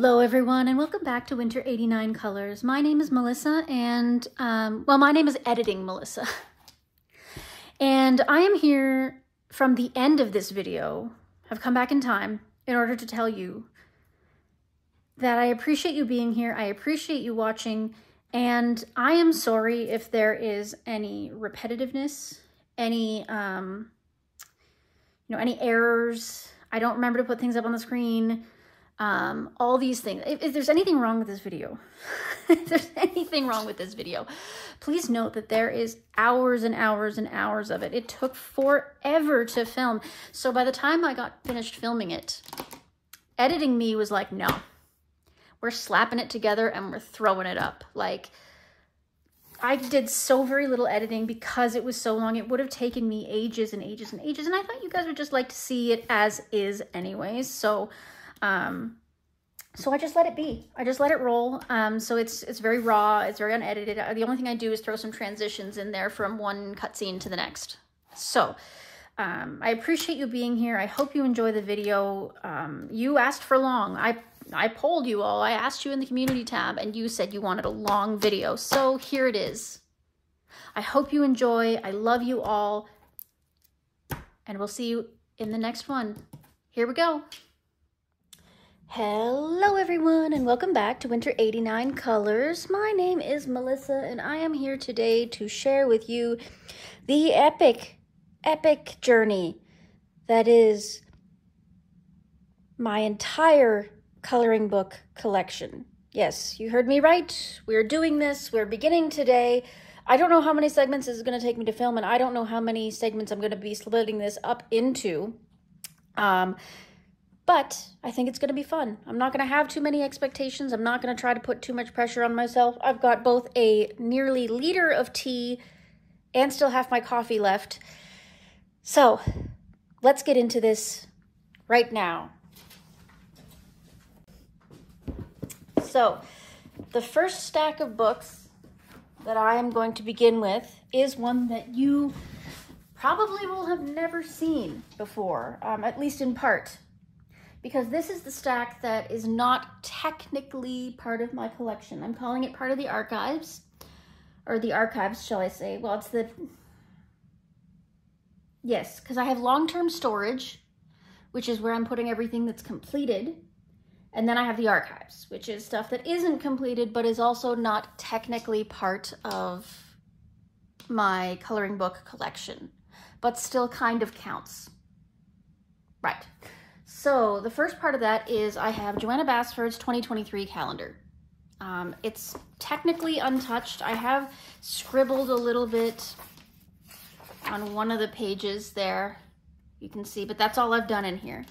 Hello everyone and welcome back to Winter 89 Colors. My name is Melissa and, well, my name is Editing Melissa. And I am here from the end of this video. I've come back in time in order to tell you that I appreciate you being here. I appreciate you watching, and I am sorry if there is any repetitiveness, any, any errors. I don't remember to put things up on the screen. All these things. If there's anything wrong with this video, if there's anything wrong with this video, please note that there is hours and hours and hours of it. It took forever to film. So by the time I got finished filming it, editing me was like, no, we're slapping it together and we're throwing it up. Like, I did so very little editing because it was so long. It would have taken me ages and ages and ages. And I thought you guys would just like to see it as is anyways. So I just let it be. I just let it roll. So it's very raw. It's very unedited. The only thing I do is throw some transitions in there from one cutscene to the next. So, I appreciate you being here. I hope you enjoy the video. You asked for long. I polled you all. I asked you in the community tab and you said you wanted a long video. So here it is. I hope you enjoy. I love you all. And we'll see you in the next one. Here we go. Hello everyone and welcome back to Winter 89 Colors. My name is Melissa and I am here today to share with you the epic journey that is my entire coloring book collection. Yes, you heard me right. We're doing this. We're beginning today. I don't know how many segments this is going to take me to film, and I don't know how many segments I'm going to be splitting this up into. But I think it's going to be fun. I'm not going to have too many expectations. I'm not going to try to put too much pressure on myself. I've got both a nearly liter of tea and still half my coffee left. So let's get into this right now. So the first stack of books that I am going to begin with is one that you probably will have never seen before, at least in part. Because this is the stack that is not technically part of my collection. I'm calling it part of the archives, or the archives, shall I say. Well, it's the, yes, because I have long-term storage, which is where I'm putting everything that's completed. And then I have the archives, which is stuff that isn't completed, but is also not technically part of my coloring book collection, but still kind of counts. Right. So the first part of that is I have Johanna Basford's 2023 calendar. It's technically untouched. I have scribbled a little bit on one of the pages there, you can see, but that's all I've done in here.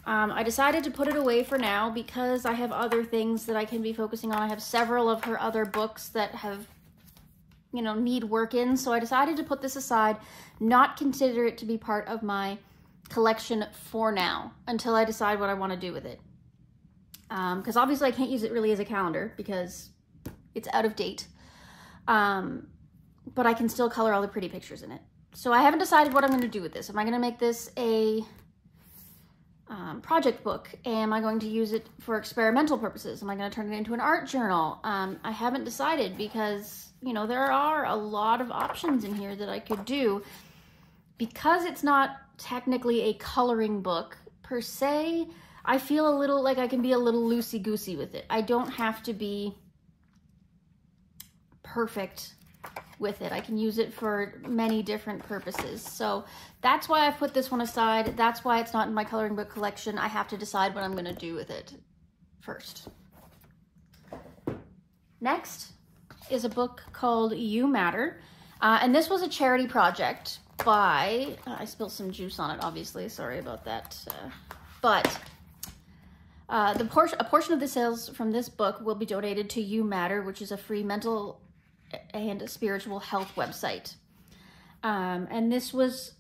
I decided to put it away for now because I have other things that I can be focusing on. I have several of her other books that have, need work in. So I decided to put this aside, not consider it to be part of my collection for now until I decide what I want to do with it. Because obviously I can't use it really as a calendar because it's out of date. But I can still color all the pretty pictures in it. So I haven't decided what I'm going to do with this. Am I going to make this a project book? Am I going to use it for experimental purposes? Am I going to turn it into an art journal? I haven't decided because, there are a lot of options in here that I could do. Because it's not technically a coloring book per se, I feel a little like I can be a little loosey-goosey with it. I don't have to be perfect with it. I can use it for many different purposes. So that's why I put this one aside. That's why it's not in my coloring book collection. I have to decide what I'm going to do with it first. Next is a book called You Matter. And this was a charity project by, I spilled some juice on it, obviously, sorry about that, but a portion of the sales from this book will be donated to You Matter, which is a free mental and spiritual health website. And this was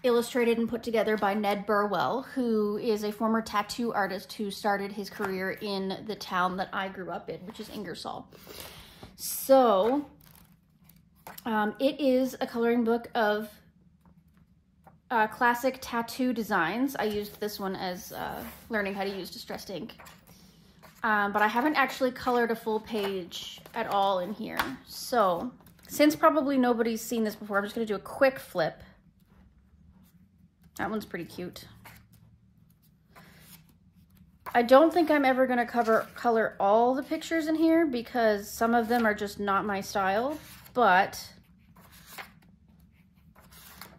illustrated and put together by Ned Burwell, who is a former tattoo artist who started his career in the town that I grew up in, which is Ingersoll. So it is a coloring book of classic tattoo designs. I used this one as learning how to use distressed ink. but I haven't actually colored a full page at all in here. So since probably nobody's seen this before, I'm just gonna do a quick flip. That one's pretty cute. I don't think I'm ever gonna color all the pictures in here because some of them are just not my style, but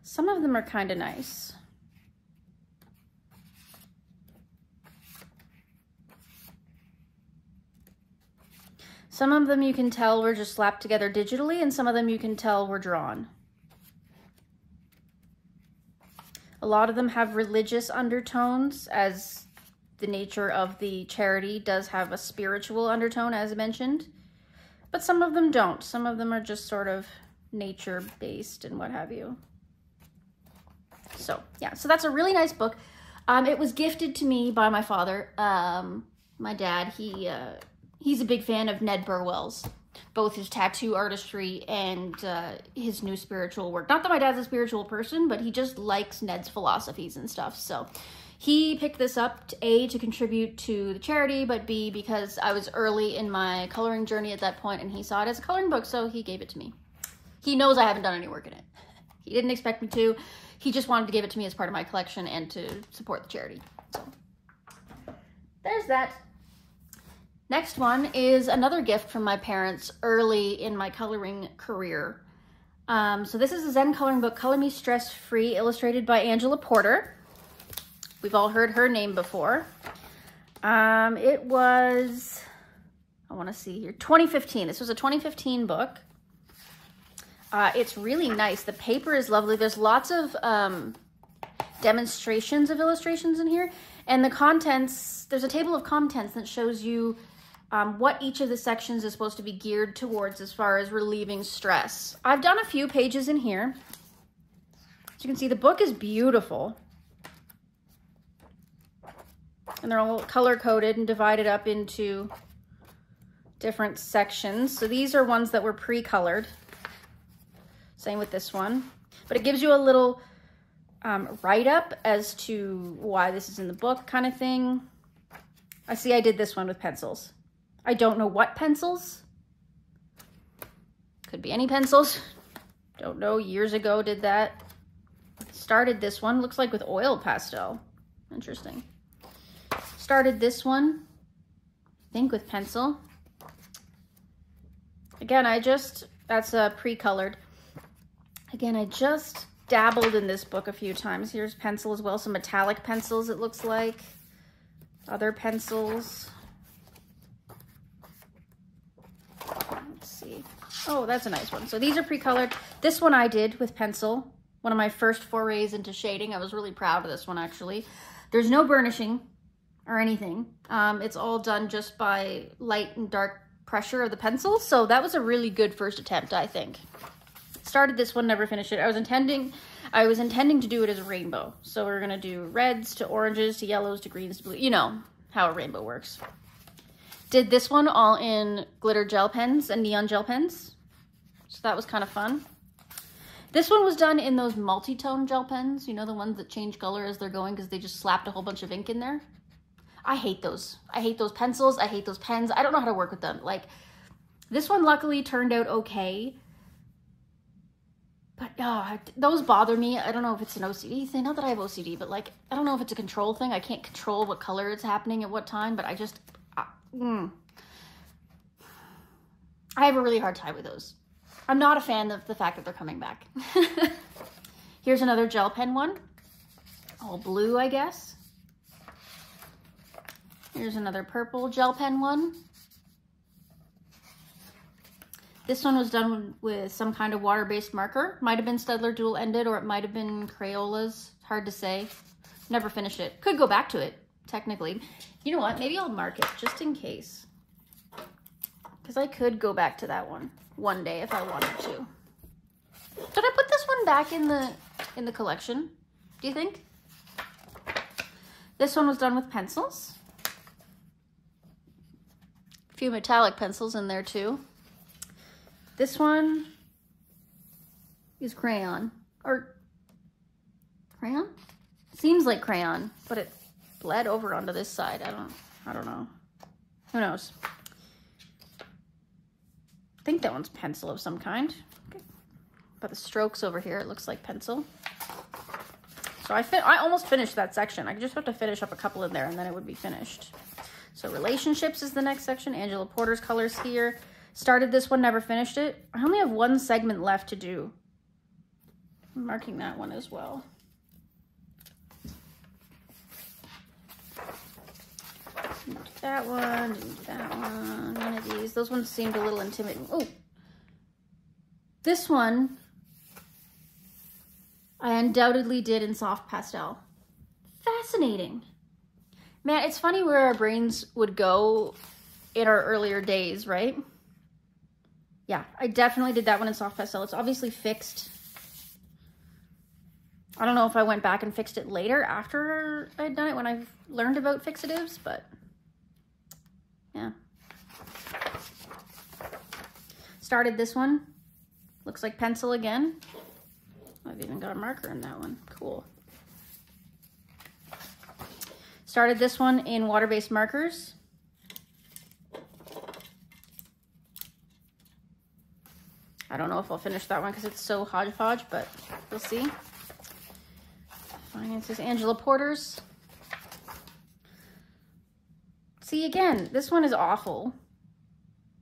some of them are kind of nice. Some of them you can tell were just slapped together digitally, and some of them you can tell were drawn. A lot of them have religious undertones, as the nature of the charity does have a spiritual undertone, as mentioned. But some of them don't. Some of them are just sort of nature-based and what have you. So, yeah. So that's a really nice book. It was gifted to me by my father. My dad, he's a big fan of Ned Burwell's, both his tattoo artistry and his new spiritual work. Not that my dad's a spiritual person, but he just likes Ned's philosophies and stuff. So he picked this up, to contribute to the charity, but B, because I was early in my coloring journey at that point and he saw it as a coloring book, so he gave it to me. He knows I haven't done any work in it. He didn't expect me to. He just wanted to give it to me as part of my collection and to support the charity. So there's that. Next one is another gift from my parents early in my coloring career. So this is a Zen coloring book, Color Me Stress Free, illustrated by Angela Porter. We've all heard her name before. It was, I want to see here, 2015. This was a 2015 book. It's really nice. The paper is lovely. There's lots of demonstrations of illustrations in here. And the contents, there's a table of contents that shows you what each of the sections is supposed to be geared towards as far as relieving stress. I've done a few pages in here. As you can see, the book is beautiful. And they're all color-coded and divided up into different sections. So these are ones that were pre-colored. Same with this one. But it gives you a little write-up as to why this is in the book kind of thing. I see I did this one with pencils. I don't know what pencils. Could be any pencils. Don't know, years ago did that. Started this one, looks like with oil pastel. Interesting. Started this one, I think with pencil. Again, that's pre-colored. Again, I just dabbled in this book a few times. Here's pencil as well, some metallic pencils it looks like. Other pencils. Let's see. Oh, that's a nice one. So these are pre-colored. This one I did with pencil. One of my first forays into shading. I was really proud of this one, actually. There's no burnishing or anything. It's all done just by light and dark pressure of the pencil. So that was a really good first attempt, I think. Started this one, never finished it. I was intending to do it as a rainbow. So we're gonna do reds to oranges to yellows to greens to blue. You know how a rainbow works. Did this one all in glitter gel pens and neon gel pens. So that was kind of fun. This one was done in those multi-tone gel pens. You know, the ones that change color as they're going because they just slapped a whole bunch of ink in there. I hate those. I hate those pencils. I hate those pens. I don't know how to work with them. Like, this one luckily turned out okay. But those bother me. I don't know if it's an OCD thing. Not that I have OCD, but like, I don't know if it's a control thing. I can't control what color it's happening at what time, but I just, I have a really hard time with those. I'm not a fan of the fact that they're coming back. Here's another gel pen one. All blue, I guess. Here's another purple gel pen one. This one was done with some kind of water-based marker. Might have been Staedtler dual-ended, or it might have been Crayolas. Hard to say. Never finished it. Could go back to it, technically. You know what? Maybe I'll mark it just in case. Because I could go back to that one day if I wanted to. Did I put this one back in the collection? Do you think? This one was done with pencils. A few metallic pencils in there too. This one is crayon. Or crayon? Seems like crayon, but it bled over onto this side. I don't know. Who knows? I think that one's pencil of some kind. Okay. But the strokes over here, it looks like pencil. So I almost finished that section. I just have to finish up a couple in there and then it would be finished. So relationships is the next section. Angela Porter's colors here. Started this one, never finished it. I only have one segment left to do. I'm marking that one as well. Didn't do that one, didn't do that one. None of these. Those ones seemed a little intimidating. Oh, this one I undoubtedly did in soft pastel. Fascinating. Man, it's funny where our brains would go in our earlier days, right? Yeah, I definitely did that one in soft pastel. It's obviously fixed. I don't know if I went back and fixed it later after I'd done it when I learned about fixatives, but yeah. Started this one. Looks like pencil again. I've even got a marker in that one. Cool. Started this one in water-based markers. I don't know if I'll finish that one because it's so hodgepodge, but we'll see. Finances, Angela Porter's. See, again, this one is awful.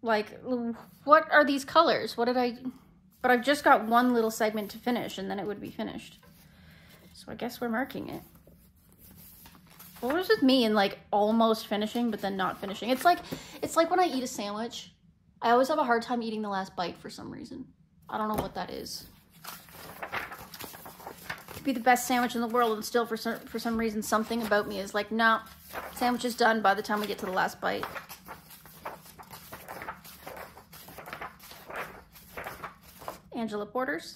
Like, what are these colors? What did I... But I've just got one little segment to finish and then it would be finished. So I guess we're marking it. What was with me in like almost finishing, but then not finishing? It's like when I eat a sandwich. I always have a hard time eating the last bite for some reason. I don't know what that is. It could be the best sandwich in the world and still for some reason something about me is like, no, sandwich is done by the time we get to the last bite. Angela Porter's.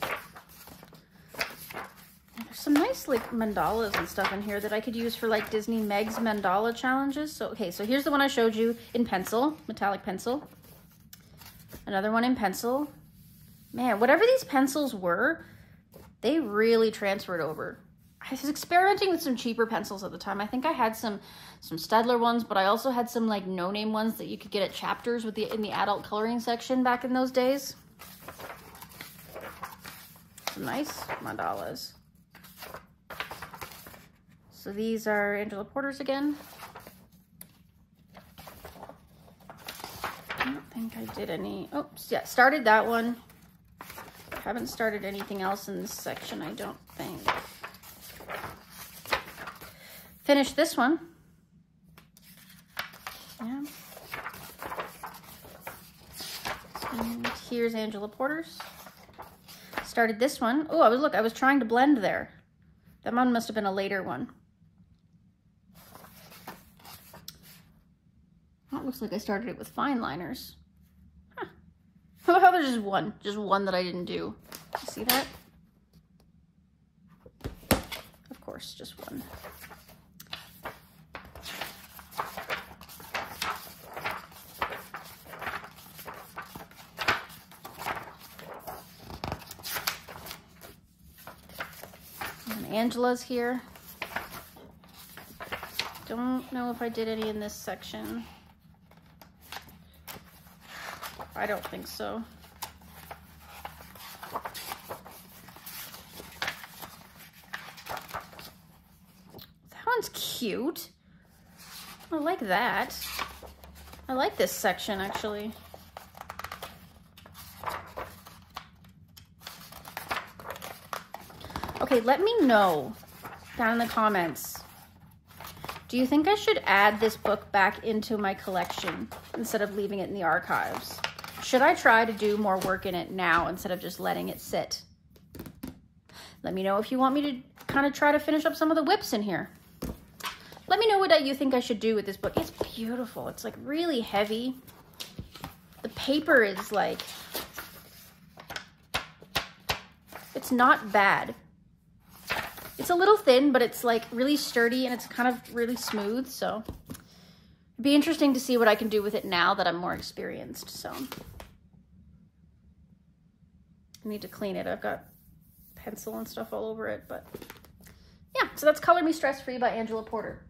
There's some nice like mandalas and stuff in here that I could use for like Disney Meg's mandala challenges. So, okay, so here's the one I showed you in pencil, metallic pencil. Another one in pencil. Man, whatever these pencils were, they really transferred over. I was experimenting with some cheaper pencils at the time. I think I had some Staedtler ones, but I also had some like no-name ones that you could get at Chapters with in the adult coloring section back in those days. Some nice mandalas. So these are Angela Porter's again. I don't think I did any. Oh, yeah, started that one. Haven't started anything else in this section, I don't think. Finished this one. Yeah. And here's Angela Porter's. Started this one. Oh, I was trying to blend there. That one must have been a later one. That looks like I started it with fine liners. Huh. How about there's just one that I didn't do? You see that? Of course, just one. Angela's here. Don't know if I did any in this section. I don't think so. That one's cute. I like that. I like this section actually. Okay, let me know down in the comments. Do you think I should add this book back into my collection instead of leaving it in the archives? Should I try to do more work in it now instead of just letting it sit? Let me know if you want me to kind of try to finish up some of the whips in here. Let me know what you think I should do with this book. It's beautiful. It's like really heavy. The paper is like, it's not bad. It's a little thin, but it's like really sturdy and it's kind of really smooth. So it'd be interesting to see what I can do with it now that I'm more experienced. So I need to clean it. I've got pencil and stuff all over it, but yeah. So that's Color Me Stress Free by Angela Porter.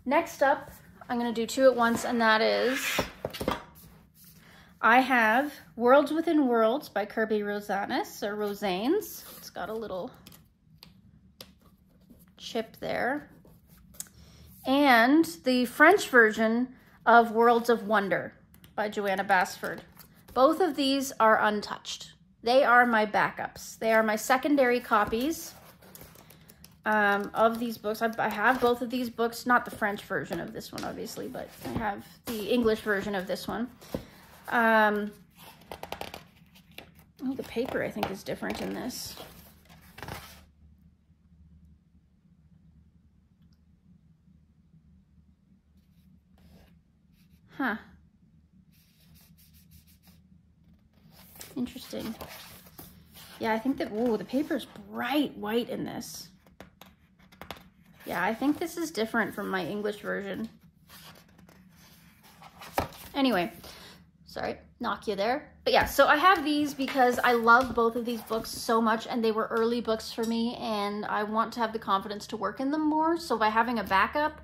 Next up, I'm gonna do two at once, and that is, I have Worlds Within Worlds by Kerby Rosanes, or Rosanes. It's got a little chip there. And the French version of Worlds of Wonder by Johanna Basford. Both of these are untouched. They are my backups. They are my secondary copies of these books. I have both of these books, not the French version of this one, obviously, but I have the English version of this one. Oh, the paper, I think, is different in this. Huh. Interesting. Yeah, I think that, ooh, the paper's bright white in this. Yeah, I think this is different from my English version. Anyway, sorry, knock you there. But yeah, so I have these because I love both of these books so much, and they were early books for me, and I want to have the confidence to work in them more. So by having a backup,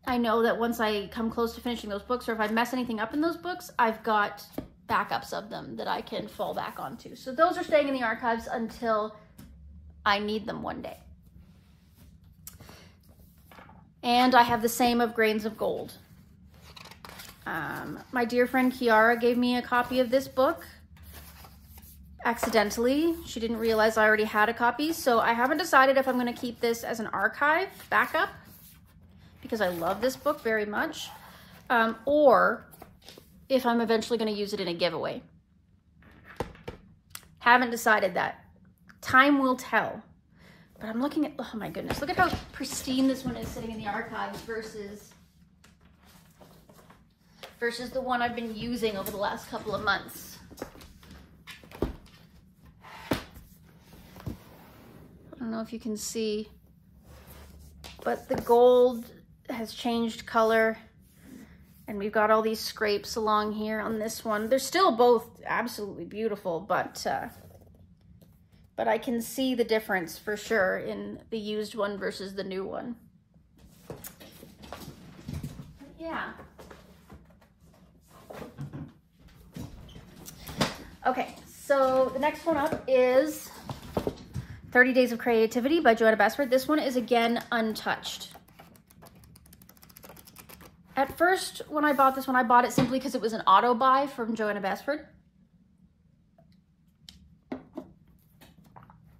I know that once I come close to finishing those books, or if I mess anything up in those books, I've got backups of them that I can fall back onto. So those are staying in the archives until I need them one day. And I have the same of Grains of Gold. My dear friend Kiara gave me a copy of this book accidentally. She didn't realize I already had a copy, so I haven't decided if I'm going to keep this as an archive backup, because I love this book very much, or if I'm eventually going to use it in a giveaway. Haven't decided that. Time will tell. But I'm looking at, oh my goodness, look at how pristine this one is sitting in the archives versus the one I've been using over the last couple of months. I don't know if you can see, but the gold has changed color, and we've got all these scrapes along here on this one. They're still both absolutely beautiful, but I can see the difference for sure in the used one versus the new one. But yeah. Okay, so the next one up is 30 Days of Creativity by Johanna Basford. This one is again untouched. At first, when I bought this one, I bought it simply because it was an auto buy from Johanna Basford.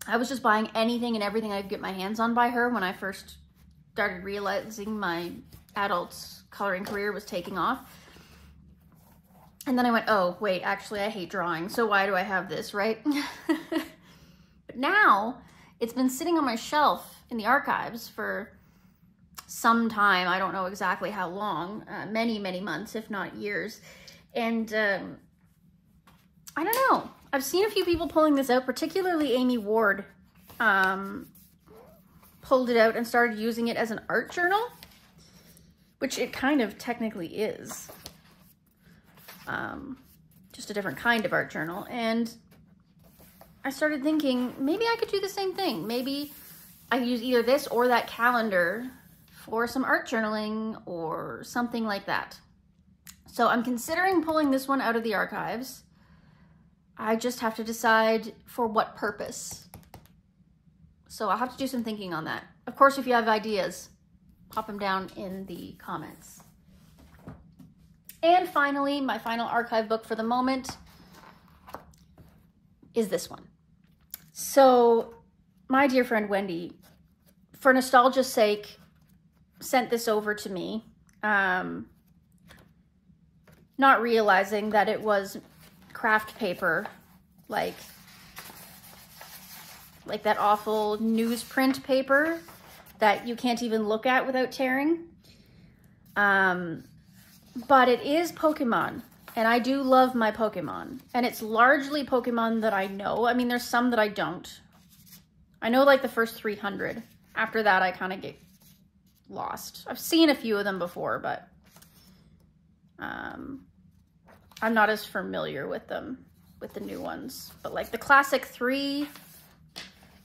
I was just buying anything and everything I could get my hands on by her when I first started realizing my adult coloring career was taking off. And then I went, oh, wait, actually, I hate drawing, so why do I have this, right? But now, it's been sitting on my shelf in the archives for some time. I don't know exactly how long, many, many months, if not years. And I don't know. I've seen a few people pulling this out, particularly Amy Ward pulled it out and started using it as an art journal, which it kind of technically is. Just a different kind of art journal. And I started thinking, maybe I could do the same thing. Maybe I could use either this or that calendar for some art journaling or something like that. So I'm considering pulling this one out of the archives. I just have to decide for what purpose. So I'll have to do some thinking on that. Of course, if you have ideas, pop them down in the comments. And finally, my final archive book for the moment is this one. So my dear friend Wendy, for nostalgia's sake, sent this over to me, not realizing that it was craft paper, like that awful newsprint paper that you can't even look at without tearing. But it is Pokemon, and I do love my Pokemon, and it's largely Pokemon that I know. I mean, there's some that I don't. I know like the first 300. After that, I kind of get lost. I've seen a few of them before, but I'm not as familiar with them, with the new ones. But like the classic 3,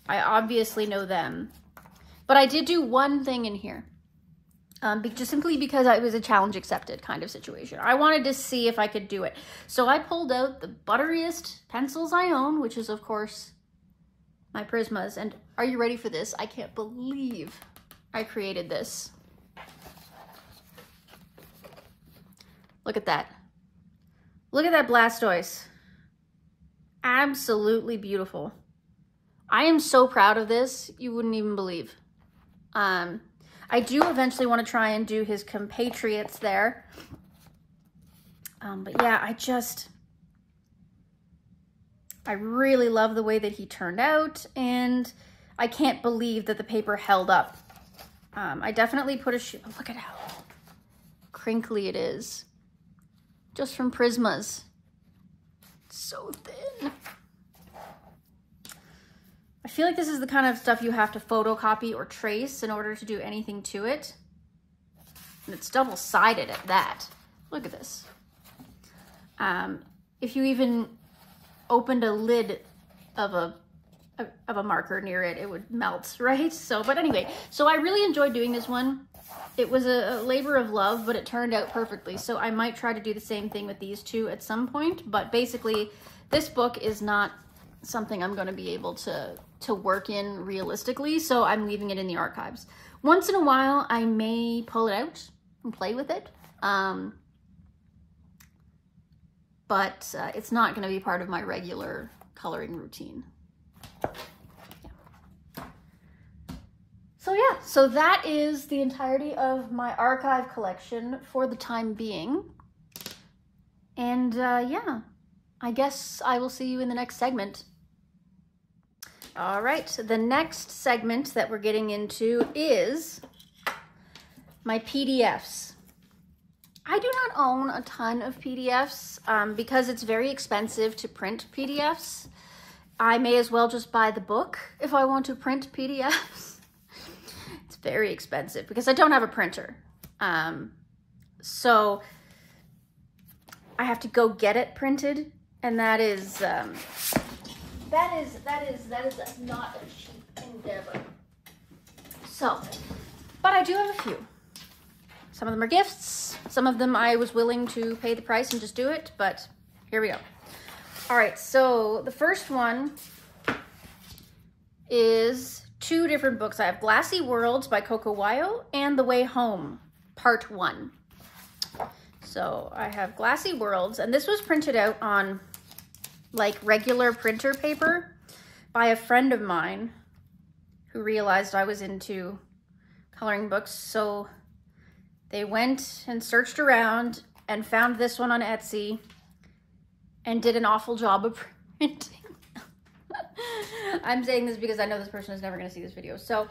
I obviously know them. But I did do one thing in here. just simply because it was a challenge accepted kind of situation. I wanted to see if I could do it. So I pulled out the butteriest pencils I own, which is of course my Prismas. And are you ready for this? I can't believe I created this. Look at that. Look at that Blastoise. Absolutely beautiful. I am so proud of this, you wouldn't even believe. I do eventually want to try and do his compatriots there. But yeah, I really love the way that he turned out, and I can't believe that the paper held up. I definitely put look at how crinkly it is. Just from Prismas. It's so thin. I feel like this is the kind of stuff you have to photocopy or trace in order to do anything to it. And it's double-sided at that. Look at this. If you even opened a lid of a marker near it, it would melt, right? So, but anyway, so I really enjoyed doing this one. It was a labor of love, but it turned out perfectly. So I might try to do the same thing with these two at some point. But basically, this book is not something I'm going to be able to work in realistically, so I'm leaving it in the archives. Once in a while, I may pull it out and play with it, but it's not going to be part of my regular coloring routine. Yeah. So yeah, so that is the entirety of my archive collection for the time being. And yeah, I guess I will see you in the next segment. All right, the next segment that we're getting into is my PDFs. I do not own a ton of PDFs because it's very expensive to print PDFs. I may as well just buy the book if I want to print PDFs. It's very expensive because I don't have a printer. So I have to go get it printed, and that is not a cheap endeavor. So, but I do have a few. Some of them are gifts. Some of them I was willing to pay the price and just do it, but here we go. All right, so the first one is two different books. I have Glassy Worlds by Coco Wyo and The Way Home, Part 1. So I have Glassy Worlds, and this was printed out on like regular printer paper by a friend of mine who realized I was into coloring books. So they went and searched around and found this one on Etsy and did an awful job of printing. I'm saying this because I know this person is never going to see this video. So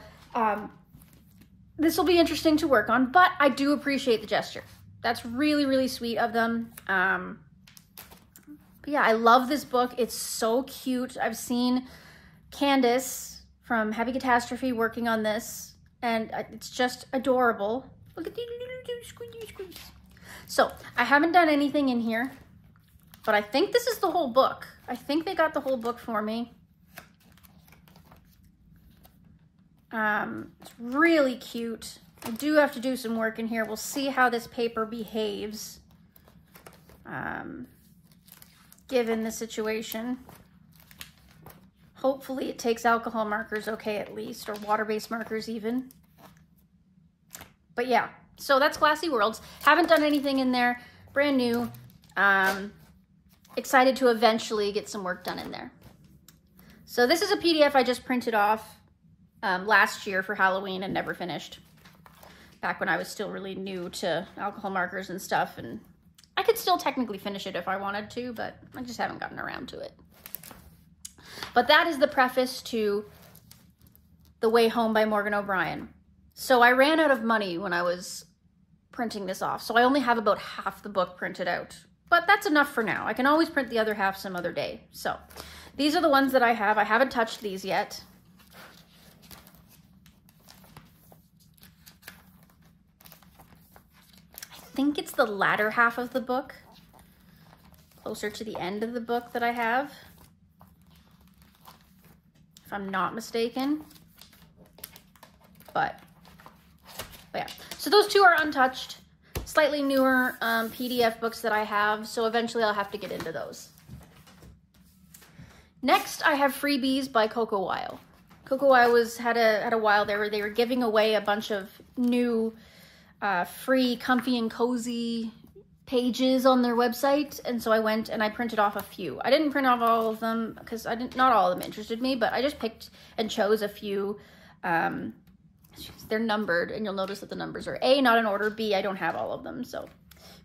this will be interesting to work on, but I do appreciate the gesture. That's really, really sweet of them. But yeah, I love this book. It's so cute. I've seen Candace from Happy Catastrophe working on this, and it's just adorable. Look at these little squeeze. So I haven't done anything in here, but I think this is the whole book. I think they got the whole book for me. It's really cute. I do have to do some work in here. We'll see how this paper behaves. Given the situation. Hopefully it takes alcohol markers okay at least, or water-based markers even. But yeah, so that's Glassy Worlds. Haven't done anything in there, brand new. Excited to eventually get some work done in there. So this is a PDF I just printed off last year for Halloween and never finished. Back when I was still really new to alcohol markers and stuff, and I could still technically finish it if I wanted to, but I just haven't gotten around to it. But that is the preface to The Way Home by Morgan O'Brien. So I ran out of money when I was printing this off, so I only have about half the book printed out. But that's enough for now. I can always print the other half some other day. So these are the ones that I have. I haven't touched these yet. I think it's the latter half of the book, closer to the end of the book that I have, if I'm not mistaken. But yeah, So those two are untouched. Slightly newer PDF books that I have, so eventually I'll have to get into those. Next, I have Freebies by Coco Weil. Coco Weil had a while there where they were giving away a bunch of new free comfy and cozy pages on their website, and so I went and I printed off a few. I didn't print off all of them because not all of them interested me, but I just picked and chose a few. They're numbered, and you'll notice that the numbers are A, not in order, B, I don't have all of them, so.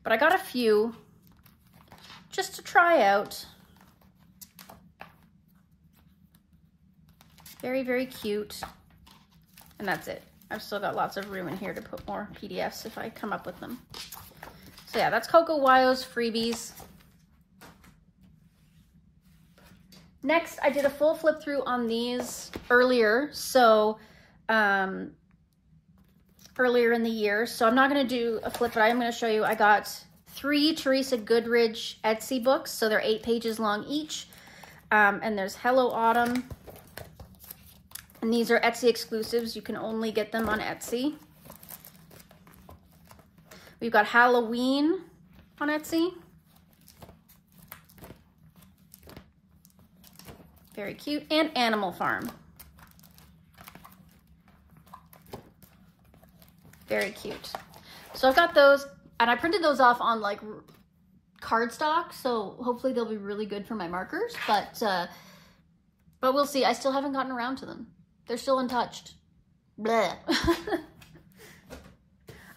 But I got a few just to try out. Very, very cute. And that's it. I've still got lots of room in here to put more PDFs if I come up with them. So yeah, that's Coco Weil's Freebies. Next, I did a full flip through on these earlier. So, earlier in the year. So I'm not going to do a flip, but I am going to show you. I got 3 Teresa Goodridge Etsy books. So they're 8 pages long each. And there's Hello Autumn. And these are Etsy exclusives. You can only get them on Etsy. We've got Halloween on Etsy. Very cute. And Animal Farm. Very cute. So I've got those, and I printed those off on like cardstock, so hopefully they'll be really good for my markers, but we'll see. I still haven't gotten around to them. They're still untouched. Bleh.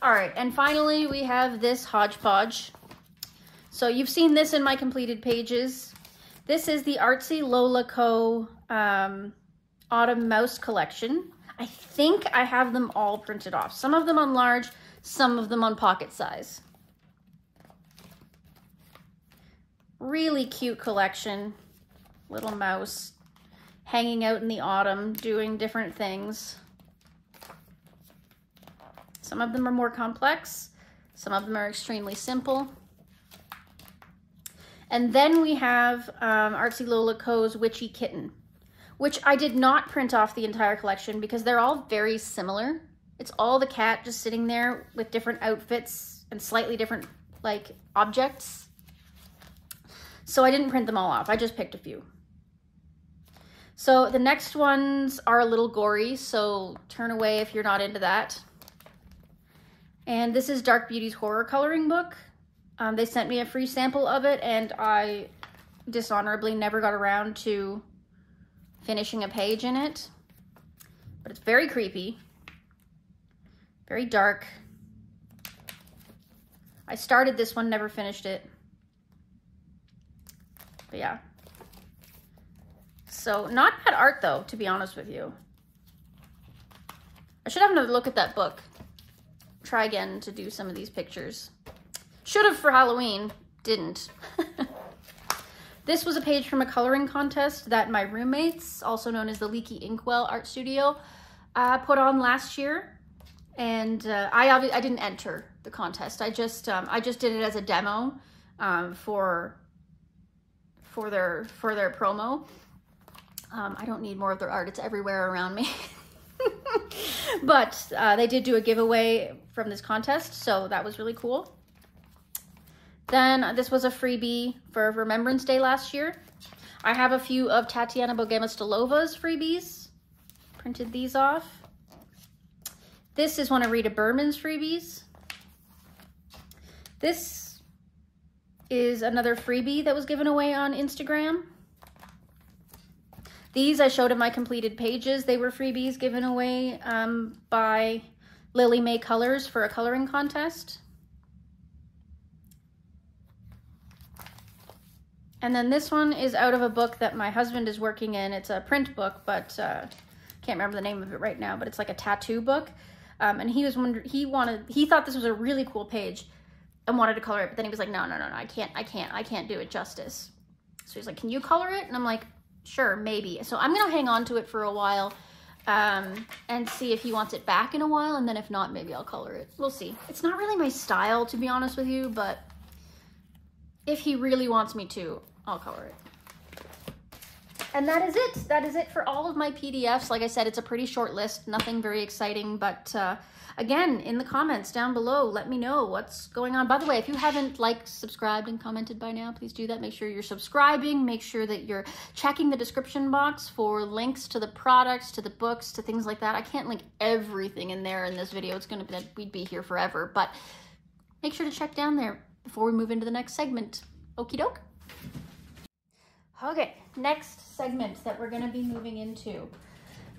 All right, and finally we have this hodgepodge. So you've seen this in my completed pages. This is the Artsy Lola Co. Autumn Mouse Collection. I think I have them all printed off. Some of them on large, some of them on pocket size. Really cute collection. Little mouse hanging out in the autumn, doing different things. Some of them are more complex. Some of them are extremely simple. And then we have Artsy Lola Co.'s Witchy Kitten, which I did not print off the entire collection because they're all very similar. It's all the cat just sitting there with different outfits and slightly different like objects. So I didn't print them all off. I just picked a few. So the next ones are a little gory, so turn away if you're not into that. And this is Dark Beauty's horror coloring book. They sent me a free sample of it, and I dishonorably never got around to finishing a page in it, but it's very creepy, very dark. I started this one, never finished it, but yeah. So not bad art though, to be honest with you. I should have another look at that book. Try again to do some of these pictures. Should have for Halloween, didn't. This was a page from a coloring contest that my roommates, also known as the Leaky Inkwell Art Studio, put on last year. And I didn't enter the contest. I just did it as a demo for their promo. I don't need more of their art. It's everywhere around me. But they did do a giveaway from this contest, so that was really cool. Then this was a freebie for Remembrance Day last year. I have a few of Tatiana Bogema-Stolova's freebies. Printed these off. This is one of Rita Berman's freebies. This is another freebie that was given away on Instagram. These I showed in my completed pages. They were freebies given away by Lily May Colors for a coloring contest. And then this one is out of a book that my husband is working in. It's a print book, but can't remember the name of it right now, but it's like a tattoo book. And he was wondering, he thought this was a really cool page and wanted to color it, but then he was like, no, I can't do it justice. So he's like, can you color it? And I'm like, sure, maybe. So I'm gonna hang on to it for a while and see if he wants it back in a while, and then if not, maybe I'll color it. We'll see. It's not really my style, to be honest with you, but if he really wants me to, I'll color it. And that is it. That is it for all of my PDFs. Like I said, it's a pretty short list, nothing very exciting, but again, in the comments down below, let me know what's going on. By the way, if you haven't liked, subscribed, and commented by now, please do that. Make sure you're subscribing. Make sure that you're checking the description box for links to the products, to the books, to things like that. I can't link everything in there in this video. It's going to be, we'd be here forever, but make sure to check down there before we move into the next segment. Okie doke. Okay, next segment that we're going to be moving into.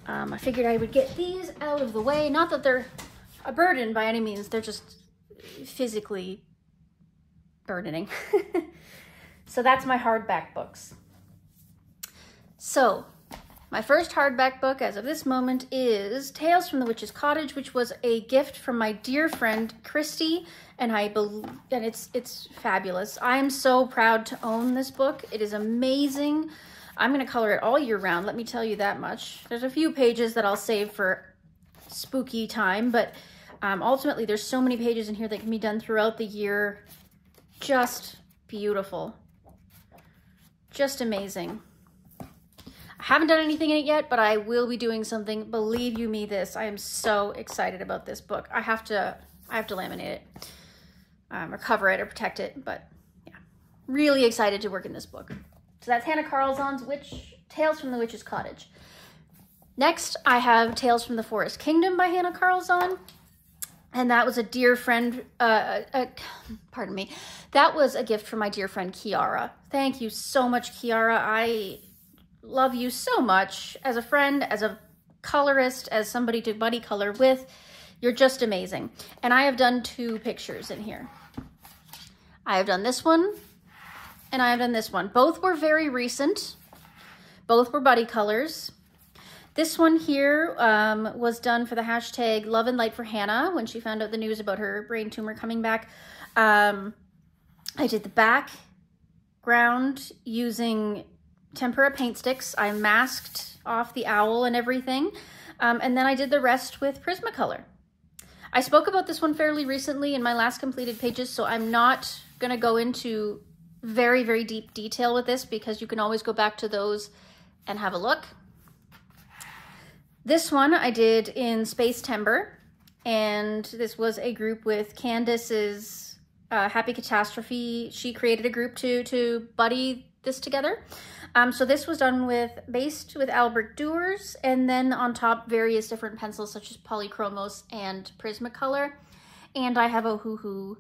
I figured I would get these out of the way. Not that they're a burden by any means, they're just physically burdening. So that's my hardback books. So my first hardback book as of this moment is Tales from the Witch's Cottage, which was a gift from my dear friend Christy, and it's fabulous. I am so proud to own this book. It is amazing. I'm going to color it all year round, let me tell you that much. There's a few pages that I'll save for spooky time, but ultimately there's so many pages in here that can be done throughout the year. Just beautiful. Just amazing. I haven't done anything in it yet, but I will be doing something. Believe you me this, I am so excited about this book. I have to laminate it, or cover it or protect it, but yeah, really excited to work in this book. So that's Hannah Carlzon's Tales from the Witch's Cottage. Next, I have Tales from the Forest Kingdom by Hannah Carlzon. And that was a dear friend, pardon me, that was a gift from my dear friend Kiara. Thank you so much, Kiara. I love you so much as a friend, as a colorist, as somebody to buddy color with. You're just amazing. And I have done 2 pictures in here. I have done this one, and I have done this one. Both were very recent. Both were buddy colors. This one here was done for the hashtag Love and Light for Hannah when she found out the news about her brain tumor coming back. I did the background using tempera paint sticks. I masked off the owl and everything. And then I did the rest with Prismacolor. I spoke about this one fairly recently in my last completed pages, so I'm not going to go into very, very deep detail with this because you can always go back to those and have a look. This one I did in Space Timber, and this was a group with Candace's Happy Catastrophe. She created a group to buddy this together. So this was done based with Albert Duers, and then on top various different pencils such as Polychromos and Prismacolor. And I have a Hoo-Hoo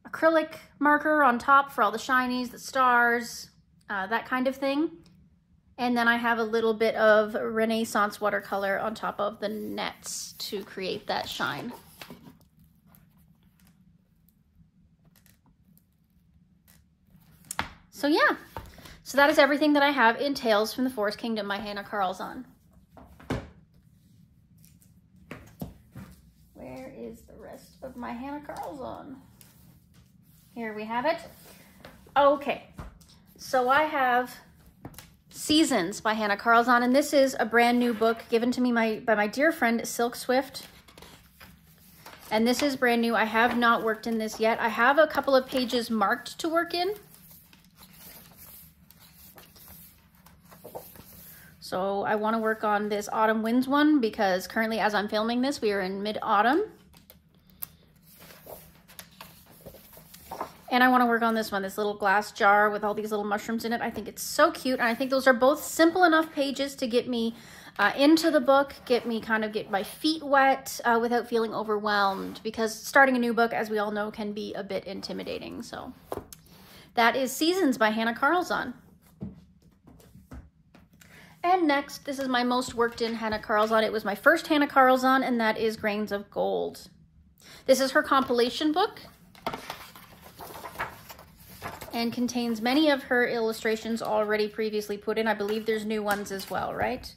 acrylic marker on top for all the shinies, the stars, that kind of thing. And then I have a little bit of Renaissance watercolor on top of the nets to create that shine. So yeah, so that is everything that I have in Tales from the Forest Kingdom by Hannah Carlzon. Where is the rest of my Hannah Carlzon? Here we have it. Okay, so I have Seasons by Hannah Carlzon, and this is a brand new book given to me by my dear friend Silk Swift. And this is brand new. I have not worked in this yet. I have a couple of pages marked to work in. So I want to work on this Autumn Winds one because currently as I'm filming this, we are in mid-autumn. And I want to work on this one, this little glass jar with all these little mushrooms in it. I think it's so cute. And I think those are both simple enough pages to get me into the book, get my feet wet without feeling overwhelmed, because starting a new book, as we all know, can be a bit intimidating. So that is Seasons by Hannah Carlzon. And next, this is my most worked in Hannah Carlzon. It was my first Hannah Carlzon, and that is Grains of Gold. This is her compilation book and contains many of her illustrations already previously put in. I believe there's new ones as well, right?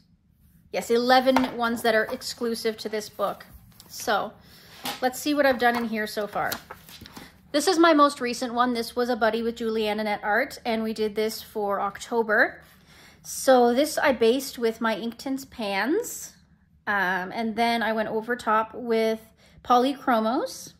Yes, 11 ones that are exclusive to this book. So let's see what I've done in here so far. This is my most recent one. This was a buddy with Julianne Annette Art, and we did this for October. So this I based with my Inktense pans, and then I went over top with Polychromos,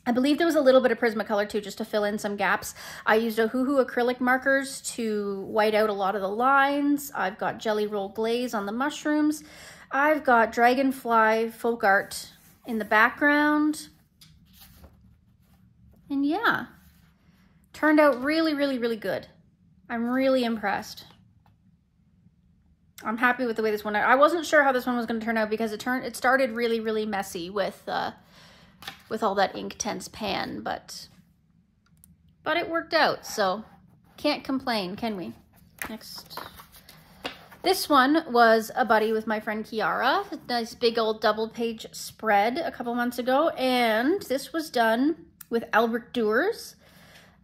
I believe there was a little bit of Prismacolor too, just to fill in some gaps. I used Ohuhu acrylic markers to white out a lot of the lines. I've got Jelly Roll Glaze on the mushrooms. I've got Dragonfly folk art in the background. And yeah, turned out really, really, really good. I'm really impressed. I'm happy with the way this one, I wasn't sure how this one was going to turn out because it started really, really messy with all that Inktense pan, but it worked out, so can't complain, can we? Next. This one was a buddy with my friend Kiara, a nice big old double page spread a couple months ago, and this was done with Albrecht Dürer.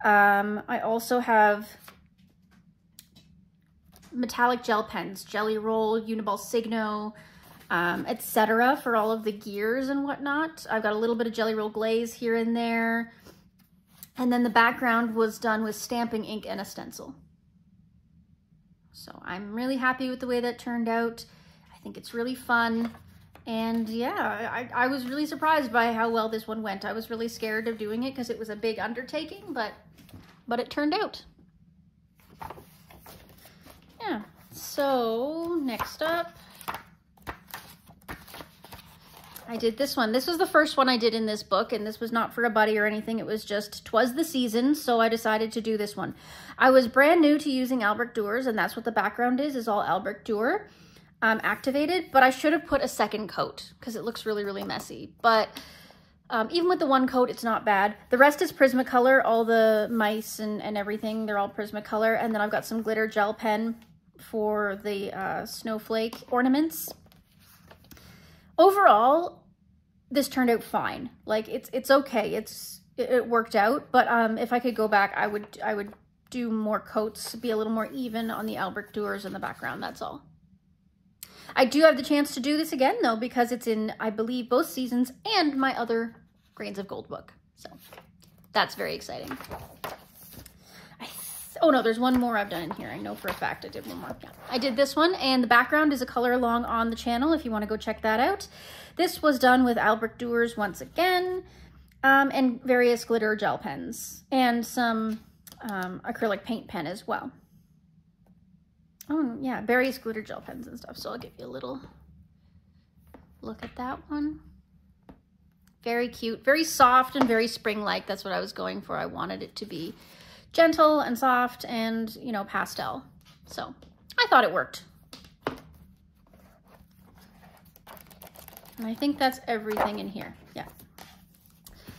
I also have metallic gel pens, Jelly Roll, Uniball Signo, etc. for all of the gears and whatnot. I've got a little bit of Jelly Roll Glaze here and there. And then the background was done with stamping ink and a stencil. So I'm really happy with the way that turned out. I think it's really fun. And yeah, I was really surprised by how well this one went. I was really scared of doing it because it was a big undertaking, but it turned out. Yeah, so next up, I did this one. This was the first one I did in this book, and this was not for a buddy or anything. It was just, 'twas the season, so I decided to do this one. I was brand new to using Albrecht Dürer, and that's what the background is all Albrecht Dürer activated, but I should have put a second coat because it looks really, really messy. But even with the one coat, it's not bad. The rest is Prismacolor, all the mice and everything, they're all Prismacolor. And then I've got some glitter gel pen for the snowflake ornaments. Overall, this turned out fine. Like it's okay. It worked out. But if I could go back, I would do more coats, be a little more even on the Albrecht Dürer in the background. That's all. I do have the chance to do this again though, because it's in, I believe, both seasons and my other Grains of Gold book. So that's very exciting. Oh no, there's one more I've done in here. I know for a fact I did one more. Yeah. I did this one, and the background is a color along on the channel if you want to go check that out. This was done with Albrecht Dürer once again, and various glitter gel pens, and some acrylic paint pen as well. Oh yeah, various glitter gel pens and stuff. So I'll give you a little look at that one. Very cute, very soft and very spring-like. That's what I was going for. I wanted it to be gentle and soft and, you know, pastel. So I thought it worked. And I think that's everything in here. Yeah.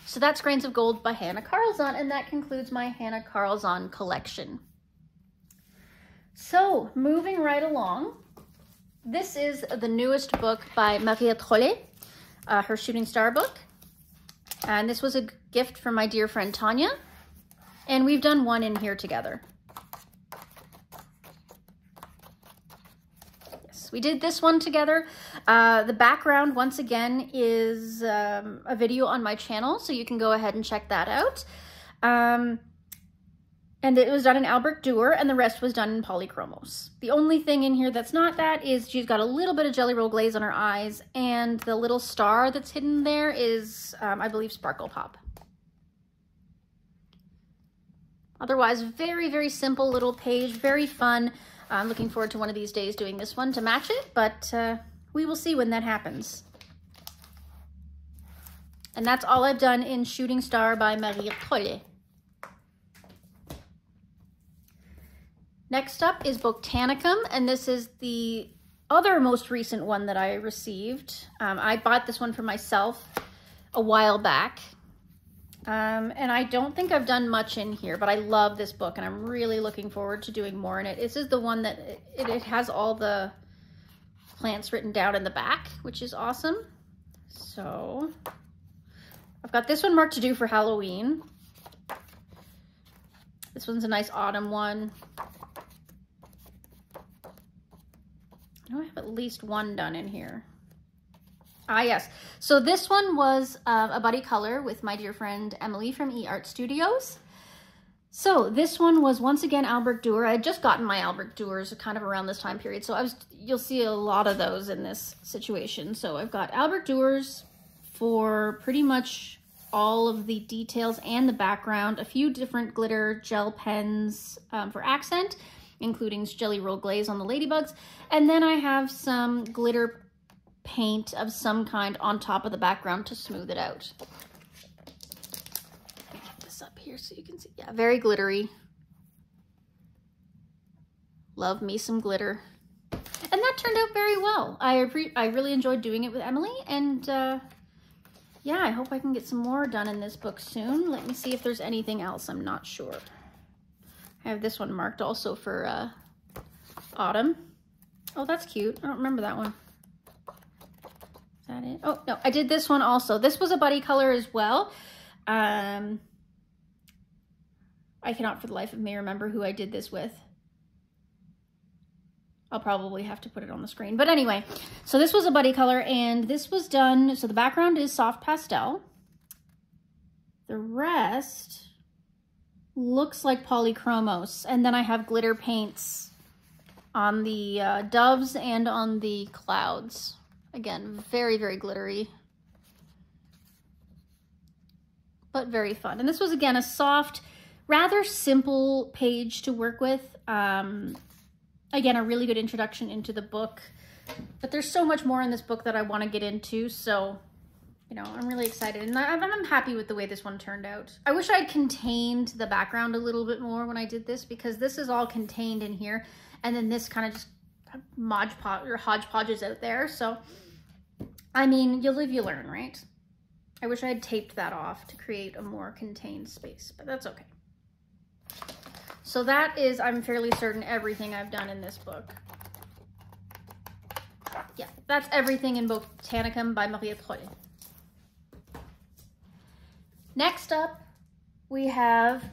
So that's Grains of Gold by Hannah Carlzon, and that concludes my Hannah Carlzon collection. So moving right along, this is the newest book by Maria Trolle, her Shooting Star book. And this was a gift from my dear friend Tanya. And we've done one in here together. Yes, we did this one together. The background, once again, is a video on my channel, so you can go ahead and check that out. And it was done in Albrecht Dürer, and the rest was done in Polychromos. The only thing in here that's not that is she's got a little bit of Jelly Roll Glaze on her eyes, and the little star that's hidden there is, I believe, Sparkle Pop. Otherwise, very, very simple little page, very fun. I'm looking forward to one of these days doing this one to match it, but we will see when that happens. And that's all I've done in Shooting Star by Maria Trolle. Next up is Botanicum, and this is the other most recent one that I received. I bought this one for myself a while back. And I don't think I've done much in here, but I love this book and I'm really looking forward to doing more in it. This is the one that it has all the plants written down in the back, which is awesome. So I've got this one marked to do for Halloween. This one's a nice autumn one. I know I have at least one done in here. Ah, yes. So this one was a buddy color with my dear friend Emily from eArt Studios. So this one was once again Albrecht Dürer. I had just gotten my Albrecht Dürers kind of around this time period. So you'll see a lot of those in this situation. So I've got Albrecht Dürers for pretty much all of the details and the background, a few different glitter gel pens for accent, including Jelly Roll Glaze on the ladybugs. And then I have some glitter paint of some kind on top of the background to smooth it out. Get this up here so you can see. Yeah, very glittery. Love me some glitter. And that turned out very well. I really enjoyed doing it with Emily, and yeah, I hope I can get some more done in this book soon. Let me see if there's anything else. I'm not sure. I have this one marked also for autumn. Oh, that's cute. I don't remember that one. Is that it? Oh, no, I did this one also. This was a buddy color as well. I cannot for the life of me remember who I did this with. I'll probably have to put it on the screen. But anyway, so this was a buddy color, and this was done, so the background is soft pastel. The rest looks like polychromos, and then I have glitter paints on the doves and on the clouds. Again, very, very glittery, but very fun. And this was, again, a soft, rather simple page to work with. Again, a really good introduction into the book, but there's so much more in this book that I want to get into, so, you know, I'm really excited, and I'm happy with the way this one turned out. I wish I had contained the background a little bit more when I did this, because this is all contained in here, and then this kind of just hodgepodges out there, so, I mean, you live, you learn, right? I wish I had taped that off to create a more contained space, but that's okay. So that is, I'm fairly certain, everything I've done in this book. Yeah, that's everything in Botanicum by Maria Trolle. Next up, we have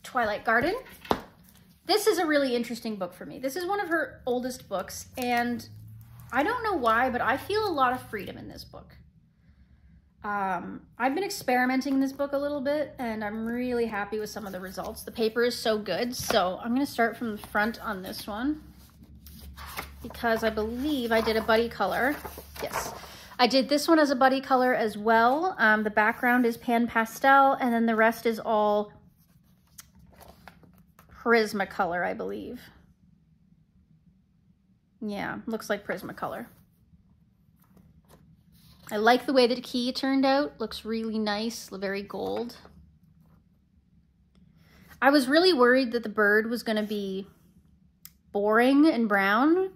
Twilight Garden. This is a really interesting book for me. This is one of her oldest books, and I don't know why, but I feel a lot of freedom in this book. I've been experimenting in this book a little bit, and I'm really happy with some of the results. The paper is so good, so I'm going to start from the front on this one, because I believe I did a buddy color. Yes, I did this one as a buddy color as well. The background is pan pastel, and then the rest is all Prismacolor, I believe. Yeah, looks like Prismacolor. I like the way that the key turned out. Looks really nice, very gold. I was really worried that the bird was going to be boring and brown,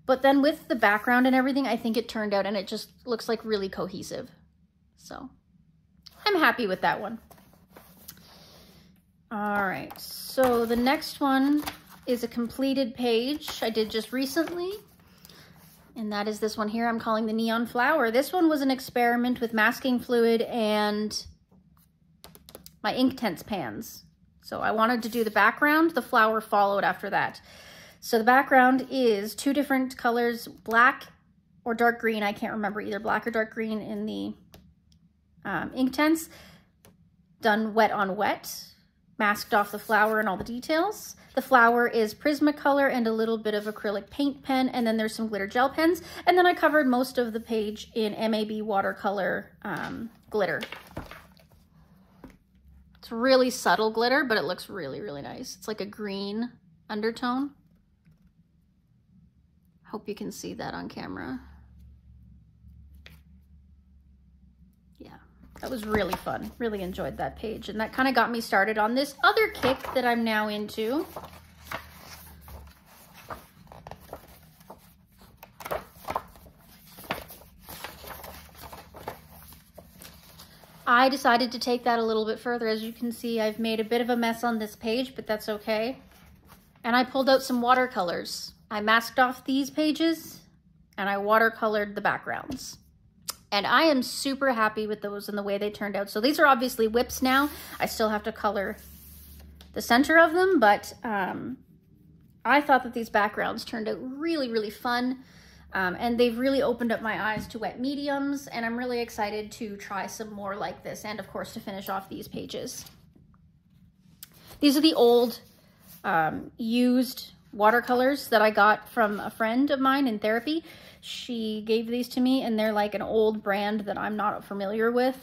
but then with the background and everything, I think it turned out, and it just looks like really cohesive. So I'm happy with that one. All right, so the next one is a completed page I did just recently. And that is this one here I'm calling the Neon Flower. This one was an experiment with masking fluid and my Inktense pans. So I wanted to do the background. The flower followed after that. So the background is two different colors, black or dark green. I can't remember, either black or dark green in the Inktense. Done wet on wet. Masked off the flower and all the details. The flower is Prismacolor and a little bit of acrylic paint pen, and then there's some glitter gel pens. And then I covered most of the page in MAB watercolor glitter. It's really subtle glitter, but it looks really, really nice. It's like a green undertone. Hope you can see that on camera. Yeah, that was really fun. Really enjoyed that page. And that kind of got me started on this other kick that I'm now into. I decided to take that a little bit further. As you can see, I've made a bit of a mess on this page, but that's okay. And I pulled out some watercolors. I masked off these pages and I watercolored the backgrounds. And I am super happy with those and the way they turned out. So these are obviously whips now. I still have to color the center of them, but I thought that these backgrounds turned out really, really fun. And they've really opened up my eyes to wet mediums, and I'm really excited to try some more like this, and of course to finish off these pages. These are the old used watercolors that I got from a friend of mine in therapy. She gave these to me, and they're like an old brand that I'm not familiar with.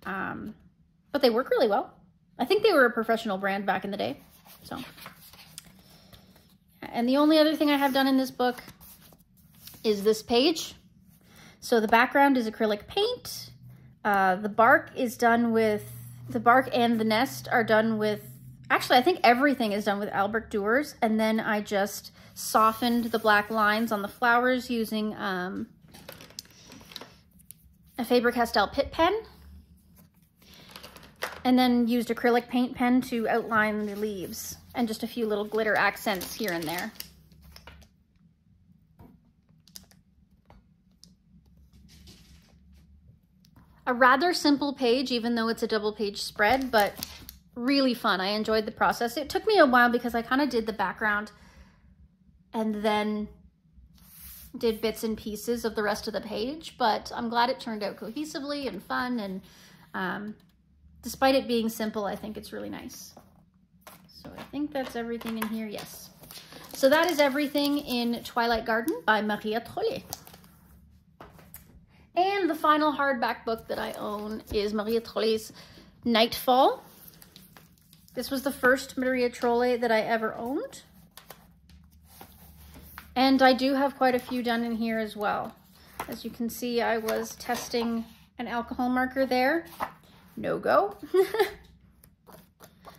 But they work really well. I think they were a professional brand back in the day. So, and the only other thing I have done in this book is this page. So the background is acrylic paint. The bark is done with, the bark and the nest are done with, actually I think everything is done with Albrecht Dürer. And then I just softened the black lines on the flowers using a Faber-Castell Pitt pen. And then used acrylic paint pen to outline the leaves and just a few little glitter accents here and there. A rather simple page, even though it's a double page spread, but really fun. I enjoyed the process. It took me a while because I kind of did the background and then did bits and pieces of the rest of the page, but I'm glad it turned out cohesively and fun, and despite it being simple, I think it's really nice. So I think that's everything in here, yes. So that is everything in Twilight Garden by Maria Trolle. And the final hardback book that I own is Maria Trolle's Nightfall. This was the first Maria Trolle that I ever owned. And I do have quite a few done in here as well. As you can see, I was testing an alcohol marker there. No go.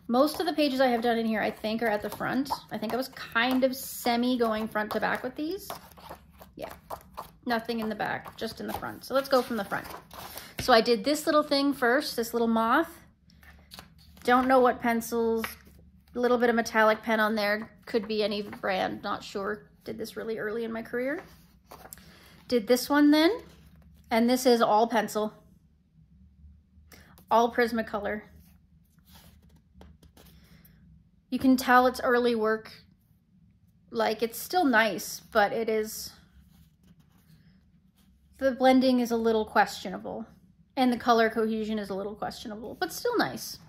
Most of the pages I have done in here, I think, are at the front. I think I was kind of semi going front to back with these. Yeah, nothing in the back, just in the front. So let's go from the front. So I did this little thing first, this little moth. Don't know what pencils, a little bit of metallic pen on there. Could be any brand, not sure. Did this really early in my career. Did this one then, and this is all pencil. All Prismacolor. You can tell it's early work. Like, it's still nice, but it is, the blending is a little questionable and the color cohesion is a little questionable, but still nice.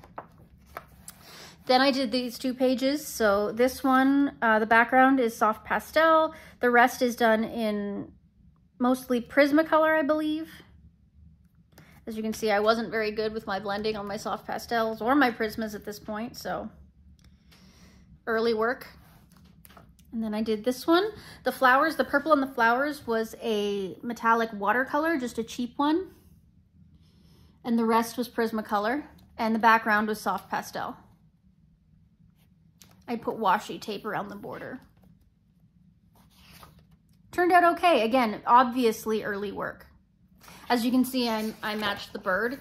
Then I did these two pages. So this one, the background is soft pastel. The rest is done in mostly Prismacolor, I believe. As you can see, I wasn't very good with my blending on my soft pastels or my Prismas at this point, so early work. And then I did this one. The flowers, the purple on the flowers was a metallic watercolor, just a cheap one. And the rest was Prismacolor, and the background was soft pastel. I put washi tape around the border. Turned out okay. Again, obviously early work. As you can see, I matched the bird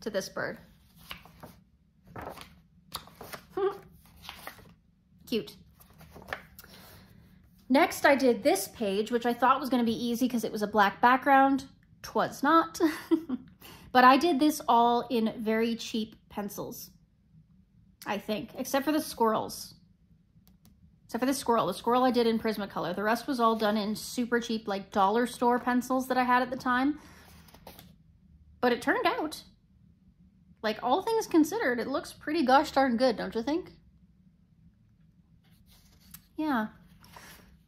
to this bird. Cute. Next, I did this page, which I thought was going to be easy because it was a black background. 'Twas not. But I did this all in very cheap pencils, I think, except for the squirrels. Except for the squirrel I did in Prismacolor. The rest was all done in super cheap, like dollar store pencils that I had at the time. But it turned out, like, all things considered, it looks pretty gosh darn good, don't you think? Yeah.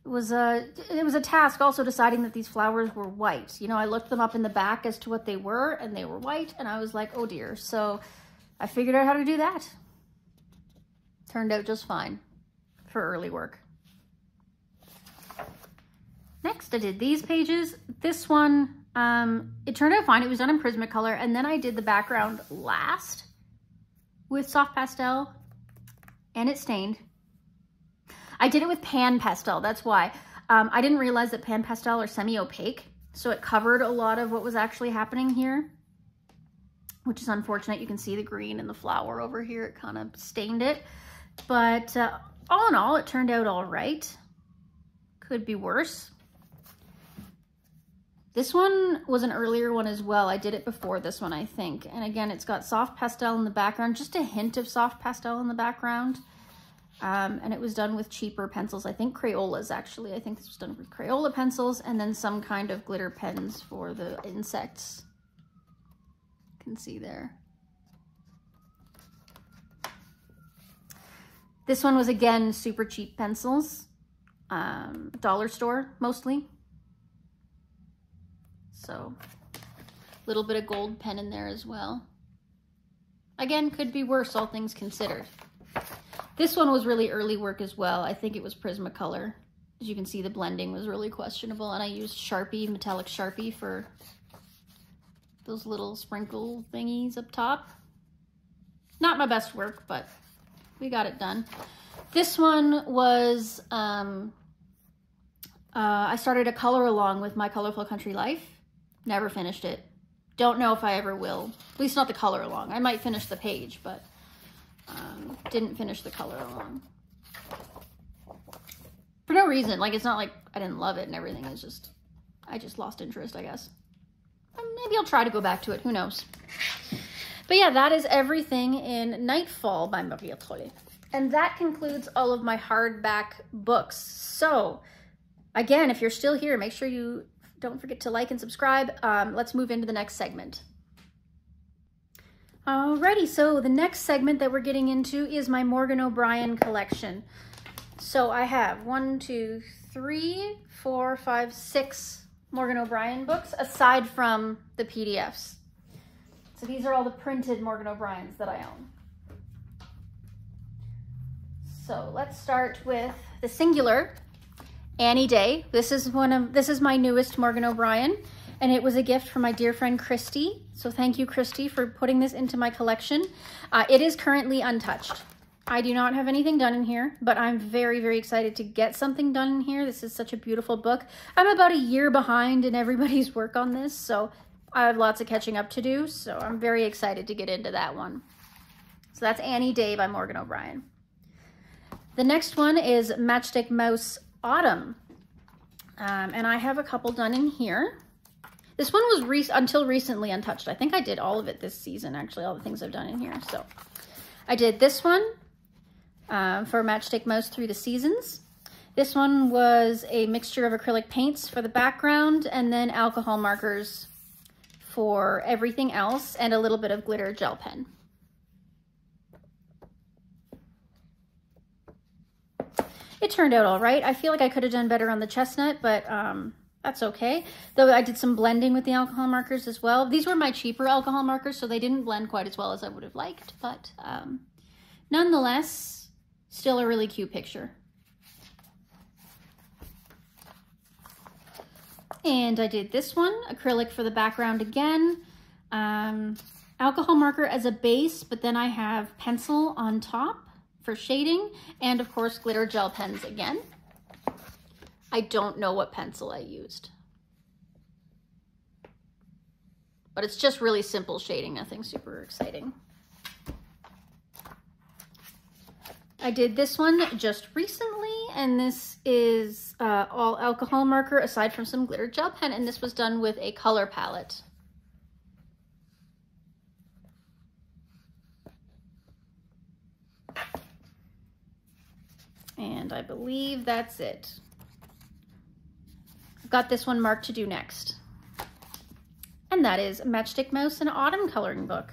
It was a task also deciding that these flowers were white. You know, I looked them up in the back as to what they were, and they were white, and I was like, oh dear. So I figured out how to do that. Turned out just fine for early work. Next, I did these pages. This one, it turned out fine. It was done in Prismacolor, and then I did the background last with soft pastel, and it stained. I did it with pan pastel, that's why. I didn't realize that pan pastel are semi-opaque, so it covered a lot of what was actually happening here, which is unfortunate. You can see the green in the flower over here. It kind of stained it. But all in all, it turned out all right. Could be worse. This one was an earlier one as well. I did it before this one, I think. And again, it's got soft pastel in the background, just a hint of soft pastel in the background. And it was done with cheaper pencils. I think Crayolas, actually. I think this was done with Crayola pencils and then some kind of glitter pens for the insects. You can see there. This one was, again, super cheap pencils. Dollar store, mostly. So Little bit of gold pen in there as well. Again, could be worse, all things considered. This one was really early work as well. I think it was Prismacolor. As you can see, the blending was really questionable, and I used Sharpie, metallic Sharpie for those little sprinkle thingies up top. Not my best work, but we got it done. This one was, I started a color along with My Colorful Country Life. Never finished it. Don't know if I ever will. At least not the color along. I might finish the page, but didn't finish the color along. For no reason. Like, it's not like I didn't love it and everything. It's just, I just lost interest, I guess. And maybe I'll try to go back to it. Who knows? But yeah, that is everything in Nightfall by Maria Trolle. And that concludes all of my hardback books. So, again, if you're still here, make sure you don't forget to like and subscribe. Let's move into the next segment. Alrighty, so the next segment that we're getting into is my Morgan O'Brien collection. So I have 1, 2, 3, 4, 5, 6 Morgan O'Brien books, aside from the PDFs. So these are all the printed Morgan O'Briens that I own. So let's start with the singular, Annie Day. This is my newest Morgan O'Brien, and it was a gift from my dear friend Christy. So thank you, Christy, for putting this into my collection. It is currently untouched. I do not have anything done in here, but I'm very, very excited to get something done in here. This is such a beautiful book. I'm about a year behind in everybody's work on this, so I have lots of catching up to do, so I'm very excited to get into that one. So that's Annie Day by Morgan O'Brien. The next one is Matchstick Mouse Autumn, and I have a couple done in here. This one was until recently untouched. I think I did all of it this season, actually, all the things I've done in here. So I did this one for Matchstick Mouse Through the Seasons. This one was a mixture of acrylic paints for the background and then alcohol markers for everything else and a little bit of glitter gel pen. It turned out all right. I feel like I could have done better on the chestnut, but that's okay. Though I did some blending with the alcohol markers as well. These were my cheaper alcohol markers, so they didn't blend quite as well as I would have liked, but nonetheless, still a really cute picture. And I did this one, acrylic for the background again. Alcohol marker as a base, but then I have pencil on top for shading, and of course glitter gel pens again. I don't know what pencil I used, but it's just really simple shading, nothing super exciting. I did this one just recently, and this is all alcohol marker aside from some glitter gel pen, and this was done with a color palette. And I believe that's it. I've got this one marked to do next. And that is Matchstick Mouse, an autumn coloring book.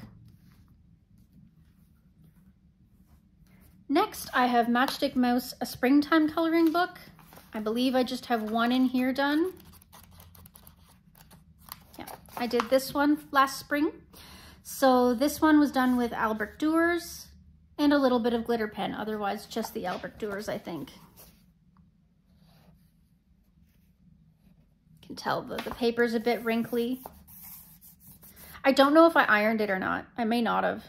Next, I have Matchstick Mouse, a springtime coloring book. I believe I just have one in here done. Yeah, I did this one last spring. So this one was done with Albert Duers and a little bit of glitter pen, otherwise just the Albert Duers, I think. You can tell the paper's a bit wrinkly. I don't know if I ironed it or not. I may not have.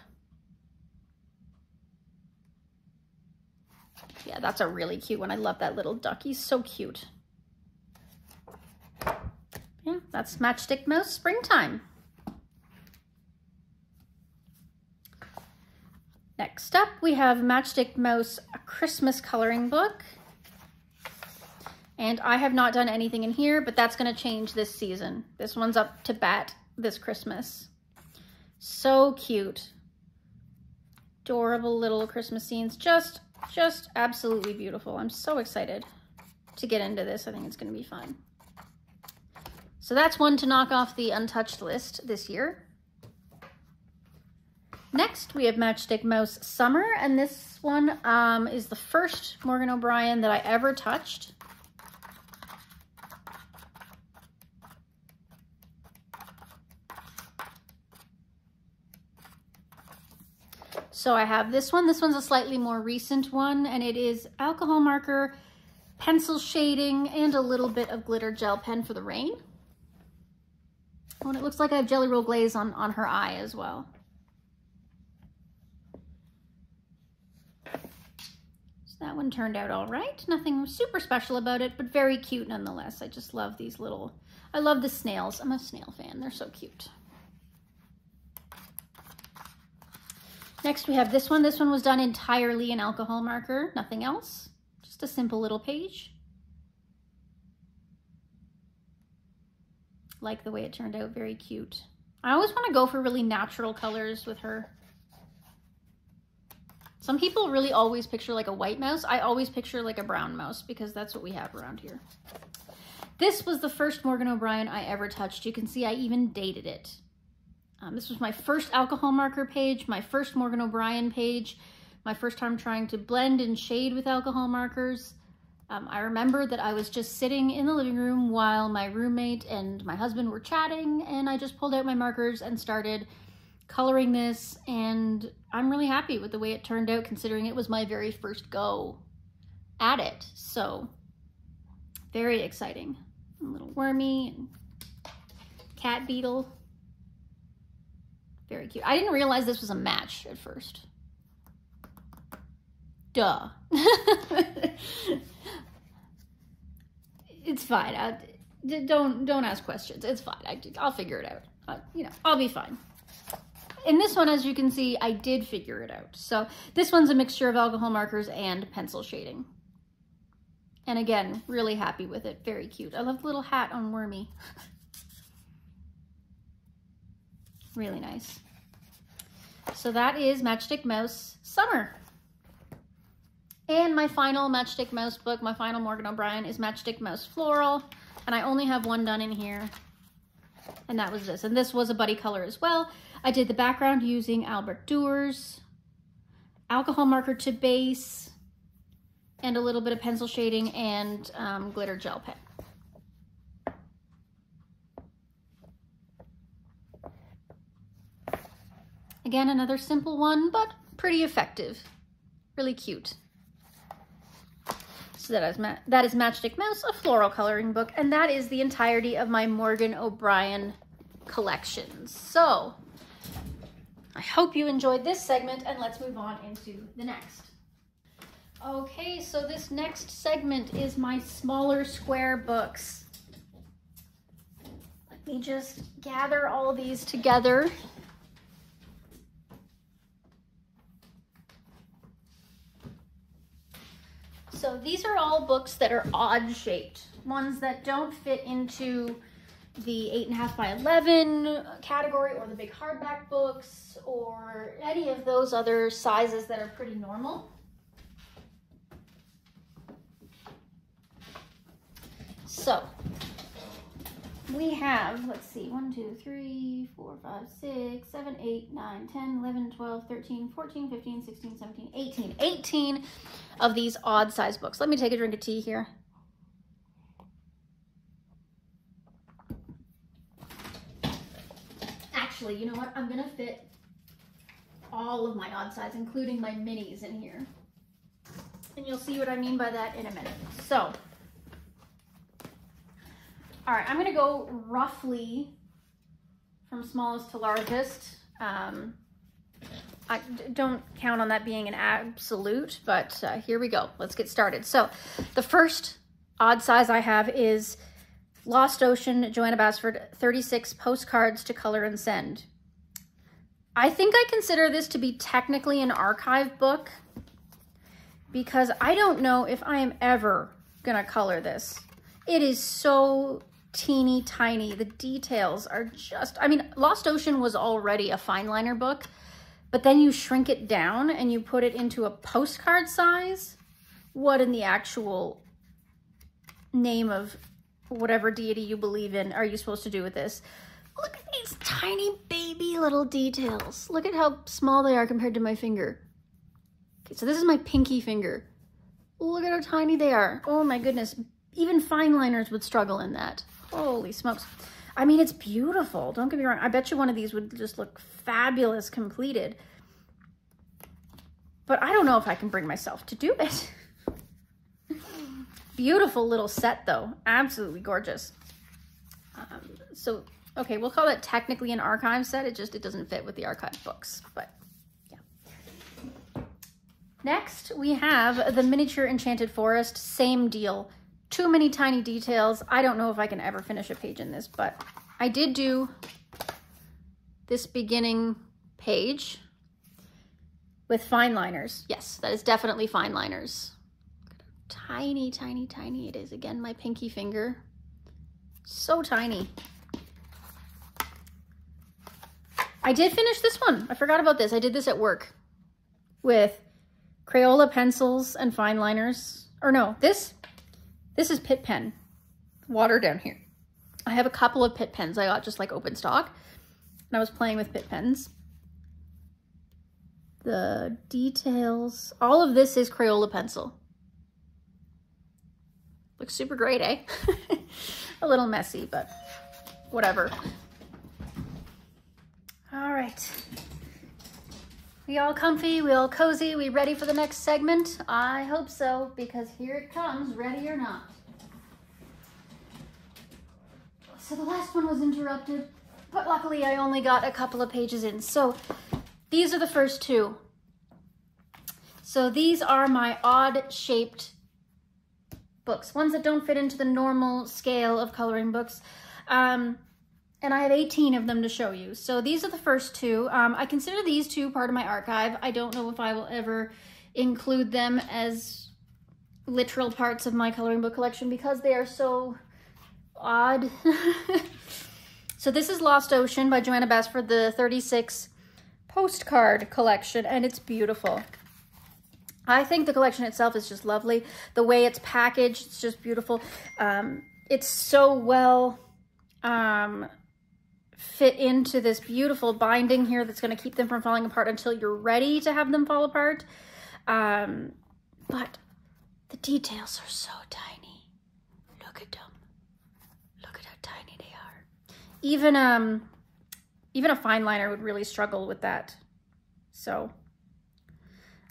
Yeah, that's a really cute one. I love that little duck. He's so cute. Yeah, that's Matchstick Mouse Springtime. Next up, we have Matchstick Mouse, a Christmas coloring book. And I have not done anything in here, but that's going to change this season. This one's up to bat this Christmas. So cute. Adorable little Christmas scenes. Just absolutely beautiful. I'm so excited to get into this. I think it's going to be fun. So that's one to knock off the untouched list this year. Next, we have Matchstick Mouse Summer, and this one is the first Morgan O'Brien that I ever touched. So I have this one. This one's a slightly more recent one, and it is alcohol marker, pencil shading, and a little bit of glitter gel pen for the rain. Oh, and it looks like I have Jelly Roll Glaze on her eye as well. So that one turned out all right. Nothing super special about it, but very cute nonetheless. I just love these little, I love the snails. I'm a snail fan. They're so cute. Next we have this one. This one was done entirely in alcohol marker, nothing else. Just a simple little page. Like the way it turned out, very cute. I always want to go for really natural colors with her. Some people really always picture like a white mouse. I always picture like a brown mouse because that's what we have around here. This was the first Morgan O'Brien I ever touched. You can see I even dated it. This was my first alcohol marker page, my first Morgan O'Brien page, my first time trying to blend and shade with alcohol markers. I remember that I was just sitting in the living room while my roommate and my husband were chatting, and I just pulled out my markers and started coloring this, and I'm really happy with the way it turned out considering it was my very first go at it. So very exciting. A little wormy and cat beetle. Very cute. I didn't realize this was a match at first. Duh. It's fine. Don't ask questions. It's fine. I'll figure it out. You know, I'll be fine. In this one, as you can see, I did figure it out. So this one's a mixture of alcohol markers and pencil shading. And again, really happy with it. Very cute. I love the little hat on Wormy. Really nice. So that is Matchstick Mouse Summer. And my final Matchstick Mouse book, my final Morgan O'Brien, is Matchstick Mouse Floral. And I only have one done in here. And that was this. And this was a buddy color as well. I did the background using Albert Duer's alcohol marker to base, and a little bit of pencil shading and glitter gel pen. Again, another simple one, but pretty effective. Really cute. So that is Matchstick Mouse, a floral coloring book, and that is the entirety of my Morgan O'Brien collections. So I hope you enjoyed this segment, and let's move on into the next. Okay, so this next segment is my smaller square books. Let me just gather all these together. So these are all books that are odd shaped, ones that don't fit into the 8.5 by 11 category or the big hardback books or any of those other sizes that are pretty normal. So we have, let's see, 1, 2, 3, 4, 5, 6, 7, 8, 9, 10, 11, 12, 13, 14, 15, 16, 17, 18. 18 of these odd size books. Let me take a drink of tea here. Actually, you know what? I'm gonna fit all of my odd size, including my minis, in here. And you'll see what I mean by that in a minute. So, all right, I'm gonna go roughly from smallest to largest. I don't count on that being an absolute, but here we go. Let's get started. So the first odd size I have is Lost Ocean, Johanna Basford, 36 postcards to color and send. I think I consider this to be technically an archive book because I don't know if I am ever gonna color this. It is so teeny tiny. The details are just, I mean, Lost Ocean was already a fine liner book, but then you shrink it down and you put it into a postcard size. What in the actual name of whatever deity you believe in are you supposed to do with this? Look at these tiny baby little details. Look at how small they are compared to my finger. Okay, so this is my pinky finger. Look at how tiny they are. Oh my goodness. Even fine liners would struggle in that. Holy smokes. I mean, it's beautiful. Don't get me wrong. I bet you one of these would just look fabulous completed. but I don't know if I can bring myself to do it. Beautiful little set though, absolutely gorgeous. So, okay, we'll call it technically an archive set. It doesn't fit with the archive books, but yeah. Next, we have the Miniature Enchanted Forest, same deal. Too many tiny details. I don't know if I can ever finish a page in this, but I did do this beginning page with fine liners. Yes, that is definitely fine liners. Tiny, tiny, tiny it is. Again, my pinky finger. So tiny. I did finish this one. I forgot about this. I did this at work with Crayola pencils and fine liners. Or no, this is Pitt pen. Water down here. I have a couple of Pitt pens I got just like open stock. And I was playing with Pitt pens. The details, all of this is Crayola pencil. Looks super great, eh? A little messy, but whatever. All right. We all comfy, we all cozy, we ready for the next segment? I hope so, because here it comes, ready or not. So the last one was interrupted, but luckily I only got a couple of pages in. So these are the first two. So these are my odd-shaped books, ones that don't fit into the normal scale of coloring books. And I have 18 of them to show you. So these are the first two. I consider these two part of my archive. I don't know if I will ever include them as literal parts of my coloring book collection because they are so odd. So this is Lost Ocean by Johanna Basford, the 36 postcard collection, and it's beautiful. I think the collection itself is just lovely. The way it's packaged, it's just beautiful. It's so well fit into this beautiful binding here that's going to keep them from falling apart until you're ready to have them fall apart. But the details are so tiny. Look at them. Look at how tiny they are. Even a fine liner would really struggle with that. So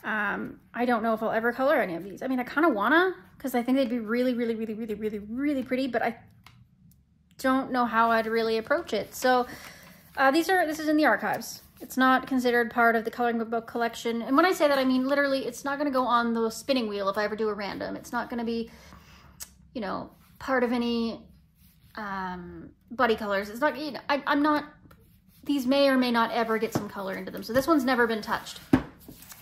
I don't know if I'll ever color any of these. I mean, I kind of wanna, because I think they'd be really, really, really, really, really, really pretty, but I don't know how I'd really approach it. So this is in the archives. It's not considered part of the coloring book collection. And when I say that, I mean, literally, it's not gonna go on the spinning wheel if I ever do a random. It's not gonna be, you know, part of any buddy colors. It's not, you know, I'm not, these may or may not ever get some color into them. So this one's never been touched.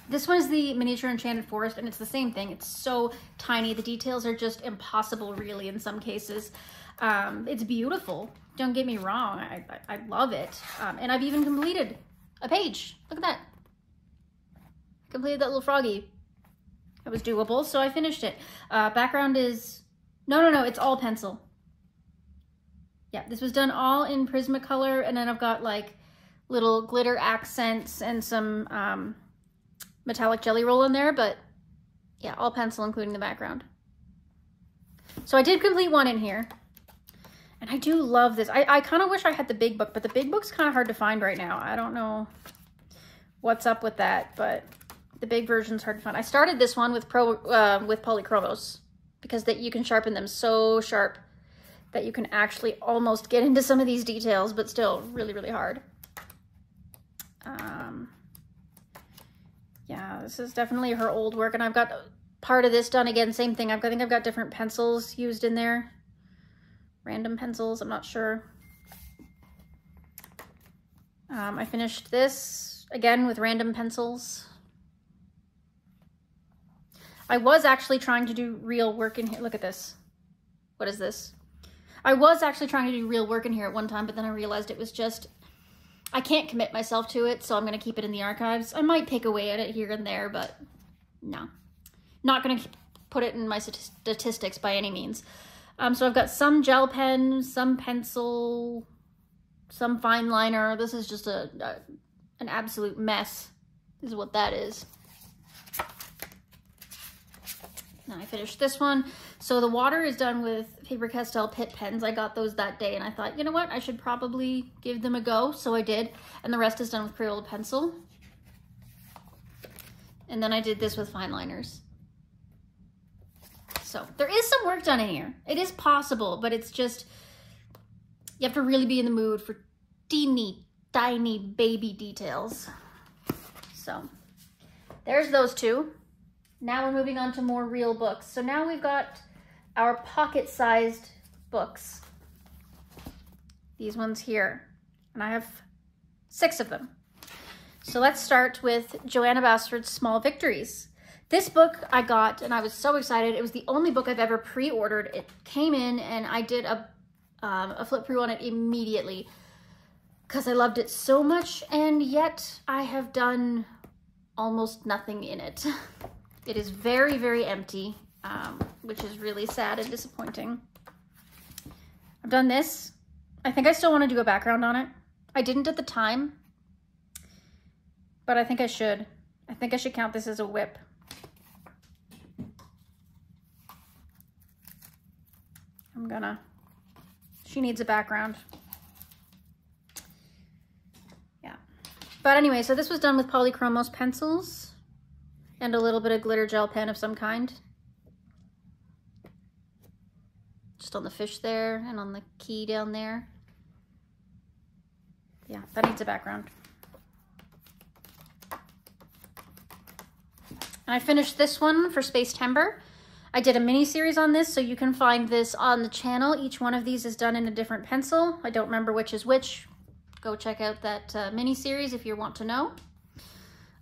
This one is the Miniature Enchanted Forest, and it's the same thing. It's so tiny. The details are just impossible, really, in some cases. It's beautiful. Don't get me wrong. I love it. And I've even completed a page. Look at that. Completed that little froggy. It was doable, so I finished it. Background is... No, it's all pencil. Yeah, this was done all in Prismacolor, and then I've got, like, little glitter accents and some... metallic jelly roll in there, but yeah, all pencil, including the background. So I did complete one in here, and I do love this. I kind of wish I had the big book, but the big book's kind of hard to find right now. I don't know what's up with that, but the big version's hard to find. I started this one with polychromos because that you can sharpen them so sharp that you can actually almost get into some of these details, but still really, really hard. Yeah, this is definitely her old work, and I've got part of this done again, same thing. I think I've got different pencils used in there. Random pencils, I'm not sure. I finished this, again, with random pencils. I was actually trying to do real work in here. Look at this. What is this? I was actually trying to do real work in here at one time, but then I realized it was just... I can't commit myself to it, so I'm going to keep it in the archives. I might pick away at it here and there, but no. Not going to put it in my statistics by any means. So I've got some gel pen, some pencil, some fine liner. This is just an absolute mess, is what that is. Now I finished this one. So the water is done with Faber-Castell Pitt pens. I got those that day and I thought, you know what, I should probably give them a go. So I did. And the rest is done with Crayola pencil. And then I did this with fine liners. So there is some work done in here. It is possible, but it's just, you have to really be in the mood for teeny, tiny baby details. So there's those two. Now we're moving on to more real books. So now we've got our pocket-sized books. These ones here. And I have 6 of them. So let's start with Johanna Basford's Small Victories. This book I got and I was so excited. It was the only book I've ever pre-ordered. It came in and I did a flip through on it immediately because I loved it so much, and yet I have done almost nothing in it. It is very, very empty, which is really sad and disappointing. I've done this. I think I still want to do a background on it. I didn't at the time, but I think I should. I think I should count this as a whip. She needs a background. Yeah. But anyway, so this was done with polychromos pencils and a little bit of glitter gel pen of some kind. Just on the fish there and on the key down there. Yeah, that needs a background. And I finished this one for Space Timber. I did a mini series on this, so you can find this on the channel. Each one of these is done in a different pencil. I don't remember which is which. Go check out that mini series if you want to know.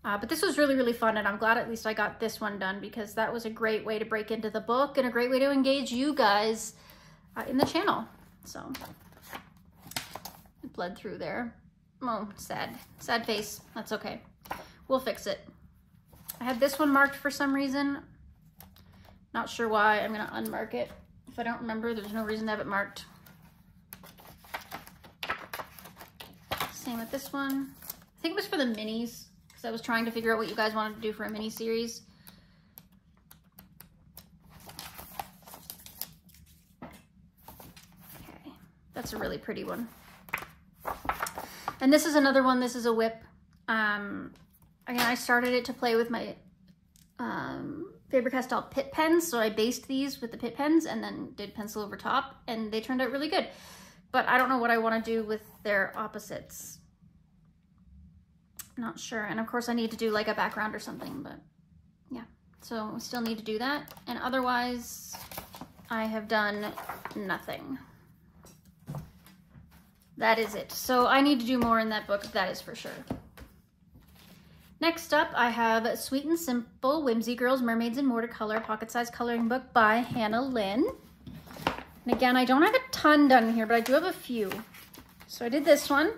But this was really, really fun, and I'm glad at least I got this one done because that was a great way to break into the book and a great way to engage you guys in the channel. So, it bled through there. Oh, sad. Sad face. That's okay. We'll fix it. I had this one marked for some reason. Not sure why. I'm gonna unmark it. If I don't remember, there's no reason to have it marked. Same with this one. I think it was for the minis, because I was trying to figure out what you guys wanted to do for a mini series. Okay, that's a really pretty one. And this is another one. This is a whip. Again, I started it to play with my Faber-Castell Pitt pens, so I based these with the Pitt pens and then did pencil over top, and they turned out really good. But I don't know what I want to do with their opposites. Not sure. And of course I need to do like a background or something, but yeah. So we still need to do that. And otherwise I have done nothing. That is it. So I need to do more in that book, that is for sure. Next up, I have Sweet and Simple, Whimsy Girls, Mermaids in Watercolor, pocket-sized coloring book by Hannah Lynn. And again, I don't have a ton done here, but I do have a few. So I did this one.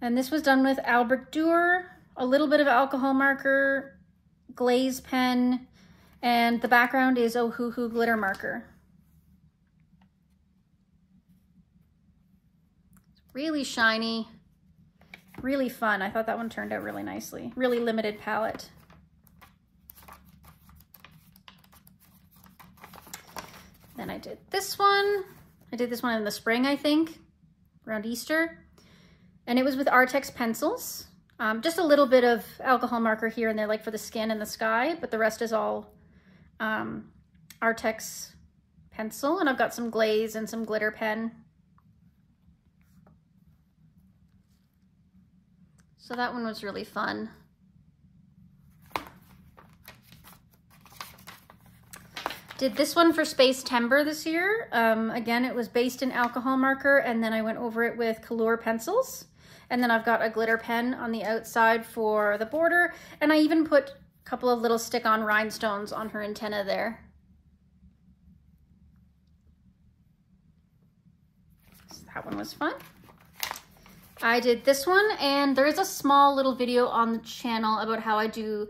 And this was done with Albrecht Dürer, a little bit of alcohol marker, glaze pen, and the background is Ohuhu glitter marker. It's really shiny. Really fun. I thought that one turned out really nicely. Really limited palette. Then I did this one. I did this one in the spring, I think, around Easter. And it was with Artex pencils. Just a little bit of alcohol marker here and there, like for the skin and the sky, but the rest is all Artex pencil. And I've got some glaze and some glitter pen. So that one was really fun. Did this one for Space Timber this year. Again, it was based in alcohol marker, and then I went over it with Color pencils. And then I've got a glitter pen on the outside for the border. And I even put a couple of little stick-on rhinestones on her antenna there. So that one was fun. I did this one, and there is a small little video on the channel about how I do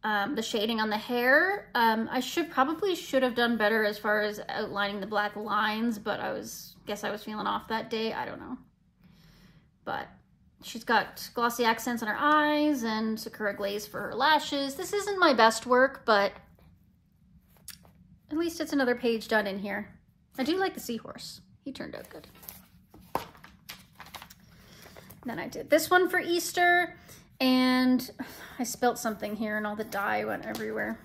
the shading on the hair. I probably should have done better as far as outlining the black lines, but guess I was feeling off that day. I don't know. But she's got glossy accents on her eyes and Sakura glaze for her lashes. This isn't my best work, but at least it's another page done in here. I do like the seahorse. He turned out good. Then I did this one for Easter, And I spilt something here and all the dye went everywhere.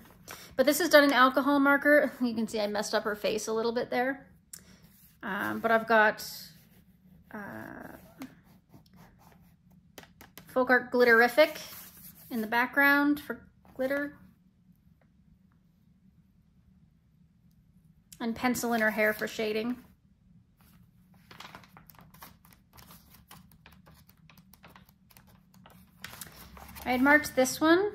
But this is done in alcohol marker. You can see I messed up her face a little bit there. But I've got Folk Art Glitterific in the background for glitter. And pencil in her hair for shading. I had marked this one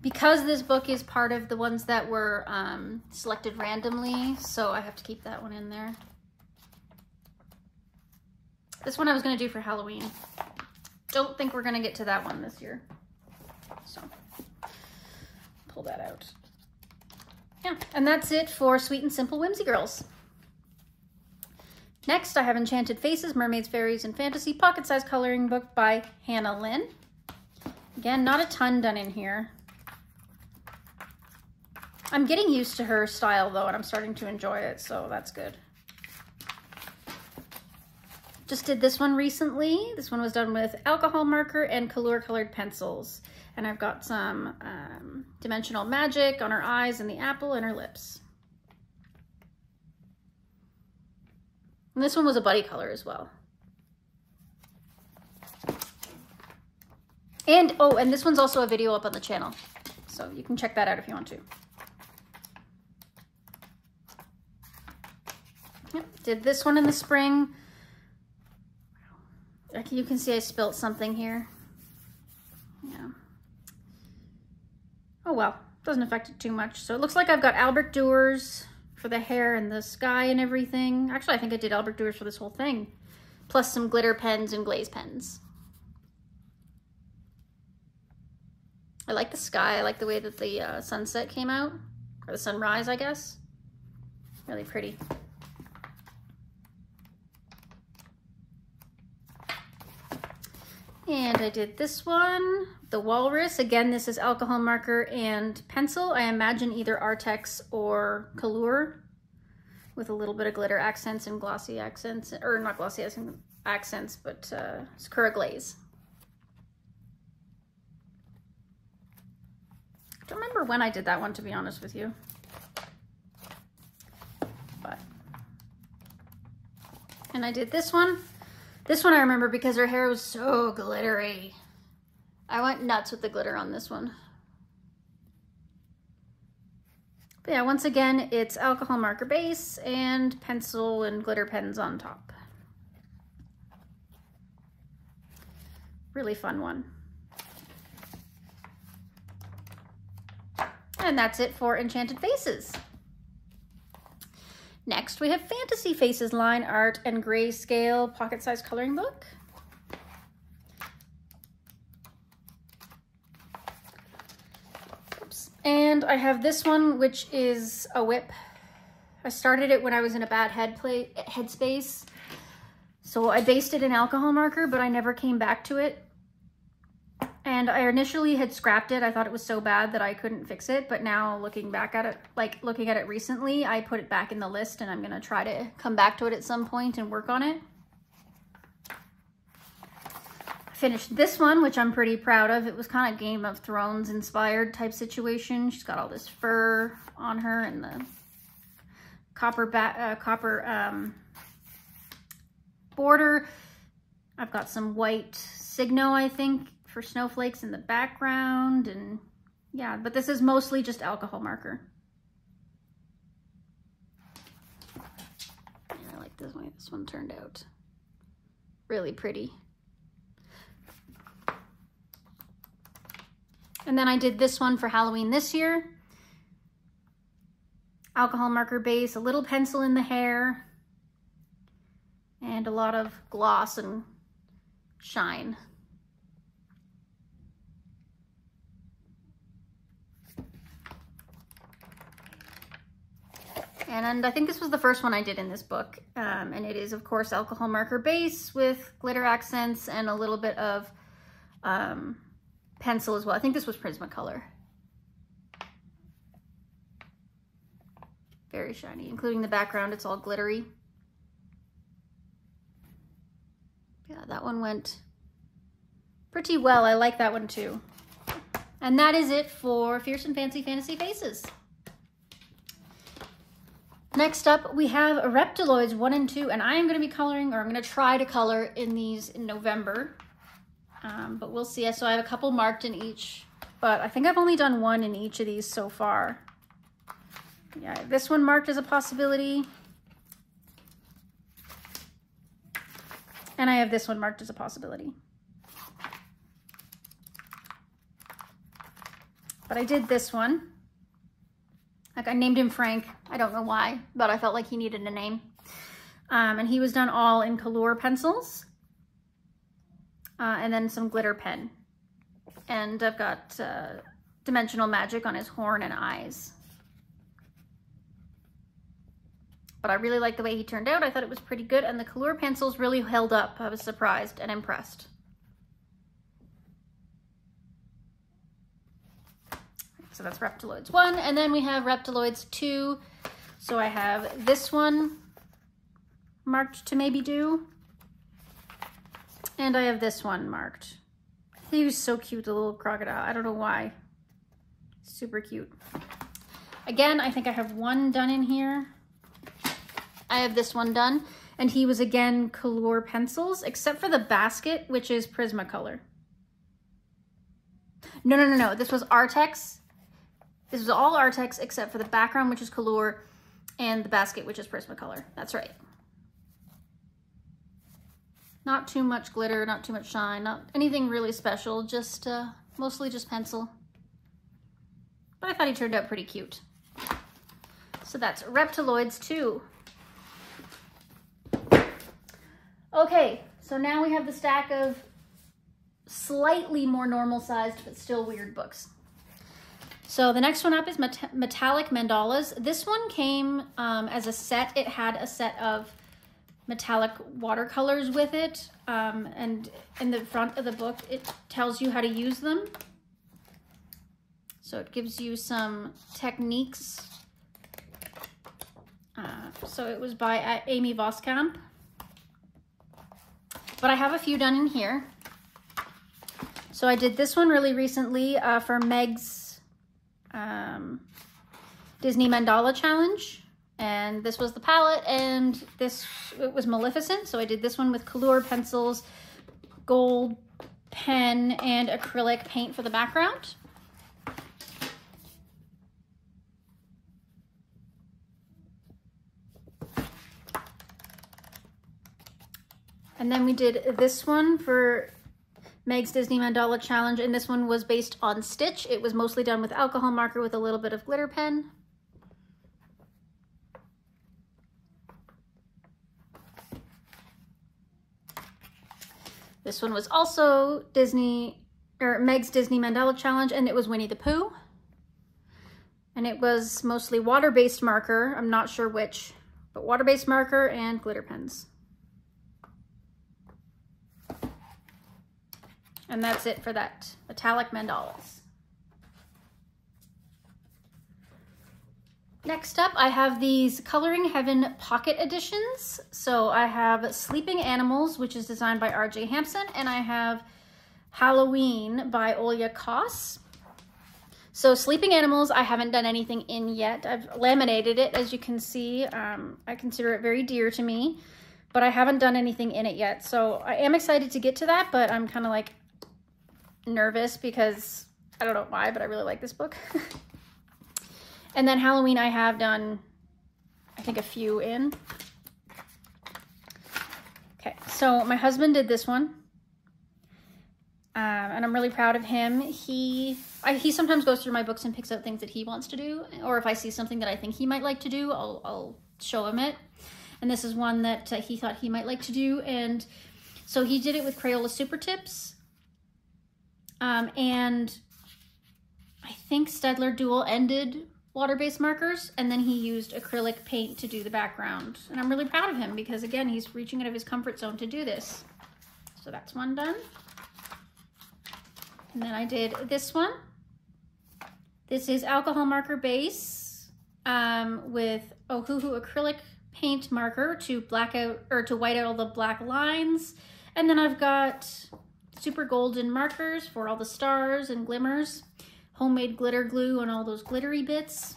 because this book is part of the ones that were selected randomly, so I have to keep that one in there. This one I was going to do for Halloween. Don't think we're going to get to that one this year. So, pull that out. Yeah, and that's it for Sweet and Simple Whimsy Girls. Next, I have Enchanted Faces, Mermaids, Fairies, and Fantasy pocket-sized coloring book by Hannah Lynn. Again, not a ton done in here. I'm getting used to her style though, and I'm starting to enjoy it, so that's good. Just did this one recently. This one was done with alcohol marker and Color colored pencils. And I've got some dimensional magic on her eyes and the apple and her lips. And this one was a buddy color as well. And, oh, and this one's also a video up on the channel. So you can check that out if you want to. Yep, did this one in the spring. You can see I spilt something here. Yeah. Oh well, doesn't affect it too much. So it looks like I've got Albert Doers for the hair and the sky and everything. Actually, I think I did Albert Doers for this whole thing. Plus some glitter pens and glaze pens. I like the sky. I like the way that the sunset came out. Or the sunrise, I guess. Really pretty. And I did this one, the walrus. Again, this is alcohol marker and pencil. I imagine either Artex or Color with a little bit of glitter accents and glossy accents, or not glossy accents, but Sakura glaze. I don't remember when I did that one, to be honest with you. But, and I did this one. This one I remember because her hair was so glittery. I went nuts with the glitter on this one. But yeah, once again, it's alcohol marker base and pencil and glitter pens on top. Really fun one. And that's it for Enchanted Faces. Next, we have Fantasy Faces line art and grayscale pocket-sized coloring book. Oops. And I have this one, which is a whip. I started it when I was in a bad headspace. So I based it in alcohol marker, but I never came back to it. And I initially had scrapped it. I thought it was so bad that I couldn't fix it. But now looking back at it, like looking at it recently, I put it back in the list and I'm gonna try to come back to it at some point and work on it. I finished this one, which I'm pretty proud of. It was kind of Game of Thrones inspired type situation. She's got all this fur on her and the copper border. I've got some white Signo, I think, for snowflakes in the background, and yeah, but this is mostly just alcohol marker. I like this way this one turned out. Really pretty. And then I did this one for Halloween this year. Alcohol marker base, a little pencil in the hair, and a lot of gloss and shine. And I think this was the first one I did in this book. And it is, of course, alcohol marker base with glitter accents and a little bit of pencil as well. I think this was Prismacolor. Very shiny, including the background. It's all glittery. Yeah, that one went pretty well. I like that one too. And that is it for Fierce and Fancy Fantasy Faces. Next up, we have Reptiloids 1 and 2, and I am going to be coloring, or I'm going to try to color in these in November, but we'll see. So I have a couple marked in each, but I think I've only done one in each of these so far. Yeah, this one marked as a possibility, and I have this one marked as a possibility. But I did this one. Like, I named him Frank. I don't know why, but I felt like he needed a name. And he was done all in Color pencils. And then some glitter pen. And I've got dimensional magic on his horn and eyes. But I really like the way he turned out. I thought it was pretty good. And the Color pencils really held up. I was surprised and impressed. So that's Reptiloids 1, and then we have Reptiloids 2. So I have this one marked to maybe do, and I have this one marked. He was so cute, the little crocodile. I don't know why. Super cute. Again, I think I have one done in here. I have this one done, and he was again Color pencils, except for the basket, which is Prismacolor. No. This was Artex. This is all Artex except for the background, which is Color, and the basket, which is Prismacolor. That's right. Not too much glitter, not too much shine, not anything really special, just mostly just pencil. But I thought he turned out pretty cute. So that's Reptiloids 2. Okay, so now we have the stack of slightly more normal sized, but still weird books. So the next one up is Metallic Mandalas. This one came as a set. It had a set of metallic watercolors with it. And in the front of the book, it tells you how to use them. So it gives you some techniques. So it was by Amy Voskamp. But I have a few done in here. So I did this one really recently for Meg's Disney Mandala Challenge, and this was the palette, and it was Maleficent, so I did this one with Color pencils, gold pen, and acrylic paint for the background. And then we did this one for Meg's Disney Mandala Challenge, and this one was based on Stitch. It was mostly done with alcohol marker with a little bit of glitter pen. This one was also Meg's Disney Mandala Challenge, and it was Winnie the Pooh. And it was mostly water-based marker, I'm not sure which, but water-based marker and glitter pens. And that's it for that Metallic Mandalas. Next up, I have these Coloring Heaven Pocket Editions. So I have Sleeping Animals, which is designed by R.J. Hampson, and I have Halloween by Olya Koss. So Sleeping Animals, I haven't done anything in yet. I've laminated it, as you can see. I consider it very dear to me, but I haven't done anything in it yet. So I am excited to get to that, but I'm kind of like nervous because I don't know why, but I really like this book. And then Halloween I have done, I think, a few in. Okay, so my husband did this one. And I'm really proud of him. He sometimes goes through my books and picks out things that he wants to do, or if I see something that I think he might like to do, I'll show him it. And this is one that he thought he might like to do, and so he did it with Crayola Super Tips. And I think Staedtler dual-ended water-based markers, and then he used acrylic paint to do the background. And I'm really proud of him because, again, he's reaching out of his comfort zone to do this. So that's one done. And then I did this one. This is alcohol marker base with Ohuhu acrylic paint marker to black out, or to white out all the black lines. And then I've got super golden markers for all the stars and glimmers, homemade glitter glue and all those glittery bits,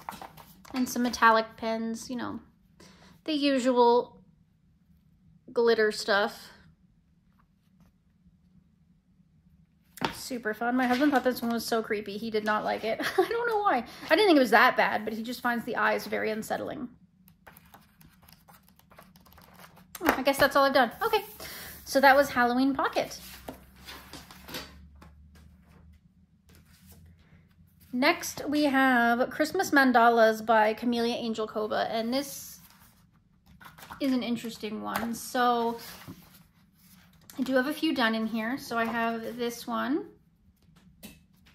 and some metallic pens, you know, the usual glitter stuff. Super fun. My husband thought this one was so creepy. He did not like it. I don't know why. I didn't think it was that bad, but he just finds the eyes very unsettling. Oh, I guess that's all I've done. Okay, so that was Halloween Pocket. Next, we have Christmas Mandalas by Kameliya Angel Kova, and this is an interesting one. So I do have a few done in here. So I have this one.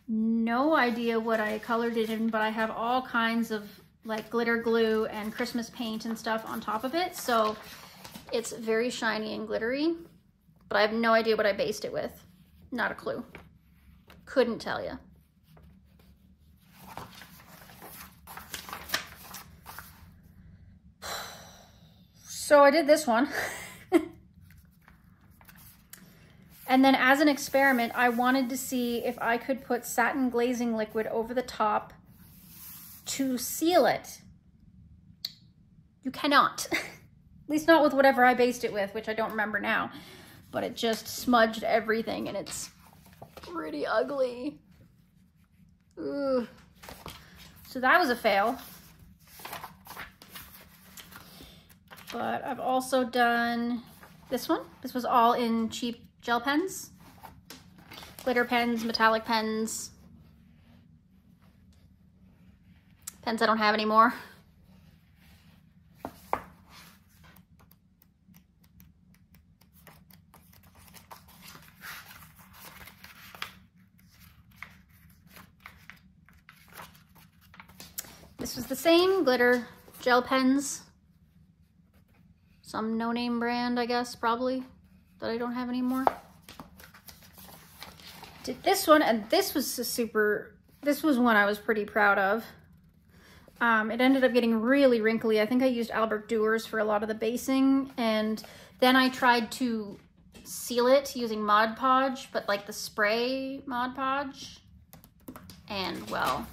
No idea what I colored it in, but I have all kinds of like glitter glue and Christmas paint and stuff on top of it. So it's very shiny and glittery, but I have no idea what I based it with. Not a clue. Couldn't tell you. So I did this one. And then as an experiment, I wanted to see if I could put satin glazing liquid over the top to seal it. You cannot. At least not with whatever I based it with, which I don't remember now. But it just smudged everything and it's pretty ugly. Ooh. So that was a fail. But I've also done this one. This was all in cheap gel pens, glitter pens, metallic pens, pens I don't have anymore. This was the same glitter gel pens. Some no-name brand, I guess, probably, that I don't have anymore. Did this one, and this was this was one I was pretty proud of. It ended up getting really wrinkly. I think I used Albert Duers for a lot of the basing, and then I tried to seal it using Mod Podge, but like the spray Mod Podge, and well,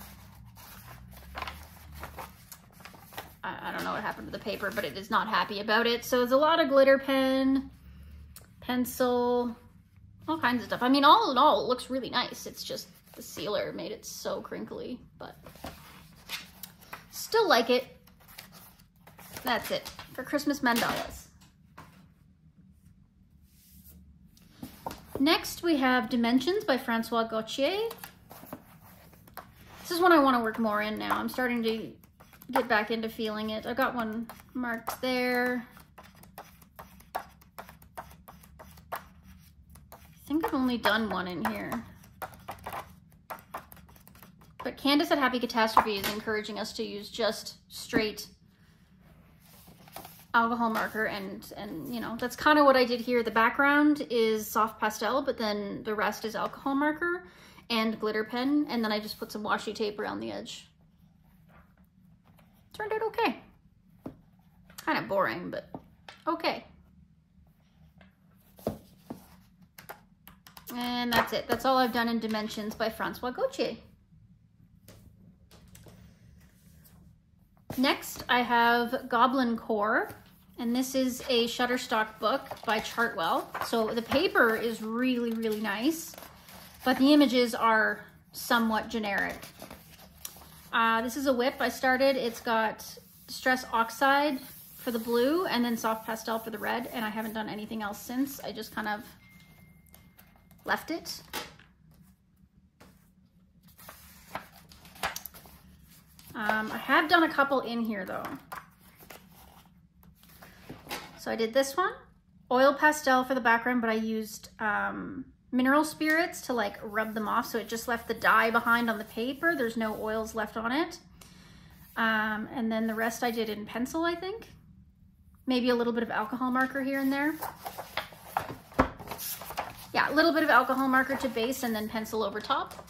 I don't know what happened to the paper, but it is not happy about it. So it's a lot of glitter pen, pencil, all kinds of stuff. I mean, all in all, it looks really nice. It's just the sealer made it so crinkly, but still like it. That's it for Christmas mandalas. Next, we have Dimensions by Francois Gauthier. This is one I want to work more in now. I'm starting to get back into feeling it. I got one marked there. I think I've only done one in here. But Candace at Happy Catastrophe is encouraging us to use just straight alcohol marker, and you know, that's kind of what I did here. The background is soft pastel, but then the rest is alcohol marker and glitter pen, and then I just put some washi tape around the edge. Turned out okay. Kind of boring, but okay. And that's it. That's all I've done in Dimensions by Francois Gauthier. Next, I have Goblin Core, and this is a Shutterstock book by Chartwell. So the paper is really, really nice, but the images are somewhat generic. This is a whip I started. It's got Distress Oxide for the blue and then soft pastel for the red, and I haven't done anything else since. I just kind of left it. I have done a couple in here though. So I did this one, oil pastel for the background, but I used mineral spirits to like rub them off, so it just left the dye behind on the paper. There's no oils left on it. And then the rest I did in pencil, I think. Maybe a little bit of alcohol marker here and there. Yeah, a little bit of alcohol marker to base and then pencil over top.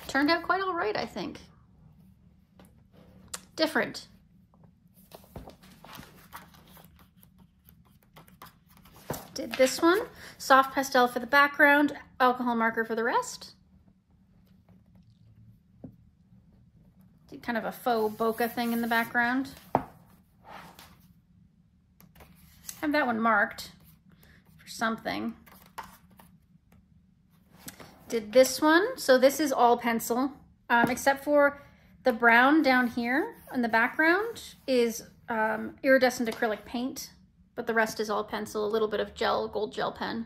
Turned out quite all right, I think. Different. Did this one, soft pastel for the background, alcohol marker for the rest. Did kind of a faux bokeh thing in the background. Have that one marked for something. Did this one, so this is all pencil, except for the brown down here in the background is iridescent acrylic paint, but the rest is all pencil, a little bit of gel, gold gel pen.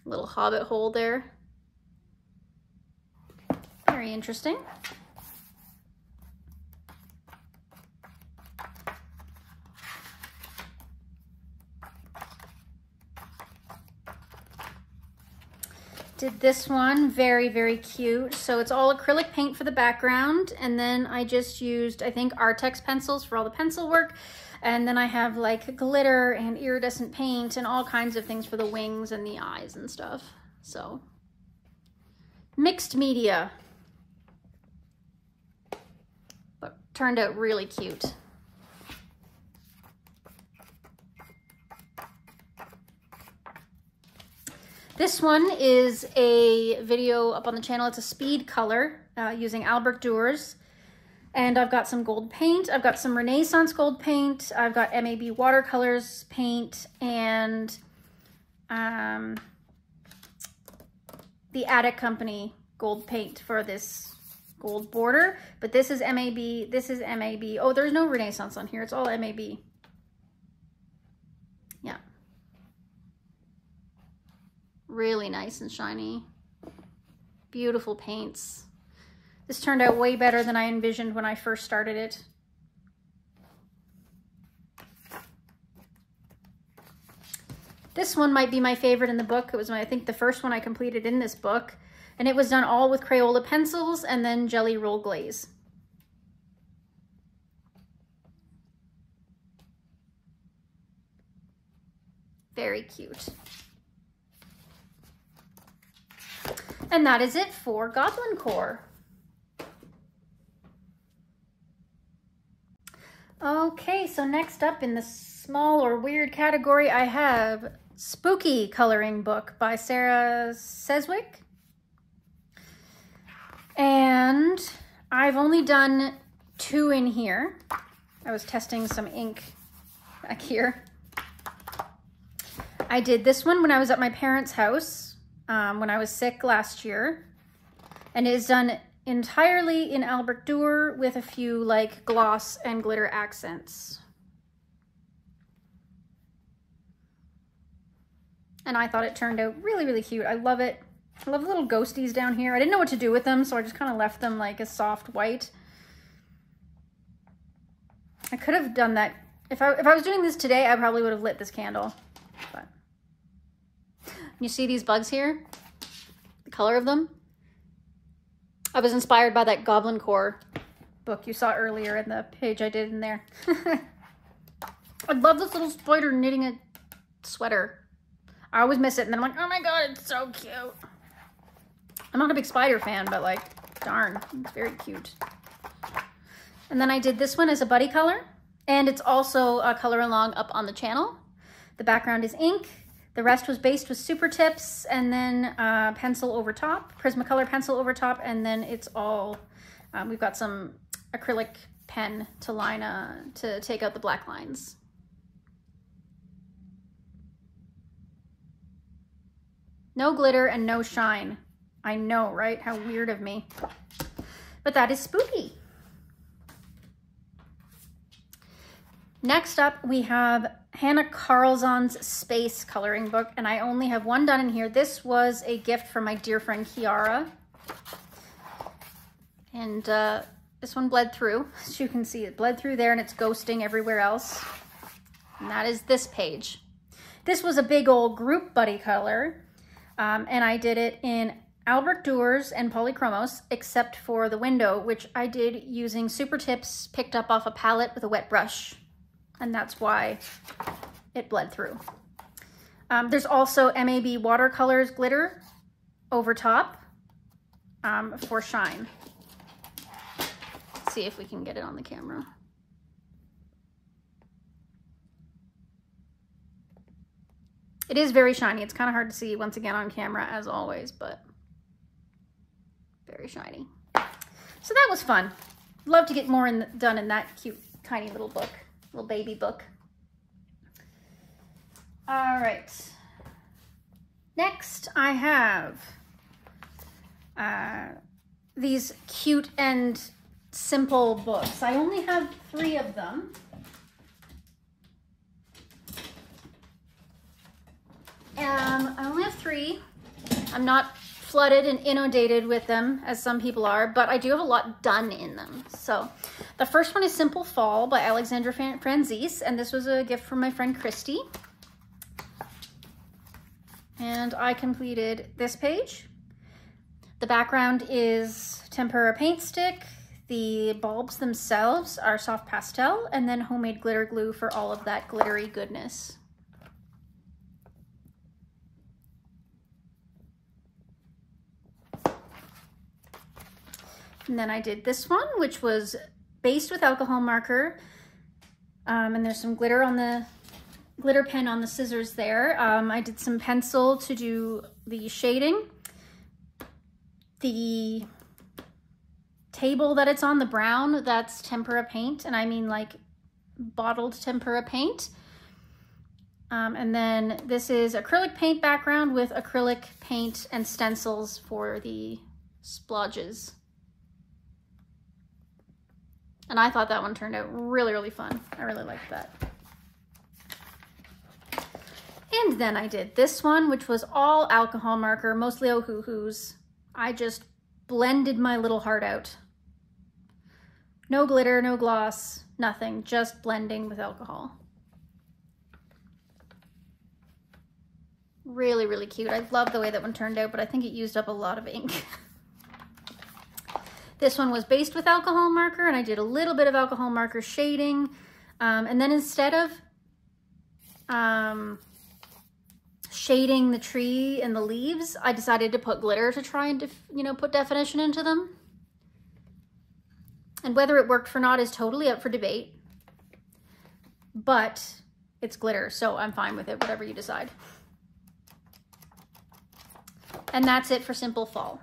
Little hobbit hole there. Very interesting. Did this one, very, very cute. So it's all acrylic paint for the background. And then I just used, I think, Artex pencils for all the pencil work. And then I have like glitter and iridescent paint and all kinds of things for the wings and the eyes and stuff. So mixed media, but turned out really cute. This one is a video up on the channel. It's a speed color using Albert Dürer. And I've got some gold paint. I've got some Renaissance gold paint. I've got MAB watercolors paint and the Attic Company gold paint for this gold border. But this is MAB. This is MAB. Oh, there's no Renaissance on here. It's all MAB. Yeah. Really nice and shiny. Beautiful paints. This turned out way better than I envisioned when I first started it. This one might be my favorite in the book. It was, I think, the first one I completed in this book. And it was done all with Crayola pencils and then Jelly Roll Glaze. Very cute. And that is it for Goblin Core. Okay, so next up in the small or weird category, I have Spooky Coloring Book by Sarah Seswick. And I've only done 2 in here. I was testing some ink back here. I did this one when I was at my parents' house. When I was sick last year, and it is done entirely in Albert Dürer with a few like gloss and glitter accents. And I thought it turned out really, really cute. I love it. I love the little ghosties down here. I didn't know what to do with them, so I just kind of left them like a soft white. I could have done that. If I was doing this today, I probably would have lit this candle, but. You see these bugs here? The color of them? I was inspired by that Goblin Core book you saw earlier in the page I did in there. I love this little spider knitting a sweater. I always miss it and then I'm like, oh my god, it's so cute. I'm not a big spider fan, but like, darn, it's very cute. And then I did this one as a buddy color, and it's also a color along up on the channel. The background is ink. The rest was based with super tips and then pencil over top, Prismacolor pencil over top, and then it's all, we've got some acrylic pen to line, to take out the black lines. No glitter and no shine. I know, right? How weird of me. But that is spooky. Next up, we have Hannah Carlson's Space Coloring Book, and I only have one done in here. This was a gift from my dear friend Kiara. And this one bled through. As you can see, it bled through there and it's ghosting everywhere else. And that is this page. This was a big old group buddy color, and I did it in Albert Dürer and Polychromos, except for the window, which I did using super tips picked up off a palette with a wet brush. And that's why it bled through. There's also MAB watercolors glitter over top for shine. Let's see if we can get it on the camera. It is very shiny. It's kind of hard to see once again on camera as always, but very shiny. So that was fun. Love to get more done in that cute, tiny little book, little baby book. All right. Next, I have these cute and simple books. I only have 3 of them. I only have 3. I'm not flooded and inundated with them as some people are, but I do have a lot done in them. So the first one is Simple Fall by Alexandra Franzese, and this was a gift from my friend Christy. And I completed this page. The background is tempera paint stick. The bulbs themselves are soft pastel, and then homemade glitter glue for all of that glittery goodness. And then I did this one, which was based with alcohol marker. And there's some glitter on the glitter pen on the scissors there. I did some pencil to do the shading. The table that it's on, the brown, that's tempera paint, and I mean like bottled tempera paint. And then this is acrylic paint background with acrylic paint and stencils for the splodges. And I thought that one turned out really, really fun. I really liked that. And then I did this one, which was all alcohol marker, mostly Ohuhus. I just blended my little heart out. No glitter, no gloss, nothing, just blending with alcohol. Really, really cute. I love the way that one turned out, but I think it used up a lot of ink. This one was based with alcohol marker, and I did a little bit of alcohol marker shading. And then instead of shading the tree and the leaves, I decided to put glitter to try and, put definition into them. And whether it worked or not is totally up for debate. But it's glitter, so I'm fine with it, whatever you decide. And that's it for Simple Fall.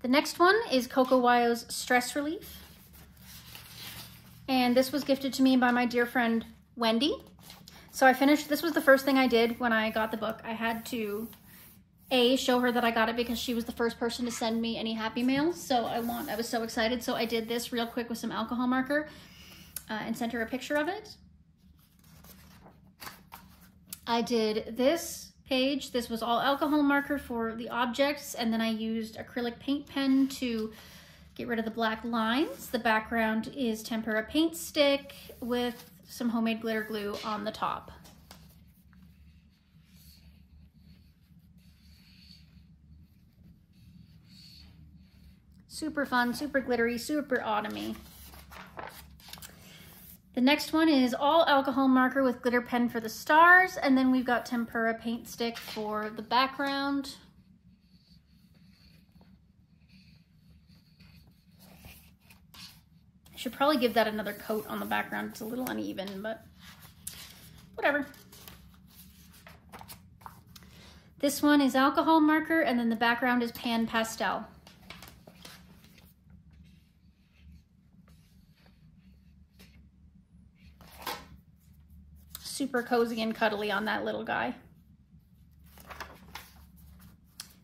The next one is Coco Wyo's Stress Relief. And this was gifted to me by my dear friend, Wendy. So I finished, this was the first thing I did when I got the book. I had to, show her that I got it because she was the first person to send me any Happy Mail. So I was so excited. So I did this real quick with some alcohol marker and sent her a picture of it. I did this page. This was all alcohol marker for the objects, and then I used acrylic paint pen to get rid of the black lines. The background is tempera paint stick with some homemade glitter glue on the top. Super fun, super glittery, super autumny. The next one is all alcohol marker with glitter pen for the stars, and then we've got tempera paint stick for the background. I should probably give that another coat on the background. It's a little uneven, but whatever. This one is alcohol marker, and then the background is pan pastel. Super cozy and cuddly on that little guy.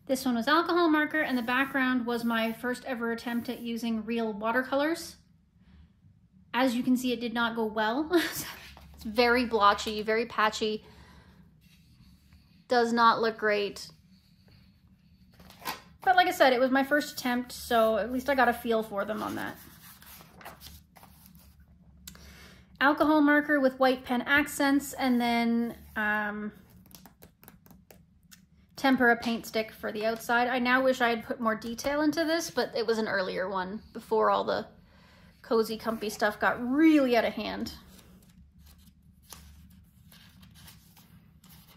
This one was alcohol marker, and the background was my first ever attempt at using real watercolors. As you can see, it did not go well. It's very blotchy, very patchy. Does not look great. But like I said, it was my first attempt, so at least I got a feel for them on that. Alcohol marker with white pen accents, and then tempera paint stick for the outside. I now wish I had put more detail into this, but it was an earlier one before all the cozy, comfy stuff got really out of hand.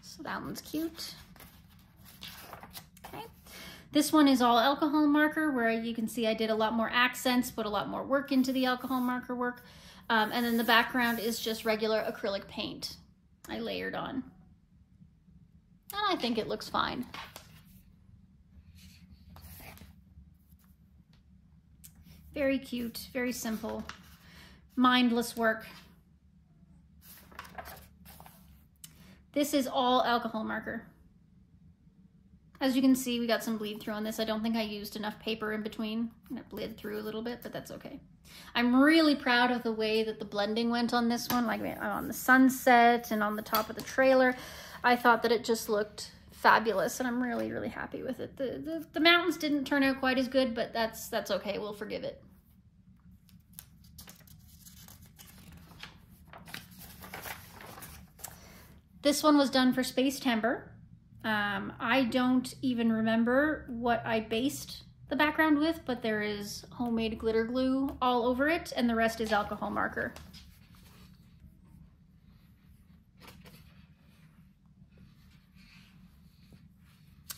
So that one's cute. Okay. This one is all alcohol marker, where you can see I did a lot more accents, put a lot more work into the alcohol marker work. And then the background is just regular acrylic paint. I layered on. And I think it looks fine. Very cute, very simple, mindless work. This is all alcohol marker. As you can see, we got some bleed through on this. I don't think I used enough paper in between, and it bled through a little bit, but that's okay. I'm really proud of the way that the blending went on this one, like on the sunset and on the top of the trailer. I thought that it just looked fabulous, and I'm really, really happy with it. The mountains didn't turn out quite as good, but that's okay. We'll forgive it. This one was done for Space Timber. I don't even remember what I based the background with, but there is homemade glitter glue all over it, and the rest is alcohol marker.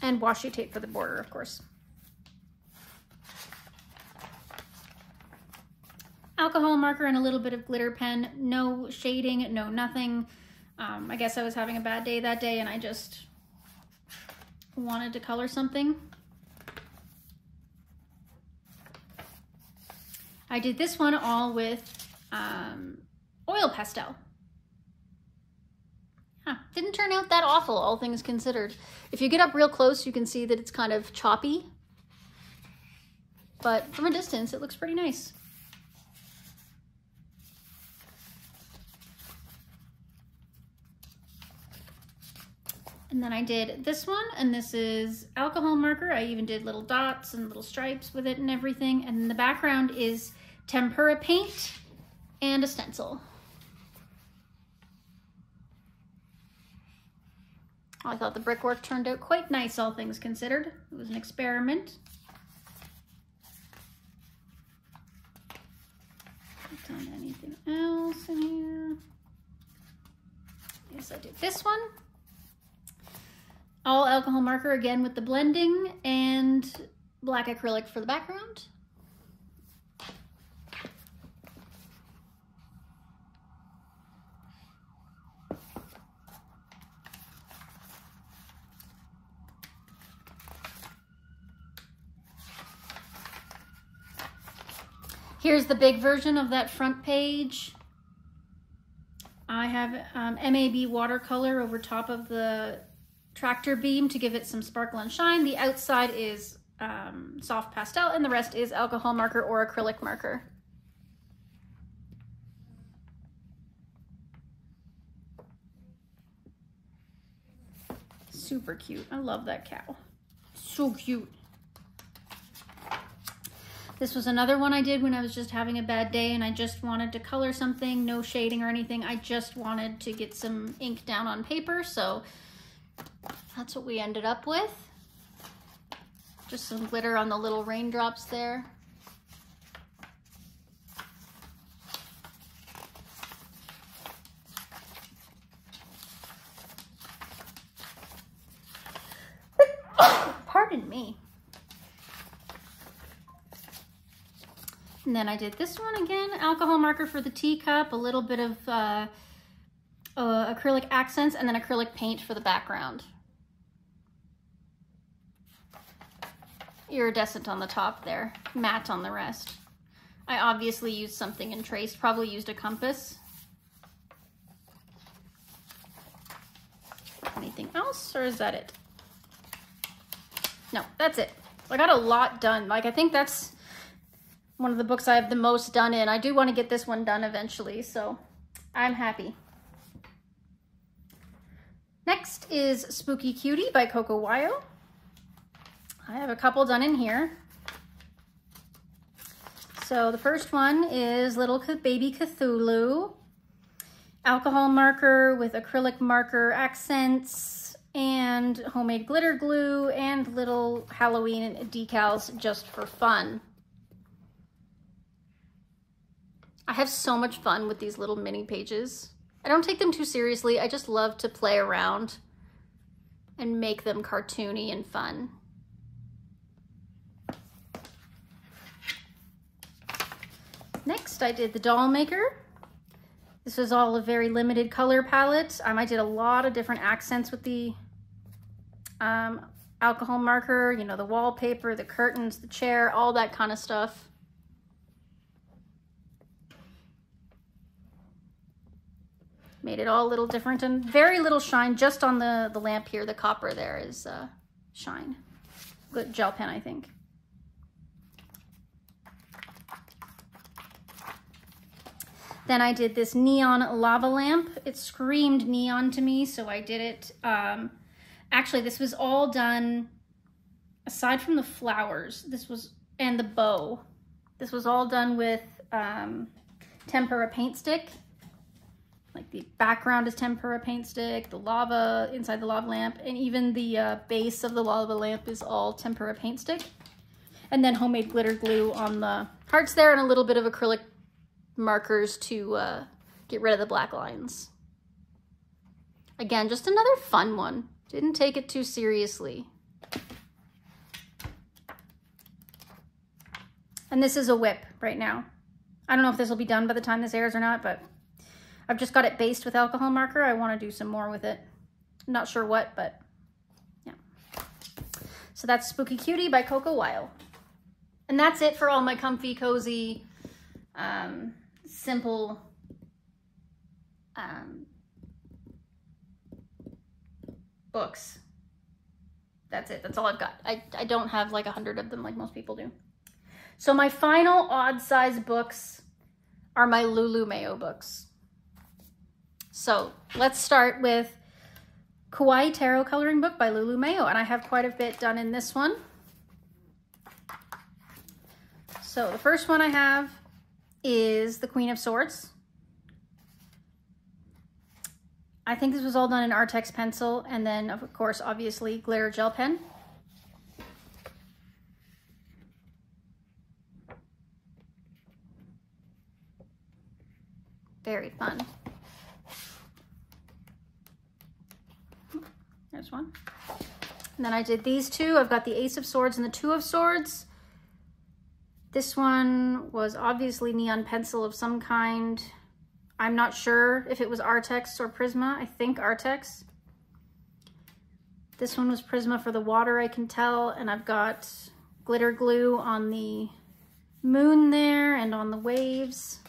And washi tape for the border, of course. Alcohol marker and a little bit of glitter pen, no shading, no nothing. I guess I was having a bad day that day and I just wanted to color something. I did this one all with oil pastel. Didn't turn out that awful, all things considered. If you get up real close, you can see that it's kind of choppy, but from a distance, it looks pretty nice. And then I did this one, and this is alcohol marker. I even did little dots and little stripes with it and everything. And then the background is tempera paint and a stencil. I thought the brickwork turned out quite nice, all things considered. It was an experiment. Haven't done anything else in here. Yes, I did this one. All alcohol marker again with the blending and black acrylic for the background. Here's the big version of that front page. I have MAB watercolor over top of the tractor beam to give it some sparkle and shine. The outside is soft pastel and the rest is alcohol marker or acrylic marker. Super cute. I love that cow. So cute. This was another one I did when I was just having a bad day and I just wanted to color something, no shading or anything. I just wanted to get some ink down on paper, so that's what we ended up with. Just some glitter on the little raindrops there. Pardon me. And then I did this one again, alcohol marker for the teacup, a little bit of acrylic accents, and then acrylic paint for the background. Iridescent on the top there, matte on the rest. I obviously used something and traced, probably used a compass. Anything else, or is that it? No, that's it. I got a lot done. Like, I think that's one of the books I have the most done in. I do want to get this one done eventually, so I'm happy. Next is Spooky Cutie by Coco Wyo. I have a couple done in here. So the first one is Little Baby Cthulhu. Alcohol marker with acrylic marker accents and homemade glitter glue and little Halloween decals just for fun. I have so much fun with these little mini pages. I don't take them too seriously. I just love to play around and make them cartoony and fun. Next, I did the doll maker. This was all a very limited color palette. I did a lot of different accents with the alcohol marker, you know, the wallpaper, the curtains, the chair, all that kind of stuff. Made it all a little different and very little shine just on the lamp here. The copper there is shine. Good gel pen, I think. Then I did this neon lava lamp. It screamed neon to me, so I did it. Actually, this was all done, aside from the flowers, and the bow, this was all done with tempera paint stick. Like the background is tempera paint stick, the lava inside the lava lamp, and even the base of the lava lamp is all tempera paint stick. And then homemade glitter glue on the hearts there, and a little bit of acrylic markers to get rid of the black lines. Again, just another fun one. Didn't take it too seriously. And this is a whip right now. I don't know if this will be done by the time this airs or not, but I've just got it based with alcohol marker. I want to do some more with it. I'm not sure what, but yeah. So that's Spooky Cutie by Coco Weil. And that's it for all my comfy, cozy, simple, books. That's it. That's all I've got. I don't have like 100 of them like most people do. So my final Oddsize books are my Lulu Mayo books. So let's start with Kawaii Tarot Coloring Book by Lulu Mayo, and I have quite a bit done in this one. So the first one I have is the Queen of Swords. I think this was all done in Artex pencil, and then of course, obviously, glitter gel pen. Very fun. There's one. And then I did these two. I've got the Ace of Swords and the Two of Swords. This one was obviously neon pencil of some kind. I'm not sure if it was Artex or Prisma. I think Artex. This one was Prisma for the water, I can tell. And I've got glitter glue on the moon there and on the waves.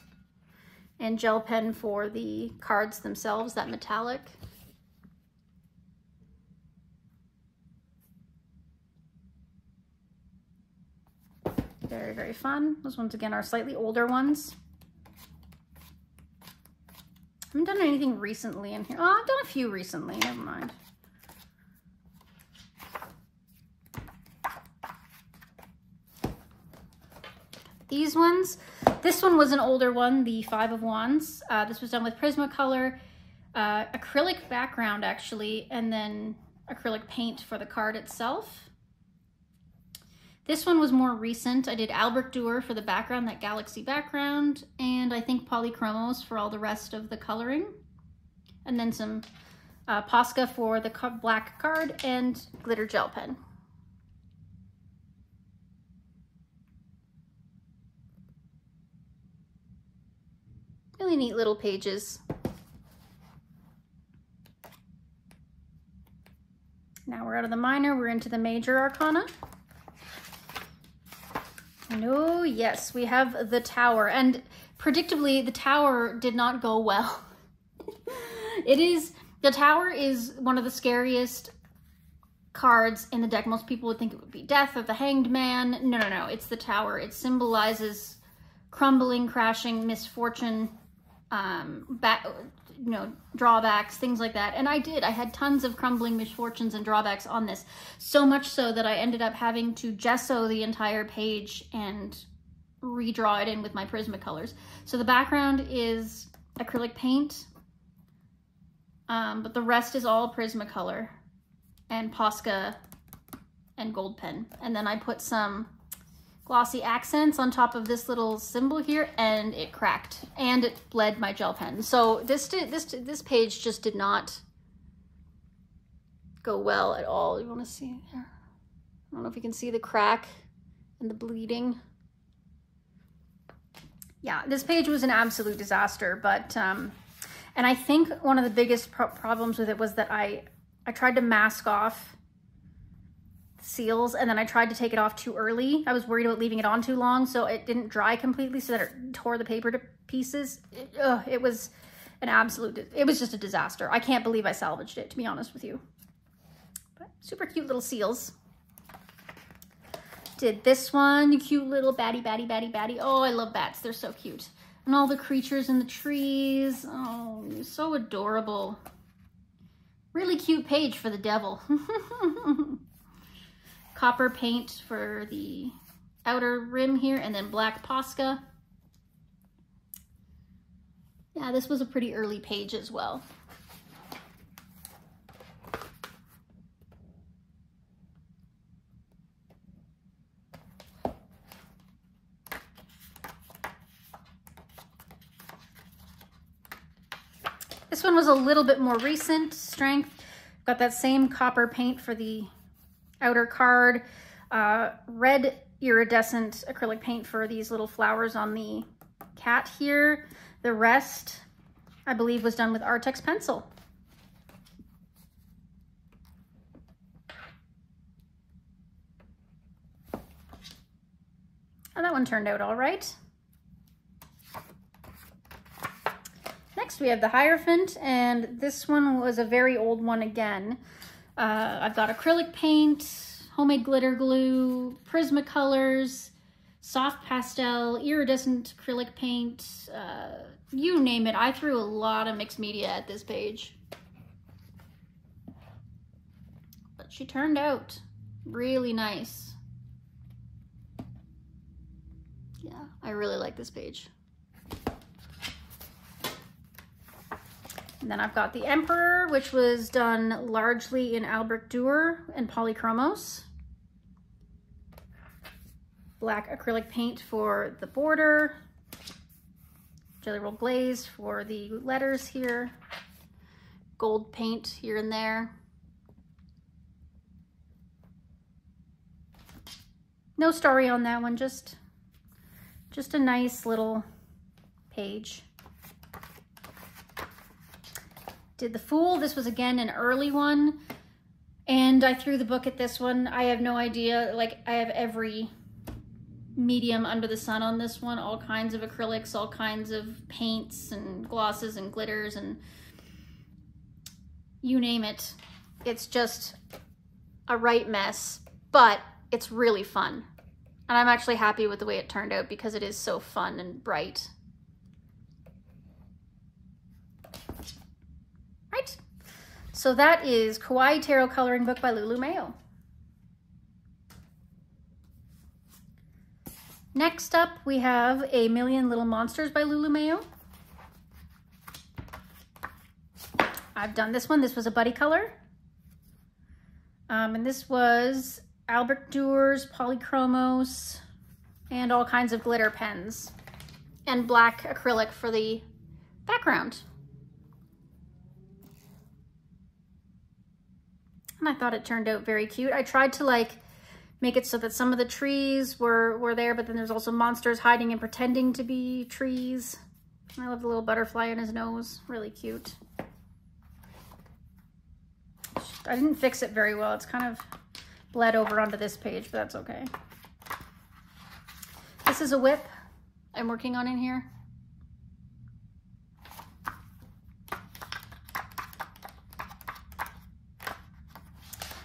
And gel pen for the cards themselves, that metallic. Very, very fun. Those ones, again, are slightly older ones. I haven't done anything recently in here. Oh, I've done a few recently. Never mind. These ones, this one was an older one, the Five of Wands. This was done with Prismacolor, acrylic background, actually, and then acrylic paint for the card itself. This one was more recent. I did Albrecht Dürer for the background, that galaxy background, and I think Polychromos for all the rest of the coloring. And then some Posca for the black card and glitter gel pen. Really neat little pages. Now we're out of the minor, we're into the major arcana. And oh yes, we have the Tower, and predictably the Tower did not go well. The Tower is one of the scariest cards in the deck. Most people would think it would be Death or the Hanged Man. No, no, no, it's the Tower. It symbolizes crumbling, crashing, misfortune, drawbacks, things like that. And I had tons of crumbling misfortunes and drawbacks on this. So much so that I ended up having to gesso the entire page and redraw it in with my Prismacolors. So the background is acrylic paint, but the rest is all Prismacolor and Posca and gold pen. And then I put some glossy accents on top of this little symbol here, and it cracked and it bled my gel pen. So this page just did not go well at all. You want to see there? I don't know if you can see the crack and the bleeding. Yeah, this page was an absolute disaster, but And I think one of the biggest problems with it was that I tried to mask off seals, and then I tried to take it off too early. I was worried about leaving it on too long, so it didn't dry completely, so that it tore the paper to pieces. It was an absolute, it was just a disaster. I can't believe I salvaged it, to be honest with you. But super cute little seals. Did this one, cute little batty. Oh, I love bats, they're so cute. And all the creatures in the trees. Oh, so adorable. Really cute page for the devil. Copper paint for the outer rim here, and then black Posca. Yeah, this was a pretty early page as well. This one was a little bit more recent strength. Got that same copper paint for the outer card, red iridescent acrylic paint for these little flowers on the cat here. The rest, I believe, was done with Artex pencil. And that one turned out all right. Next we have the Hierophant, and this one was a very old one again. I've got acrylic paint, homemade glitter glue, Prismacolors, soft pastel, iridescent acrylic paint, you name it. I threw a lot of mixed media at this page. But she turned out really nice. Yeah, I really like this page. And then I've got the Emperor, which was done largely in Albrecht Dürer and Polychromos. Black acrylic paint for the border. Jelly Roll Glaze for the letters here. Gold paint here and there. No story on that one, just a nice little page. Did the Fool. This was again an early one, and I threw the book at this one. I have no idea, like I have every medium under the sun on this one, all kinds of acrylics, all kinds of paints and glosses and glitters and you name it. It's just a right mess, but it's really fun. And I'm actually happy with the way it turned out because it is so fun and bright. Right, so that is Kawaii Tarot Coloring Book by Lulu Mayo. Next up, we have A Million Little Monsters by Lulu Mayo. I've done this one. This was a buddy color. And this was Albrecht Dürer's Polychromos and all kinds of glitter pens and black acrylic for the background. And I thought it turned out very cute. I tried to like make it so that some of the trees were there, but then there's also monsters hiding and pretending to be trees. I love the little butterfly on his nose, really cute. I didn't fix it very well. It's kind of bled over onto this page, but that's okay. This is a whip I'm working on in here.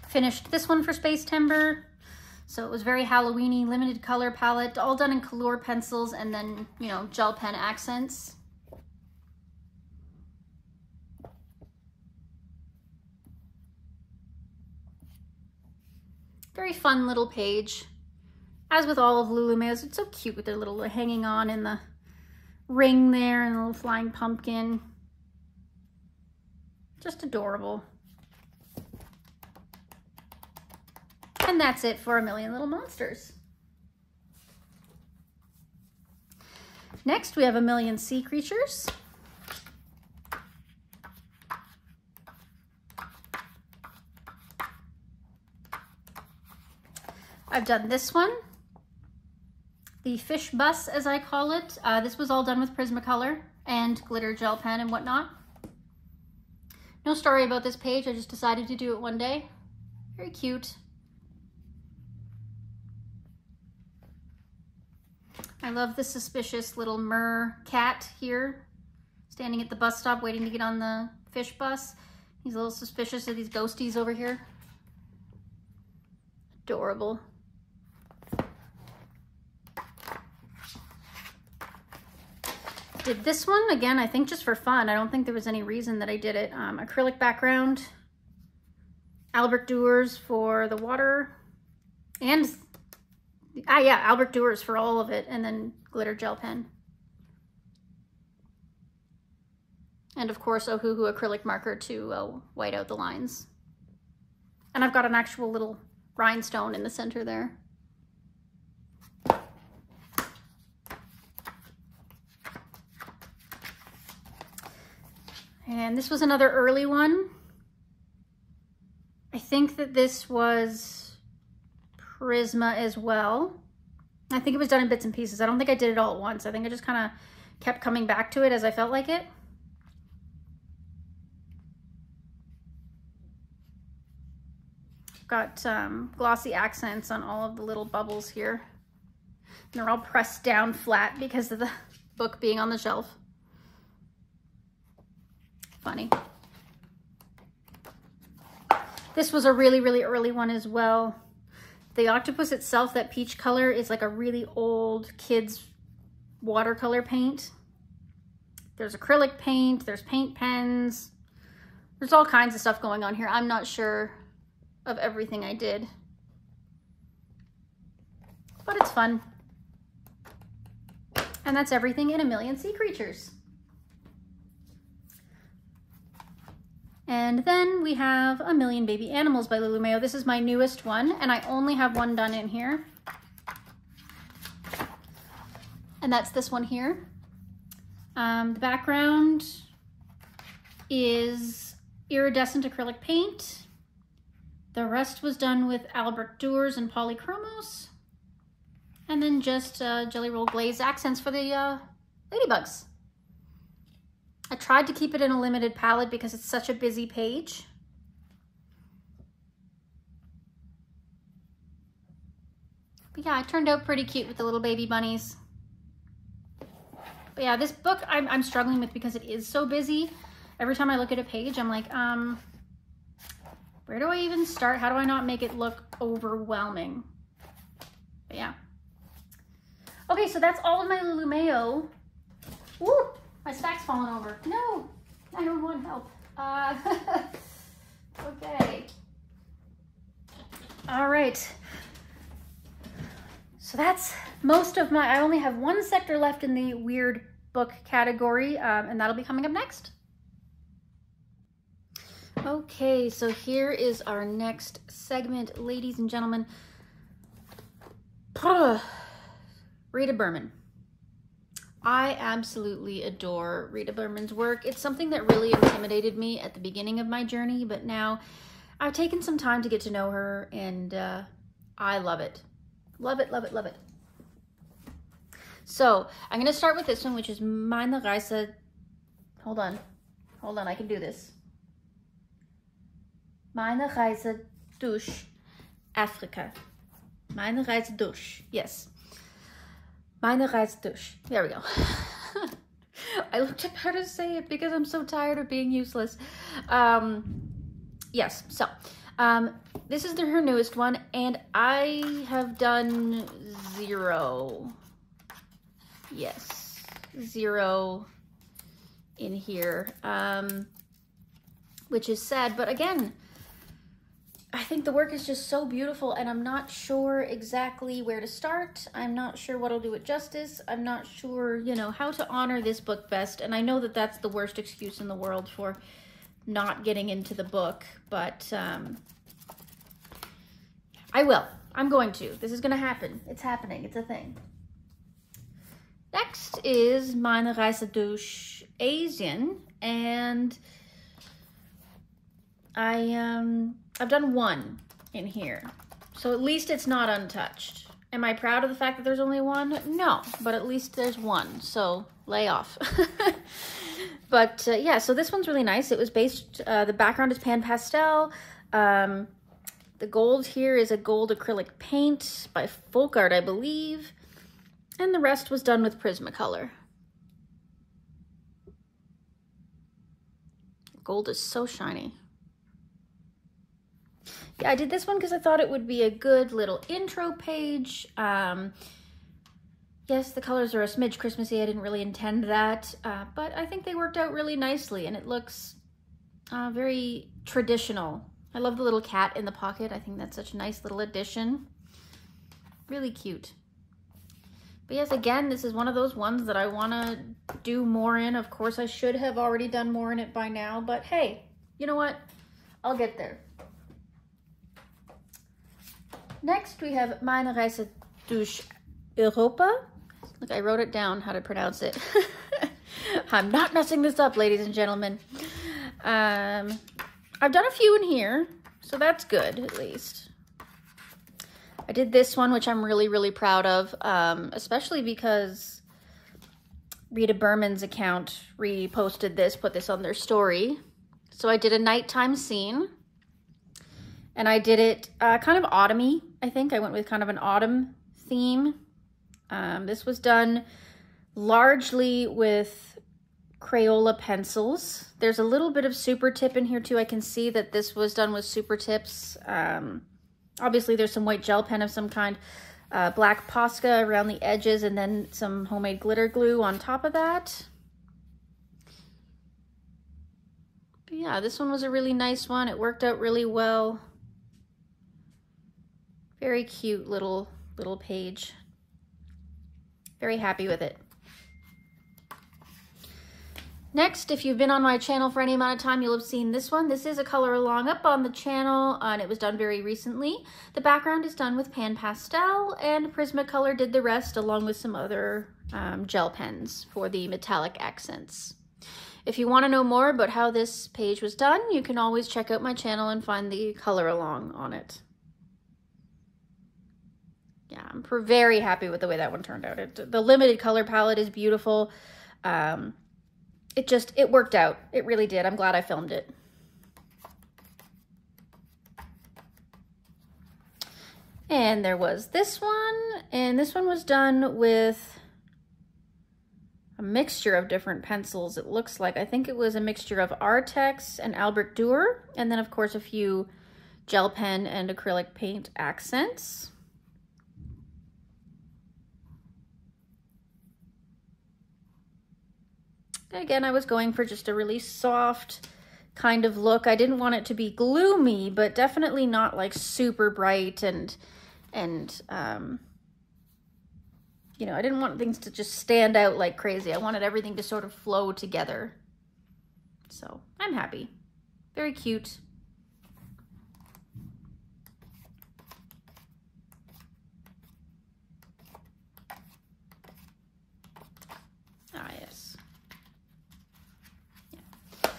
Finished this one for Space Timber. So it was very Halloween-y, limited color palette, all done in Color pencils and then, you know, gel pen accents. Very fun little page. As with all of Lulu Mayo's, it's so cute with their little hanging on in the ring there and a little flying pumpkin. Just adorable. And that's it for A Million Little Monsters. Next, we have A Million Sea Creatures. I've done this one, the Fish Bus, as I call it. This was all done with Prismacolor and glitter gel pen and whatnot. No story about this page. I just decided to do it one day. Very cute. I love the suspicious little mer cat here, standing at the bus stop waiting to get on the fish bus. He's a little suspicious of these ghosties over here. Adorable. Did this one, again, I think just for fun. I don't think there was any reason that I did it. Acrylic background, Albert Duers for the water, and yeah, Albert Duers for all of it, and then glitter gel pen. And of course, Ohuhu acrylic marker to white out the lines. And I've got an actual little rhinestone in the center there. And this was another early one. I think that this was Prisma as well. I think it was done in bits and pieces. I don't think I did it all at once. I think I just kind of kept coming back to it as I felt like it. Got glossy accents on all of the little bubbles here. And they're all pressed down flat because of the book being on the shelf. Funny. This was a really, really early one as well. The octopus itself, that peach color, is like a really old kid's watercolor paint. There's acrylic paint, there's paint pens. There's all kinds of stuff going on here. I'm not sure of everything I did, but it's fun. And that's everything in A Million Sea Creatures. And then we have A Million Baby Animals by Lulu Mayo. This is my newest one, and I only have one done in here. And that's this one here. The background is iridescent acrylic paint. The rest was done with Albert Duers and Polychromos. And then just Jelly Roll Glaze accents for the ladybugs. I tried to keep it in a limited palette because it's such a busy page. But yeah, it turned out pretty cute with the little baby bunnies. But yeah, this book I'm struggling with because it is so busy. Every time I look at a page, I'm like, where do I even start? How do I not make it look overwhelming? But yeah. Okay, so that's all of my Lulu Mayo. Woo! My stack's falling over. No! 911, help. Okay. All right. So that's most of my, I only have one sector left in the weird book category, and that'll be coming up next. Okay, so here is our next segment, ladies and gentlemen. Rita Berman. I absolutely adore Rita Berman's work. It's something that really intimidated me at the beginning of my journey, but now I've taken some time to get to know her, and I love it. Love it, love it, love it. So I'm going to start with this one, which is Meine Reise. Hold on, I can do this. Meine Reise durch Afrika. Meine Reise durch, yes. Meine Reise durch. There we go. I looked up how to say it because I'm so tired of being useless. Yes, so this is her newest one, and I have done 0. Yes, 0 in here, which is sad, but again, I think the work is just so beautiful, and I'm not sure exactly where to start. I'm not sure what'll do it justice. I'm not sure, you know, how to honor this book best, and I know that that's the worst excuse in the world for not getting into the book, but I will. I'm going to. This is going to happen. It's happening. It's a thing. Next is Meine Reise durch Asien, and I've done 1 in here, so at least it's not untouched. Am I proud of the fact that there's only 1? No, but at least there's 1, so lay off. But yeah, so this one's really nice. It was based, the background is pan pastel. The gold here is a gold acrylic paint by Folk Art, I believe. And the rest was done with Prismacolor. Gold is so shiny. Yeah, I did this one because I thought it would be a good little intro page. Yes, the colors are a smidge Christmassy. I didn't really intend that, but I think they worked out really nicely, and it looks very traditional. I love the little cat in the pocket. I think that's such a nice little addition. Really cute. But yes, again, this is one of those ones that I want to do more in. Of course, I should have already done more in it by now, but hey, you know what? I'll get there. Next, we have Meine Reise durch Europa. Look, I wrote it down how to pronounce it. I'm not messing this up, ladies and gentlemen. I've done a few in here, so that's good, at least. I did this one, which I'm really, really proud of, especially because Rita Berman's account reposted this, put this on their story. So I did a nighttime scene, and I did it kind of autumny, I think. I went with kind of an autumn theme. This was done largely with Crayola pencils. There's a little bit of super tip in here too. I can see that this was done with super tips. Obviously there's some white gel pen of some kind, black Posca around the edges, and then some homemade glitter glue on top of that. But yeah, this one was a really nice one. It worked out really well. Very cute little page. Very happy with it. Next, if you've been on my channel for any amount of time, you'll have seen this one. This is a color along up on the channel, and it was done very recently. The background is done with pan pastel, and Prismacolor did the rest along with some other gel pens for the metallic accents. If you want to know more about how this page was done, you can always check out my channel and find the color along on it. Yeah, I'm very happy with the way that one turned out. The limited color palette is beautiful. It worked out. It really did. I'm glad I filmed it. And there was this one, and this one was done with a mixture of different pencils, it looks like. I think it was a mixture of Artex and Albert Dürer, and then of course a few gel pen and acrylic paint accents. Again, I was going for just a really soft kind of look. I didn't want it to be gloomy, but definitely not like super bright and you know, I didn't want things to just stand out like crazy. I wanted everything to sort of flow together. So I'm happy. Very cute. Ah, yes. Yeah.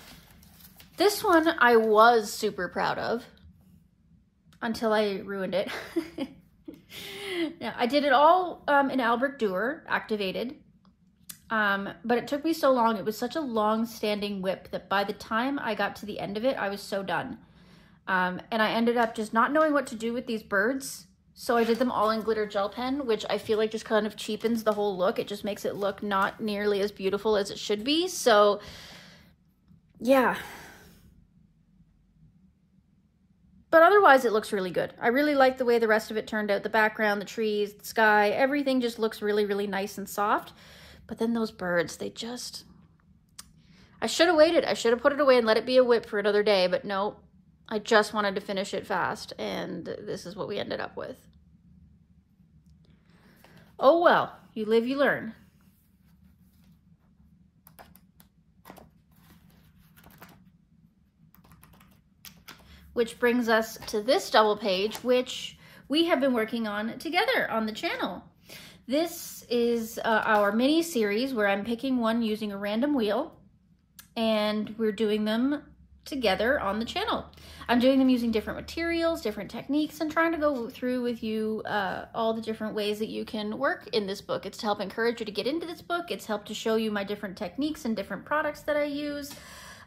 This one I was super proud of until I ruined it. Now, I did it all in Albert Dürer, activated, but it took me so long. It was such a long-standing whip that by the time I got to the end of it, I was so done. And I ended up just not knowing what to do with these birds, so I did them all in glitter gel pen, which I feel like just kind of cheapens the whole look. It just makes it look not nearly as beautiful as it should be, so yeah. But otherwise, it looks really good. I really like the way the rest of it turned out. The background, the trees, the sky, everything just looks really, really nice and soft. But then those birds, they just... I should have waited. I should have put it away and let it be a whip for another day. But no, I just wanted to finish it fast. And this is what we ended up with. Oh well, you live, you learn. Which brings us to this double page, which we have been working on together on the channel. This is our mini series where I'm picking one using a random wheel, and we're doing them together on the channel. I'm doing them using different materials, different techniques, and trying to go through with you all the different ways that you can work in this book. It's to help encourage you to get into this book. It's helped to show you my different techniques and different products that I use.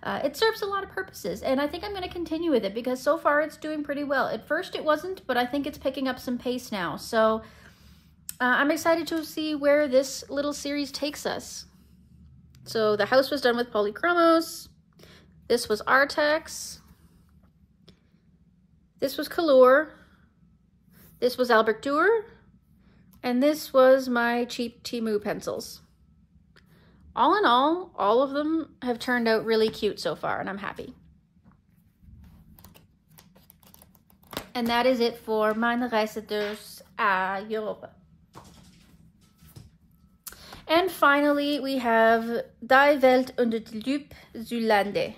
It serves a lot of purposes, and I think I'm going to continue with it because so far it's doing pretty well. At first it wasn't, but I think it's picking up some pace now. So I'm excited to see where this little series takes us. So the house was done with Polychromos. This was Artex. This was Color. This was Albrecht Dürer. And this was my cheap Temu pencils. All in all of them have turned out really cute so far, and I'm happy. And that is it for Meine Reise durch Europa. And finally, we have Die Welt unter die Lupe Zülande.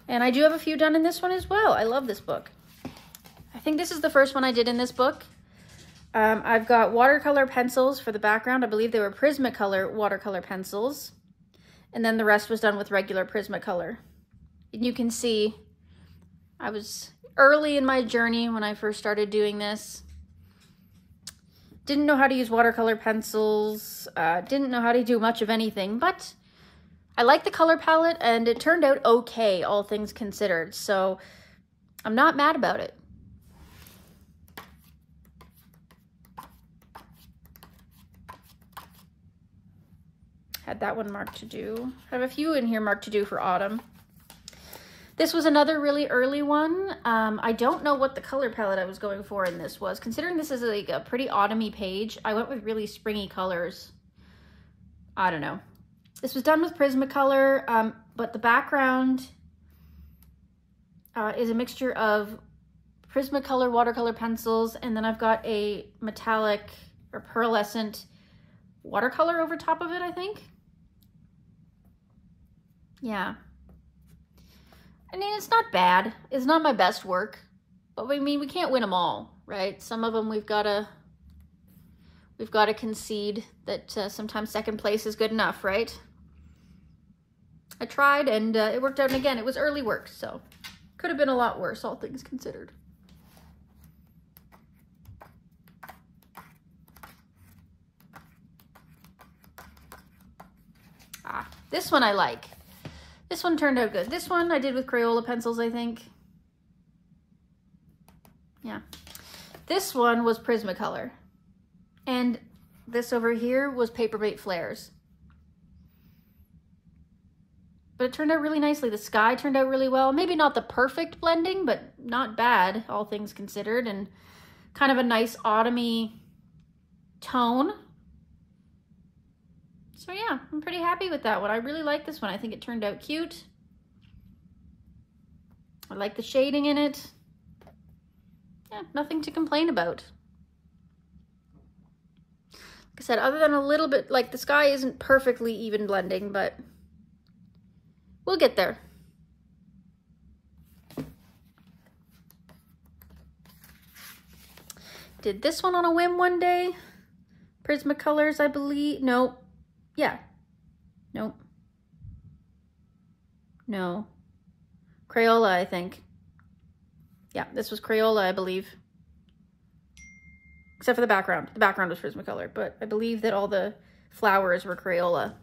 And I do have a few done in this one as well. I love this book. I think this is the first one I did in this book. I've got watercolor pencils for the background. I believe they were Prismacolor watercolor pencils. And then the rest was done with regular Prismacolor. And you can see I was early in my journey when I first started doing this. Didn't know how to use watercolor pencils. Didn't know how to do much of anything, but I like the color palette and it turned out okay, all things considered. So I'm not mad about it. Had that one marked to do. I have a few in here marked to do for autumn. This was another really early one. I don't know what the color palette I was going for in this was. Considering this is like a pretty autumny page, I went with really springy colors. I don't know. This was done with Prismacolor, but the background is a mixture of Prismacolor watercolor pencils, and then I've got a metallic or pearlescent watercolor over top of it, I think. Yeah. I mean, it's not bad. It's not my best work, but I mean, we can't win them all, right? Some of them we've got to concede that sometimes second place is good enough, right? I tried and it worked out, and again, it was early work, so could have been a lot worse, all things considered. This one I like. This one turned out good. This one I did with Crayola pencils, I think. Yeah. This one was Prismacolor. And this over here was Papermate Flares. But it turned out really nicely. The sky turned out really well. Maybe not the perfect blending, but not bad, all things considered. And kind of a nice autumny tone. So yeah, I'm pretty happy with that one. I really like this one. I think it turned out cute. I like the shading in it. Yeah, nothing to complain about. Like I said, other than a little bit, like the sky isn't perfectly even blending, but we'll get there. Did this one on a whim one day. Prismacolors, I believe. Nope. Yeah. Nope. No. Crayola, I think. Yeah, this was Crayola, I believe. Except for the background. The background was Prismacolor, but I believe that all the flowers were Crayola.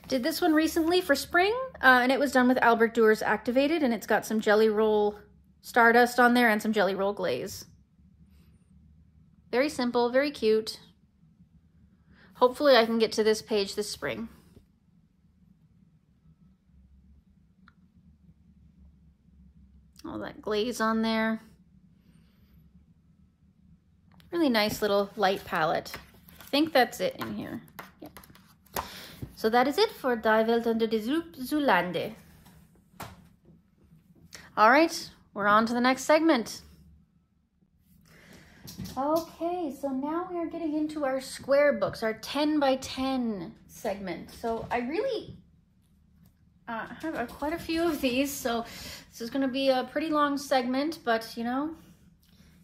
Did this one recently for spring, and it was done with Albrecht Dürer's Activated, and it's got some Jelly Roll Stardust on there and some Jelly Roll Glaze. Very simple, very cute. Hopefully I can get to this page this spring. All that glaze on there. Really nice little light palette. I think that's it in here. Yeah. So that is it for Die Welt unter die Lupe Zülande. All right, we're on to the next segment. Okay, so now we are getting into our square books, our 10 by 10 segment. So I really have quite a few of these, so this is going to be a pretty long segment, but you know,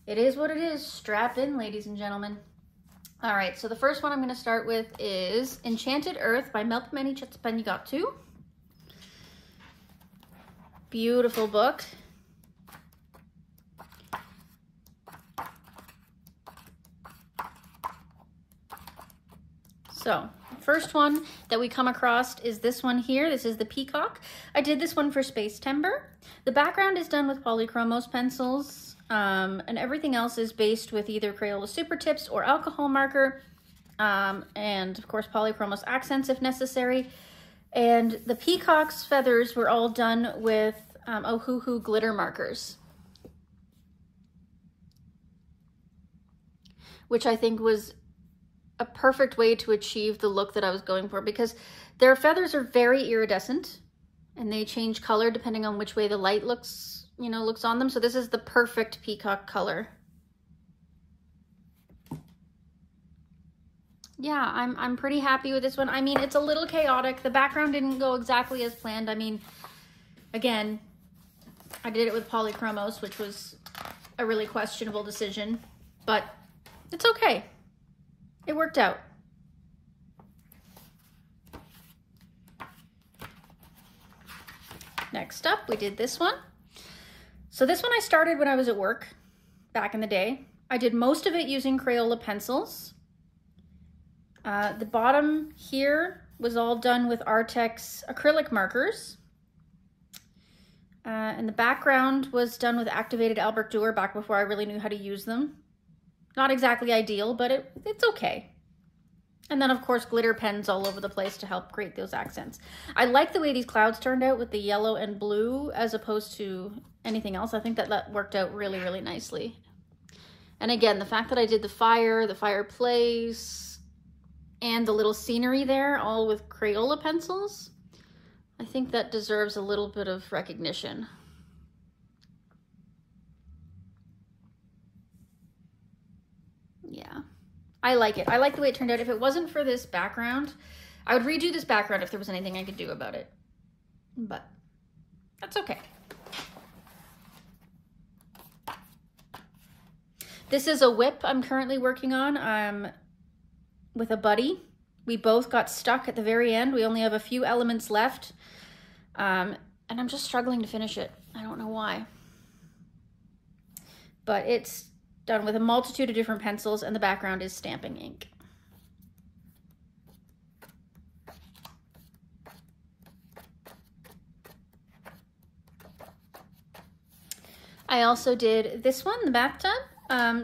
it is what it is. Strap in, ladies and gentlemen. All right, so the first one I'm going to start with is Enchanted Earth by Melpomeni Chetspanyagatu. Beautiful book. So, first one that we come across is this one here. This is the Peacock. I did this one for Space Timber. The background is done with polychromos pencils, and everything else is based with either Crayola Super Tips or alcohol marker, and of course polychromos accents if necessary. And the peacock's feathers were all done with Ohuhu glitter markers, which I think was a perfect way to achieve the look that I was going for, because their feathers are very iridescent and they change color depending on which way the light looks, looks on them. So this is the perfect peacock color. Yeah, I'm pretty happy with this one. I mean, it's a little chaotic. The background didn't go exactly as planned. I mean, again, I did it with polychromos, which was a really questionable decision, but it's okay. It worked out. Next up, we did this one. So this one I started when I was at work back in the day. I did most of it using Crayola pencils. The bottom here was all done with Artex acrylic markers. And the background was done with activated Albert Durer back before I really knew how to use them. Not exactly ideal, but it's okay. And then of course glitter pens all over the place to help create those accents. I like the way these clouds turned out with the yellow and blue as opposed to anything else. I think that worked out really, really nicely. And again, the fact that I did the fireplace, and the little scenery there, all with Crayola pencils, I think that deserves a little bit of recognition. Yeah, I like it. I like the way it turned out. If it wasn't for this background, I would redo this background if there was anything I could do about it. But that's okay. This is a whip I'm currently working on. With a buddy. We both got stuck at the very end. We only have a few elements left. And I'm just struggling to finish it. I don't know why. But it's done with a multitude of different pencils and the background is stamping ink. I also did this one, the bathtub.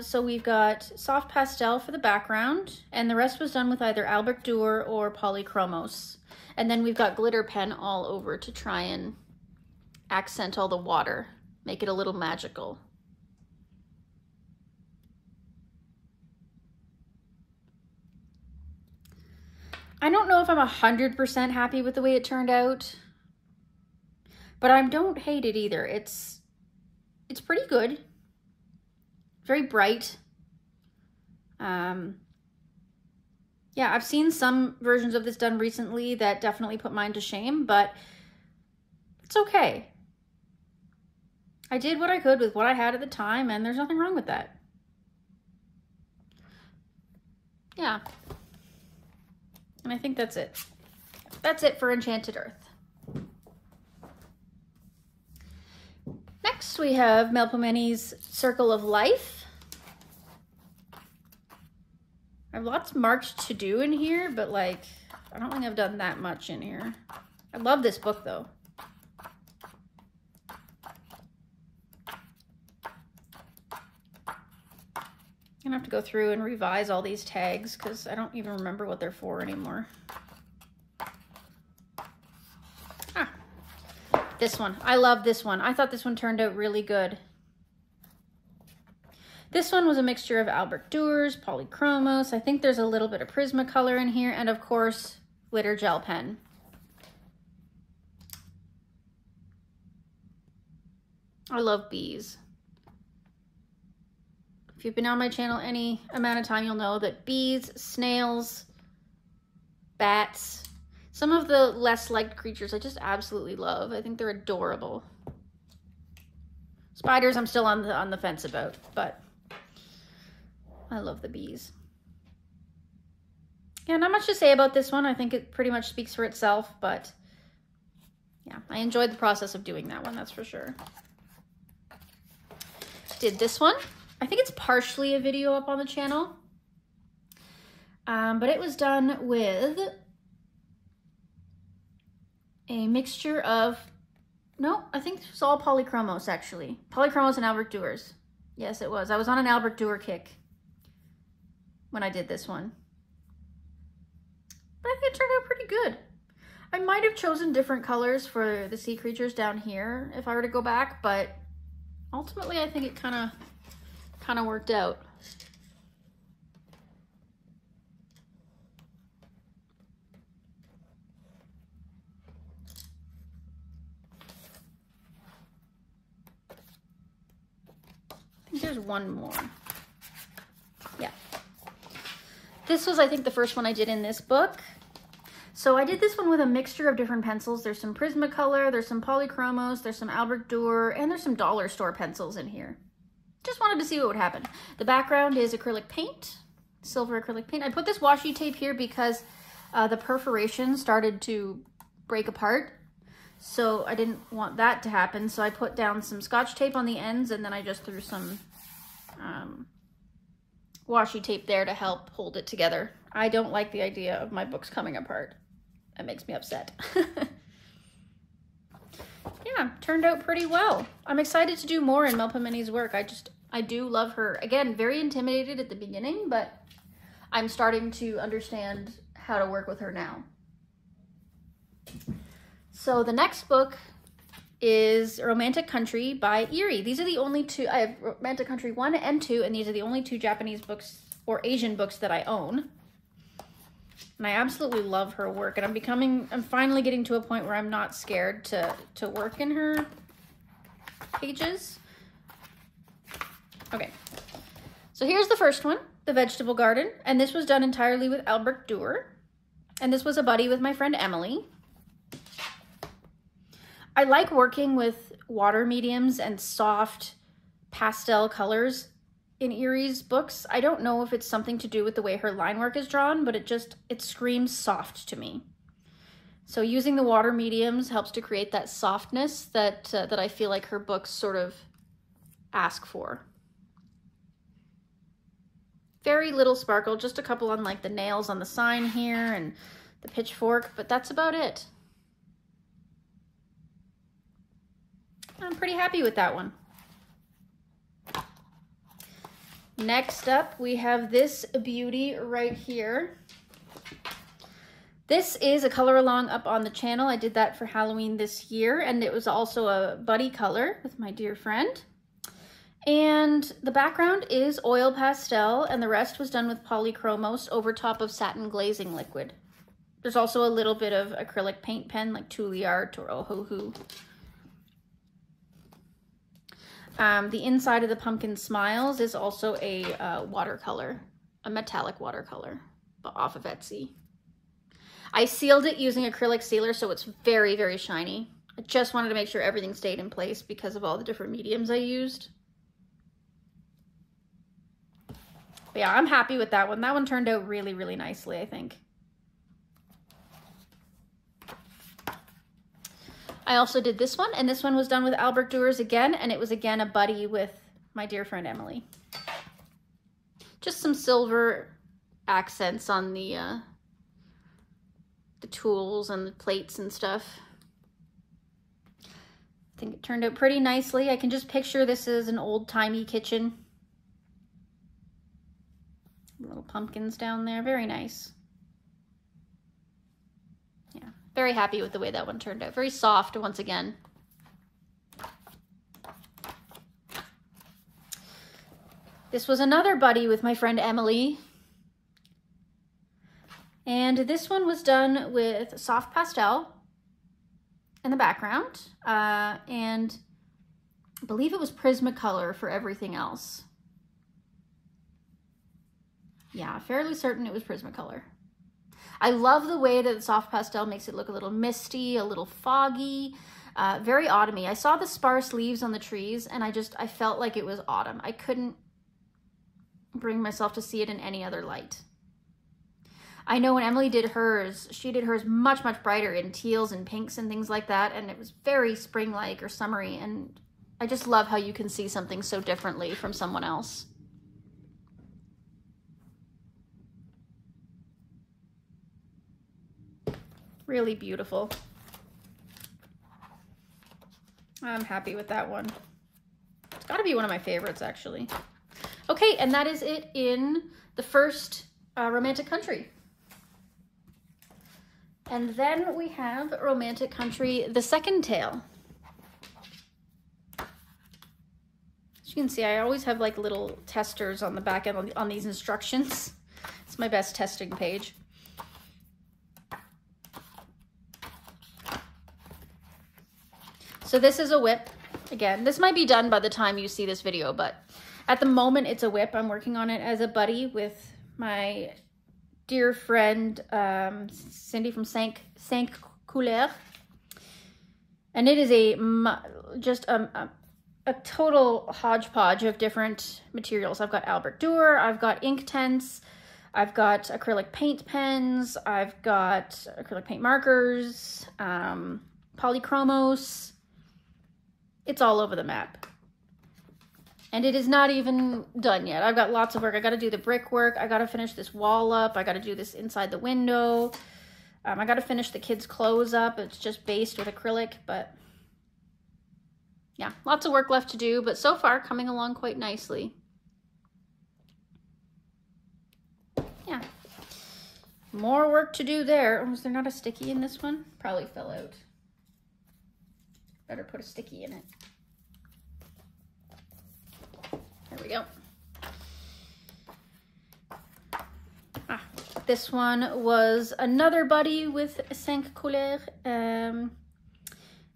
So we've got soft pastel for the background, and the rest was done with either Albert Durer or polychromos. And then we've got glitter pen all over to try and accent all the water, make it a little magical. I don't know if I'm 100% happy with the way it turned out, but I don't hate it either. It's pretty good. Very bright. Yeah, I've seen some versions of this done recently that definitely put mine to shame, but it's okay. I did what I could with what I had at the time, and there's nothing wrong with that. Yeah. And I think that's it. That's it for Enchanted Earth. Next, we have Melpomeni's Circle of Life. I have lots marked to do in here, but like, I don't think I've done that much in here. I love this book though. I'm gonna have to go through and revise all these tags because I don't even remember what they're for anymore. Ah, this one. I love this one. I thought this one turned out really good. This one was a mixture of Albert Durer's, polychromos. I think there's a little bit of Prismacolor in here, and of course, glitter gel pen. I love bees. If you've been on my channel any amount of time, you'll know that bees, snails, bats, some of the less liked creatures I just absolutely love. I think they're adorable. Spiders I'm still on the fence about, but I love the bees. Yeah, not much to say about this one. I think it pretty much speaks for itself, but yeah, I enjoyed the process of doing that one, that's for sure. Did this one. I think it's partially a video up on the channel, but it was done with a mixture of, no, I think it was all polychromos actually. Polychromos and Albrecht Dürer. Yes, it was. I was on an Albrecht Dürer kick when I did this one. But I think it turned out pretty good. I might have chosen different colors for the sea creatures down here if I were to go back, but ultimately I think it kind of worked out. I think there's one more. Yeah. This was, I think, the first one I did in this book. So I did this one with a mixture of different pencils. There's some Prismacolor, there's some Polychromos, there's some Albrecht Dürer, and there's some dollar store pencils in here. Just wanted to see what would happen. The background is acrylic paint, silver acrylic paint. I put this washi tape here because the perforation started to break apart. So I didn't want that to happen. So I put down some Scotch tape on the ends, and then I just threw some washi tape there to help hold it together. I don't like the idea of my books coming apart. That makes me upset. Yeah, turned out pretty well. I'm excited to do more in Melpomeni's work. I do love her. Again, very intimidated at the beginning, but I'm starting to understand how to work with her now. So the next book is Romantic Country by Eriy. These are the only two. I have Romantic Country 1 and 2, and these are the only two Japanese books or Asian books that I own. And I absolutely love her work, and I'm finally getting to a point where I'm not scared to work in her pages. Okay, so here's the first one, The Vegetable Garden, and this was done entirely with Albrecht Dürer, and this was a buddy with my friend Emily. I like working with water mediums and soft pastel colors in Eriy's books. I don't know if it's something to do with the way her line work is drawn, but it screams soft to me. So using the water mediums helps to create that softness that I feel like her books sort of ask for. Very little sparkle, just a couple on like the nails on the sign here and the pitchfork, but that's about it. I'm pretty happy with that one. Next up, we have this beauty right here. This is a color along up on the channel. I did that for Halloween this year, and it was also a buddy color with my dear friend. And the background is oil pastel, and the rest was done with polychromos over top of satin glazing liquid. There's also a little bit of acrylic paint pen like Tuli Art or Ohuhu. The inside of the Pumpkin Smiles is also a watercolor, a metallic watercolor off of Etsy. I sealed it using acrylic sealer, so it's very, very shiny. I just wanted to make sure everything stayed in place because of all the different mediums I used. But yeah, I'm happy with that one. That one turned out really, really nicely, I think. I also did this one, and this one was done with Albrecht Dürer again, and it was again a buddy with my dear friend Emily. Just some silver accents on the tools and the plates and stuff. I think it turned out pretty nicely. I can just picture this as an old-timey kitchen. Little pumpkins down there, very nice. Yeah, very happy with the way that one turned out. Very soft once again. This was another buddy with my friend Emily. And this one was done with soft pastel in the background. And I believe it was Prismacolor for everything else. Yeah, fairly certain it was Prismacolor. I love the way that the soft pastel makes it look a little misty, a little foggy, very autumny. I saw the sparse leaves on the trees and I felt like it was autumn. I couldn't bring myself to see it in any other light. I know when Emily did hers, she did hers much, much brighter in teals and pinks and things like that. And it was very spring-like or summery. And I just love how you can see something so differently from someone else. Really beautiful. I'm happy with that one. It's got to be one of my favorites, actually. Okay, and that is it in the first Romantic Country. And then we have Romantic Country, the second tale. As you can see, I always have like little testers on the back end on these instructions. It's my best testing page. So this is a whip. Again, this might be done by the time you see this video, but at the moment it's a whip. I'm working on it as a buddy with my dear friend Cindy from Cinq Couleurs. And it is just a total hodgepodge of different materials. I've got Albert Dürer, I've got ink tents, I've got acrylic paint pens, I've got acrylic paint markers, polychromos. It's all over the map. And it is not even done yet. I've got lots of work. I got to do the brickwork. I got to finish this wall up. I got to do this inside the window. I got to finish the kids' clothes up. It's just based with acrylic, but yeah, lots of work left to do, but so far coming along quite nicely. Yeah. More work to do there. Oh, is there not a sticky in this one? Probably fell out. Better put a sticky in it. There we go. This one was another buddy with Cinq Couleurs,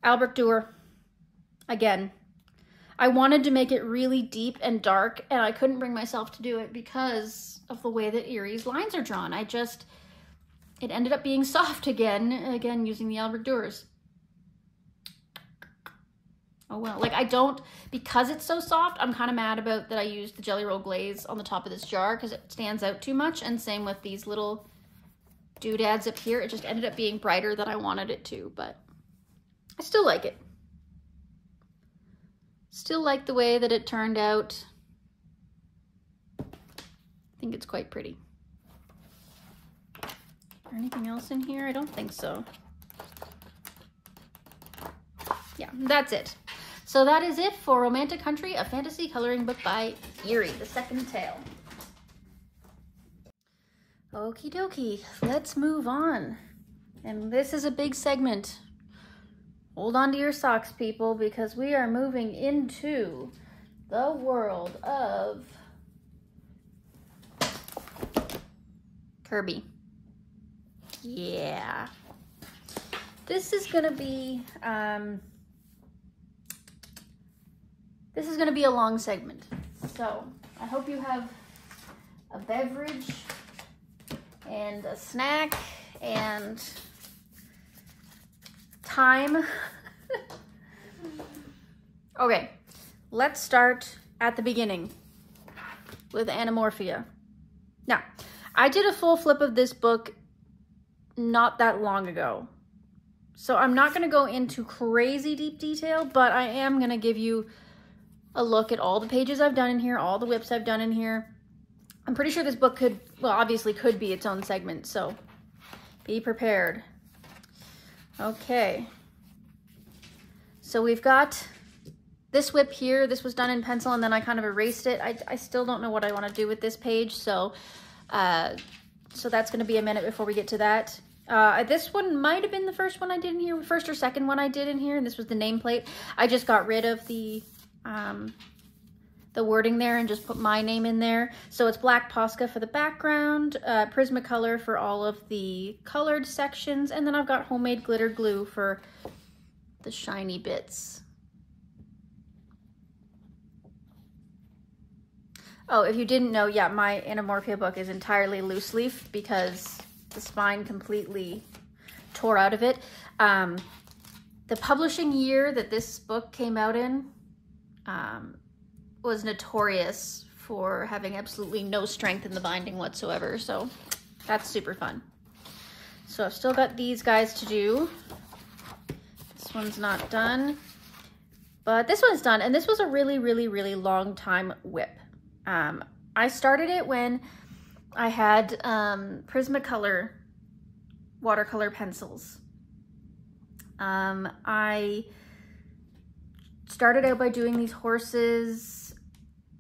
Albert Dürer. Again, I wanted to make it really deep and dark, and I couldn't bring myself to do it because of the way that Eriy's lines are drawn. It ended up being soft again using the Albert Dürers. Oh well, like because it's so soft, I'm kind of mad about that I used the Jelly Roll glaze on the top of this jar because it stands out too much, and same with these little doodads up here. It just ended up being brighter than I wanted it to, but I still like it. Still like the way that it turned out. I think it's quite pretty. Is there anything else in here? I don't think so. Yeah, that's it. So that is it for Romantic Country, a fantasy coloring book by Eriy, the second tale. Okie dokie, let's move on. And this is a big segment. Hold on to your socks, people, because we are moving into the world of Kerby. Yeah. This is gonna be a long segment. So I hope you have a beverage and a snack and time. Okay, let's start at the beginning with Anamorphia. Now, I did a full flip of this book not that long ago, so I'm not going to go into crazy deep detail, but I am going to give you a look at all the pages I've done in here, all the whips I've done in here. I'm pretty sure this book obviously could be its own segment, so be prepared. Okay, so we've got this whip here. This was done in pencil and then I kind of erased it. I still don't know what I want to do with this page, so that's going to be a minute before we get to that. This one might have been the first one I did in here, first or second one I did in here, and this was the nameplate. I just got rid of the wording there and just put my name in there. So it's black Posca for the background, Prismacolor for all of the colored sections, and then I've got homemade glitter glue for the shiny bits. Oh, if you didn't know, yeah, my Anamorphia book is entirely loose leaf because the spine completely tore out of it. The publishing year that this book came out in was notorious for having absolutely no strength in the binding whatsoever. So That's super fun. So I've still got these guys to do. This one's not done, but this one's done. And this was a really, really, really long time WIP. I started it when I had Prismacolor watercolor pencils. I started out by doing these horses,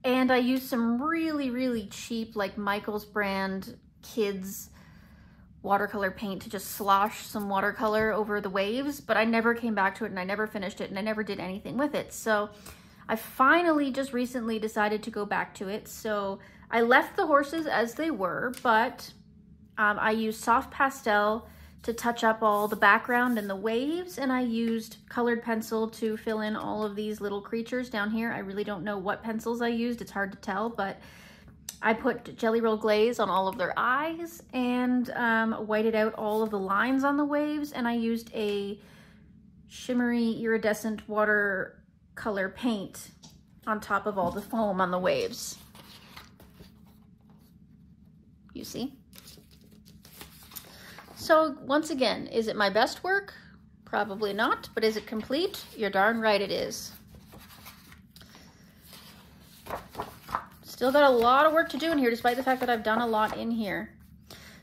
and I used some really, really cheap, like Michael's brand kids watercolor paint to just slosh some watercolor over the waves, but I never came back to it, and I never finished it, and I never did anything with it. So I finally just recently decided to go back to it. So I left the horses as they were, but I used soft pastel to touch up all the background and the waves, and I used colored pencil to fill in all of these little creatures down here. I really don't know what pencils I used, it's hard to tell, but I put Jelly Roll Glaze on all of their eyes and whited out all of the lines on the waves, and I used a shimmery iridescent watercolor paint on top of all the foam on the waves. You see? So once again, is it my best work? Probably not, but is it complete? You're darn right it is. Still got a lot of work to do in here, despite the fact that I've done a lot in here.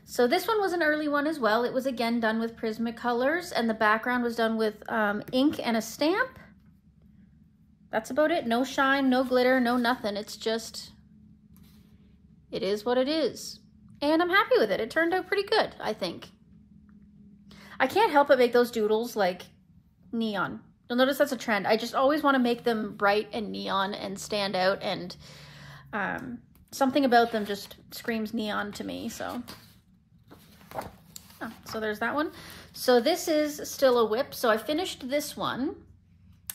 So this one was an early one as well. It was again done with Prismacolors, and the background was done with ink and a stamp. That's about it. No shine, no glitter, no nothing. It's just, it is what it is. And I'm happy with it. It turned out pretty good, I think. I can't help but make those doodles like neon. You'll notice that's a trend. I just always want to make them bright and neon and stand out, and something about them just screams neon to me. So there's that one. So this is still a WIP. So I finished this one,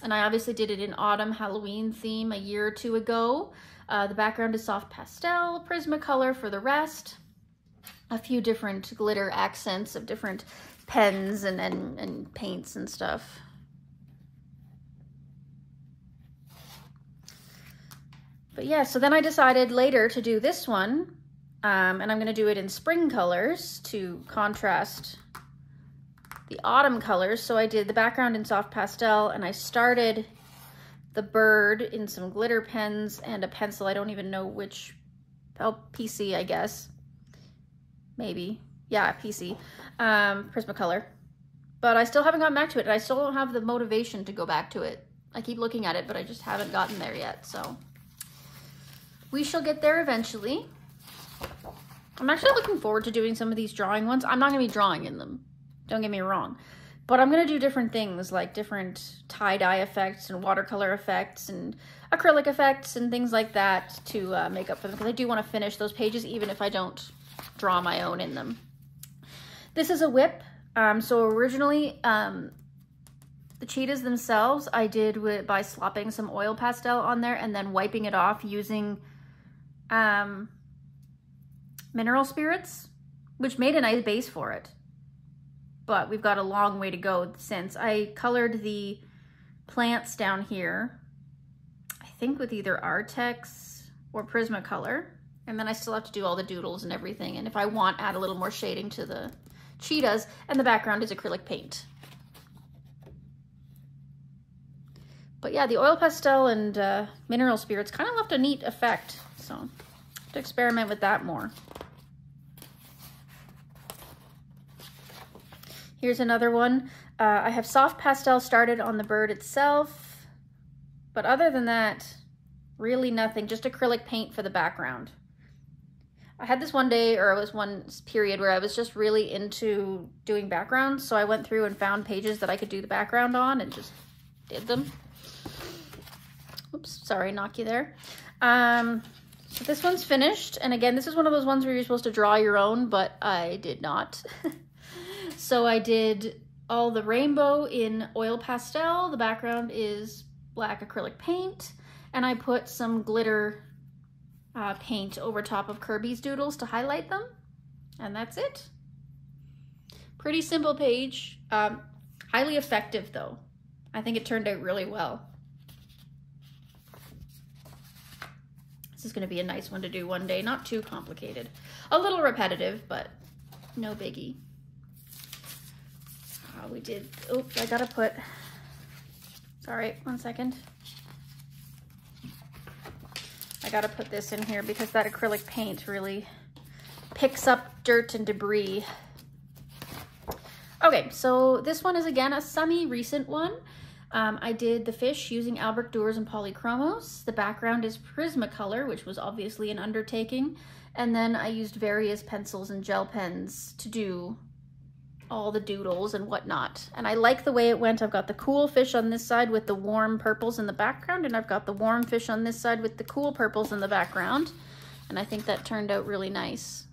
and I obviously did it in autumn Halloween theme a year or two ago. The background is soft pastel, Prismacolor for the rest, a few different glitter accents of different pens and paints and stuff. But yeah, so then I decided later to do this one, and I'm going to do it in spring colors to contrast the autumn colors. So I did the background in soft pastel, and I started the bird in some glitter pens and a pencil. I don't even know which, PC, I guess. Maybe. Yeah, PC. Prismacolor. But I still haven't gotten back to it, and I still don't have the motivation to go back to it. I keep looking at it, but I just haven't gotten there yet, so we shall get there eventually. I'm actually looking forward to doing some of these drawing ones. I'm not going to be drawing in them, don't get me wrong, but I'm going to do different things, like different tie-dye effects and watercolor effects and acrylic effects and things like that to make up for them, because I do want to finish those pages even if I don't draw my own in them. This is a WIP. So originally, the cheetahs themselves I did by slopping some oil pastel on there and then wiping it off using mineral spirits, which made a nice base for it. But we've got a long way to go since. I colored the plants down here, I think with either Artex or Prismacolor. And then I still have to do all the doodles and everything. And if I want, add a little more shading to the cheetahs. And the background is acrylic paint. But yeah, the oil pastel and mineral spirits kind of left a neat effect. So I have to experiment with that more. Here's another one. I have soft pastel started on the bird itself. But other than that, really nothing. Just acrylic paint for the background. I had this one day, or it was one period where I was just really into doing backgrounds. So I went through and found pages that I could do the background on and just did them. Oops, sorry, knock you there. So this one's finished. And again, this is one of those ones where you're supposed to draw your own, but I did not. So I did all the rainbow in oil pastel. The background is black acrylic paint. And I put some glitter paint over top of Kerby's doodles to highlight them. And that's it. Pretty simple page. Highly effective though. I think it turned out really well. This is going to be a nice one to do one day. Not too complicated. A little repetitive, but no biggie. We did, oops, I gotta put, sorry, 1 second. I gotta put this in here because that acrylic paint really picks up dirt and debris. Okay, so this one is again a semi-recent one. I did the fish using Albrecht Dürer and Polychromos. The background is Prismacolor, which was obviously an undertaking. And then I used various pencils and gel pens to do all the doodles and whatnot. And I like the way it went. I've got the cool fish on this side with the warm purples in the background, and I've got the warm fish on this side with the cool purples in the background. And I think that turned out really nice.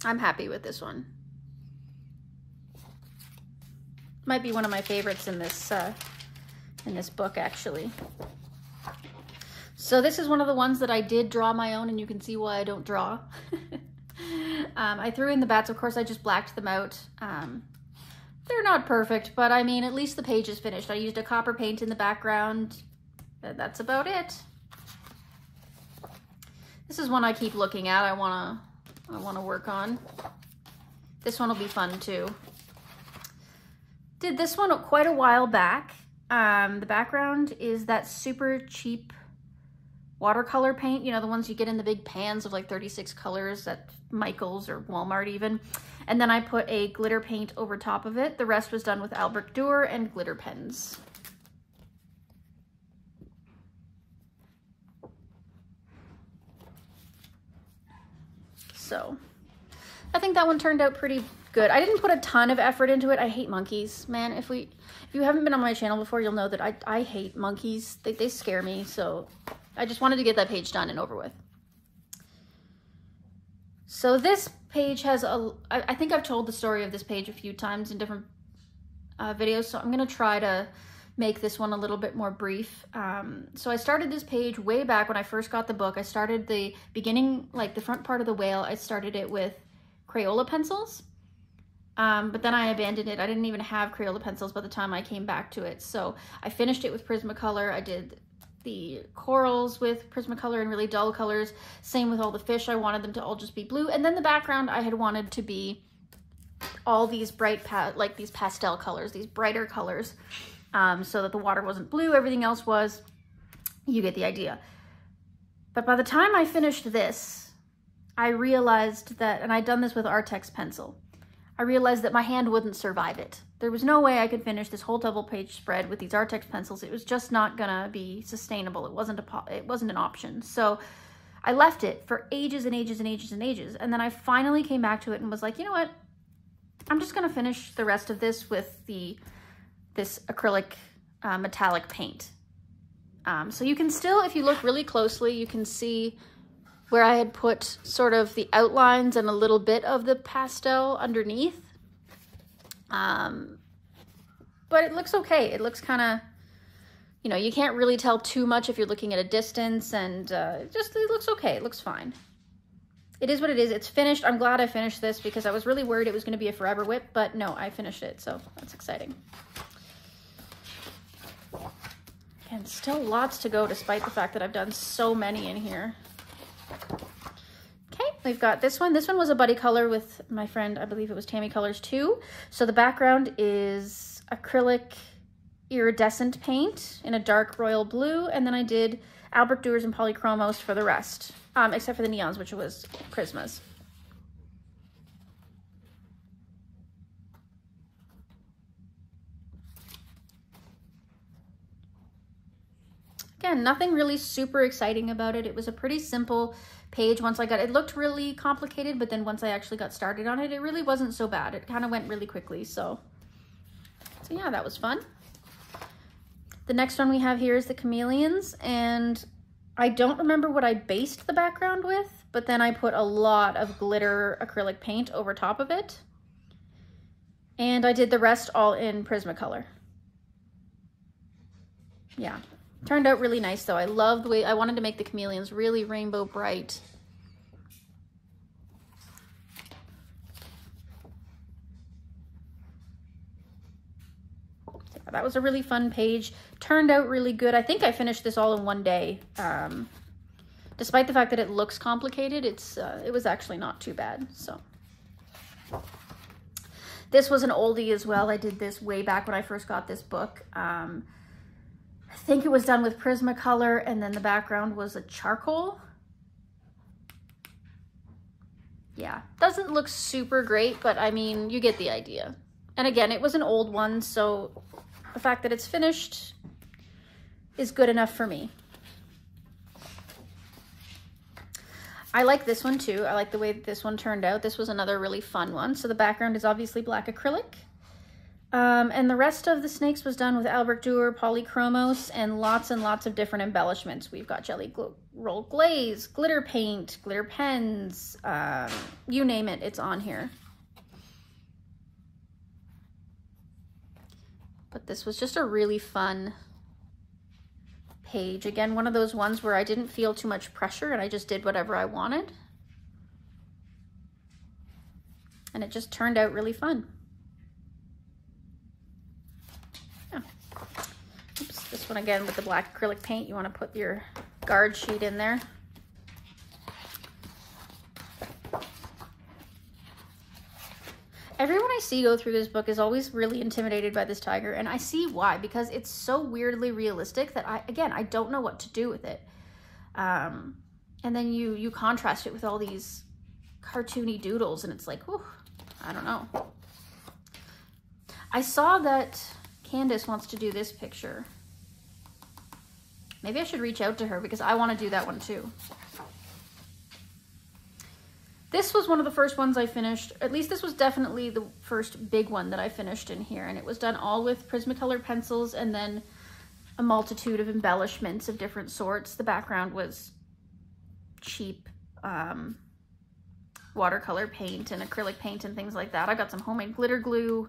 I'm happy with this one. Might be one of my favorites in this book, actually. So this is one of the ones that I did draw my own, and you can see why I don't draw. I threw in the bats. Of course, I just blacked them out. They're not perfect, but I mean, at least the page is finished. I used a copper paint in the background. That's about it. This is one I keep looking at. I want to work on. This one will be fun too. Did this one quite a while back. The background is that super cheap watercolor paint, you know, the ones you get in the big pans of like 36 colors at Michael's or Walmart even. And then I put a glitter paint over top of it. The rest was done with Albrecht Dürer and glitter pens. So I think that one turned out pretty good. I didn't put a ton of effort into it. I hate monkeys, man. If you haven't been on my channel before, you'll know that I hate monkeys. They scare me. So I just wanted to get that page done and over with. So this page has I think I've told the story of this page a few times in different videos. So I'm going to try to make this one a little bit more brief. So I started this page way back when I first got the book. I started the beginning, like the front part of the whale, I started it with Crayola pencils. But then I abandoned it. I didn't even have Crayola pencils by the time I came back to it. So I finished it with Prismacolor. I did the corals with Prismacolor and really dull colors. Same with all the fish. I wanted them to all just be blue. And then the background I had wanted to be all these bright, like these pastel colors, these brighter colors. So that the water wasn't blue, everything else was. You get the idea. But by the time I finished this, I realized that, and I'd done this with Artex pencil, I realized that my hand wouldn't survive it. There was no way I could finish this whole double page spread with these Artex pencils. It was just not gonna be sustainable. It wasn't an option. So I left it for ages and ages and ages and ages. And then I finally came back to it and was like, you know what? I'm just gonna finish the rest of this with this acrylic metallic paint. So you can still, if you look really closely, you can see where I had put sort of the outlines and a little bit of the pastel underneath. But it looks okay. It looks kind of, you know, you can't really tell too much if you're looking at a distance, and it looks okay. It looks fine. It is what it is. It's finished. I'm glad I finished this because I was really worried it was going to be a forever whip, but no, I finished it, so that's exciting. And still lots to go despite the fact that I've done so many in here. Okay, we've got this one. This one was a buddy color with my friend, I believe it was Tammy Colors too. So the background is acrylic iridescent paint in a dark royal blue, and then I did Albrecht Dürer and Polychromos for the rest, except for the neons, which was Prismas. Again, nothing really super exciting about it. It was a pretty simple page once I got it. It looked really complicated, but then once I actually got started on it, it really wasn't so bad. It kind of went really quickly. So yeah, that was fun. The next one we have here is the Chameleons, and I don't remember what I based the background with, but then I put a lot of glitter acrylic paint over top of it. And I did the rest all in Prismacolor. Yeah. Turned out really nice though. I love the way I wanted to make the Chameleons really rainbow bright. Yeah, that was a really fun page. Turned out really good. I think I finished this all in one day. Despite the fact that it looks complicated, it was actually not too bad. So this was an oldie as well. I did this way back when I first got this book. I think it was done with Prismacolor, and then the background was a charcoal. Yeah, doesn't look super great, but I mean, you get the idea. And again, it was an old one, so the fact that it's finished is good enough for me. I like this one too. I like the way that this one turned out. This was another really fun one. So the background is obviously black acrylic. And the rest of the snakes was done with Albrecht Dürer polychromos and lots of different embellishments. We've got jelly roll glaze, glitter paint, glitter pens, you name it, it's on here. But this was just a really fun page. Again, one of those ones where I didn't feel too much pressure and I just did whatever I wanted. And it just turned out really fun. Yeah. Oops, this one again with the black acrylic paint, you want to put your guard sheet in there. Everyone I see go through this book is always really intimidated by this tiger, and I see why, because it's so weirdly realistic that I don't know what to do with it. And then you contrast it with all these cartoony doodles, and it's like, whew, I don't know. I saw that Candace wants to do this picture. Maybe I should reach out to her because I want to do that one too. This was one of the first ones I finished. At least this was definitely the first big one that I finished in here. And it was done all with Prismacolor pencils and then a multitude of embellishments of different sorts. The background was cheap watercolor paint and acrylic paint and things like that. I got some homemade glitter glue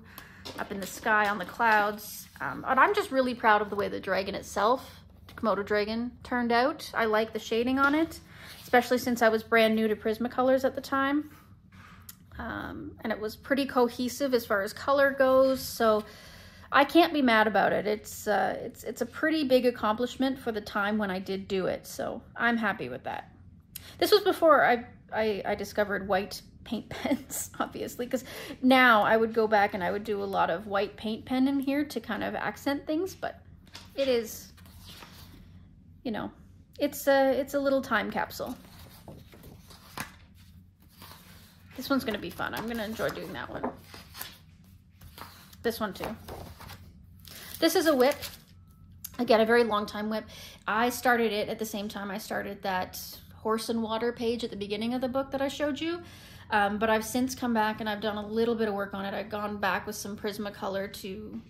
up in the sky on the clouds. And I'm just really proud of the way the dragon itself, the Komodo dragon, turned out. I like the shading on it, especially since I was brand new to Prismacolors at the time. And it was pretty cohesive as far as color goes, so I can't be mad about it. It's a pretty big accomplishment for the time when I did do it, so I'm happy with that. This was before I discovered white paint pens, obviously, because now I would go back and I would do a lot of white paint pen in here to kind of accent things, but it is, you know, it's a little time capsule. This one's gonna be fun. I'm gonna enjoy doing that one. This one too. This is a whip. Again, a very long time whip. I started it at the same time I started that horse and water page at the beginning of the book that I showed you. But I've since come back and I've done a little bit of work on it. I've gone back with some Prismacolor to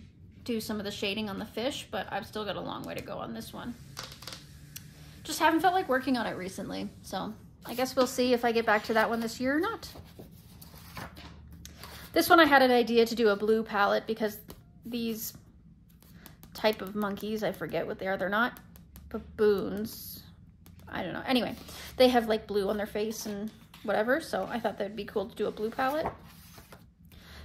do some of the shading on the fish, but I've still got a long way to go on this one. Just haven't felt like working on it recently, so I guess we'll see if I get back to that one this year or not. This one I had an idea to do a blue palette because these type of monkeys, I forget what they are. They're not baboons. I don't know. Anyway, they have like blue on their face and whatever, so I thought that'd be cool to do a blue palette.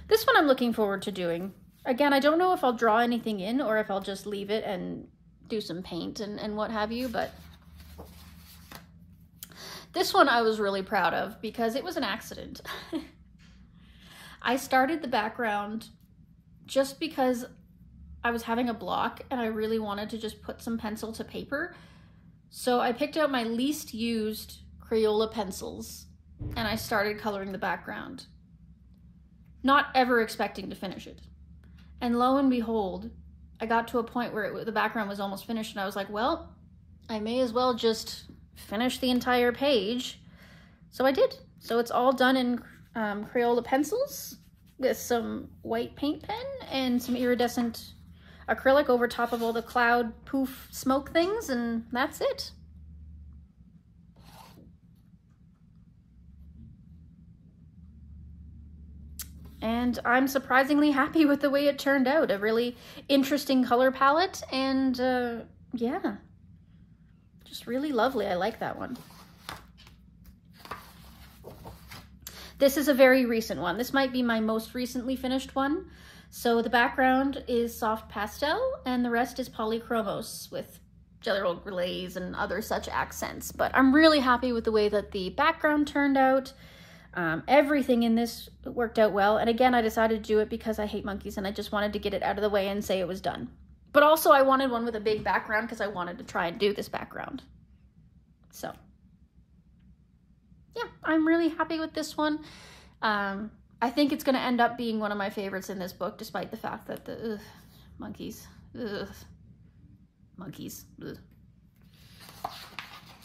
This one I'm looking forward to doing. Again, I don't know if I'll draw anything in or if I'll just leave it and do some paint and what have you, but this one I was really proud of because it was an accident. I started the background just because I was having a block and I really wanted to just put some pencil to paper. So I picked out my least used Crayola pencils and I started coloring the background, not ever expecting to finish it. And lo and behold, I got to a point where the background was almost finished and I was like, well, I may as well just finish the entire page. So I did. So it's all done in Crayola pencils with some white paint pen and some iridescent acrylic over top of all the cloud poof smoke things, and that's it. And I'm surprisingly happy with the way it turned out. A really interesting color palette, and yeah, just really lovely. I like that one. This is a very recent one. This might be my most recently finished one. So the background is soft pastel and the rest is polychromos with Jelly Roll Glaze and other such accents. But I'm really happy with the way that the background turned out. Everything in this worked out well. And again, I decided to do it because I hate monkeys and I just wanted to get it out of the way and say it was done. But also I wanted one with a big background because I wanted to try and do this background. So yeah, I'm really happy with this one. I think it's going to end up being one of my favorites in this book, despite the fact that the monkeys, monkeys. Ugh.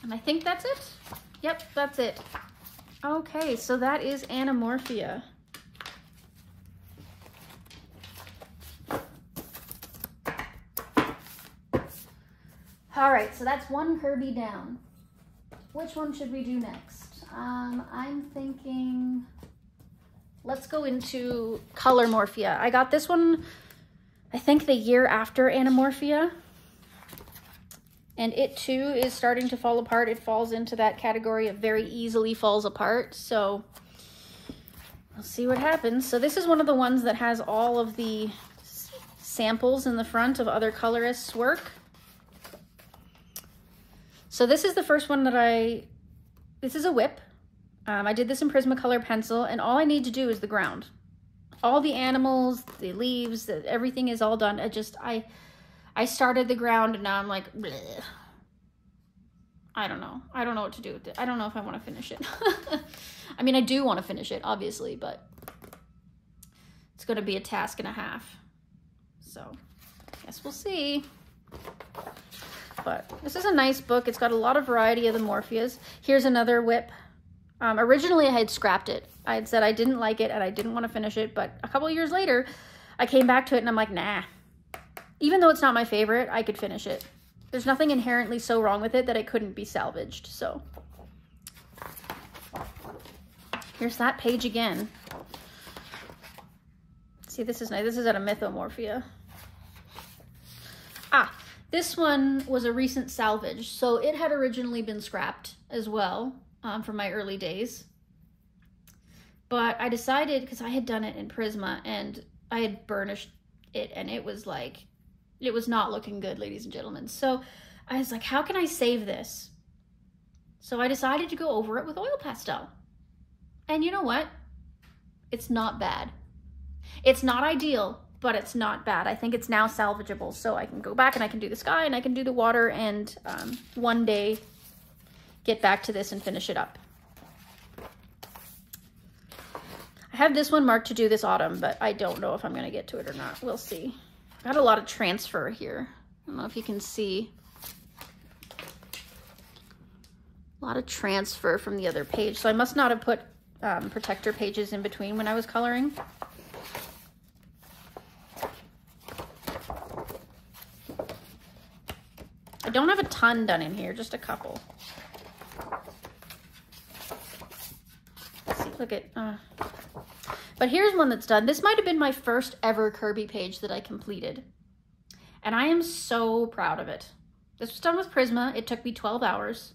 And I think that's it. Yep, that's it. Okay, so that is Anamorphia. All right, so that's one Kerby down. Which one should we do next? I'm thinking, let's go into Color Morphia. I got this one, I think the year after Anamorphia. And it too is starting to fall apart. It falls into that category of very easily falls apart. So we'll see what happens. So this is one of the ones that has all of the samples in the front of other colorists' work. So this is the first one that this is a whip. I did this in Prismacolor pencil, and all I need to do is the ground. All the animals, the leaves, everything is all done. I started the ground and now I'm like, bleh. I don't know. I don't know what to do with it. I don't know if I want to finish it. I mean, I do want to finish it, obviously, but it's going to be a task and a half. So I guess we'll see. But this is a nice book. It's got a lot of variety of the Morphias. Here's another whip. Originally, I had scrapped it. I had said I didn't like it and I didn't want to finish it. But a couple of years later, I came back to it and I'm like, nah. Even though it's not my favorite, I could finish it. There's nothing inherently so wrong with it that it couldn't be salvaged. So here's that page again. See, this is nice. This is out of Mythomorphia. This one was a recent salvage. So it had originally been scrapped as well from my early days. But I decided, because I had done it in Prisma and I had burnished it and it was like, it was not looking good, ladies and gentlemen. So I was like, how can I save this? So I decided to go over it with oil pastel. And you know what? It's not bad. It's not ideal, but it's not bad. I think it's now salvageable. So I can go back and I can do the sky and I can do the water and one day get back to this and finish it up. I have this one marked to do this autumn, but I don't know if I'm going to get to it or not. We'll see. Got a lot of transfer here. I don't know if you can see. A lot of transfer from the other page. So I must not have put protector pages in between when I was coloring. I don't have a ton done in here, just a couple. Let's see, look at... But here's one that's done. This might have been my first ever Kerby page that I completed. And I am so proud of it. This was done with Prisma. It took me 12 hours.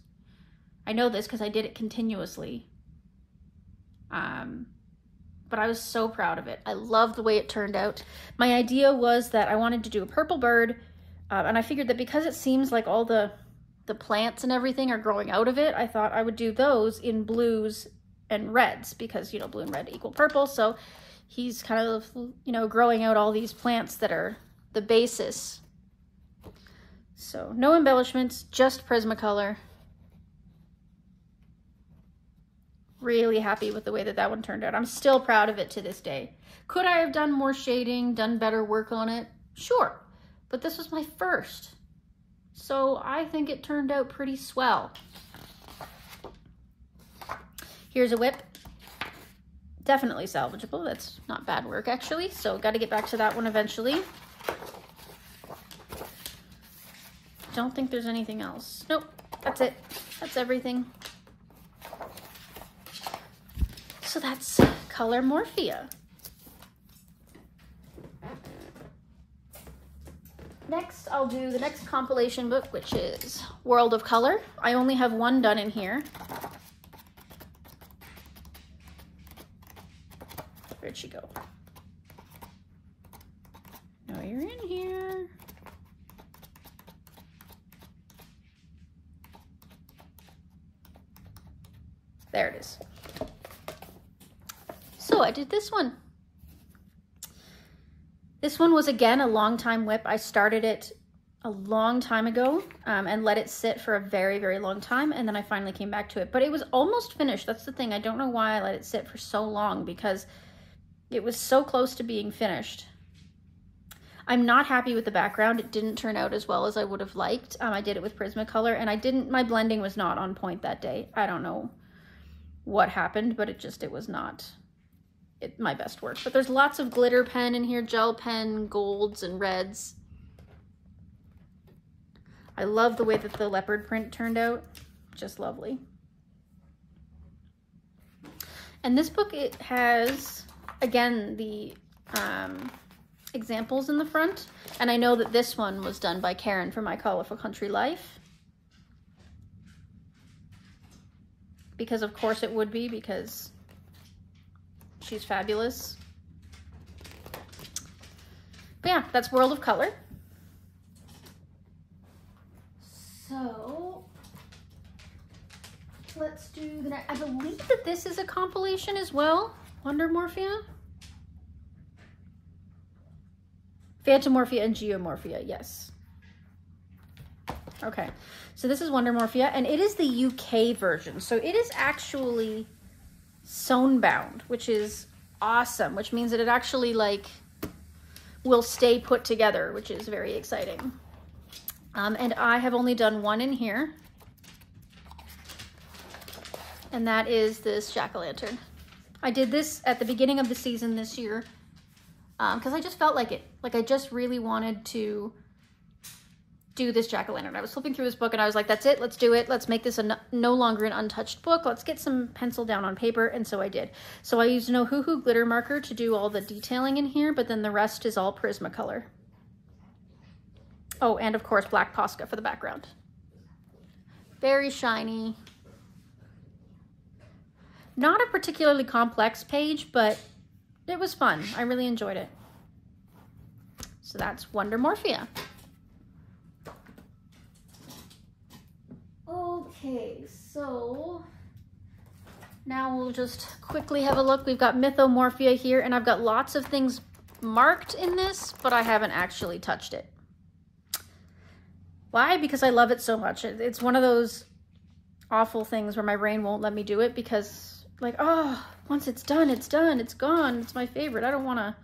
I know this because I did it continuously. But I was so proud of it. I love the way it turned out. My idea was that I wanted to do a purple bird. And I figured that because it seems like all the plants and everything are growing out of it, I thought I would do those in blues and reds because, you know, blue and red equal purple. So he's kind of, you know, growing out all these plants that are the basis. So no embellishments, just Prismacolor. Really happy with the way that that one turned out. I'm still proud of it to this day. Could I have done more shading, done better work on it? Sure, but this was my first. So I think it turned out pretty swell. Here's a whip. Definitely salvageable. That's not bad work, actually. So got to get back to that one eventually. Don't think there's anything else. Nope, that's it. That's everything. So that's Color Morphia. Next, I'll do the next compilation book, which is World of Color. I only have one done in here. Where'd she go? No, you're in here. There it is. So I did this one. This one was, again, a long time whip. I started it a long time ago and let it sit for a very, very long time. And then I finally came back to it. But it was almost finished. That's the thing. I don't know why I let it sit for so long, because it was so close to being finished. I'm not happy with the background. It didn't turn out as well as I would have liked. I did it with Prismacolor, and my blending was not on point that day. I don't know what happened, but it was not my best work. But there's lots of glitter pen in here, gel pen, golds and reds. I love the way that the leopard print turned out. Just lovely. And this book, it has, again, the examples in the front. And I know that this one was done by Karen for My Colorful Country Life. Because of course it would be, because she's fabulous. But yeah, that's World of Color. So let's do the next. I believe that this is a compilation as well. Wondermorphia, Phantomorphia, and Geomorphia, yes. Okay, so this is Wondermorphia, and it is the UK version. So it is actually sewn bound, which is awesome, which means that it actually like will stay put together, which is very exciting. And I have only done one in here, and that is this jack-o'-lantern. I did this at the beginning of the season this year because I just felt like it. Like I just really wanted to do this jack-o'-lantern. I was flipping through this book and I was like, that's it, let's do it. Let's make this no longer an untouched book. Let's get some pencil down on paper, and so I did. So I used No Hoo Hoo glitter marker to do all the detailing in here, but then the rest is all Prismacolor. Oh, and of course, black Posca for the background. Very shiny. Not a particularly complex page, but it was fun. I really enjoyed it. So that's Wondermorphia. Okay, so now we'll just quickly have a look. We've got Mythomorphia here, and I've got lots of things marked in this, but I haven't actually touched it. Why? Because I love it so much. It's one of those awful things where my brain won't let me do it because, like, oh, once it's done, it's done, it's gone. It's my favorite. I don't want to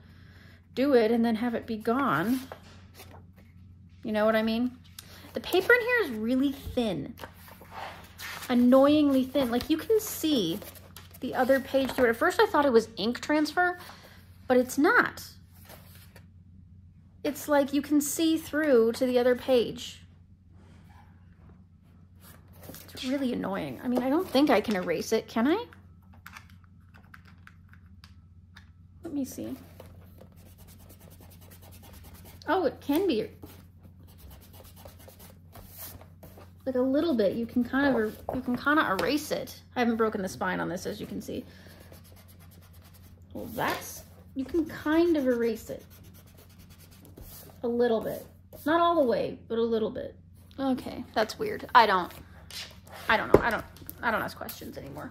do it and then have it be gone. You know what I mean? The paper in here is really thin. Annoyingly thin. Like, you can see the other page through it. At first I thought it was ink transfer, but it's not. It's like you can see through to the other page. It's really annoying. I mean, I don't think I can erase it, can I? Let me see. Oh, it can be. Like a little bit, you can kind of erase it. I haven't broken the spine on this, as you can see. Well, you can kind of erase it. A little bit. Not all the way, but a little bit. Okay, that's weird. I don't know. I don't ask questions anymore.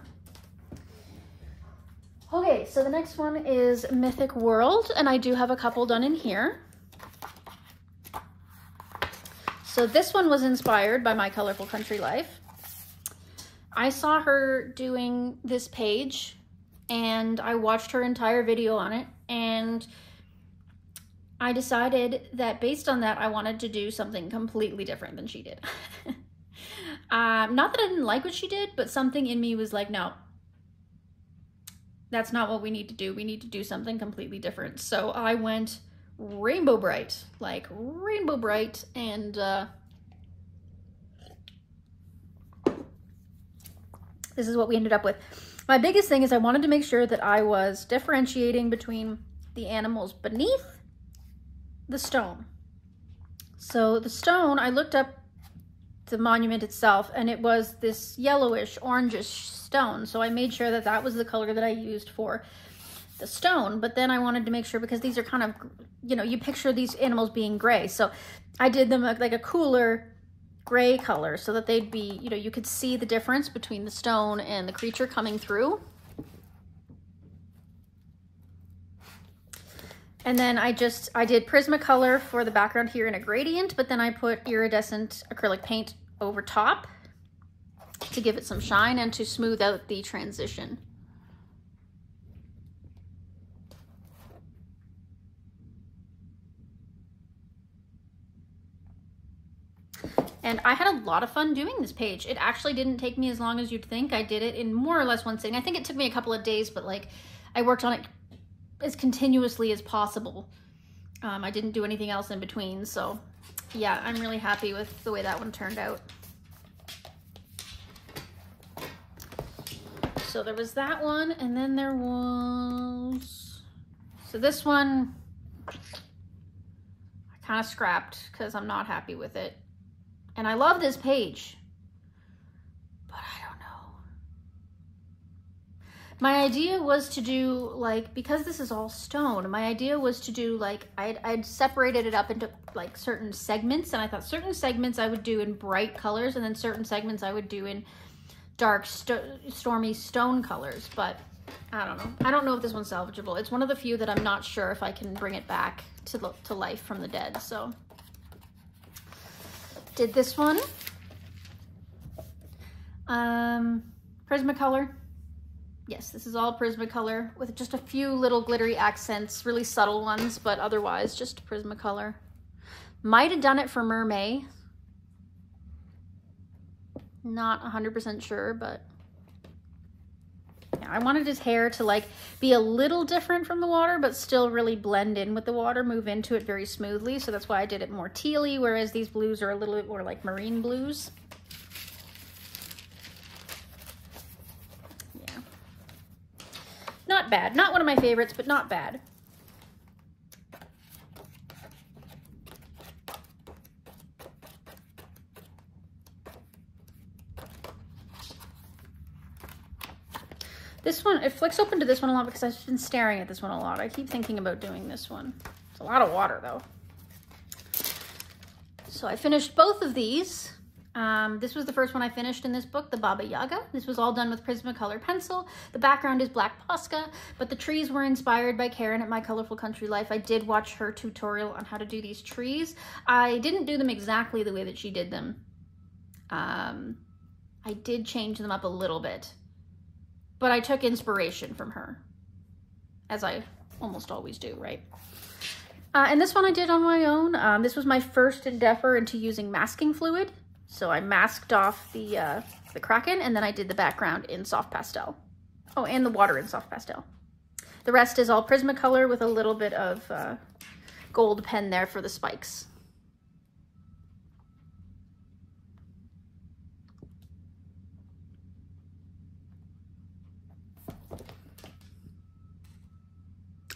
Okay, so the next one is Mythic World, and I do have a couple done in here. So this one was inspired by My Colorful Country Life. I saw her doing this page and I watched her entire video on it, and I decided that based on that, I wanted to do something completely different than she did. Not that I didn't like what she did, but something in me was like, no, that's not what we need to do. We need to do something completely different. So I went Rainbow Bright, like Rainbow Bright, and this is what we ended up with. My biggest thing is I wanted to make sure that I was differentiating between the animals beneath the stone. So the stone, I looked up the monument itself, and it was this yellowish, orangish stone. So I made sure that that was the color that I used for the stone, but then I wanted to make sure, because these are kind of, you know, you picture these animals being gray. So I did them like a cooler gray color so that they'd be, you know, you could see the difference between the stone and the creature coming through. And then I did Prismacolor for the background here in a gradient, but then I put iridescent acrylic paint over top to give it some shine and to smooth out the transition. And I had a lot of fun doing this page. It actually didn't take me as long as you'd think. I did it in more or less one sitting. I think it took me a couple of days, but like I worked on it as continuously as possible. I didn't do anything else in between. So yeah, I'm really happy with the way that one turned out. So there was that one, and then there was, so this one I kind of scrapped because I'm not happy with it. And I love this page, but I don't know. My idea was to do like, because this is all stone, my idea was to do like, I'd separated it up into like certain segments, and I thought certain segments I would do in bright colors, and then certain segments I would do in dark, stormy stone colors, but I don't know. I don't know if this one's salvageable. It's one of the few that I'm not sure if I can bring it back to life from the dead, so. Did this one. Prismacolor. Yes, this is all Prismacolor with just a few little glittery accents, really subtle ones, but otherwise just Prismacolor. Might have done it for Mermaid. Not 100% sure, but yeah, I wanted his hair to like be a little different from the water, but still really blend in with the water, move into it very smoothly. So that's why I did it more tealy, whereas these blues are a little bit more like marine blues. Yeah. Not bad. Not one of my favorites, but not bad. This one, it flicks open to this one a lot because I've been staring at this one a lot. I keep thinking about doing this one. It's a lot of water though. So I finished both of these. This was the first one I finished in this book, the Baba Yaga. This was all done with Prismacolor pencil. The background is black Posca, but the trees were inspired by Karen at My Colorful Country Life. I did watch her tutorial on how to do these trees. I didn't do them exactly the way that she did them. I did change them up a little bit. But I took inspiration from her, as I almost always do, right? And this one I did on my own. This was my first endeavor into using masking fluid. So I masked off the Kraken, and then I did the background in soft pastel. Oh, and the water in soft pastel. The rest is all Prismacolor with a little bit of gold pen there for the spikes.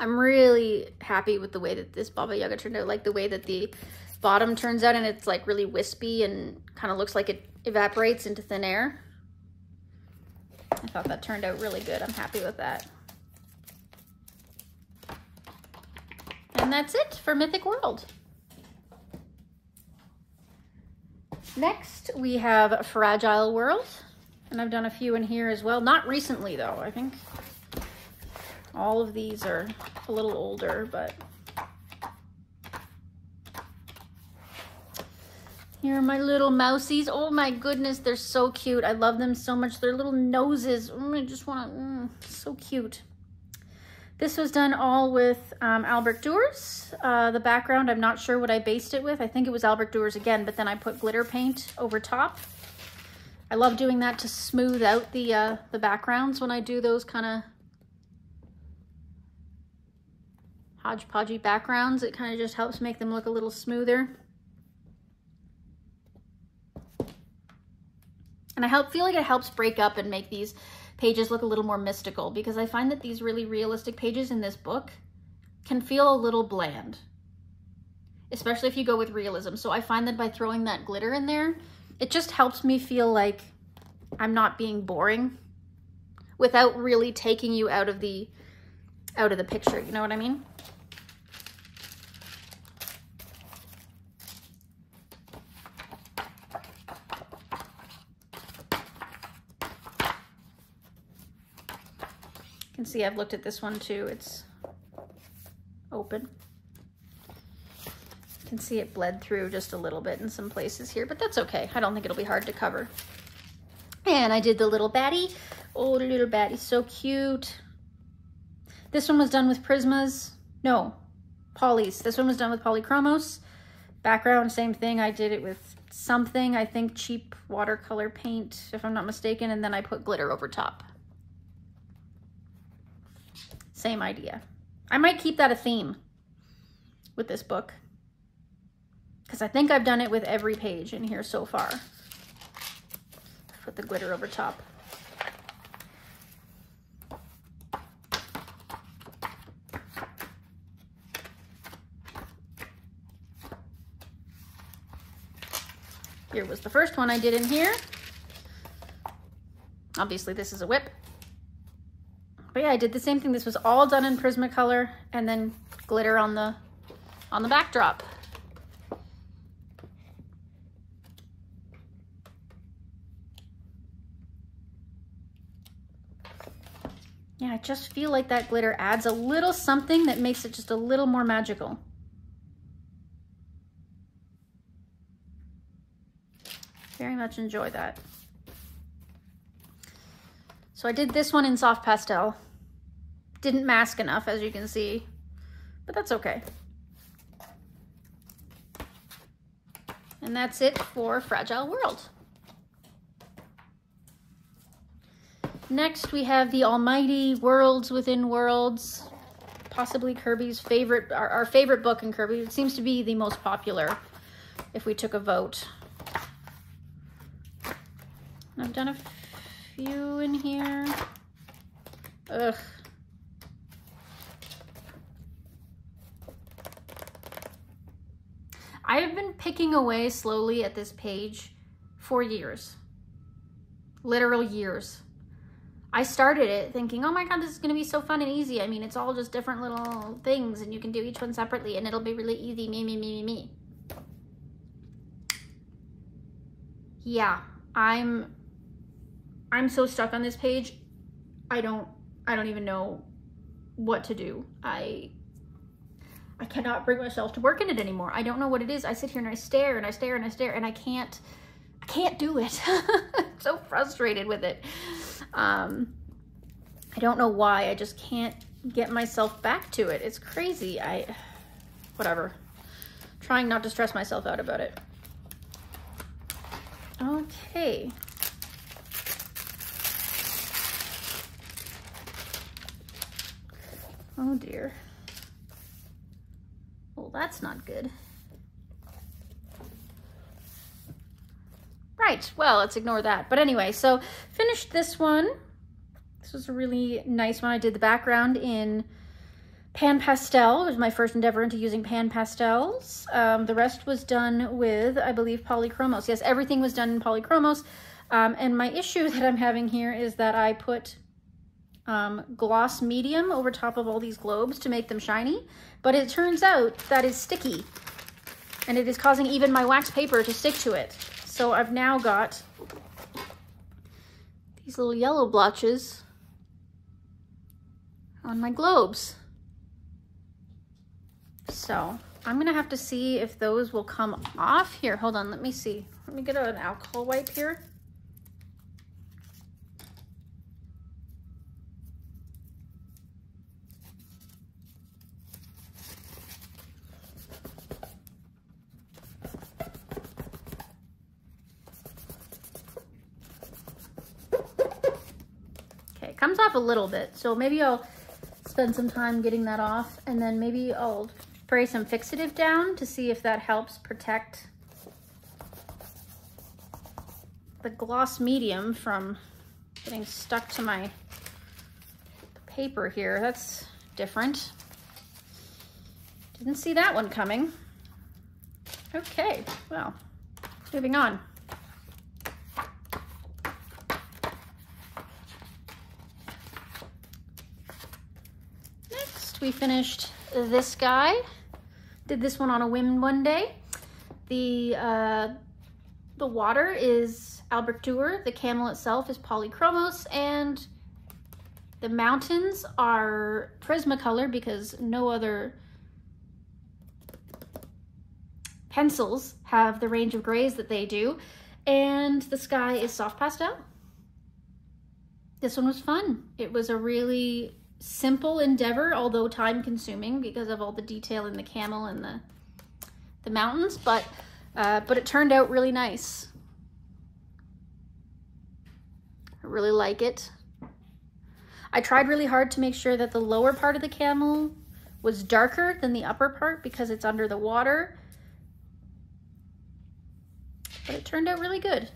I'm really happy with the way that this Baba Yaga turned out, like the way that the bottom turns out, and it's like really wispy and kind of looks like it evaporates into thin air. I thought that turned out really good. I'm happy with that. And that's it for Mythic World. Next, we have Fragile World, and I've done a few in here as well. Not recently though, I think. All of these are a little older, but here are my little mousies. Oh my goodness, they're so cute. I love them so much. Their little noses. I just want to, so cute. This was done all with Albrecht Dürer. The background, I'm not sure what I based it with. I think it was Albrecht Dürer again, but then I put glitter paint over top. I love doing that to smooth out the backgrounds when I do those kind of hodgepodgey backgrounds. It kind of just helps make them look a little smoother. And I feel like it helps break up and make these pages look a little more mystical, because I find that these really realistic pages in this book can feel a little bland, especially if you go with realism. So I find that by throwing that glitter in there, it just helps me feel like I'm not being boring without really taking you out of the out of the picture, you know what I mean? You can see I've looked at this one too. It's open. You can see it bled through just a little bit in some places here, but that's okay. I don't think it'll be hard to cover. And I did the little baddie. Oh, the little baddie, so cute. This one was done with Prismas. No, polys. This one was done with polychromos. Background, same thing. I did it with something, I think cheap watercolor paint, if I'm not mistaken, and then I put glitter over top. Same idea. I might keep that a theme with this book, because I think I've done it with every page in here so far. Put the glitter over top. Here was the first one I did in here. Obviously this is a whip. But yeah, I did the same thing. This was all done in Prismacolor and then glitter on the backdrop. Yeah, I just feel like that glitter adds a little something that makes it just a little more magical. Very much enjoy that. So I did this one in soft pastel. Didn't mask enough, as you can see, but that's okay. And that's it for Fragile World. Next we have the almighty Worlds Within Worlds, possibly Kerby's favorite, our favorite book in Kerby. It seems to be the most popular if we took a vote. I've done a few in here. Ugh. I have been picking away slowly at this page for years. Literal years. I started it thinking, oh my God, this is gonna be so fun and easy. I mean, it's all just different little things and you can do each one separately and it'll be really easy, me. Yeah, I'm so stuck on this page. I don't even know what to do. I cannot bring myself to work in it anymore. I don't know what it is. I sit here and I stare and I stare and I stare and I can't do it. I'm so frustrated with it. I don't know why. I just can't get myself back to it. It's crazy. Whatever. Trying not to stress myself out about it. Okay. Oh dear. Well, that's not good. Right, well, let's ignore that. But anyway, so finished this one. This was a really nice one. I did the background in pan pastel. It was my first endeavor into using pan pastels. The rest was done with, I believe, polychromos. Yes, everything was done in polychromos. And my issue that I'm having here is that I put gloss medium over top of all these globes to make them shiny, but it turns out that is sticky and it is causing even my wax paper to stick to it. So I've now got these little yellow blotches on my globes. So I'm gonna have to see if those will come off. Here, hold on, let me see. Let me get an alcohol wipe here. Comes off a little bit, so maybe I'll spend some time getting that off and then maybe I'll spray some fixative down to see if that helps protect the gloss medium from getting stuck to my paper here. That's different. Didn't see that one coming. Okay, well, moving on. we finished this guy. Did this one on a whim one day. The water is Albrecht-Dürer, the camel itself is polychromos, and the mountains are Prismacolor because no other pencils have the range of grays that they do. And the sky is soft pastel. This one was fun. It was a really simple endeavor, although time consuming because of all the detail in the camel and the mountains, but it turned out really nice. I really like it. I tried really hard to make sure that the lower part of the camel was darker than the upper part because it's under the water, but it turned out really good.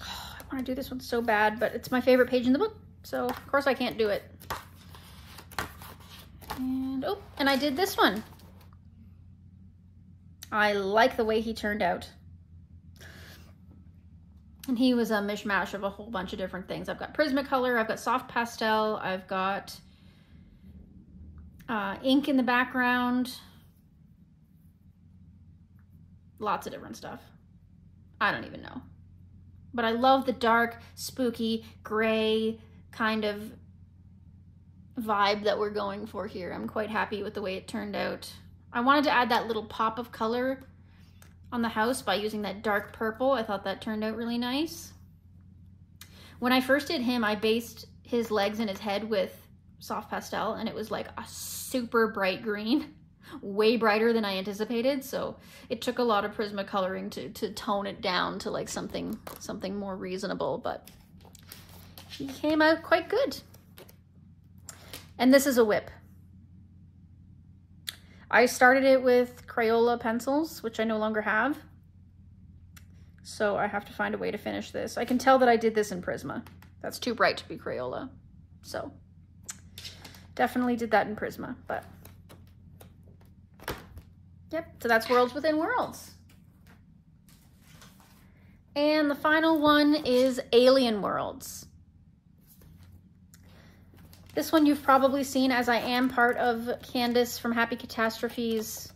I want to do this one so bad, but it's my favorite page in the book, so of course I can't do it. And oh, and I did this one. I like the way he turned out. And he was a mishmash of a whole bunch of different things. I've got Prismacolor, I've got soft pastel, I've got ink in the background. Lots of different stuff. I don't even know. But I love the dark, spooky, gray kind of vibe that we're going for here. I'm quite happy with the way it turned out. I wanted to add that little pop of color on the house by using that dark purple. I thought that turned out really nice. When I first did him, I based his legs and his head with soft pastel, and it was like a super bright green. Way brighter than I anticipated, so it took a lot of Prismacoloring to tone it down to like something more reasonable, but he came out quite good. And this is a whip. I started it with Crayola pencils, which I no longer have, so I have to find a way to finish this. I can tell that I did this in Prisma. That's too bright to be Crayola, so definitely did that in Prisma, but yep, so that's Worlds Within Worlds. And the final one is Alien Worlds. This one you've probably seen, as I am part of Candace from Happy Catastrophes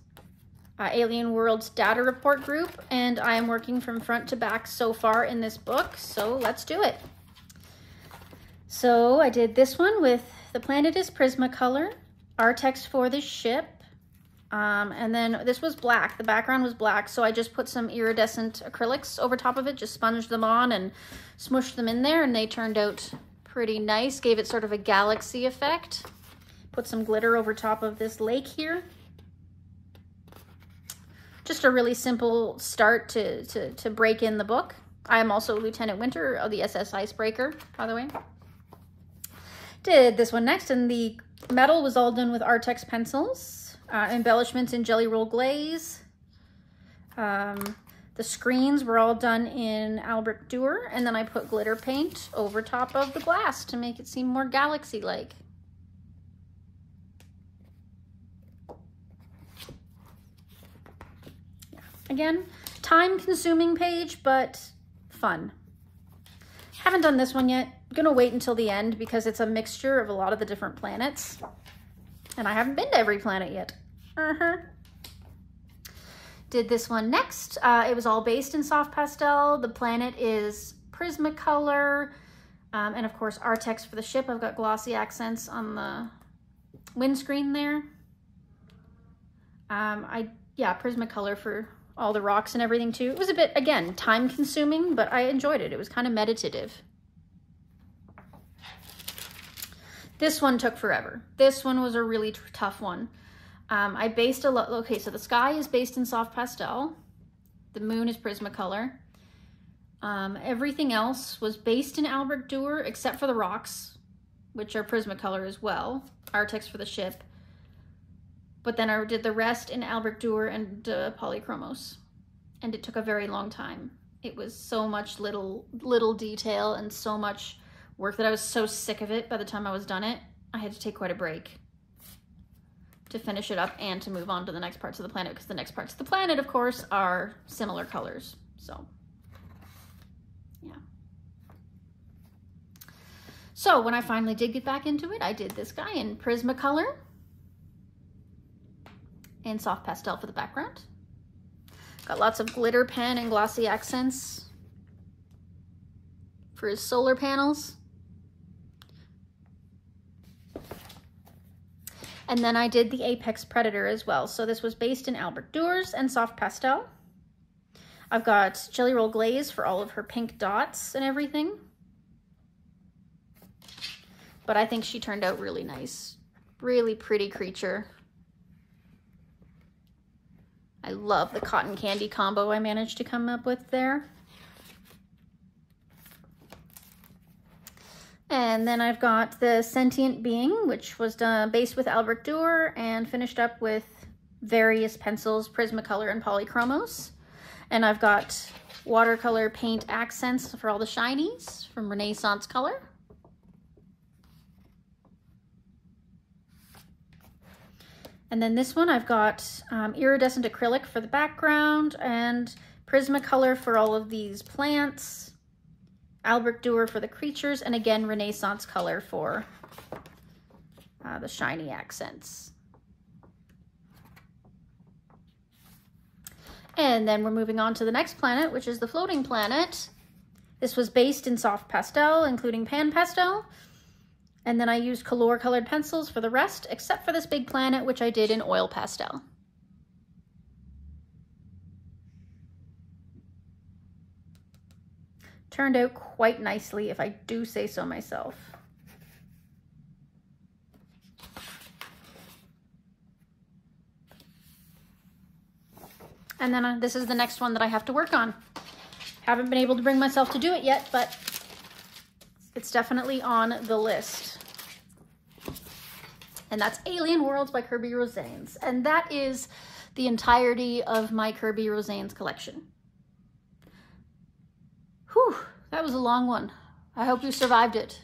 Alien Worlds data report group, and I am working from front to back so far in this book, so let's do it. So I did this one with the planet is Prismacolor, our text for the ship, and then this was black. The background was black, so I just put some iridescent acrylics over top of it, just sponged them on and smushed them in there, and they turned out pretty nice. Gave it sort of a galaxy effect. Put some glitter over top of this lake here. Just a really simple start to break in the book. I am also Lieutenant Winter of the SS Icebreaker, by the way. Did this one next, and the metal was all done with Artex pencils. Embellishments in Jelly Roll Glaze. The screens were all done in Albrecht-Dürer, and then I put glitter paint over top of the glass to make it seem more galaxy-like. Yeah. Again, time-consuming page, but fun. Haven't done this one yet. I'm gonna wait until the end because it's a mixture of a lot of the different planets. And I haven't been to every planet yet. Did this one next. It was all based in soft pastel. The planet is Prismacolor. And of course, Artex for the ship. I've got glossy accents on the windscreen there. Yeah, Prismacolor for all the rocks and everything too. It was a bit, again, time consuming, but I enjoyed it. It was kind of meditative. This one took forever. This one was a really tough one. I based a lot, okay, so the sky is based in soft pastel. The moon is Prismacolor. Everything else was based in Albrecht-Dürer except for the rocks, which are Prismacolor as well. Artex for the ship. But then I did the rest in Albrecht-Dürer and polychromos. And it took a very long time. It was so much little detail and so much work that I was so sick of it by the time I was done it. I had to take quite a break to finish it up and to move on to the next parts of the planet, because the next parts of the planet, of course, are similar colors. So, yeah. So when I finally did get back into it, I did this guy in Prismacolor and soft pastel for the background. Got lots of glitter pen and glossy accents for his solar panels. And then I did the Apex Predator as well. So this was based in Albert Doors and soft pastel. I've got Jelly Roll Glaze for all of her pink dots and everything. But I think she turned out really nice. Really pretty creature. I love the cotton candy combo I managed to come up with there. And then I've got the Sentient Being, which was based with Albert Dour and finished up with various pencils, Prismacolor and Polychromos. And I've got watercolor paint accents for all the shinies from Renaissance Color. And then this one I've got iridescent acrylic for the background and Prismacolor for all of these plants, Albert Dour for the creatures, and again Renaissance Color for the shiny accents. And then we're moving on to the next planet, which is the floating planet. This was based in soft pastel, including pan pastel. And then I used color colored pencils for the rest, except for this big planet, which I did in oil pastel. Turned out quite nicely, if I do say so myself. And then this is the next one that I have to work on. Haven't been able to bring myself to do it yet, but it's definitely on the list. And that's Alien Worlds by Kerby Rosanes. And that is the entirety of my Kerby Rosanes collection. Whew, that was a long one. I hope you survived it.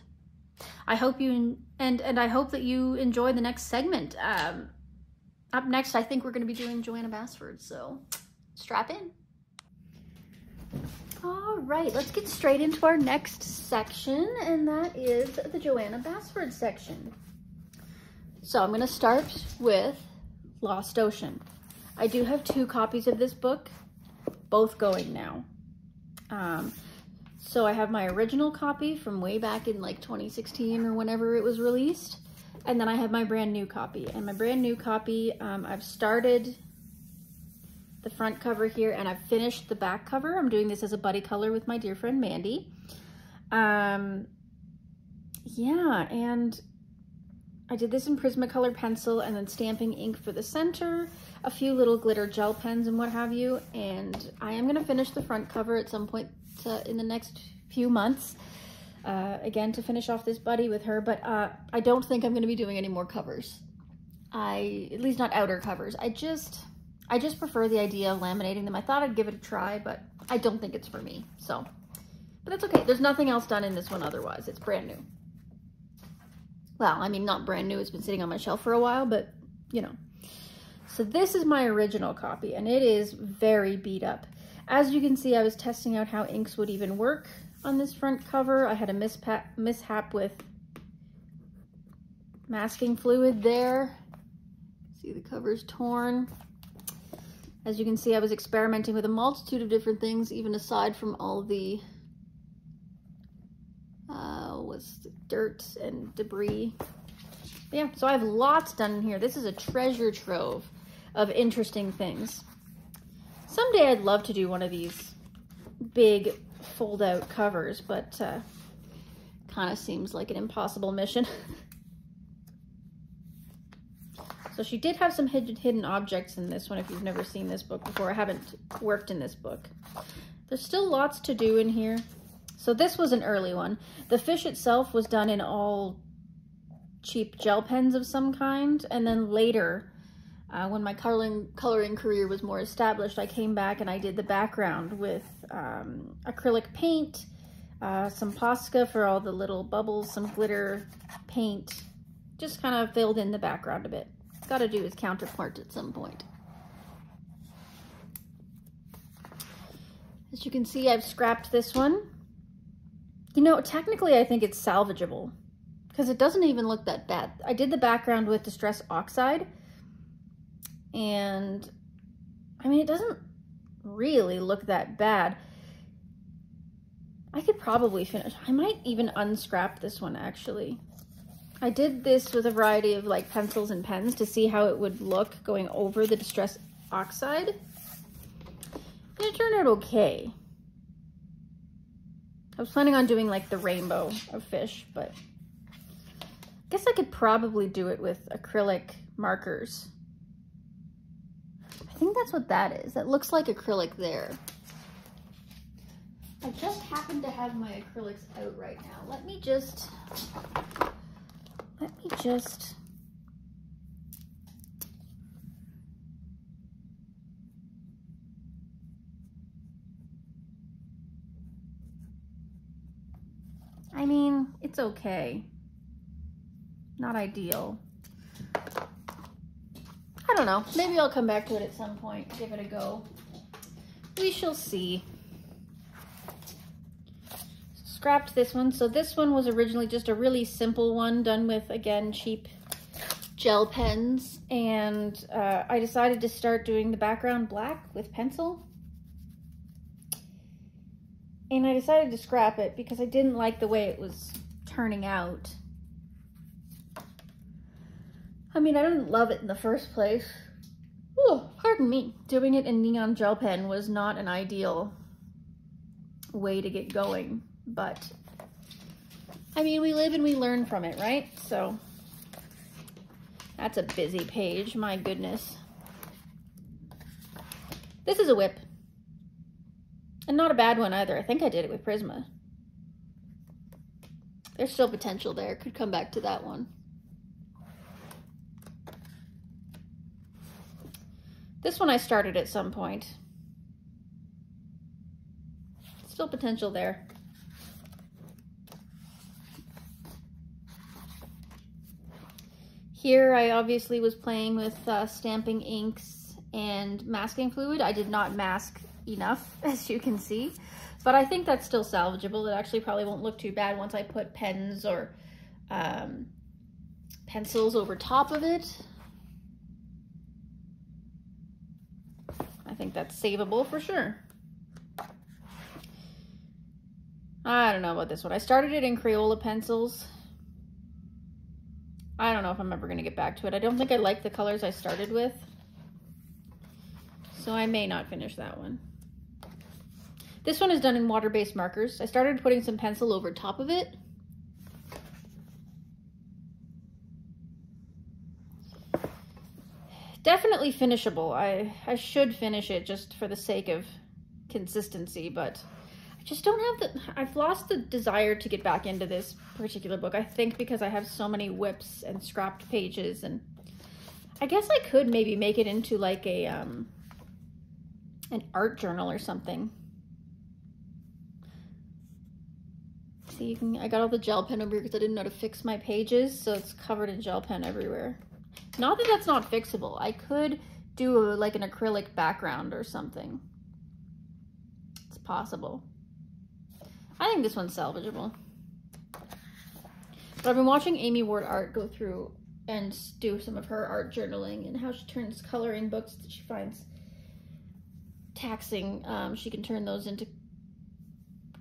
I hope you, and I hope that you enjoy the next segment. Up next, I think we're gonna be doing Johanna Basford, so strap in. All right, let's get straight into our next section, and that is the Johanna Basford section. So I'm gonna start with Lost Ocean. I do have 2 copies of this book, both going now. So I have my original copy from way back in like 2016 or whenever it was released. And then I have my brand new copy. And my brand new copy, I've started the front cover here and I've finished the back cover. I'm doing this as a buddy color with my dear friend Mandy. Yeah, and I did this in Prismacolor pencil and then stamping ink for the center, a few little glitter gel pens and what have you. And I am gonna finish the front cover at some point in the next few months. Again, to finish off this buddy with her, but I don't think I'm gonna be doing any more covers. At least not outer covers. I just prefer the idea of laminating them. I thought I'd give it a try, but I don't think it's for me, so. But that's okay, there's nothing else done in this one otherwise. It's brand new. Well, I mean, not brand new, it's been sitting on my shelf for a while, but you know. So this is my original copy, and it is very beat up. As you can see, I was testing out how inks would even work on this front cover. I had a mishap with masking fluid there. See, the cover's torn. As you can see, I was experimenting with a multitude of different things, even aside from all the dirt and debris. But yeah, so I have lots done in here. This is a treasure trove of interesting things. Someday I'd love to do one of these big fold-out covers, but kind of seems like an impossible mission. So she did have some hidden objects in this one if you've never seen this book before. I haven't worked in this book. There's still lots to do in here. So this was an early one. The fish itself was done in all cheap gel pens of some kind. And then later, when my coloring career was more established, I came back and I did the background with acrylic paint, some Posca for all the little bubbles, some glitter paint. Just kind of filled in the background a bit. Got to do his counterpart at some point. As you can see, I've scrapped this one. You know, technically I think it's salvageable because it doesn't even look that bad. I did the background with Distress Oxide, and I mean, it doesn't really look that bad. I could probably finish. I might even unscrap this one, actually. I did this with a variety of like pencils and pens to see how it would look going over the Distress Oxide. And it turned out okay. I was planning on doing like the rainbow of fish, but I guess I could probably do it with acrylic markers. I think that's what that is. That looks like acrylic there. I just happen to have my acrylics out right now. Let me just I mean, it's okay. Not ideal. I don't know. Maybe I'll come back to it at some point, give it a go. We shall see. Scrapped this one. So this one was originally just a really simple one done with, again, cheap gel pens. And I decided to start doing the background black with pencil. And I decided to scrap it because I didn't like the way it was turning out. I mean, I didn't love it in the first place. Oh, pardon me. Doing it in neon gel pen was not an ideal way to get going, but I mean, we live and we learn from it, right? So that's a busy page, my goodness. This is a whip. And not a bad one either. I think I did it with Prisma. There's still potential there. Could come back to that one. This one I started at some point. Still potential there. Here I obviously was playing with stamping inks and masking fluid. I did not mask enough, as you can see, but I think that's still salvageable. It actually probably won't look too bad once I put pens or pencils over top of it. I think that's savable for sure. I don't know about this one. I started it in Crayola pencils. I don't know if I'm ever going to get back to it. I don't think I like the colors I started with, so I may not finish that one. This one is done in water-based markers. I started putting some pencil over top of it. Definitely finishable. I should finish it just for the sake of consistency, but I just don't have the... I've lost the desire to get back into this particular book. I think because I have so many whips and scrapped pages, and I guess I could maybe make it into like a an art journal or something. See, you can, I got all the gel pen over here because I didn't know how to fix my pages, so it's covered in gel pen everywhere. Not that that's not fixable. I could do like an acrylic background or something. It's possible. I think this one's salvageable. But I've been watching Amy Ward Art go through and do some of her art journaling and how she turns coloring books that she finds taxing. She can turn those into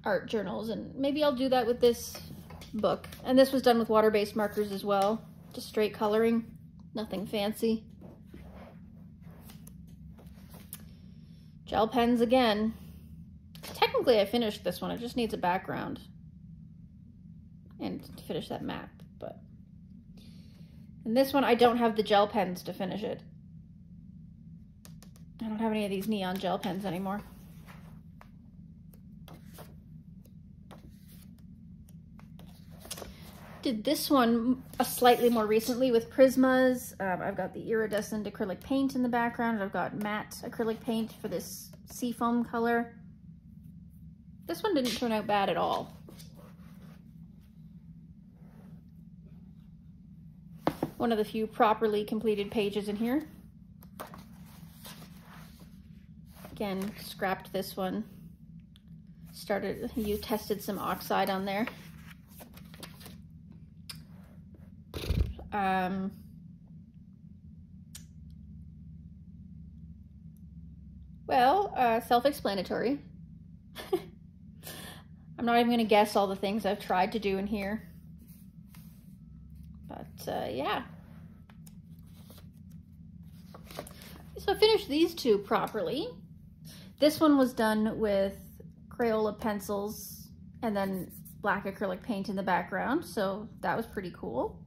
art journals, and maybe I'll do that with this book. And this was done with water-based markers as well, just straight coloring, nothing fancy. Gel pens again. Technically I finished this one, it just needs a background and to finish that map, but and this one I don't have the gel pens to finish it. I don't have any of these neon gel pens anymore. Did this one slightly more recently with Prismas. I've got the iridescent acrylic paint in the background. I've got matte acrylic paint for this seafoam color. This one didn't turn out bad at all. One of the few properly completed pages in here. Again, scrapped this one. You tested some oxide on there. Self-explanatory. I'm not even going to guess all the things I've tried to do in here. But, yeah. So I finished these two properly. This one was done with Crayola pencils and then black acrylic paint in the background, so that was pretty cool.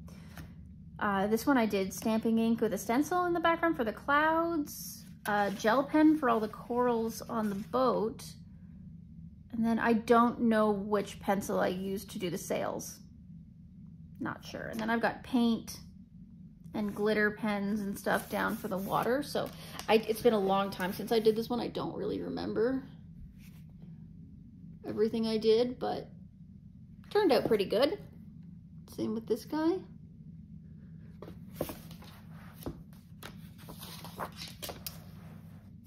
This one I did stamping ink with a stencil in the background for the clouds, gel pen for all the corals on the boat, and then I don't know which pencil I used to do the sails. Not sure. And then I've got paint and glitter pens and stuff down for the water. So it's been a long time since I did this one. I don't really remember everything I did, but it turned out pretty good. Same with this guy.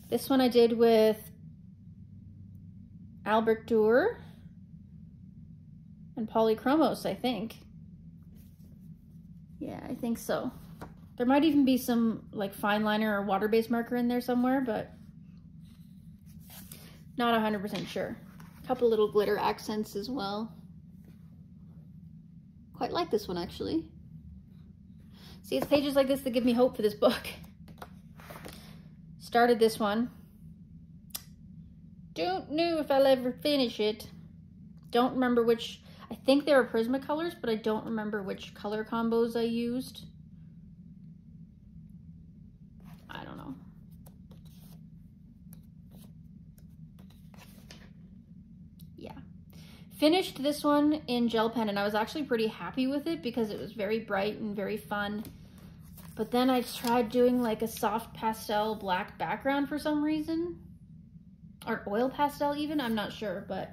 This one I did with Albert Dürer and Polychromos, I think. Yeah, I think so. There might even be some like fine liner or water-based marker in there somewhere, but not 100% sure. A couple little glitter accents as well. Quite like this one, actually. See, it's pages like this that give me hope for this book. Started this one. Don't know if I'll ever finish it. Don't remember which, I think they were Prismacolors, but I don't remember which color combos I used. I don't know. Yeah. Finished this one in gel pen, and I was actually pretty happy with it because it was very bright and very fun. But then I tried doing like a soft pastel black background for some reason. Or oil pastel even, I'm not sure, but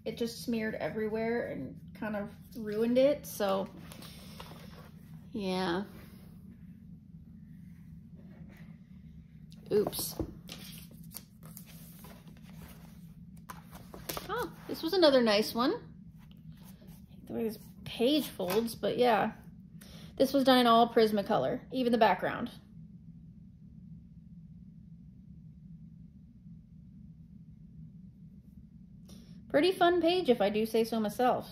it just smeared everywhere and kind of ruined it, so yeah. Oops. Oh, this was another nice one. The way this page folds, but yeah. This was done in all Prismacolor, even the background. Pretty fun page, if I do say so myself.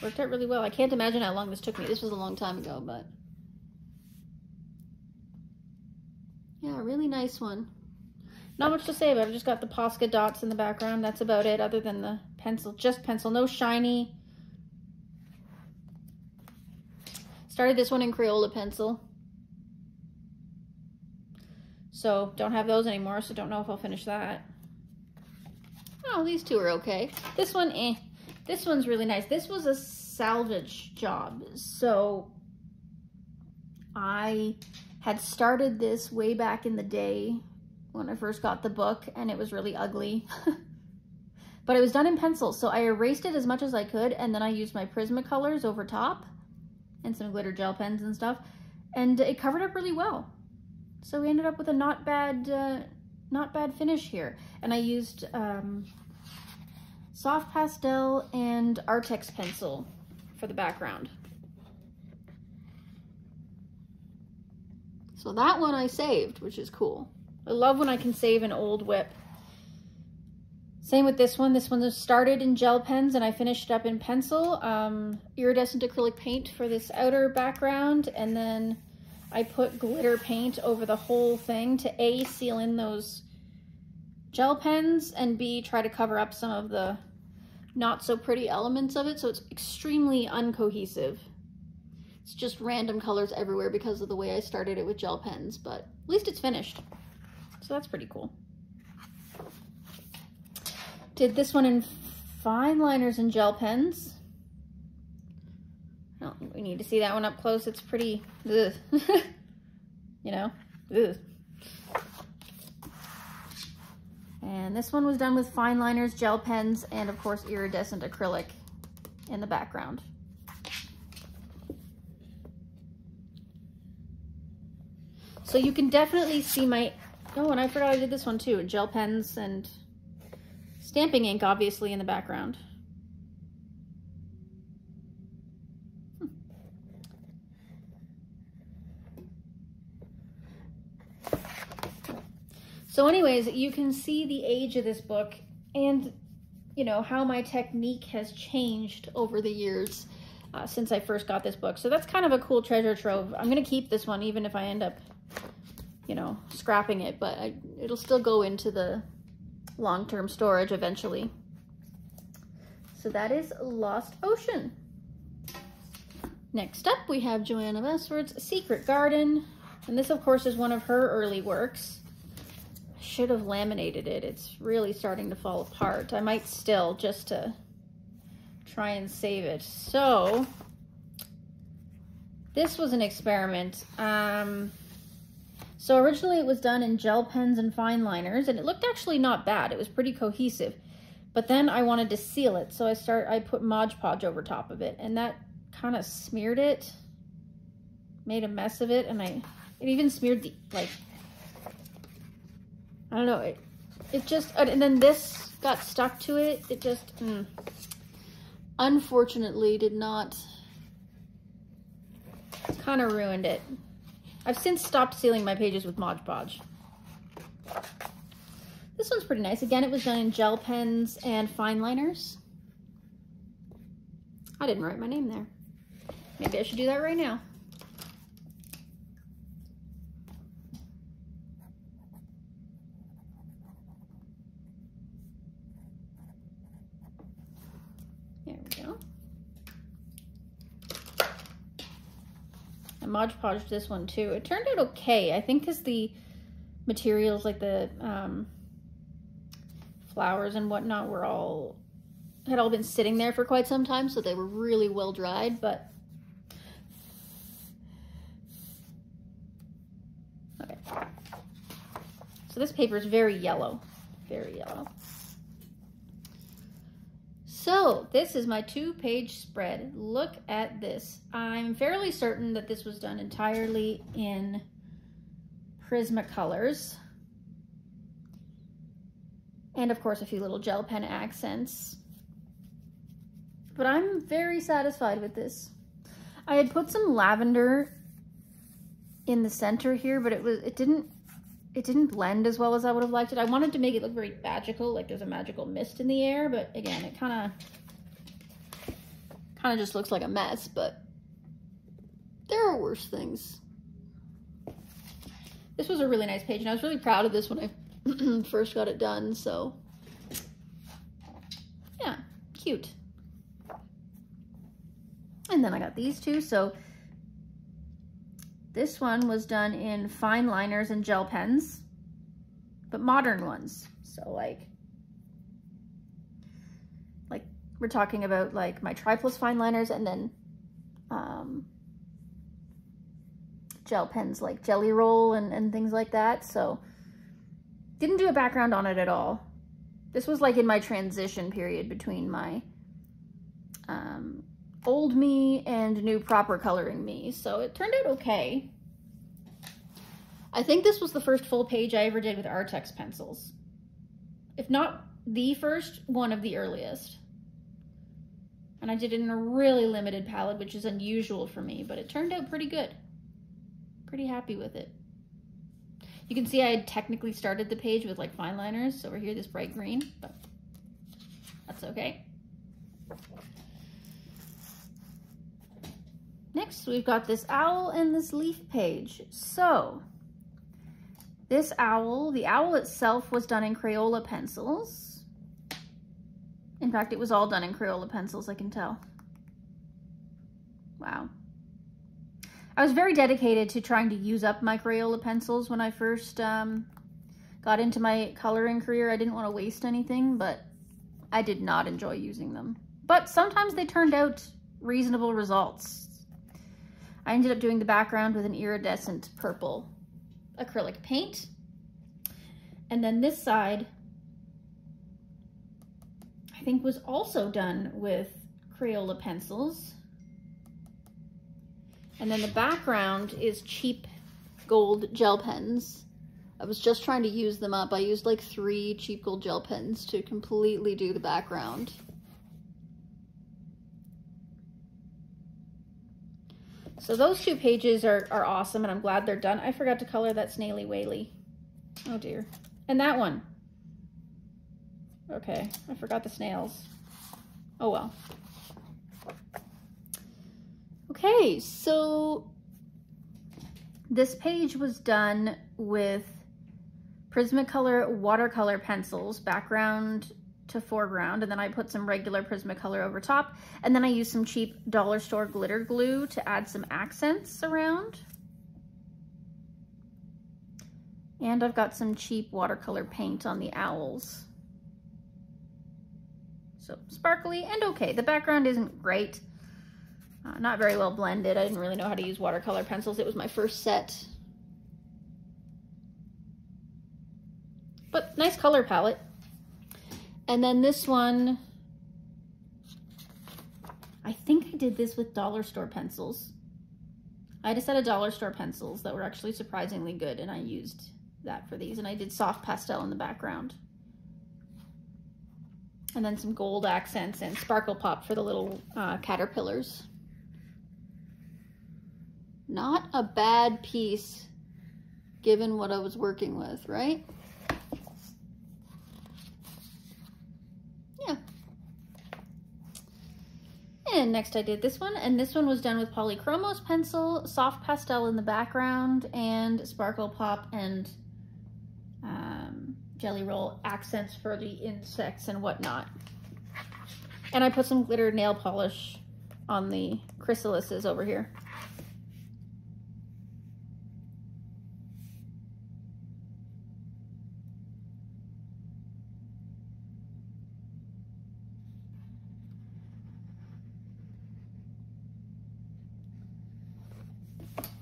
Worked out really well. I can't imagine how long this took me. This was a long time ago, but yeah, really nice one. Not much to say, but I've just got the Posca dots in the background. That's about it, other than the pencil, just pencil, no shiny. Started this one in Crayola pencil. So don't have those anymore, so don't know if I'll finish that. Oh, these two are okay. This one, eh. This one's really nice. This was a salvage job. So I had started this way back in the day when I first got the book, and it was really ugly. But it was done in pencil, so I erased it as much as I could, and then I used my Prismacolors over top and some glitter gel pens and stuff, and it covered up really well. So we ended up with a not bad finish here. And I used soft pastel and Artex pencil for the background. So that one I saved, which is cool. I love when I can save an old whip. Same with this one. This one was started in gel pens and I finished it up in pencil. Iridescent acrylic paint for this outer background, and then I put glitter paint over the whole thing to A, seal in those gel pens, and B, try to cover up some of the not so pretty elements of it, so it's extremely uncohesive. It's just random colors everywhere because of the way I started it with gel pens, but at least it's finished. So that's pretty cool. Did this one in fine liners and gel pens. I don't think we need to see that one up close. It's pretty, ugh. You know, ugh. And this one was done with fine liners, gel pens, and of course iridescent acrylic in the background. So you can definitely see my, oh, and I forgot I did this one too, gel pens and stamping ink, obviously, in the background. So anyways, you can see the age of this book and, you know, how my technique has changed over the years since I first got this book. So that's kind of a cool treasure trove. I'm going to keep this one even if I end up, you know, scrapping it, but it'll still go into the long-term storage eventually. So that is Lost Ocean. Next up, we have Johanna Westward's Secret Garden. And this, of course, is one of her early works. I should have laminated it. It's really starting to fall apart. I might still, just to try and save it. So, this was an experiment. So originally it was done in gel pens and fine liners, and it looked actually not bad. It was pretty cohesive. But then I wanted to seal it, so I put Mod Podge over top of it, and that kind of smeared it, made a mess of it, and it even smeared the, like, I don't know, it just, and then this got stuck to it. It just, unfortunately did not, kind of ruined it. I've since stopped sealing my pages with Mod Podge. This one's pretty nice. Again, it was done in gel pens and fine liners. I didn't write my name there. Maybe I should do that right now. There we go. I Mod Podged this one too. It turned out okay, I think, because the materials, like the flowers and whatnot, had all been sitting there for quite some time, so they were really well dried. But okay, so this paper is very yellow, very yellow. So this is my 2-page spread. Look at this. I'm fairly certain that this was done entirely in Prismacolors. And of course a few little gel pen accents. But I'm very satisfied with this. I had put some lavender in the center here, but it didn't blend as well as I would have liked it. I wanted to make it look very magical, like there's a magical mist in the air, but again, it kind of just looks like a mess, but there are worse things. This was a really nice page, and I was really proud of this when I first got it done, so yeah, cute. And then I got these two. So this one was done in fine liners and gel pens, but modern ones. So like we're talking about like my Triplus fine liners, and then gel pens like Jelly Roll and things like that. So didn't do a background on it at all. This was like in my transition period between my old me and new proper coloring me. So it turned out okay. I think this was the first full page I ever did with Artex pencils. If not the first, one of the earliest. And I did it in a really limited palette, which is unusual for me, but it turned out pretty good. Pretty happy with it. You can see I had technically started the page with like fine liners over here, this bright green, but that's okay. Next, we've got this owl and this leaf page. So this owl, the owl itself was done in Crayola pencils. In fact, it was all done in Crayola pencils, I can tell. Wow. I was very dedicated to trying to use up my Crayola pencils when I first got into my coloring career. I didn't want to waste anything, but I did not enjoy using them. But sometimes they turned out reasonable results. I ended up doing the background with an iridescent purple acrylic paint. And then this side, I think, was also done with Crayola pencils. And then the background is cheap gold gel pens. I was just trying to use them up. I used like 3 cheap gold gel pens to completely do the background. So those 2 pages are awesome, and I'm glad they're done. I forgot to color that Snaily Whaley. Oh dear. And that one. Okay, I forgot the snails. Oh well. Okay, so this page was done with Prismacolor watercolor pencils, background to foreground, and then I put some regular Prismacolor over top, and then I used some cheap dollar store glitter glue to add some accents around. And I've got some cheap watercolor paint on the owls. So sparkly and okay. The background isn't great. Not very well blended. I didn't really know how to use watercolor pencils. It was my first set. But nice color palette. And then this one, I think I did this with dollar store pencils. I had a set of dollar store pencils that were actually surprisingly good, and I used that for these. And I did soft pastel in the background. And then some gold accents and sparkle pop for the little caterpillars. Not a bad piece, given what I was working with, right? Yeah. And next I did this one, and this one was done with Polychromos pencil, soft pastel in the background, and sparkle pop and jelly roll accents for the insects and whatnot. And I put some glitter nail polish on the chrysalises over here.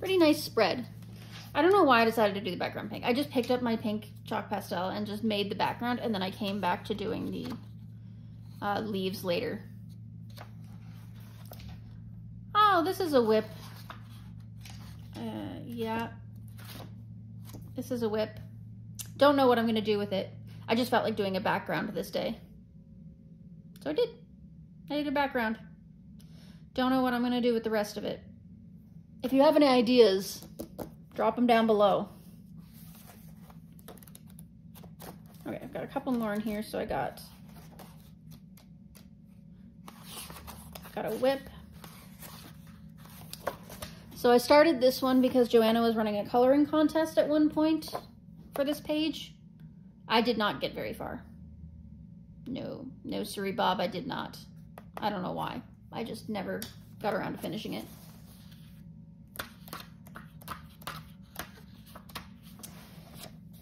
Pretty nice spread. I don't know why I decided to do the background pink. I just picked up my pink chalk pastel and just made the background, and then I came back to doing the leaves later. Oh, this is a whip. Yeah. This is a whip. Don't know what I'm going to do with it. I just felt like doing a background this day. So I did. I did a background. Don't know what I'm going to do with the rest of it. If you have any ideas, drop them down below. Okay, I've got a couple more in here. So I got a whip. So I started this one because Johanna was running a coloring contest at one point for this page. I did not get very far. No siree Bob, I did not. I don't know why. I just never got around to finishing it.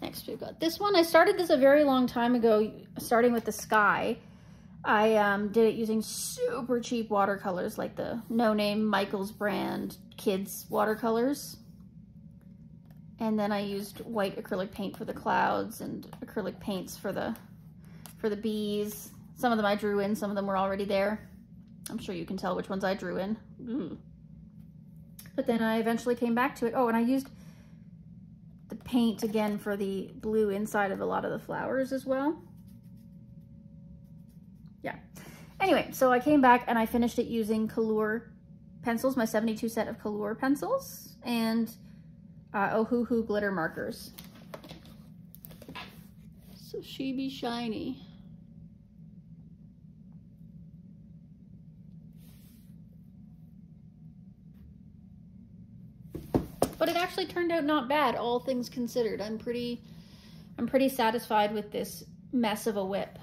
Next we've got this one. I started this a very long time ago, starting with the sky. I did it using super cheap watercolors, like the no-name Michaels brand kids watercolors. And then I used white acrylic paint for the clouds and acrylic paints for the bees. Some of them I drew in, some of them were already there. I'm sure you can tell which ones I drew in. But then I eventually came back to it. Oh, and I used the paint again for the blue inside of a lot of the flowers as well. Yeah. Anyway, so I came back and I finished it using Color pencils, my 72 set of Color pencils, and Ohuhu glitter markers. So she be shiny. But it actually turned out not bad, all things considered. I'm pretty satisfied with this mess of a whip.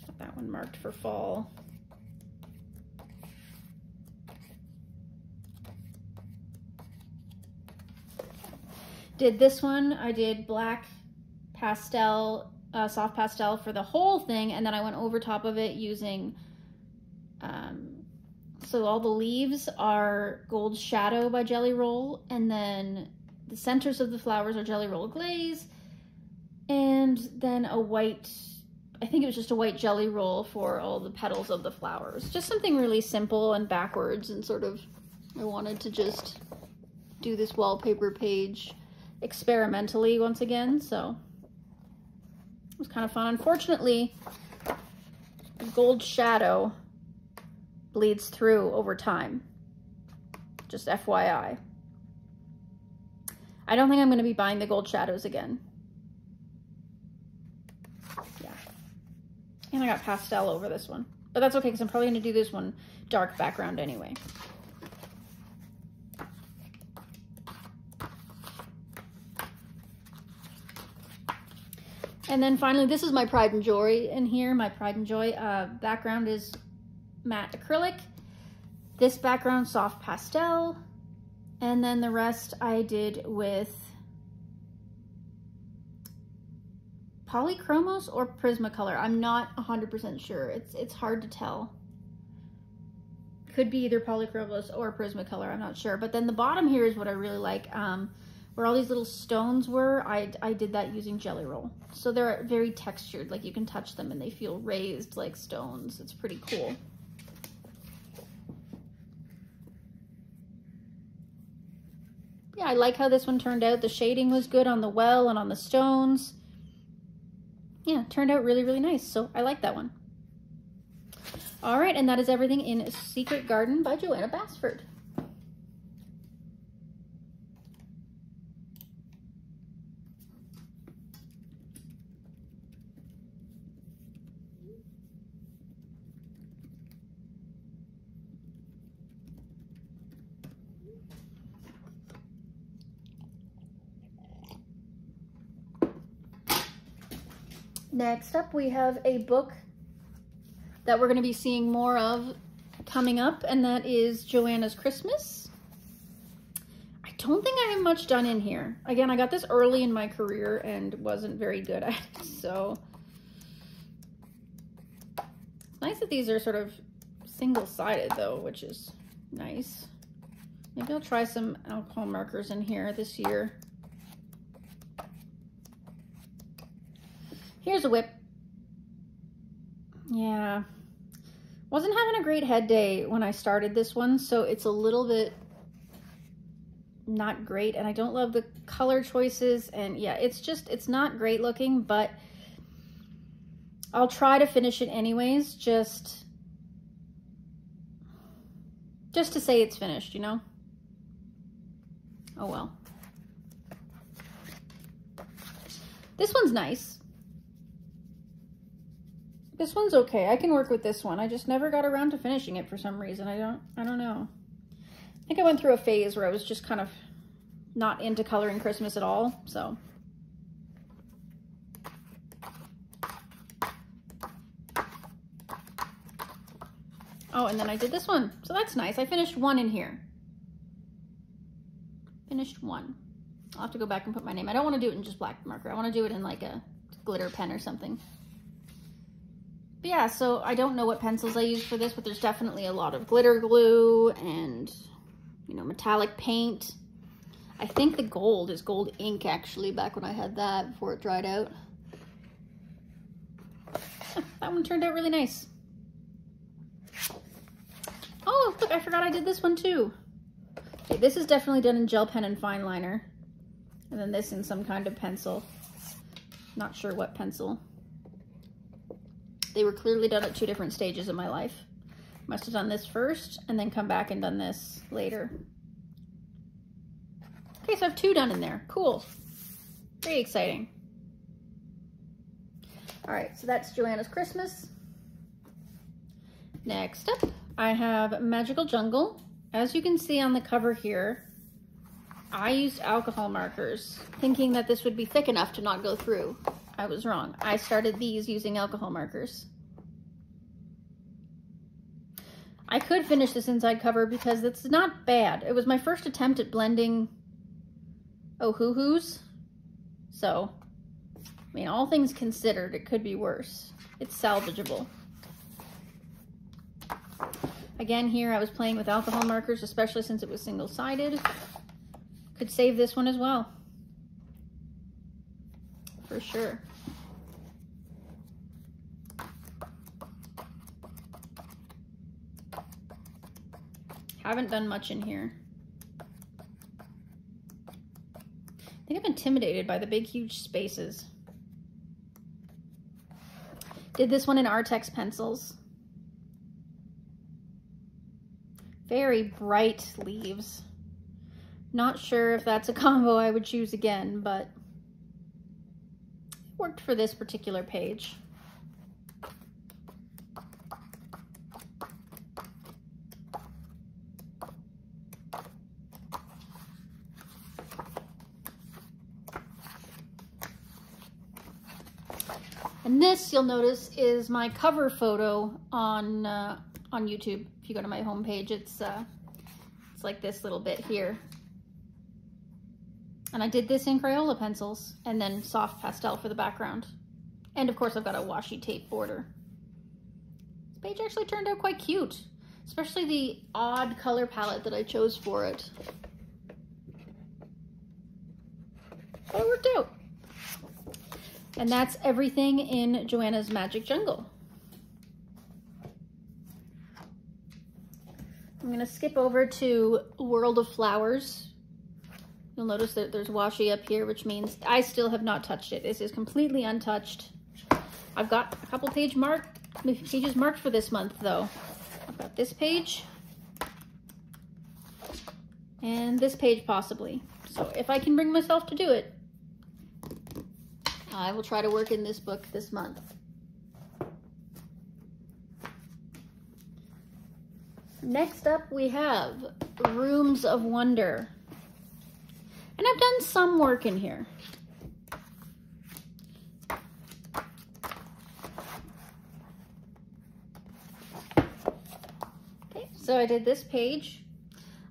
Got that one marked for fall. Did this one, I did black pastel, soft pastel for the whole thing, and then I went over top of it using so all the leaves are Gold Shadow by Jelly Roll, and then the centers of the flowers are Jelly Roll Glaze, and then a white, I think it was just a white Jelly Roll for all the petals of the flowers. Just something really simple and backwards and sort of I wanted to just do this wallpaper page experimentally once again, so it was kind of fun. Unfortunately, gold shadow bleeds through over time. Just FYI. I don't think I'm going to be buying the gold shadows again. Yeah. And I got pastel over this one. But that's okay, because I'm probably going to do this one dark background anyway. And then finally, this is my pride and joy in here. My pride and joy background is matte acrylic. This background, soft pastel. And then the rest I did with Polychromos or Prismacolor. I'm not 100% sure. It's hard to tell. Could be either Polychromos or Prismacolor, I'm not sure. But then the bottom here is what I really like. Where all these little stones were, I did that using Jelly Roll. So they're very textured, like you can touch them and they feel raised like stones. It's pretty cool. Yeah, I like how this one turned out. The shading was good on the well and on the stones. Yeah, it turned out really, really nice. So I like that one. All right, and that is everything in Secret Garden by Johanna Basford. Next up, we have a book that we're going to be seeing more of coming up, and that is Johanna's Christmas. I don't think I have much done in here. Again, I got this early in my career and wasn't very good at it, so it's nice that these are sort of single-sided though, which is nice. Maybe I'll try some alcohol markers in here this year. Here's a whip. Yeah. Wasn't having a great head day when I started this one, so it's a little bit not great, and I don't love the color choices, and yeah, it's not great looking, but I'll try to finish it anyways, just to say it's finished, you know? Oh well. This one's nice. This one's okay. I can work with this one. I just never got around to finishing it for some reason. I don't know. I think I went through a phase where I was just kind of not into coloring Christmas at all, so. Oh, and then I did this one. So that's nice. I finished one in here. Finished one. I'll have to go back and put my name. I don't want to do it in just black marker. I want to do it in like a glitter pen or something. But yeah, so I don't know what pencils I use for this, but there's definitely a lot of glitter glue and, you know, metallic paint. I think the gold is gold ink, actually, back when I had that before it dried out. That one turned out really nice. Oh, look, I forgot I did this one too. Okay, this is definitely done in gel pen and fine liner. And then this in some kind of pencil. Not sure what pencil. They were clearly done at two different stages of my life. Must have done this first and then come back and done this later. Okay, so I have two done in there. Cool. Very exciting. All right, so that's Johanna's Christmas. Next up, I have Magical Jungle. As you can see on the cover here, I used alcohol markers thinking that this would be thick enough to not go through. I was wrong. I started these using alcohol markers. I could finish this inside cover because it's not bad. It was my first attempt at blending oh-hoo-hoos. So, I mean, all things considered, it could be worse. It's salvageable. Again, here I was playing with alcohol markers, especially since it was single-sided. Could save this one as well. For sure. Haven't done much in here. I think I'm intimidated by the big, huge spaces. Did this one in Artex pencils. Very bright leaves. Not sure if that's a combo I would choose again, but it worked for this particular page. And this, you'll notice, is my cover photo on YouTube. If you go to my homepage, it's like this little bit here. And I did this in Crayola pencils and then soft pastel for the background. And of course, I've got a washi tape border. This page actually turned out quite cute, especially the odd color palette that I chose for it. But it worked out. And that's everything in Johanna's Magic Jungle. I'm gonna skip over to World of Flowers. You'll notice that there's washi up here, which means I still have not touched it. This is completely untouched. I've got a couple pages marked for this month though. I've got this page and this page possibly. So if I can bring myself to do it, I will try to work in this book this month. Next up we have Rooms of Wonder. And I've done some work in here. Okay, so I did this page.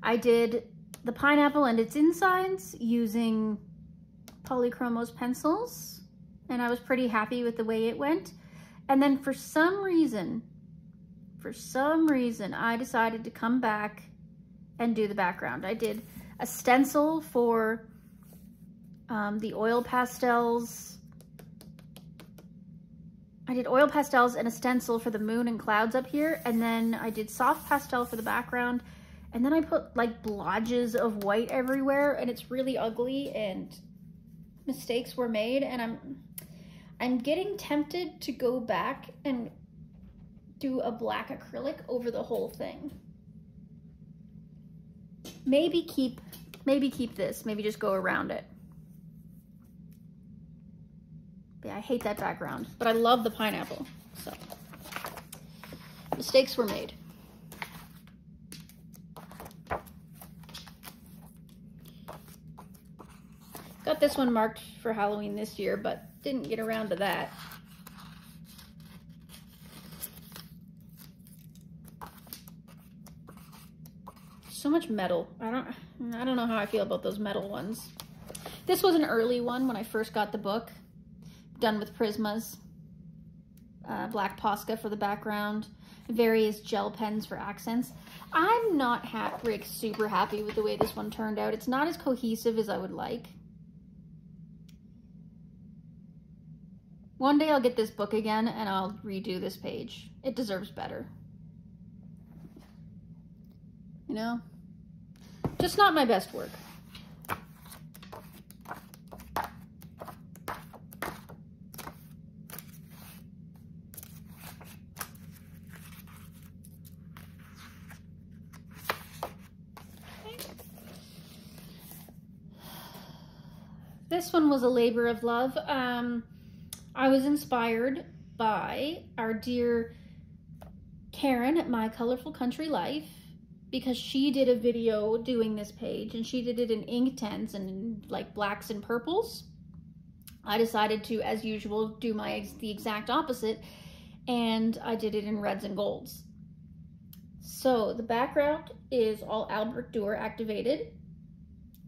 I did the pineapple and its insides using Polychromos pencils. And I was pretty happy with the way it went. And then for some reason, I decided to come back and do the background. I did a stencil for the oil pastels. I did oil pastels and a stencil for the moon and clouds up here. And then I did soft pastel for the background. And then I put like blotches of white everywhere, and it's really ugly and mistakes were made. And I'm getting tempted to go back and do a black acrylic over the whole thing. Maybe keep this, maybe just go around it. But yeah, I hate that background, but I love the pineapple, so mistakes were made. Got this one marked for Halloween this year, but didn't get around to that. So much metal. I don't know how I feel about those metal ones. This was an early one when I first got the book, done with Prismas, black Posca for the background, various gel pens for accents. I'm not super happy with the way this one turned out. It's not as cohesive as I would like. One day I'll get this book again and I'll redo this page. It deserves better. You know? Just not my best work. This one was a labor of love. I was inspired by our dear Karen at My Colorful Country Life, because she did a video doing this page and she did it in Inktense and in like blacks and purples. I decided to, as usual, do the exact opposite, and I did it in reds and golds. So the background is all Albrecht Dürer activated,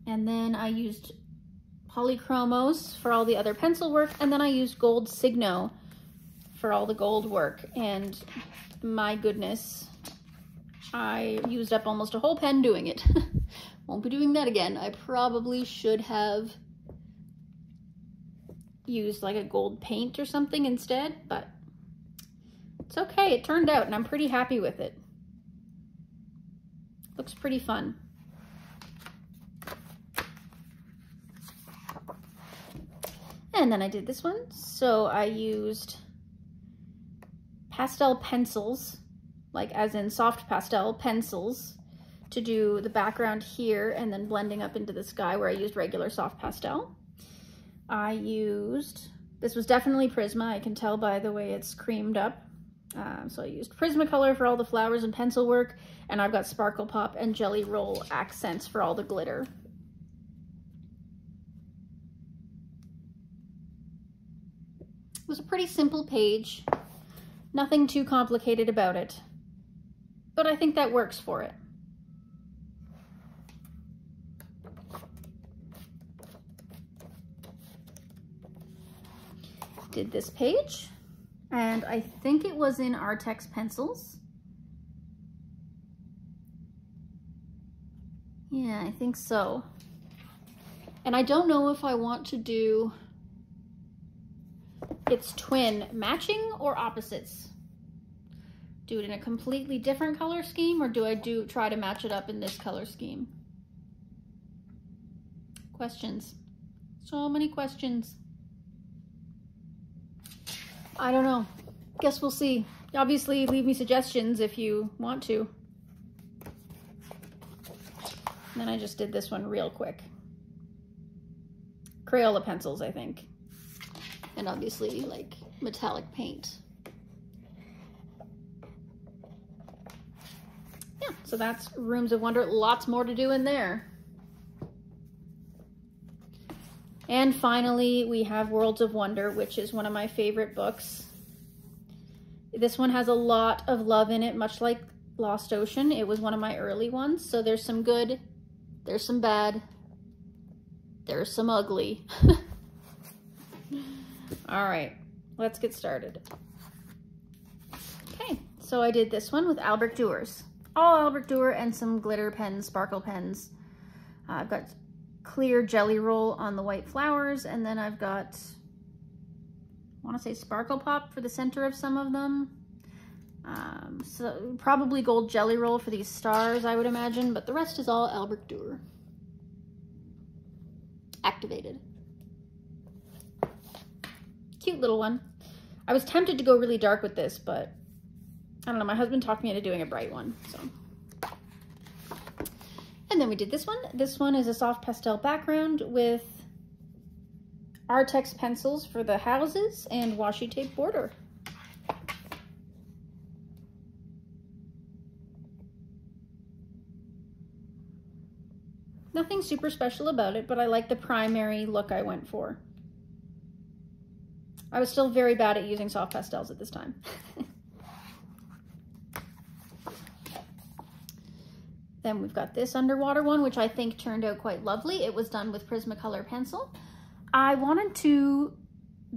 and then I used Polychromos for all the other pencil work, and then I used gold Signo for all the gold work. And my goodness, I used up almost a whole pen doing it. Won't be doing that again. I probably should have used like a gold paint or something instead, but it's okay. It turned out and I'm pretty happy with it. Looks pretty fun. And then I did this one. So I used pastel pencils, like as in soft pastel pencils, to do the background here and then blending up into the sky where I used regular soft pastel. I used, this was definitely Prisma, I can tell by the way it's creamed up. So I used Prismacolor for all the flowers and pencil work, and I've got Sparkle Pop and Jelly Roll accents for all the glitter. It was a pretty simple page, nothing too complicated about it, but I think that works for it. Did this page, and I think it was in Artex pencils. Yeah, I think so. And I don't know if I want to do its twin matching or opposites. Do it in a completely different color scheme, or do I try to match it up in this color scheme? Questions. So many questions. I don't know. Guess we'll see. Obviously, leave me suggestions if you want to. And then I just did this one real quick. Crayola pencils, I think. And obviously, like, metallic paint. Yeah, so that's Rooms of Wonder. Lots more to do in there. And finally, we have Worlds of Wonder, which is one of my favorite books. This one has a lot of love in it, much like Lost Ocean. It was one of my early ones, so there's some good, there's some bad, there's some ugly. All right, let's get started. Okay, so I did this one with Albrecht Dürer. All Albrecht Dürer and some glitter pens, sparkle pens. I've got clear Jelly Roll on the white flowers, and then I've got, I want to say Sparkle Pop for the center of some of them. So probably gold Jelly Roll for these stars, I would imagine, but the rest is all Albrecht Dürer. Activated. Cute little one. I was tempted to go really dark with this, but I don't know, my husband talked me into doing a bright one, so. And then we did this one. This one is a soft pastel background with Artex pencils for the houses and washi tape border. Nothing super special about it, but I like the primary look I went for. I was still very bad at using soft pastels at this time. Then we've got this underwater one, which I think turned out quite lovely. It was done with Prismacolor pencil. I wanted to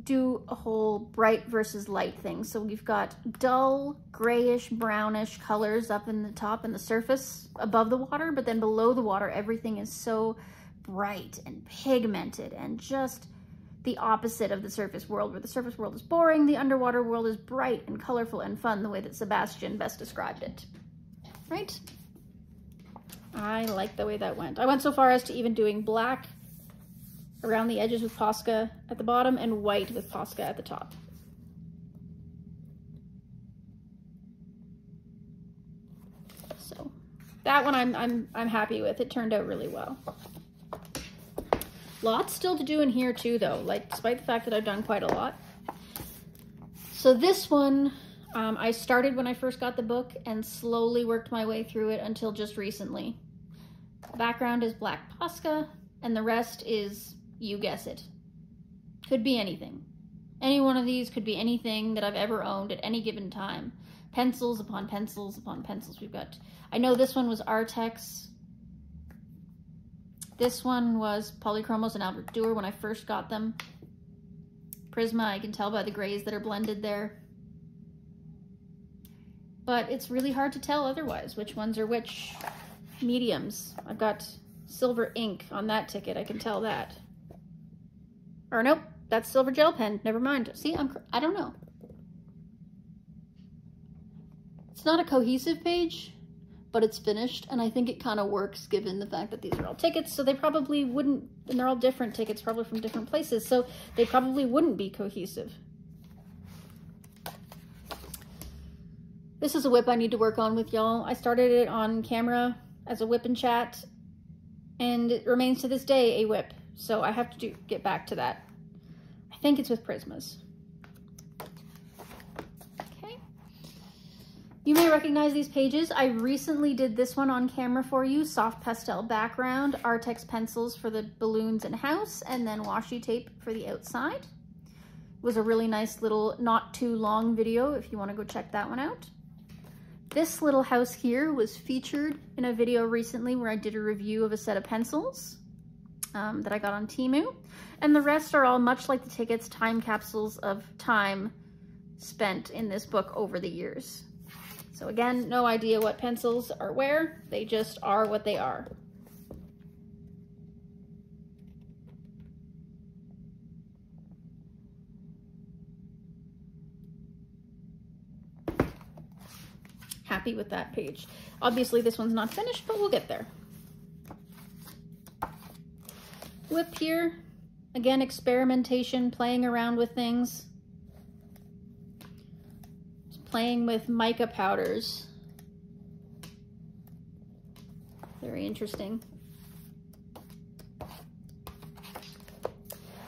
do a whole bright versus light thing. So we've got dull, grayish, brownish colors up in the top and the surface above the water, but then below the water, everything is so bright and pigmented and just the opposite of the surface world, where the surface world is boring, the underwater world is bright and colorful and fun, the way that Sebastian best described it, right? I like the way that went. I went so far as to even doing black around the edges with Posca at the bottom and white with Posca at the top. So that one I'm happy with. It turned out really well. Lots still to do in here too, though, like despite the fact that I've done quite a lot. So this one, I started when I first got the book and slowly worked my way through it until just recently. The background is black Posca and the rest is, you guess it. Could be anything. Any one of these could be anything that I've ever owned at any given time. Pencils upon pencils upon pencils. We've got, I know this one was Artex. This one was Polychromos and Albrecht Dürer when I first got them. Prisma, I can tell by the grays that are blended there. But it's really hard to tell otherwise which ones are which mediums. I've got silver ink on that ticket, I can tell that. Or nope, that's silver gel pen, never mind. See, I don't know. It's not a cohesive page, but it's finished, and I think it kind of works given the fact that these are all tickets, so they probably wouldn't, and they're all different tickets, probably from different places, so they probably wouldn't be cohesive. This is a whip I need to work on with y'all. I started it on camera as a whip and chat, and it remains to this day a whip, so I have to get back to that. I think it's with Prismas. You may recognize these pages. I recently did this one on camera for you. Soft pastel background, Artex pencils for the balloons and house, and then washi tape for the outside. It was a really nice little, not too long video if you want to go check that one out. This little house here was featured in a video recently where I did a review of a set of pencils that I got on Temu. And the rest are all, much like the tickets, time capsules of time spent in this book over the years. So again, no idea what pencils are where, they just are what they are. Happy with that page. Obviously this one's not finished, but we'll get there. Whip here, again, experimentation, playing around with things. Playing with mica powders. Very interesting.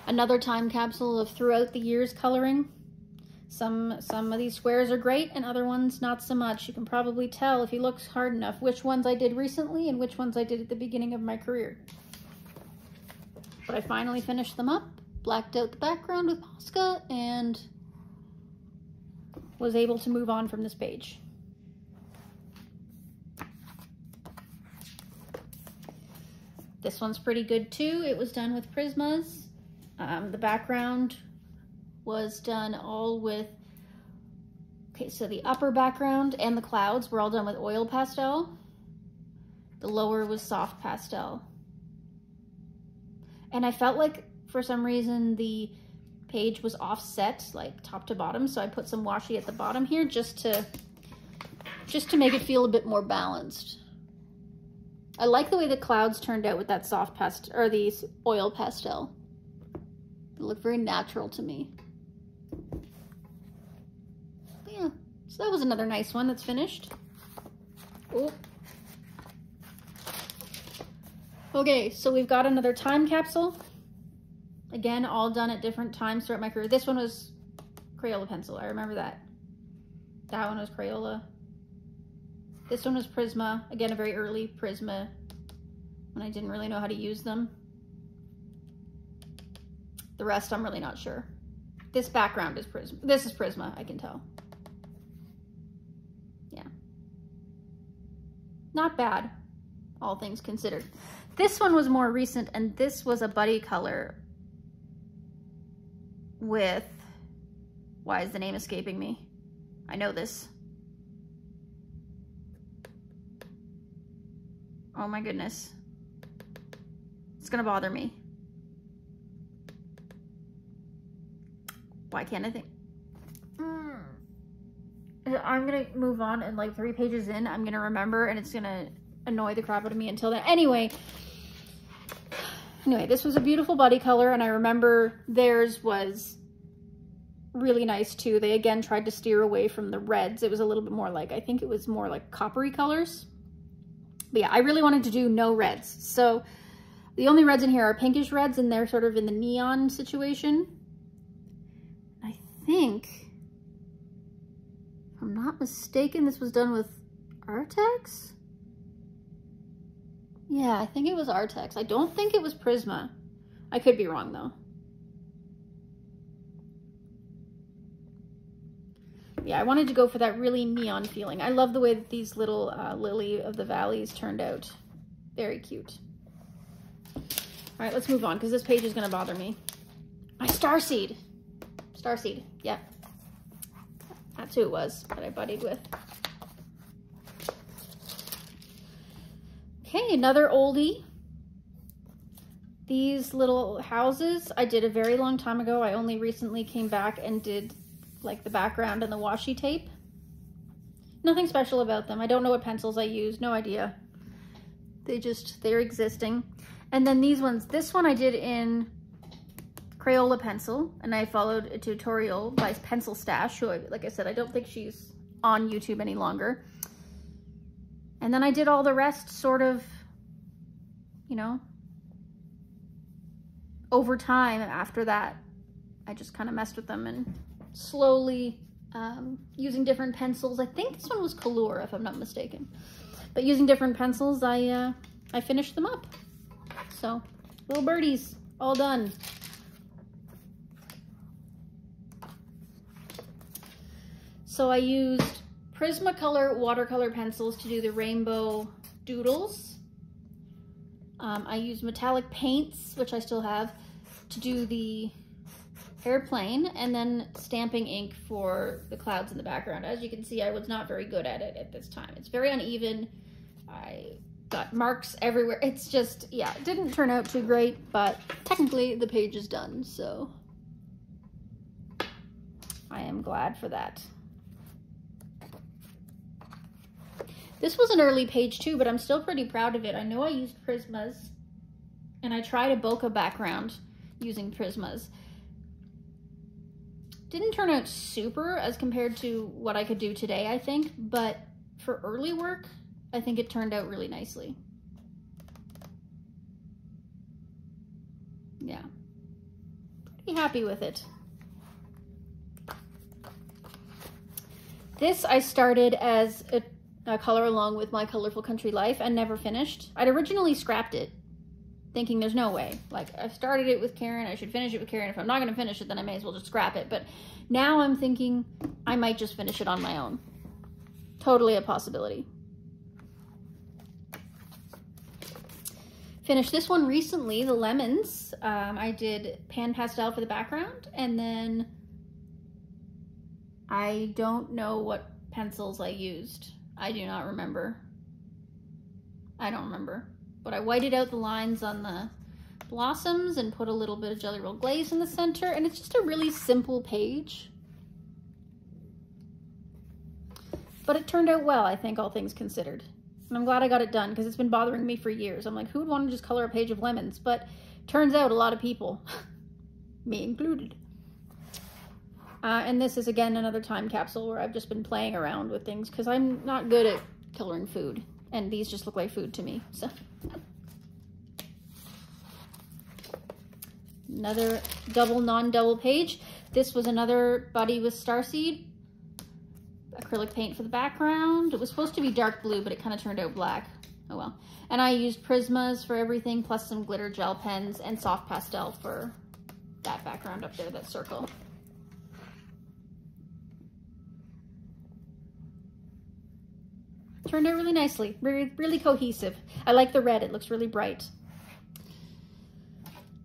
Another time capsule of throughout the years coloring. Some of these squares are great and other ones not so much. You can probably tell if you look hard enough which ones I did recently and which ones I did at the beginning of my career. But I finally finished them up, blacked out the background with Posca, and was able to move on from this page. This one's pretty good too. It was done with Prismas. The background was done all with, okay, so the upper background and the clouds were all done with oil pastel. The lower was soft pastel. And I felt like for some reason the page was offset like top to bottom, so I put some washi at the bottom here just to make it feel a bit more balanced. I like the way the clouds turned out with that soft pastel, or the oil pastel. They look very natural to me. But yeah, so that was another nice one that's finished. Oh. Okay, so we've got another time capsule. Again, all done at different times throughout my career. This one was Crayola pencil, I remember that. That one was Crayola. This one was Prisma. Again, a very early Prisma when I didn't really know how to use them. The rest I'm really not sure. This background is Prisma. This is Prisma, I can tell. Yeah. Not bad, all things considered. This one was more recent, and this was a buddy color with, why is the name escaping me? I know this. Oh my goodness. It's gonna bother me. Why can't I think? I'm gonna move on, and like 3 pages in, I'm gonna remember, and it's gonna annoy the crap out of me until then. Anyway, this was a beautiful buddy color, and I remember theirs was really nice too. They again tried to steer away from the reds. It was a little bit more like, I think it was more like coppery colors. But yeah, I really wanted to do no reds. So the only reds in here are pinkish reds, and they're sort of in the neon situation. I think, if I'm not mistaken, this was done with Artex? Yeah, I think it was Artex. I don't think it was Prisma. I could be wrong though. Yeah, I wanted to go for that really neon feeling. I love the way that these little lily of the valleys turned out. Very cute. All right, let's move on because this page is gonna bother me. My Starseed. Starseed, yeah. That's who it was that I buddied with. Okay, another oldie. These little houses I did a very long time ago. I only recently came back and did like the background and the washi tape. Nothing special about them. I don't know what pencils I use, no idea. They're existing. And then these ones, this one I did in Crayola pencil, and I followed a tutorial by Pencil Stash, who, like I said, I don't think she's on YouTube any longer. And then I did all the rest sort of, you know, over time after that. I just kind of messed with them and slowly, using different pencils. I think this one was Color, if I'm not mistaken. But using different pencils, I finished them up. So, little birdies, all done. So I used Prismacolor watercolor pencils to do the rainbow doodles. I used metallic paints, which I still have, to do the airplane, and then stamping ink for the clouds in the background. As you can see, I was not very good at it at this time. It's very uneven. I got marks everywhere. It's just, yeah, it didn't turn out too great, but technically the page is done, so I am glad for that. This was an early page too, but I'm still pretty proud of it. I know I used Prismas, and I tried a bokeh background using Prismas. Didn't turn out super as compared to what I could do today, I think, but for early work, I think it turned out really nicely. Yeah, pretty happy with it. This I started as a color along with My Colorful Country Life and never finished. I'd originally scrapped it, thinking there's no way. Like, I started it with Karen, I should finish it with Karen. If I'm not gonna finish it, then I may as well just scrap it. But now I'm thinking I might just finish it on my own. Totally a possibility. Finished this one recently, the lemons. I did pan pastel for the background, and then I don't know what pencils I used. I do not remember. I don't remember. But I whited out the lines on the blossoms and put a little bit of Jelly Roll Glaze in the center, and it's just a really simple page. But it turned out well, I think, all things considered. And I'm glad I got it done, because it's been bothering me for years. I'm like, who would want to just color a page of lemons? But turns out a lot of people, me included. And this is, again, another time capsule where I've just been playing around with things, because I'm not good at coloring food. And these just look like food to me, so. Another double, non-double page. This was another Buddy with Starseed. Acrylic paint for the background. It was supposed to be dark blue, but it kind of turned out black. Oh well. And I used Prismas for everything, plus some glitter gel pens and soft pastel for that background up there, that circle. Turned out really nicely, really cohesive. I like the red, it looks really bright.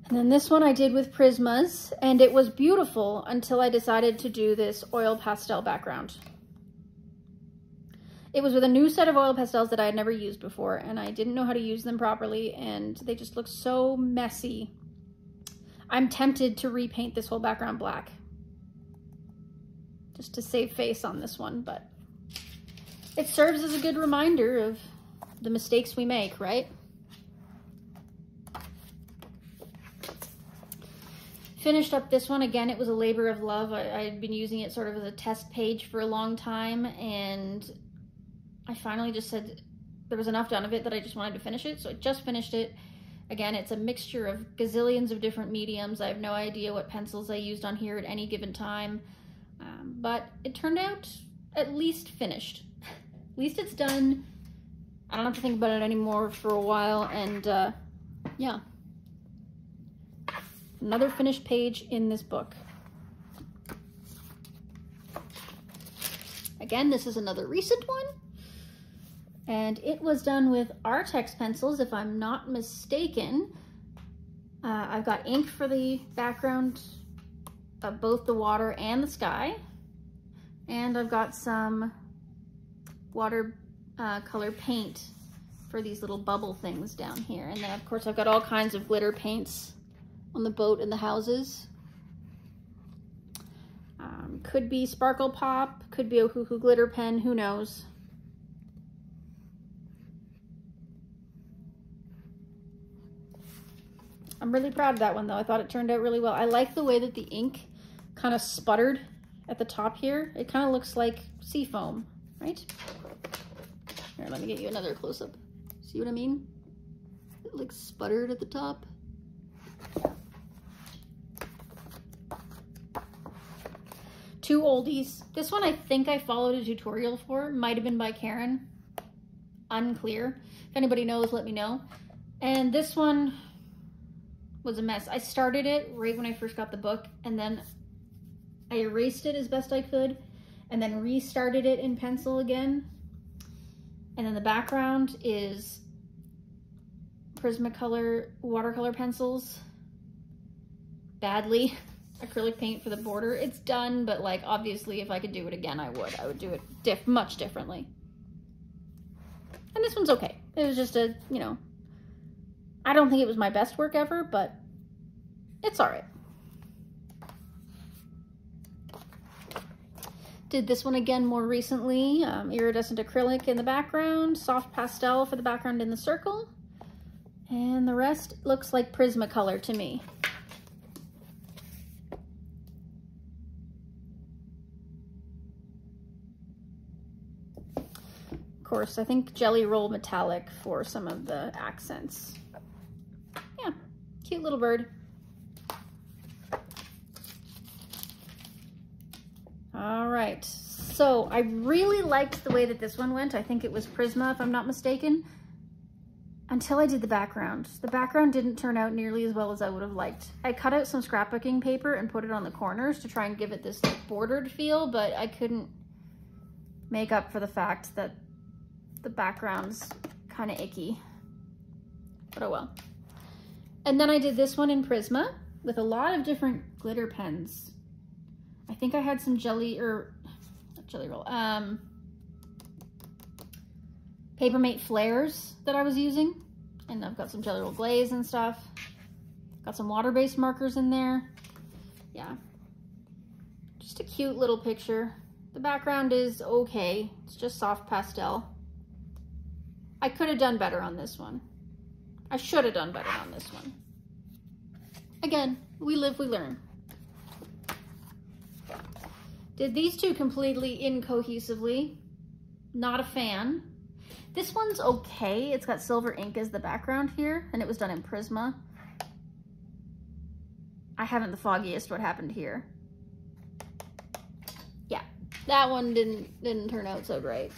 And then this one I did with Prismas, and it was beautiful until I decided to do this oil pastel background. It was with a new set of oil pastels that I had never used before, and I didn't know how to use them properly, and they just look so messy. I'm tempted to repaint this whole background black, just to save face on this one, but it serves as a good reminder of the mistakes we make, right? Finished up this one. Again, it was a labor of love. I had been using it sort of as a test page for a long time, and I finally just said there was enough done of it that I just wanted to finish it, so I just finished it. Again, it's a mixture of gazillions of different mediums. I have no idea what pencils I used on here at any given time, but it turned out at least finished. At least it's done. I don't have to think about it anymore for a while, and yeah. Another finished page in this book. Again, this is another recent one, and it was done with Artex pencils, if I'm not mistaken. I've got ink for the background of both the water and the sky, and I've got some water color paint for these little bubble things down here. And then of course I've got all kinds of glitter paints on the boat and the houses. Could be Sparkle Pop, Could be a Hoo Hoo glitter pen, who knows? I'm really proud of that one though. I thought it turned out really well. I like the way that the ink kind of sputtered at the top here. It kind of looks like sea foam, right? Here, let me get you another close-up. See what I mean? It looks sputtered at the top. Two oldies. This one I think I followed a tutorial for. Might have been by Karen. Unclear. If anybody knows, let me know. And this one was a mess. I started it right when I first got the book, and then I erased it as best I could, and then restarted it in pencil again. And then the background is Prismacolor watercolor pencils. Badly. Acrylic paint for the border. It's done, but like obviously if I could do it again, I would do it much differently. And this one's okay. It was just a, you know, I don't think it was my best work ever, but it's all right. Did this one again more recently. Iridescent acrylic in the background, soft pastel for the background in the circle, and the rest looks like Prismacolor to me. Of course, I think Jelly Roll Metallic for some of the accents. Yeah, cute little bird. All right, so I really liked the way that this one went. I think it was Prisma, if I'm not mistaken, until I did the background. The background didn't turn out nearly as well as I would have liked. I cut out some scrapbooking paper and put it on the corners to try and give it this bordered feel, but I couldn't make up for the fact that the background's kind of icky, but oh well. And then I did this one in Prisma with a lot of different glitter pens. I think I had some Jelly Roll, Papermate flares that I was using. And I've got some Jelly Roll glaze and stuff. Got some water-based markers in there. Yeah, just a cute little picture. The background is okay. It's just soft pastel. I could have done better on this one. I should have done better on this one. Again, we live, we learn. Did these two completely incohesively. Not a fan. This one's okay. It's got silver ink as the background here, and it was done in Prisma. I haven't the foggiest what happened here. Yeah, that one didn't turn out so great.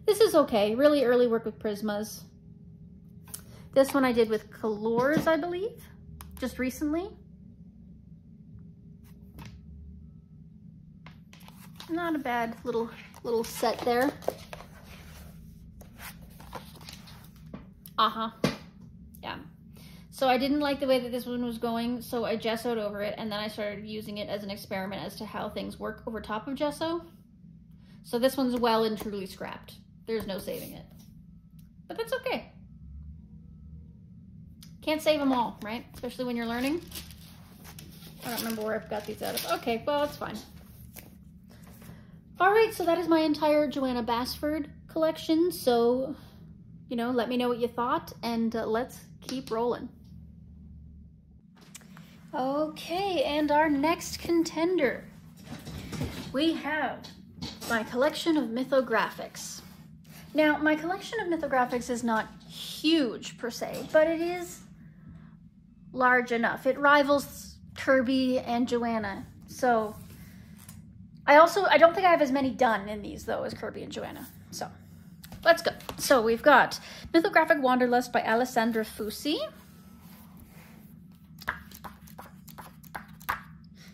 This is okay. Really early work with Prismas. This one I did with Colors, I believe, just recently. Not a bad little set there. Yeah. So I didn't like the way that this one was going, so I gessoed over it, and then I started using it as an experiment as to how things work over top of gesso. So this one's well and truly scrapped. There's no saving it. But that's okay. Can't save them all, right? Especially when you're learning. I don't remember where I've got these out of. Okay, well, it's fine. All right, so that is my entire Johanna Basford collection. So, you know, let me know what you thought, and let's keep rolling. Okay, and our next contender. We have my collection of Mythographics. Now, my collection of Mythographics is not huge per se, but it is large enough. It rivals Kerby and Johanna. So I don't think I have as many done in these though as Kerby and Johanna. So let's go. So we've got Mythographic Wanderlust by Alessandra Fusi.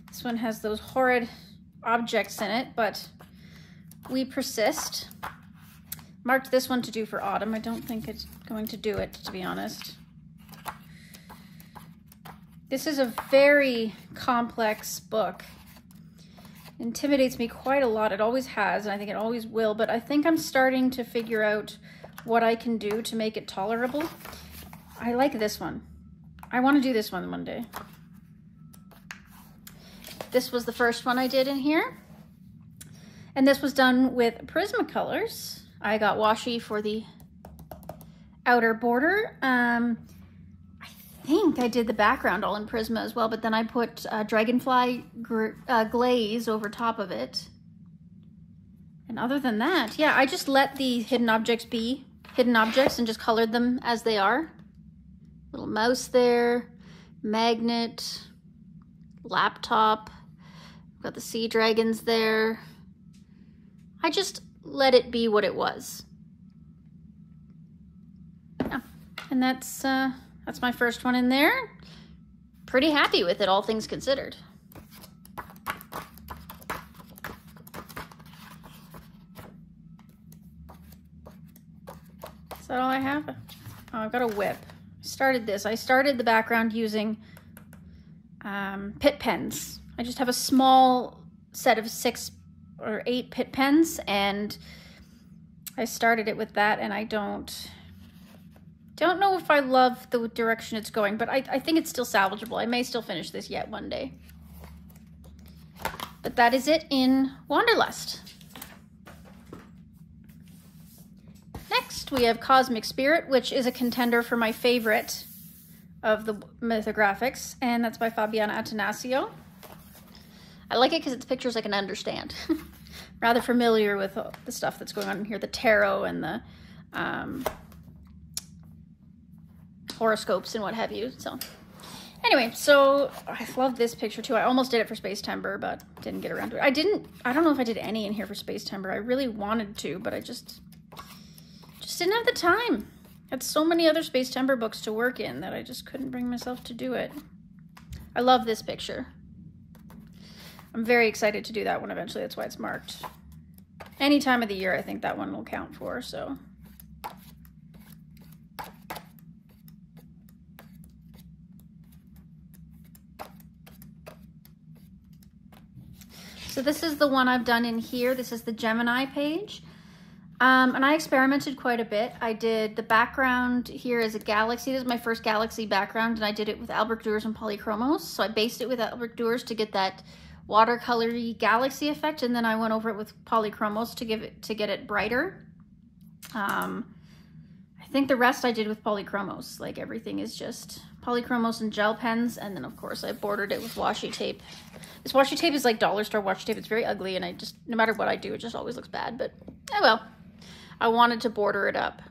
This one has those horrid objects in it, but we persist. Marked this one to do for autumn. I don't think it's going to do it, to be honest. This is a very complex book. It intimidates me quite a lot. It always has, and I think it always will, but I think I'm starting to figure out what I can do to make it tolerable. I like this one. I want to do this one day. This was the first one I did in here. And this was done with Prismacolors. I got washi for the outer border. I think I did the background all in Prisma as well, but then I put Dragonfly glaze over top of it. And other than that, yeah, I just let the hidden objects be hidden objects and just colored them as they are. Little mouse there, magnet, laptop, got the sea dragons there. I just let it be what it was. Yeah. And that's my first one in there. Pretty happy with it, all things considered. Is that all I have? Oh, I've got a whip. I started the background using Pitt pens. I just have a small set of 6 or 8 Pitt pens, and I started it with that, and I don't know if I love the direction it's going, but I think it's still salvageable. I may still finish this yet one day. But that is it in Wanderlust. Next, we have Cosmic Spirit, which is a contender for my favorite of the Mythographics, and that's by Fabiana Attanasio. I like it because it's pictures I can understand. Rather familiar with the stuff that's going on in here, the tarot and the horoscopes and what have you. So anyway, so I love this picture too. I almost did it for Space Timber, but didn't get around to it. I don't know if I did any in here for Space Timber. I really wanted to, but I just didn't have the time. I had so many other Space Timber books to work in that I just couldn't bring myself to do it. I love this picture. I'm very excited to do that one eventually. That's why it's marked. Any time of the year, I think that one will count for, so. So this is the one I've done in here. This is the Gemini page. And I experimented quite a bit. I did the background here as a galaxy. This is my first galaxy background, and I did it with Albrecht Dürer and Polychromos. So I based it with Albrecht Dürer to get that watercolory galaxy effect, and then I went over it with Polychromos to get it brighter. I think the rest I did with Polychromos. Like, everything is just Polychromos and gel pens, and then of course I bordered it with washi tape. This washi tape is like dollar store washi tape. It's very ugly, and no matter what I do, it just always looks bad, but oh well. I wanted to border it up.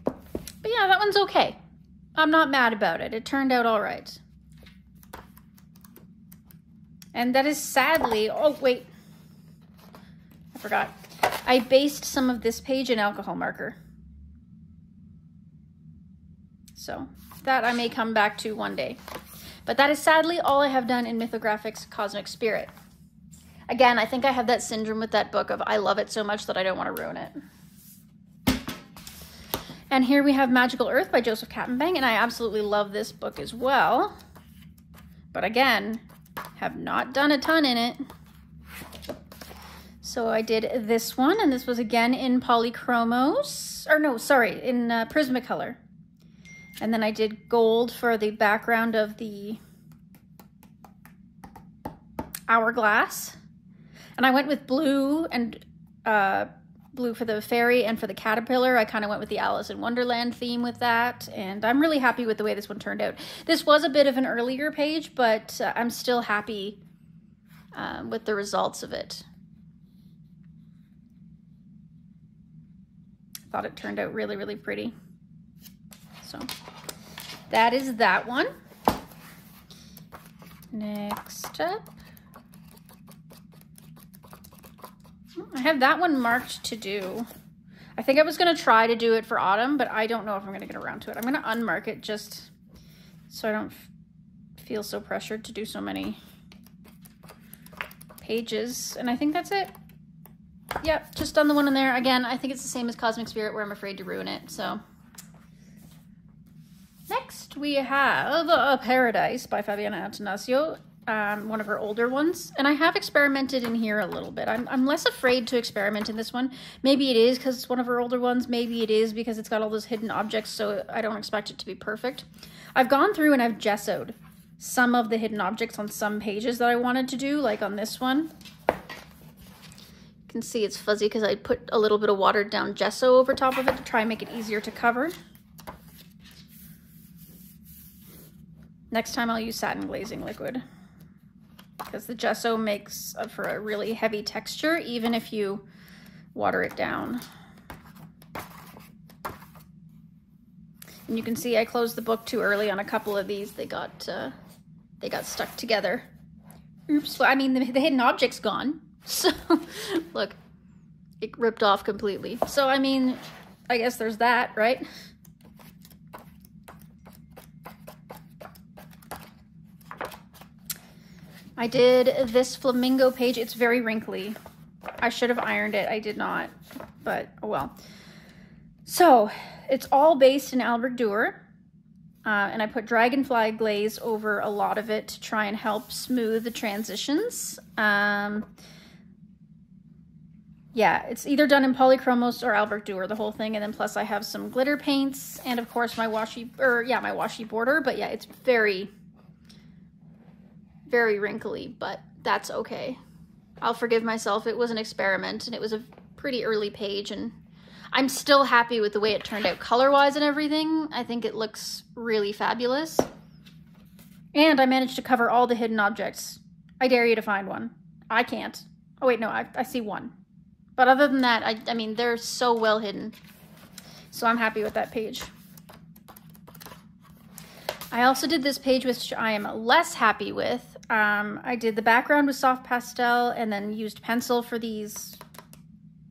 But yeah, that one's okay. I'm not mad about it. It turned out all right. And that is sadly, oh wait, I forgot. I based some of this page in alcohol marker. So that I may come back to one day. But that is sadly all I have done in Mythographic's Cosmic Spirit. Again, I think I have that syndrome with that book of I love it so much that I don't want to ruin it. And here we have Magical Earth by Joseph Kattenbang, and I absolutely love this book as well. But again, have not done a ton in it. So I did this one, and this was again in Polychromos, or no, sorry, in Prismacolor. And then I did gold for the background of the hourglass. And I went with blue and blue for the fairy and for the caterpillar. I kind of went with the Alice in Wonderland theme with that. And I'm really happy with the way this one turned out. This was a bit of an earlier page, but I'm still happy with the results of it. I thought it turned out really, really pretty. So that is that one. Next up. I have that one marked to do. I think I was going to try to do it for autumn, but I don't know if I'm going to get around to it. I'm going to unmark it just so I don't feel so pressured to do so many pages. And I think that's it. Yep, just done the one in there. Again, I think it's the same as Cosmic Spirit where I'm afraid to ruin it. So next we have Paradise by Fabiana Attanasio. One of her older ones, and I have experimented in here a little bit. I'm less afraid to experiment in this one. Maybe it is because it's one of her older ones. Maybe it is because it's got all those hidden objects, so I don't expect it to be perfect. I've gone through and I've gessoed some of the hidden objects on some pages that I wanted to do, like on this one. You can see it's fuzzy because I put a little bit of watered down gesso over top of it to try and make it easier to cover. Next time I'll use satin glazing liquid, because the gesso makes for a really heavy texture even if you water it down. And you can see I closed the book too early on a couple of these. They got stuck together. Oops. Well, I mean, the hidden object's gone. So, look, it ripped off completely. So, I mean, I guess there's that, right? I did this flamingo page. It's very wrinkly. I should have ironed it. I did not, but oh well. So, it's all based in Albrecht Dürer, and I put dragonfly glaze over a lot of it to try and help smooth the transitions. Yeah, it's either done in polychromos or Albrecht Dürer, the whole thing, and then plus I have some glitter paints and of course my washi border. But yeah, it's very, very wrinkly, but that's okay. I'll forgive myself. It was an experiment and it was a pretty early page, and I'm still happy with the way it turned out color-wise and everything. I think it looks really fabulous. And I managed to cover all the hidden objects. I dare you to find one. I can't. Oh wait, no, I see one. But other than that, I mean, they're so well hidden. So I'm happy with that page. I also did this page, which I am less happy with. I did the background with soft pastel and then used pencil for these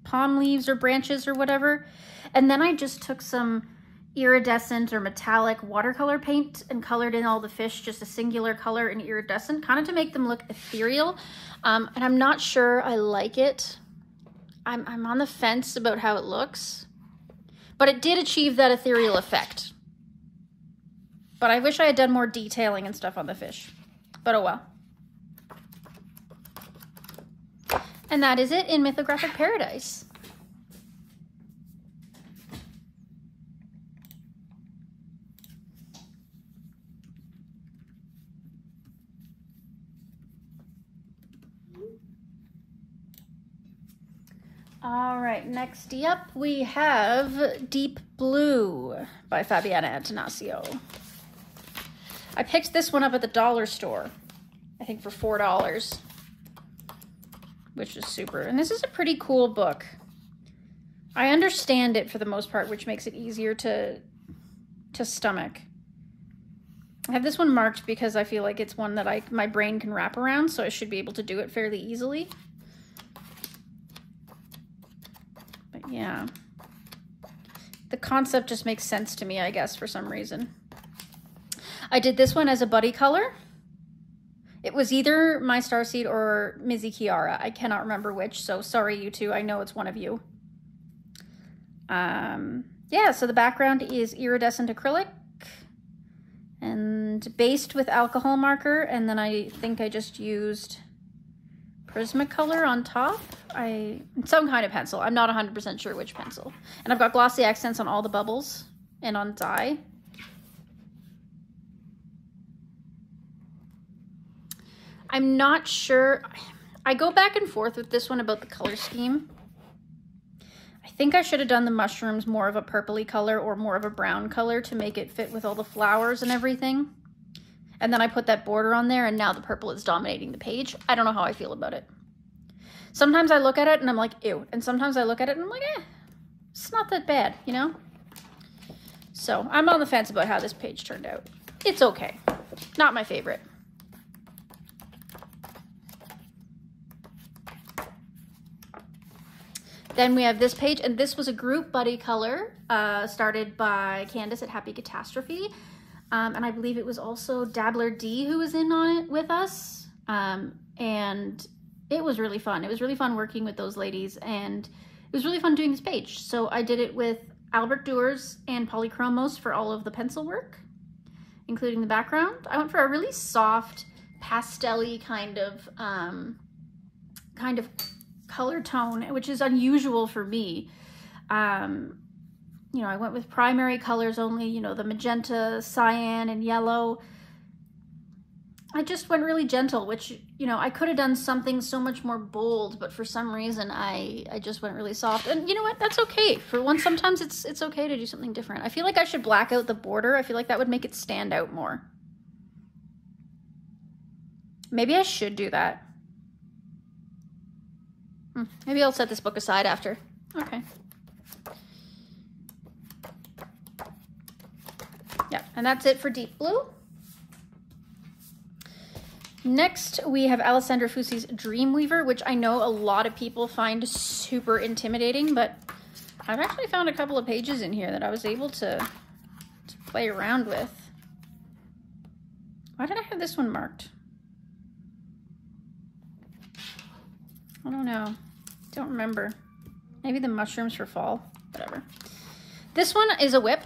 palm leaves or branches or whatever. And then I just took some iridescent or metallic watercolor paint and colored in all the fish, just a singular color in iridescent, kind of to make them look ethereal. And I'm not sure I like it. I'm on the fence about how it looks, but it did achieve that ethereal effect. But I wish I had done more detailing and stuff on the fish, but oh well. And that is it in Mythographic Paradise. All right, next up we have Deep Blue by Fabiana Antonaccio. I picked this one up at the dollar store, I think for $4, which is super. And this is a pretty cool book. I understand it for the most part, which makes it easier to stomach. I have this one marked because I feel like it's one that my brain can wrap around, so I should be able to do it fairly easily. But yeah, the concept just makes sense to me, I guess, for some reason. I did this one as a buddy color. It was either My Starseed or Mizzy Kiara. I cannot remember which, so sorry you two. I know it's one of you. Yeah, so the background is iridescent acrylic and based with alcohol marker, and then I think I just used Prismacolor on top. Some kind of pencil. I'm not 100% sure which pencil. And I've got glossy accents on all the bubbles and on dye. I'm not sure. I go back and forth with this one about the color scheme. I think I should have done the mushrooms more of a purpley color or more of a brown color to make it fit with all the flowers and everything. And then I put that border on there and now the purple is dominating the page. I don't know how I feel about it. Sometimes I look at it and I'm like, ew. And sometimes I look at it and I'm like, it's not that bad, you know? So I'm on the fence about how this page turned out. It's okay. Not my favorite. Then we have this page, and this was a group buddy color started by Candace at Happy Catastrophe. And I believe it was also Dabbler D who was in on it with us. And it was really fun. It was really fun working with those ladies, and it was really fun doing this page. So I did it with Albrecht Dürer and polychromos for all of the pencil work, including the background. I went for a really soft, pastel-y kind of color tone, which is unusual for me. You know, I went with primary colors only, you know, the magenta, cyan, and yellow. I just went really gentle, which, you know, I could have done something so much more bold, but for some reason I just went really soft. And you know what? That's okay. For once, sometimes it's okay to do something different. I feel like I should black out the border. I feel like that would make it stand out more. Maybe I should do that. Maybe I'll set this book aside after. Okay. Yeah, and that's it for Deep Blue. Next, we have Alessandra Fusi's Dreamweaver, which I know a lot of people find super intimidating, but I've actually found a couple of pages in here that I was able to play around with. Why did I have this one marked? I don't know. Don't remember. Maybe the mushrooms for fall. Whatever. This one is a whip.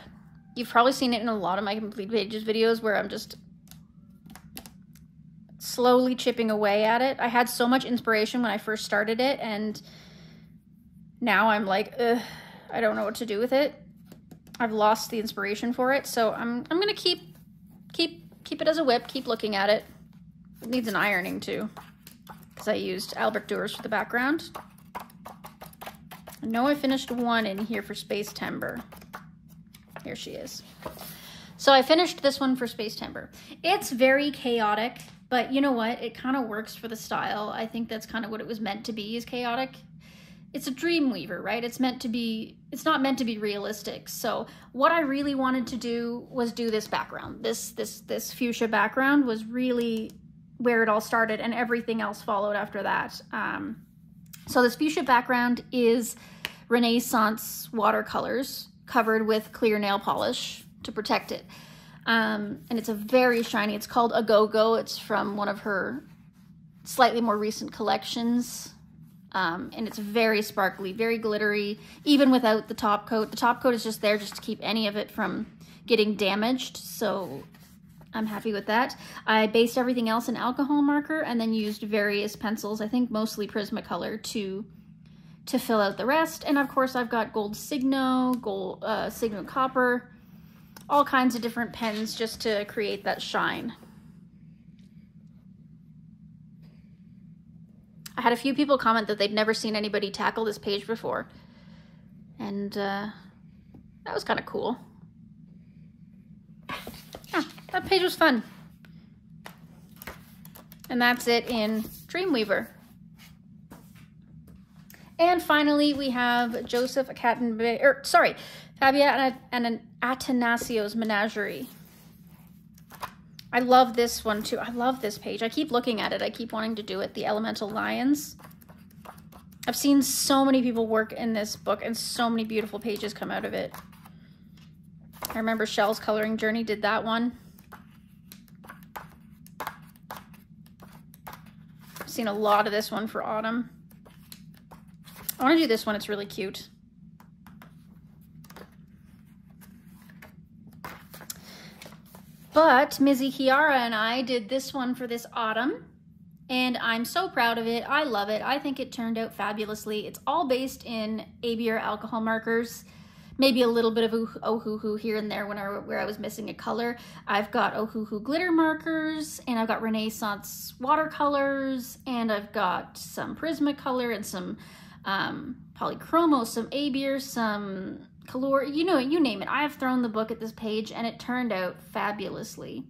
You've probably seen it in a lot of my complete pages videos where I'm just slowly chipping away at it. I had so much inspiration when I first started it, and now I'm like, ugh, I don't know what to do with it. I've lost the inspiration for it, so I'm gonna keep it as a whip, keep looking at it. It needs an ironing too, because I used Albert Durers for the background. I know I finished one in here for Space Timber. Here she is. So I finished this one for Space Timber. It's very chaotic, but you know what? It kind of works for the style. I think that's kind of what it was meant to be, is chaotic. It's a Dreamweaver, right? It's not meant to be realistic. So what I really wanted to do was do this background. This fuchsia background was really where it all started, and everything else followed after that. So this fuchsia background is Renaissance watercolors covered with clear nail polish to protect it. And it's a very shiny, it's called A Go-Go. It's from one of her slightly more recent collections. And it's very sparkly, very glittery, even without the top coat. The top coat is just there just to keep any of it from getting damaged. So I'm happy with that. I based everything else in alcohol marker and then used various pencils, I think mostly Prismacolor, to fill out the rest. And of course I've got gold Signo, Signo Copper, all kinds of different pens just to create that shine. I had a few people comment that they'd never seen anybody tackle this page before. And that was kind of cool. Yeah, that page was fun. And that's it in Dreamweaver. And finally, we have Joseph Fabia and Atanasio's Menagerie. I love this one too. I love this page. I keep looking at it. I keep wanting to do it. The Elemental Lions. I've seen so many people work in this book and so many beautiful pages come out of it. I remember Shell's Coloring Journey did that one. I've seen a lot of this one for autumn. I want to do this one. It's really cute. But Mizzy Chiara and I did this one for this autumn, and I'm so proud of it. I love it. I think it turned out fabulously. It's all based in ABR alcohol markers, maybe a little bit of Ohuhu here and there where I was missing a color. I've got Ohuhu glitter markers, and I've got Renaissance watercolors, and I've got some Prismacolor and some Polychromo, some ABR, some Color, you know, you name it. I have thrown the book at this page and it turned out fabulously.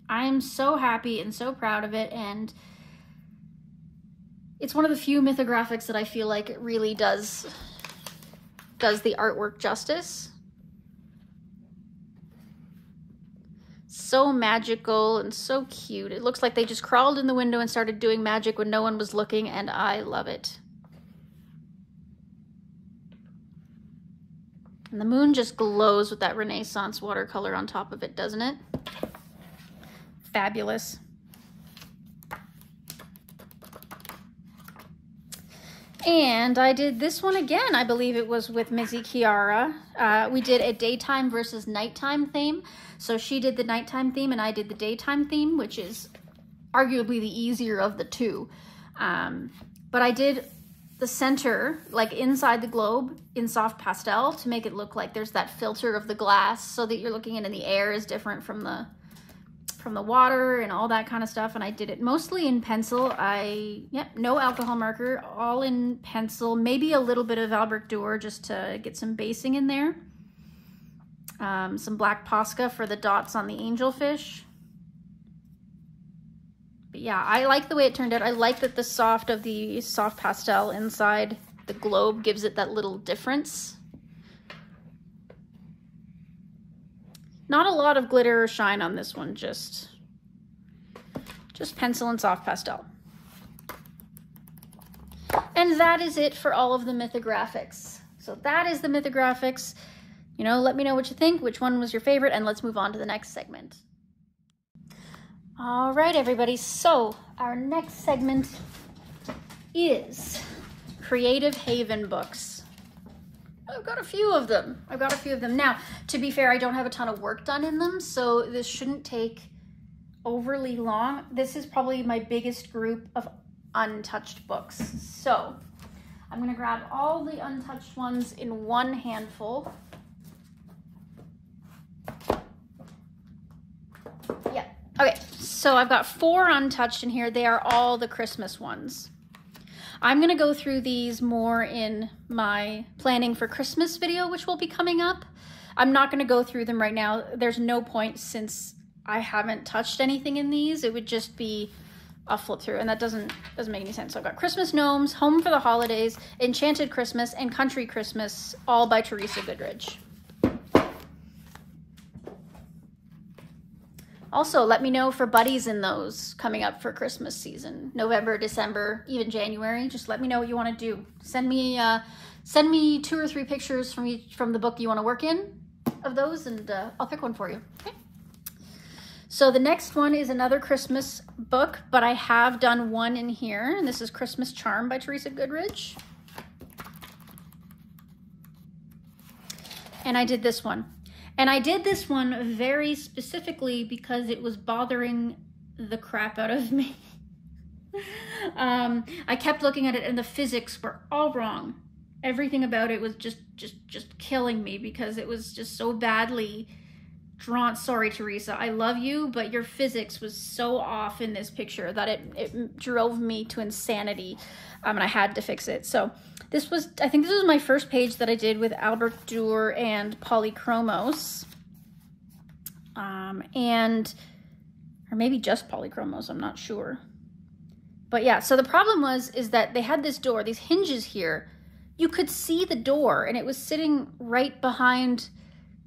I am so happy and so proud of it, and it's one of the few mythographics that I feel like it really does the artwork justice. So magical and so cute. It looks like they just crawled in the window and started doing magic when no one was looking, and I love it. And the moon just glows with that Renaissance watercolor on top of it, doesn't it? Fabulous. And I did this one again. I believe it was with Mizzy Chiara. We did a daytime versus nighttime theme. So she did the nighttime theme and I did the daytime theme, which is arguably the easier of the two. But I did the center, like inside the globe, in soft pastel to make it look like there's that filter of the glass so that you're looking in and the air is different from from the water and all that kind of stuff. And I did it mostly in pencil. No alcohol marker, all in pencil, maybe a little bit of Albrecht Dürer just to get some basing in there. Some black Posca for the dots on the angelfish. But yeah, I like the way it turned out. I like that the soft pastel inside the globe gives it that little difference. Not a lot of glitter or shine on this one, just pencil and soft pastel. And that is it for all of the Mythographics. So that is the Mythographics. You know, let me know what you think, which one was your favorite, and let's move on to the next segment. All right, everybody. So our next segment is Creative Haven books. I've got a few of them. Now, to be fair, I don't have a ton of work done in them, so this shouldn't take overly long. This is probably my biggest group of untouched books. So I'm gonna grab all the untouched ones in one handful. Yeah, okay, so I've got 4 untouched in here. They are all the Christmas ones. I'm gonna go through these more in my planning for Christmas video, which will be coming up. I'm not gonna go through them right now. There's no point since I haven't touched anything in these. It would just be a flip through, and that doesn't make any sense. So I've got Christmas Gnomes, Home for the Holidays, Enchanted Christmas, and Country Christmas, all by Teresa Goodridge. Also, let me know for buddies in those coming up for Christmas season, November, December, even January. Just let me know what you want to do. Send me 2 or 3 pictures from the book you want to work in of those, and I'll pick one for you. Okay. So the next one is another Christmas book, but I have done one in here, and this is Christmas Charm by Teresa Goodridge. And I did this one. And I did this one very specifically because it was bothering the crap out of me. I kept looking at it and the physics were all wrong. Everything about it was just killing me because it was just so badly drawn. Sorry, Teresa, I love you, but your physics was so off in this picture that it drove me to insanity, and I had to fix it. So I think this was my first page that I did with Albrecht Dürer and Polychromos, or maybe just Polychromos, I'm not sure. But yeah, so the problem is that they had this door, these hinges here. You could see the door, and it was sitting right behind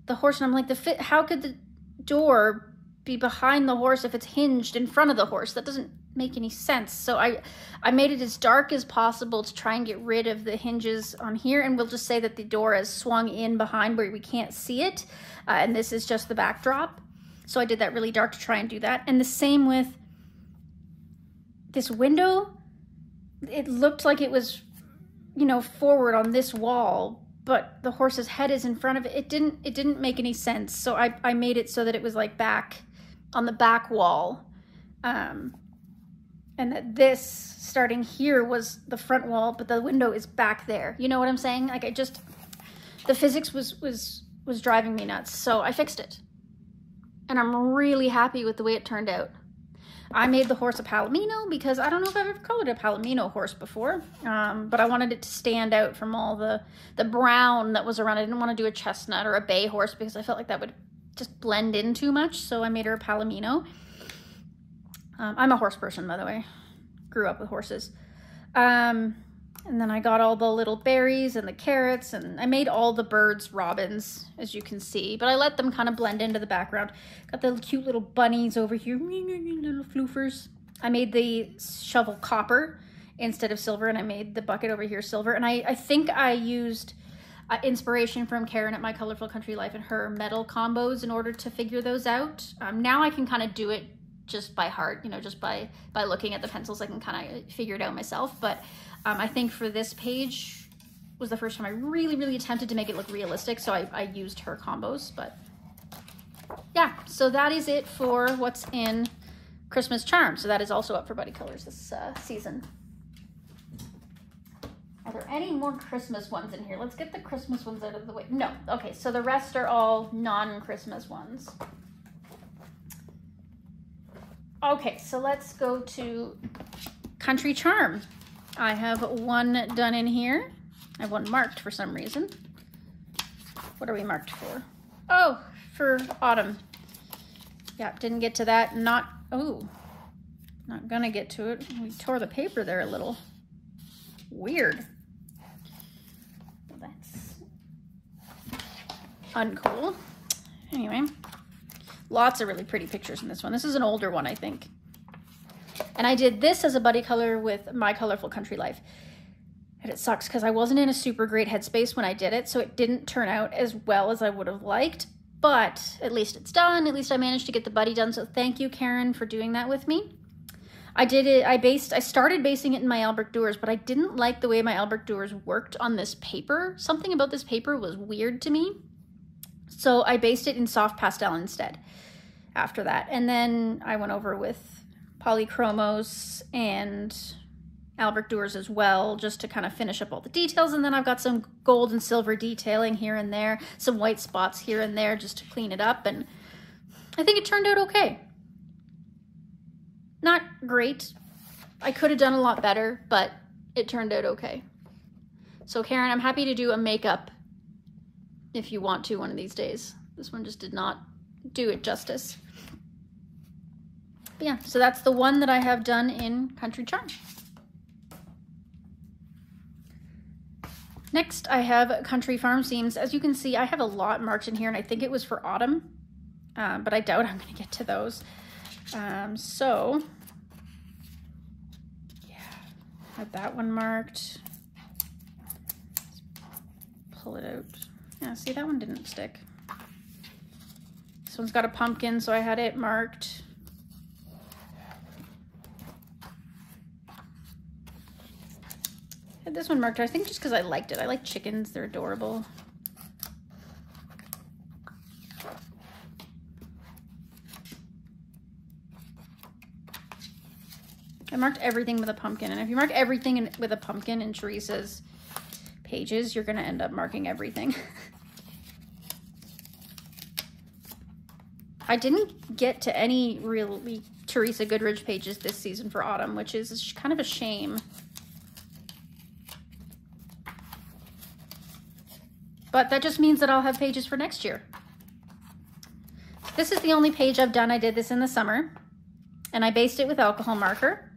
the horse, and I'm like, how could the door be behind the horse if it's hinged in front of the horse? That doesn't make any sense. So I made it as dark as possible to try and get rid of the hinges on here, and we'll just say that the door is swung in behind where we can't see it, and this is just the backdrop. So I did that really dark to try and do that. And the same with this window. It looked like it was, you know, forward on this wall, but the horse's head is in front of it. It didn't make any sense. So I made it so that it was like back on the back wall. And that this starting here was the front wall, but the window is back there. You know what I'm saying? Like the physics was driving me nuts. So I fixed it. And I'm really happy with the way it turned out. I made the horse a Palomino because I don't know if I've ever colored a Palomino horse before, but I wanted it to stand out from all the brown that was around. I didn't want to do a chestnut or a bay horse because I felt like that would just blend in too much, so I made her a Palomino. I'm a horse person, by the way. Grew up with horses. And then I got all the little berries and the carrots, and I made all the birds robins, as you can see, but I let them kind of blend into the background. Got the cute little bunnies over here, little floofers. I made the shovel copper instead of silver, and I made the bucket over here silver. And I think I used inspiration from Karen at My Colorful Country Life and her metal combos in order to figure those out. Now I can kind of do it just by heart, you know, just by looking at the pencils. I can kind of figure it out myself. But I think for this page was the first time I really attempted to make it look realistic, so I used her combos. But yeah, so that is it for what's in Christmas Charm. So that is also up for Buddy Colors this season. Are there any more Christmas ones in here? Let's get the Christmas ones out of the way. No, okay, so the rest are all non-Christmas ones. Okay, so let's go to Country Charm. I have one done in here. I have one marked for some reason. What are we marked for? Oh, for autumn. Yeah, didn't get to that. Not gonna get to it. We tore the paper there a little. Weird. Well, that's uncool. Anyway, lots of really pretty pictures in this one. This is an older one, I think. And I did this as a buddy color with My Colorful Country Life. And it sucks because I wasn't in a super great headspace when I did it, so it didn't turn out as well as I would have liked. But at least it's done. At least I managed to get the buddy done. So thank you, Karen, for doing that with me. I did it. I started basing it in my Albrecht Dürer, but I didn't like the way my Albrecht Dürer worked on this paper. Something about this paper was weird to me. So I based it in soft pastel instead after that. And then I went over with Polychromos and Albrecht Dürer as well, just to kind of finish up all the details. And then I've got some gold and silver detailing here and there, some white spots here and there just to clean it up. And I think it turned out okay. Not great. I could have done a lot better, but it turned out okay. So Karen, I'm happy to do a makeup if you want to one of these days. This one just did not do it justice. But yeah, so that's the one that I have done in Country Charm. Next, I have Country Farm Seams. As you can see, I have a lot marked in here, and I think it was for autumn, but I doubt I'm going to get to those. So, yeah, I have that one marked. Let's pull it out. Yeah, see, that one didn't stick. This one's got a pumpkin, so I had it marked. This one marked, I think just because I liked it. I like chickens, they're adorable. I marked everything with a pumpkin, and if you mark everything with a pumpkin in Teresa's pages, you're gonna end up marking everything. I didn't get to any really Teresa Goodridge pages this season for autumn, which is kind of a shame. But that just means that I'll have pages for next year. This is the only page I've done. I did this in the summer, and I based it with alcohol marker.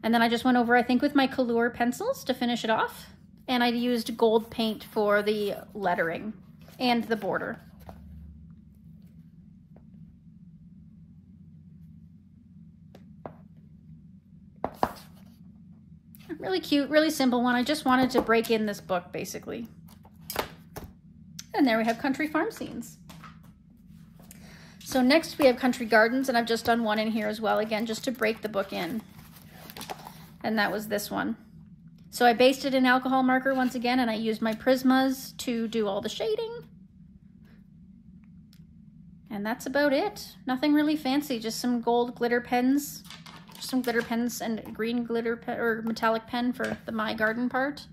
And then I just went over, I think, with my Color pencils to finish it off. And I used gold paint for the lettering and the border. Really cute, really simple one. I just wanted to break in this book, basically. And there we have Country Farm Scenes. So next we have Country Gardens, and I've just done one in here as well, again, just to break the book in. And that was this one. So I based it in alcohol marker once again, and I used my Prismas to do all the shading. And that's about it. Nothing really fancy, just some gold glitter pens. Some glitter pens and green glitter pen, or metallic pen for the My Garden part.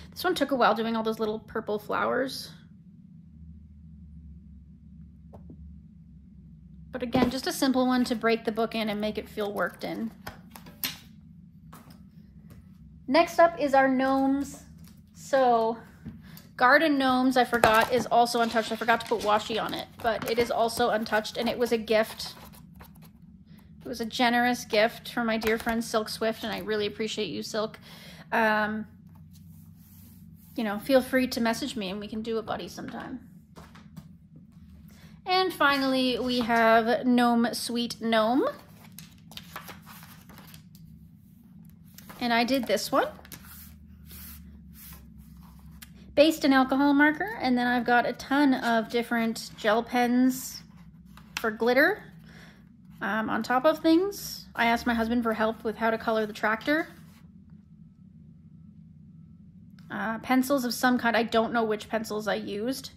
This one took a while doing all those little purple flowers. But again, just a simple one to break the book in and make it feel worked in. Next up is our gnomes. So Garden Gnomes, I forgot, is also untouched. I forgot to put washi on it, but it is also untouched, and it was a gift. It was a generous gift from my dear friend Silk Swift, and I really appreciate you, Silk. You know, feel free to message me and we can do a buddy sometime. And finally, we have Gnome Sweet Gnome. And I did this one. Based in alcohol marker, and then I've got a ton of different gel pens for glitter on top of things. I asked my husband for help with how to color the tractor. Pencils of some kind. I don't know which pencils I used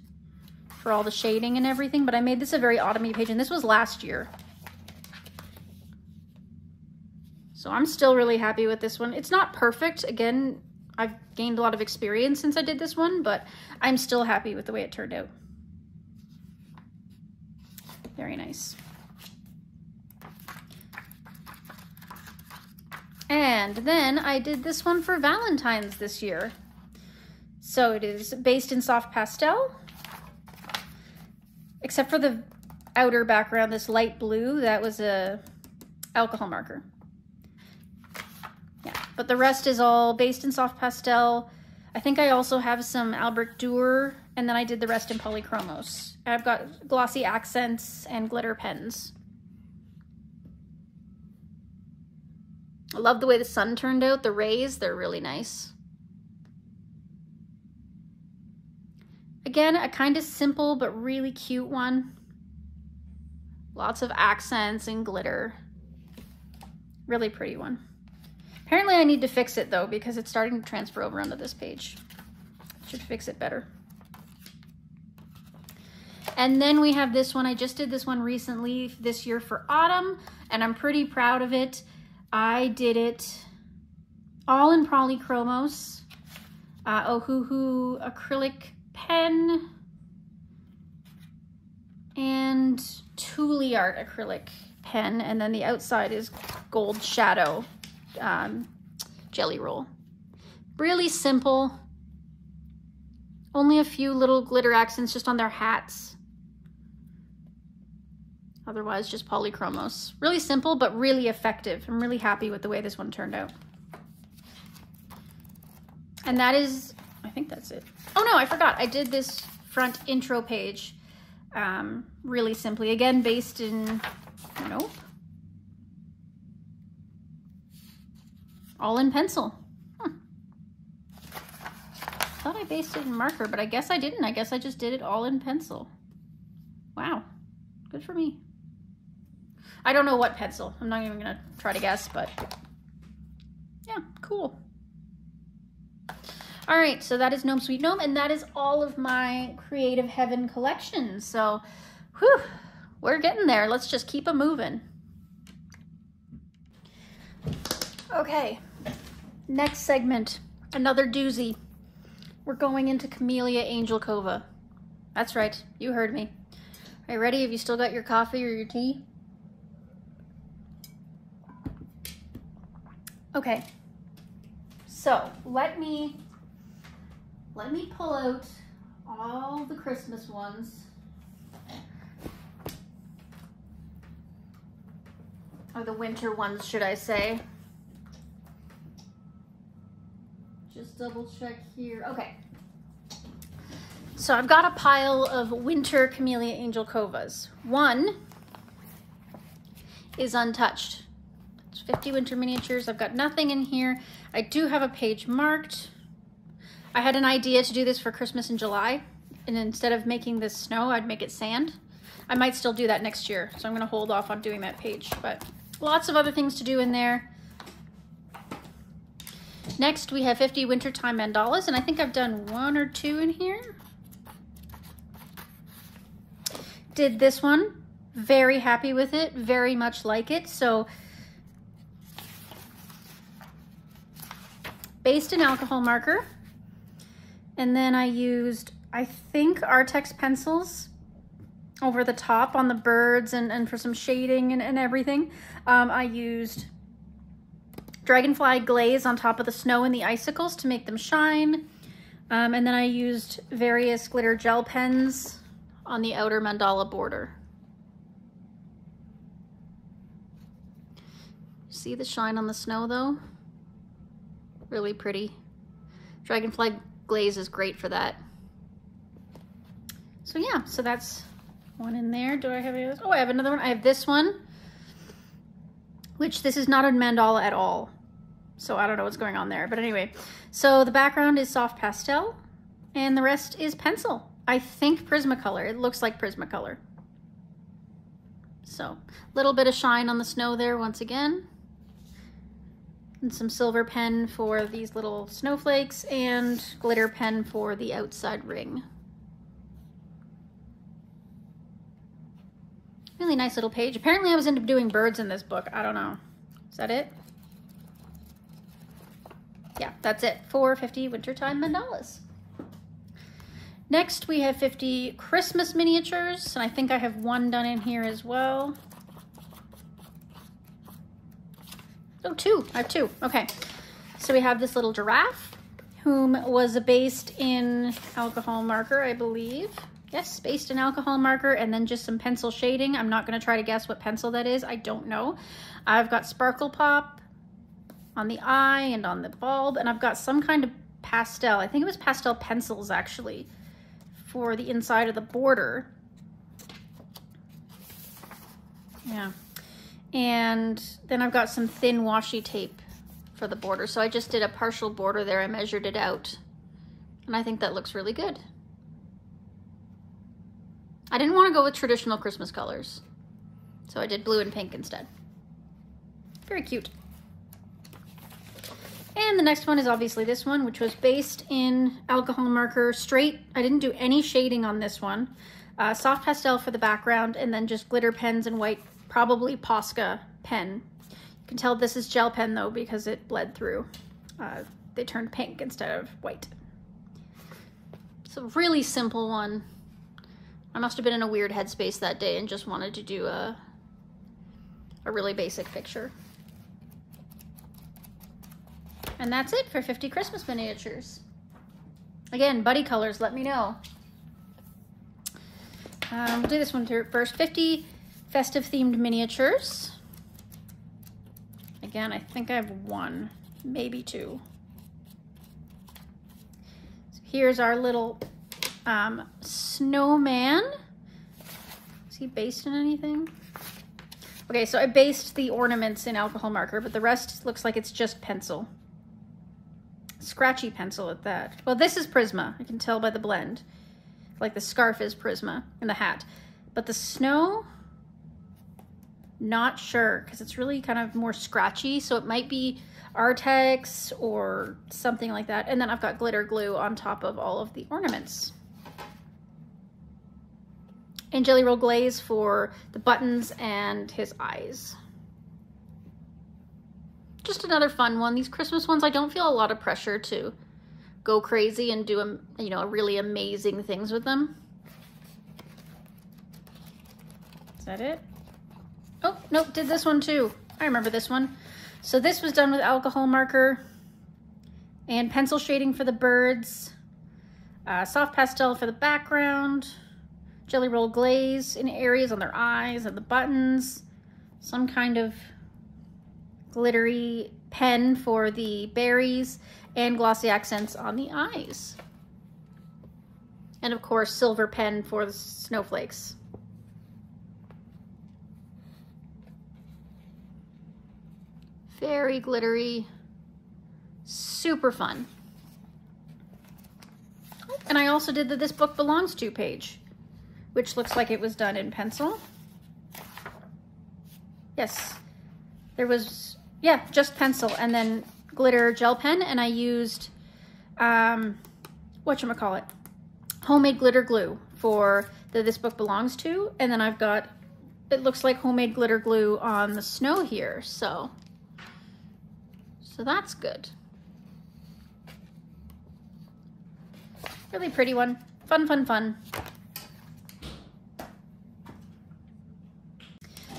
for all the shading and everything, but I made this a very autumny page, and this was last year. So I'm still really happy with this one. It's not perfect. Again, I've gained a lot of experience since I did this one, but I'm still happy with the way it turned out. Very nice. And then I did this one for Valentine's this year. So it is based in soft pastel, except for the outer background, this light blue, that was a alcohol marker. Yeah, but the rest is all based in soft pastel. I think I also have some Albrecht Dürer, and then I did the rest in polychromos. I've got glossy accents and glitter pens. I love the way the sun turned out. The rays, they're really nice. Again, a kind of simple but really cute one. Lots of accents and glitter. Really pretty one. Apparently I need to fix it though, because it's starting to transfer over onto this page. Should fix it better. And then we have this one. I just did this one recently this year for autumn, and I'm pretty proud of it. I did it all in polychromos, Ohuhu acrylic pen, and Tule Art acrylic pen, and then the outside is gold shadow jelly roll. Really simple. Only a few little glitter accents just on their hats. Otherwise, just polychromos. Really simple, but really effective. I'm really happy with the way this one turned out. And that is, I think that's it. Oh no, I forgot. I did this front intro page really simply. Again, based in, nope. All in pencil. Thought I based it in marker, but I guess I didn't. I guess I just did it all in pencil. Wow, good for me. I don't know what pencil. I'm not even gonna try to guess, but yeah, cool. All right, so that is Gnome Sweet Gnome, and that is all of my Creative Heaven collection. So, whew, we're getting there. Let's just keep it moving. Okay, next segment, another doozy. We're going into Kameliya Angel Cova. That's right, you heard me. Are you ready? Have you still got your coffee or your tea? Okay, so let me pull out all the Christmas ones. Or the winter ones, should I say. Just double check here. Okay. So I've got a pile of winter Kameliya Angel Covas. One is untouched. It's 50 winter miniatures. I've got nothing in here. I do have a page marked. I had an idea to do this for Christmas in July, and instead of making this snow, I'd make it sand. I might still do that next year, so I'm gonna hold off on doing that page, but lots of other things to do in there. Next, we have 50 wintertime mandalas, and I think I've done 1 or 2 in here. Did this one, very happy with it, very much like it. So, based in alcohol marker, and then I used, I think, Artex pencils over the top on the birds and for some shading and everything. I used Dragonfly glaze on top of the snow and the icicles to make them shine. And then I used various glitter gel pens on the outer mandala border. See the shine on the snow though? Really pretty. Dragonfly glaze is great for that. So yeah, so that's one in there. Do I have any others? Oh, I have another one. I have this one, which this is not a mandala at all. So I don't know what's going on there. But anyway, so the background is soft pastel and the rest is pencil. I think Prismacolor. It looks like Prismacolor. So a little bit of shine on the snow there once again. And some silver pen for these little snowflakes and glitter pen for the outside ring. Really nice little page. Apparently I was into doing birds in this book. I don't know. Is that it? Yeah, that's it. 450 wintertime mandalas. Next, we have 50 Christmas miniatures, and I think I have one done in here as well. Oh, two. I have two. Okay. So we have this little giraffe, whom was based in alcohol marker, I believe. Yes, based in alcohol marker, and then just some pencil shading. I'm not going to try to guess what pencil that is. I don't know. I've got Sparkle Pop on the eye and on the bulb, and I've got some kind of pastel. I think it was pastel pencils, actually, for the inside of the border. Yeah. And then I've got some thin washi tape for the border. So I just did a partial border there. I measured it out, and I think that looks really good. I didn't want to go with traditional Christmas colors, so I did blue and pink instead. Very cute. And the next one is obviously this one, which was based in alcohol marker straight. I didn't do any shading on this one. Soft pastel for the background, and then just glitter pens and white, probably Posca pen. You can tell this is gel pen though, because it bled through. They turned pink instead of white. It's a really simple one. I must have been in a weird headspace that day and just wanted to do a really basic picture. And that's it for 50 Christmas miniatures. Again, buddy colors, let me know. We'll do this one first. 50 festive themed miniatures. Again, I think I have one, maybe two. So here's our little snowman. Is he based in anything? Okay, so I based the ornaments in alcohol marker, but the rest looks like it's just pencil. Scratchy pencil at that. Well, this is Prisma. I can tell by the blend. Like the scarf is Prisma and the hat. But the snow, not sure, because it's really kind of more scratchy, so it might be Artex or something like that. And then I've got glitter glue on top of all of the ornaments. And Jelly Roll Glaze for the buttons and his eyes. Just another fun one. These Christmas ones, I don't feel a lot of pressure to go crazy and do, you know, really amazing things with them. Is that it? Oh, nope, did this one too. I remember this one. So this was done with alcohol marker and pencil shading for the birds, soft pastel for the background, Jelly Roll Glaze in areas on their eyes and the buttons, some kind of glittery pen for the berries, and glossy accents on the eyes. And of course, silver pen for the snowflakes. Very glittery, super fun. And I also did the This Book Belongs To page, which looks like it was done in pencil. Yes, there was, yeah, just pencil and then glitter gel pen, and I used, whatchamacallit, homemade glitter glue for the This Book Belongs To, and then I've got, it looks like homemade glitter glue on the snow here, so that's good. Really pretty one. Fun, fun, fun.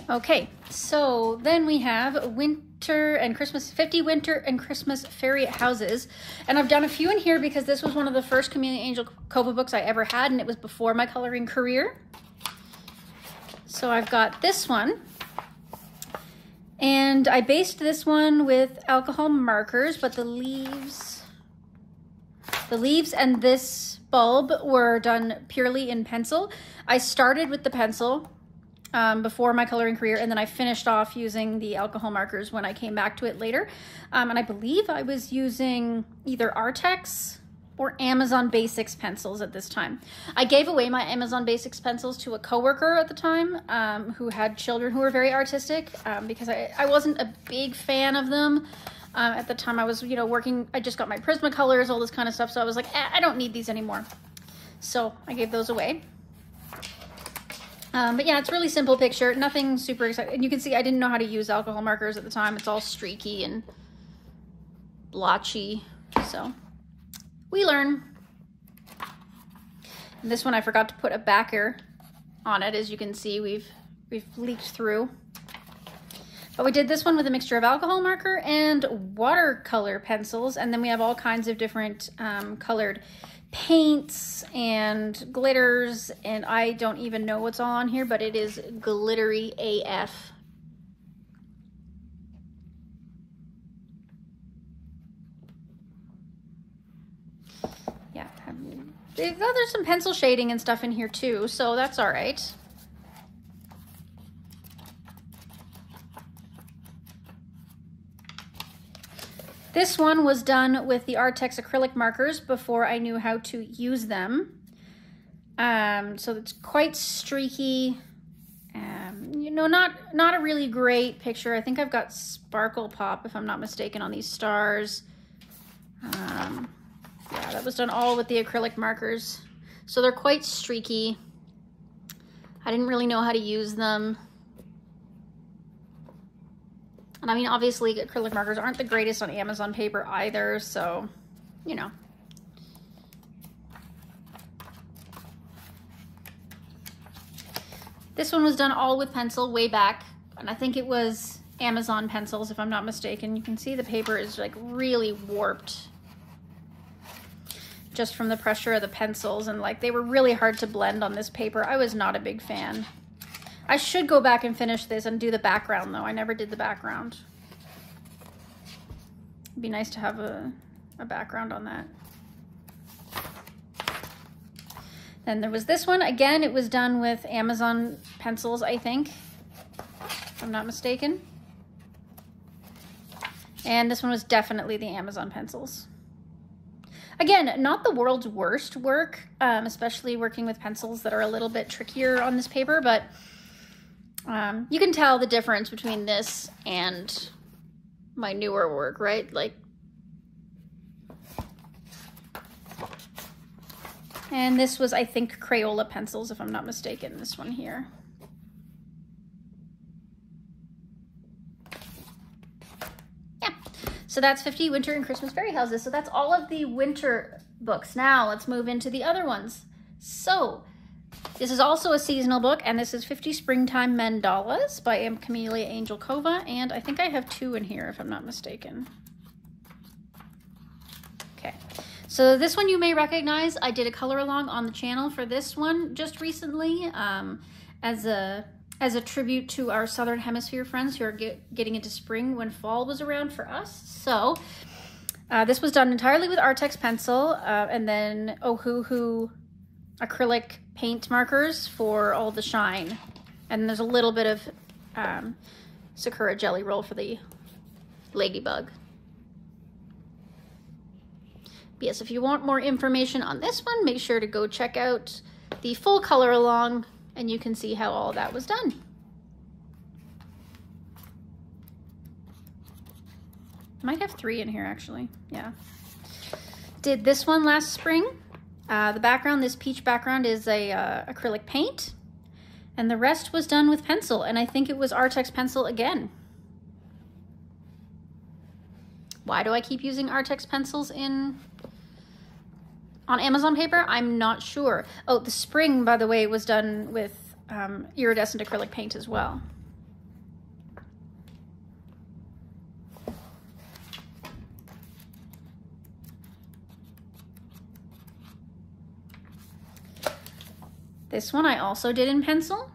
Okay, so then we have winter and Christmas, 50 winter and Christmas fairy houses. And I've done a few in here because this was one of the first Kameliya Angel Copa books I ever had, and it was before my coloring career. So I've got this one. And I based this one with alcohol markers, but the leaves and this bulb were done purely in pencil. I started with the pencil before my coloring career, and then I finished off using the alcohol markers when I came back to it later. And I believe I was using either Artex or Amazon Basics pencils at this time. I gave away my Amazon Basics pencils to a coworker at the time who had children who were very artistic because I wasn't a big fan of them. At the time I was, you know, working, I just got my Prismacolors, all this kind of stuff, so I was like, I don't need these anymore. So I gave those away. But yeah, it's a really simple picture, nothing super exciting. And you can see I didn't know how to use alcohol markers at the time. It's all streaky and blotchy, so we learn. And this one I forgot to put a backer on it. As you can see, we've leaked through. But we did this one with a mixture of alcohol marker and watercolor pencils. And then we have all kinds of different colored paints and glitters. And I don't even know what's all on here, but it is glittery AF. Yeah, there's some pencil shading and stuff in here too, so that's all right. This one was done with the Artex acrylic markers before I knew how to use them. So it's quite streaky. You know, not a really great picture. I think I've got sparkle pop, if I'm not mistaken, on these stars. Yeah, that was done all with the acrylic markers. So they're quite streaky. I didn't really know how to use them. And I mean, obviously acrylic markers aren't the greatest on Amazon paper either, so, you know. This one was done all with pencil way back, and I think it was Amazon pencils, if I'm not mistaken. You can see the paper is like really warped just from the pressure of the pencils, and like they were really hard to blend on this paper. I was not a big fan. I should go back and finish this and do the background though. I never did the background. It'd be nice to have a background on that. Then there was this one. Again, it was done with Amazon pencils, I think, if I'm not mistaken. And this one was definitely the Amazon pencils. Again, not the world's worst work, especially working with pencils that are a little bit trickier on this paper, but you can tell the difference between this and my newer work, right? Like, and this was, I think, Crayola pencils, if I'm not mistaken, this one here. Yeah, so that's 50 winter and Christmas fairy houses. So that's all of the winter books. Now let's move into the other ones. So this is also a seasonal book, and this is 50 Springtime Mandalas by Kameliya Angel Kova, and I think I have 2 in here, if I'm not mistaken. Okay, so this one you may recognize. I did a color along on the channel for this one just recently as a tribute to our Southern Hemisphere friends who are getting into spring when fall was around for us. So this was done entirely with Artex pencil and then Ohuhu acrylic paint markers for all the shine. And there's a little bit of Sakura Jelly Roll for the ladybug. But yes, if you want more information on this one, make sure to go check out the full color along and you can see how all that was done. Might have 3 in here actually, yeah. Did this one last spring. The background, this peach background, is a acrylic paint, and the rest was done with pencil, and I think it was Artex pencil again. Why do I keep using Artex pencils on Amazon paper? I'm not sure. Oh, the spring, by the way, was done with iridescent acrylic paint as well. This one I also did in pencil,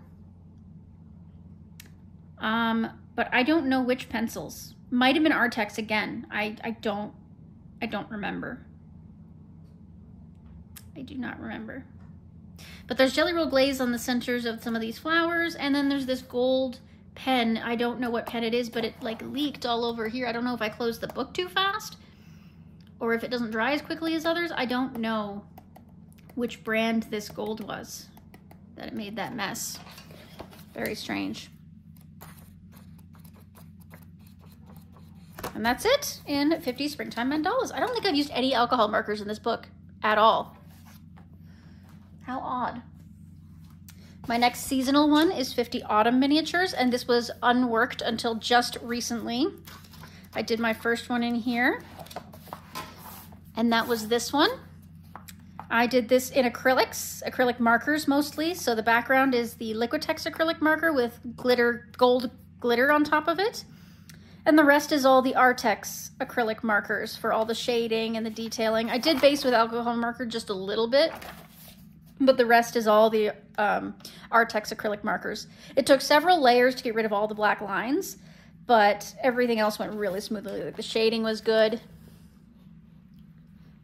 but I don't know which pencils. Might have been Artex again. I don't remember. I do not remember. But there's Jelly Roll glaze on the centers of some of these flowers, and then there's this gold pen. I don't know what pen it is, but it like leaked all over here. I don't know if I closed the book too fast or if it doesn't dry as quickly as others. I don't know which brand this gold was that it made that mess. Very strange. And that's it in 50 Springtime Mandalas. I don't think I've used any alcohol markers in this book at all. How odd. My next seasonal one is 50 Autumn Miniatures, and this was unworked until just recently. I did my first one in here, and that was this one. I did this in acrylic markers mostly. So the background is the Liquitex acrylic marker with gold glitter on top of it. And the rest is all the Artex acrylic markers for all the shading and the detailing. I did base with alcohol marker just a little bit, but the rest is all the Artex acrylic markers. It took several layers to get rid of all the black lines, but everything else went really smoothly. Like the shading was good.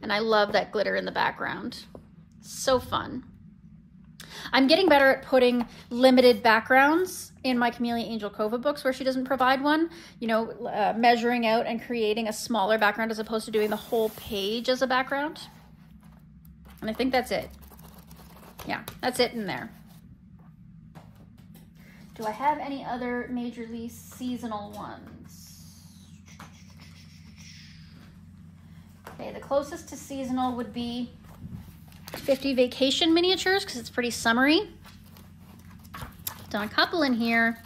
And I love that glitter in the background. So fun. I'm getting better at putting limited backgrounds in my Kameliya Angel Kova books where she doesn't provide one. You know, measuring out and creating a smaller background as opposed to doing the whole page as a background. And I think that's it. Yeah, that's it in there. Do I have any other majorly seasonal ones? Okay, the closest to seasonal would be 50 Vacation Miniatures because it's pretty summery. Done a couple in here.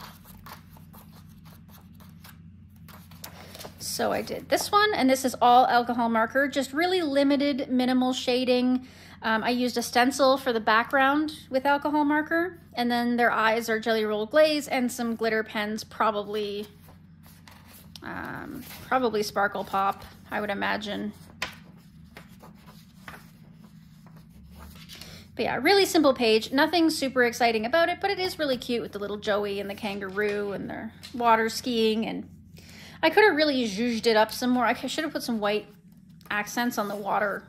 So I did this one, and this is all alcohol marker, just really limited, minimal shading. I used a stencil for the background with alcohol marker, and then their eyes are Jelly Roll Glaze and some glitter pens, probably Sparkle Pop, I would imagine. But yeah, really simple page. Nothing super exciting about it, but it is really cute with the little Joey and the kangaroo and their water skiing. And I could have really zhuzhed it up some more. I should have put some white accents on the water.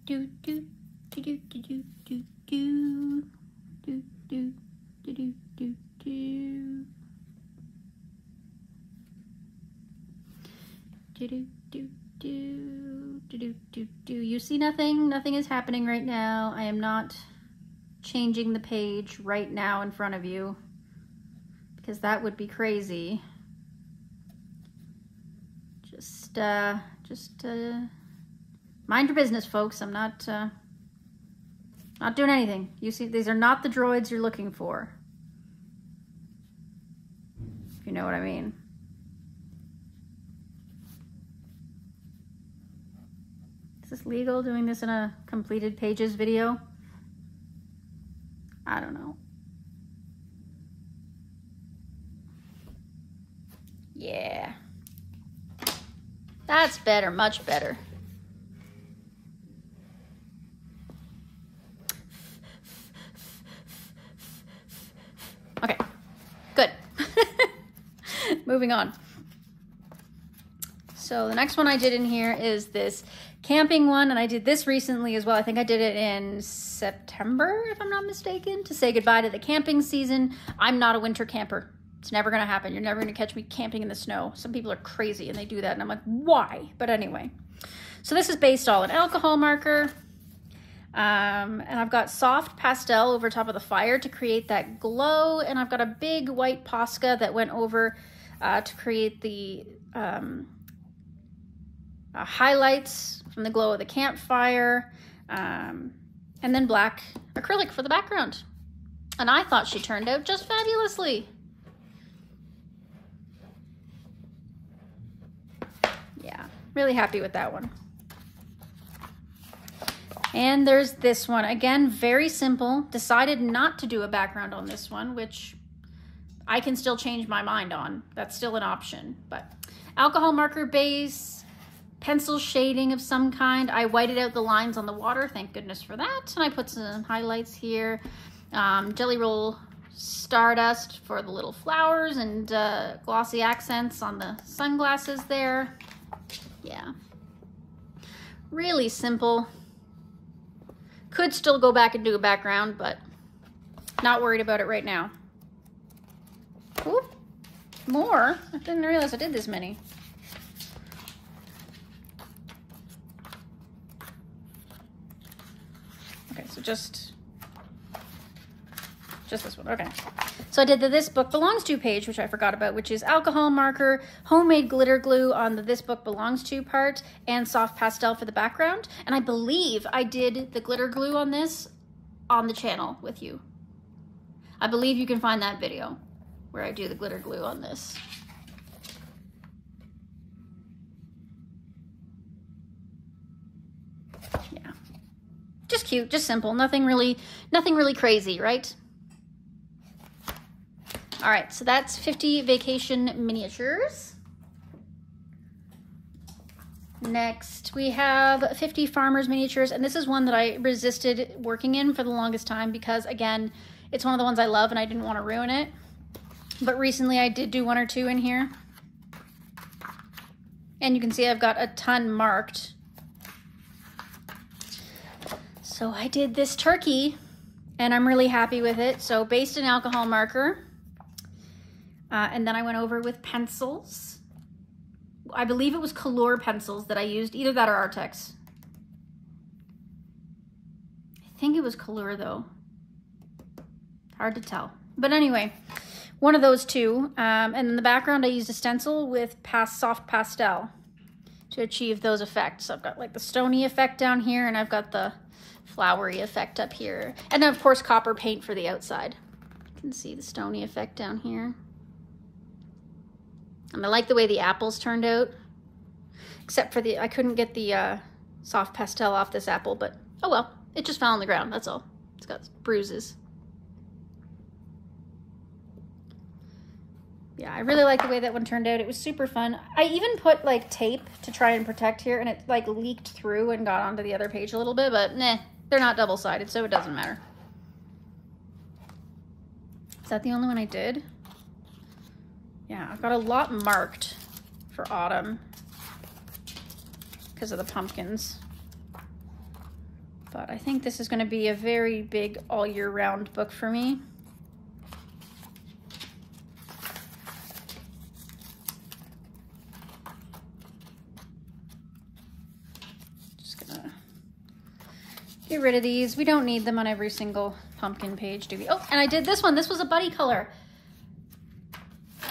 Do do do do do do do do do do do do do. You see nothing? Nothing is happening right now. I am not changing the page right now in front of you because that would be crazy. Just mind your business, folks. I'm not doing anything. You see, these are not the droids you're looking for. If you know what I mean. Is this legal, doing this in a completed pages video? I don't know. Yeah. That's better, much better. Okay, good. Moving on. So the next one I did in here is this camping one, and I did this recently as well. I think I did it in September, if I'm not mistaken, to say goodbye to the camping season. I'm not a winter camper. It's never gonna happen. You're never gonna catch me camping in the snow. Some people are crazy and they do that, and I'm like, why? But anyway, so this is based all in alcohol marker. And I've got soft pastel over top of the fire to create that glow, and I've got a big white Posca that went over to create the highlights from the glow of the campfire, and then black acrylic for the background. And I thought she turned out just fabulously. Yeah, really happy with that one. And there's this one. Again, very simple. Decided not to do a background on this one, which I can still change my mind on. That's still an option. But alcohol marker base, pencil shading of some kind. I whited out the lines on the water. Thank goodness for that. And I put some highlights here. Jelly Roll Stardust for the little flowers, and glossy accents on the sunglasses there. Yeah. Really simple. Could still go back and do a background, but not worried about it right now. Ooh, more? I didn't realize I did this many. Okay, so just this one, okay. So I did the This Book Belongs To page, which I forgot about, which is alcohol marker, homemade glitter glue on the This Book Belongs To part, and soft pastel for the background. And I believe I did the glitter glue on this on the channel with you. I believe you can find that video where I do the glitter glue on this. cute, just simple, nothing really crazy, right? All right, so that's 50 vacation miniatures. Next, we have 50 farmers miniatures, and this is one that I resisted working in for the longest time because, again, it's one of the ones I love and I didn't want to ruin it. But recently I did do 1 or 2 in here. And you can see I've got a ton marked. So I did this turkey and I'm really happy with it. So based in alcohol marker. And then I went over with pencils. I believe it was Color pencils that I used, either that or Artex. I think it was Color though. Hard to tell. But anyway, one of those two. And in the background, I used a stencil with soft pastel to achieve those effects. So I've got like the stony effect down here, and I've got the flowery effect up here. And then of course, copper paint for the outside. You can see the stony effect down here. And I like the way the apples turned out, except for I couldn't get the soft pastel off this apple, but oh well, it just fell on the ground, that's all. It's got bruises. Yeah, I really like the way that one turned out. It was super fun. I even put like tape to try and protect here, and it like leaked through and got onto the other page a little bit, but nah, they're not double-sided, so it doesn't matter. Is that the only one I did? Yeah, I've got a lot marked for autumn because of the pumpkins. But I think this is going to be a very big all year round book for me. Just gonna get rid of these. We don't need them on every single pumpkin page, do we? Oh, and I did this one. This was a buddy color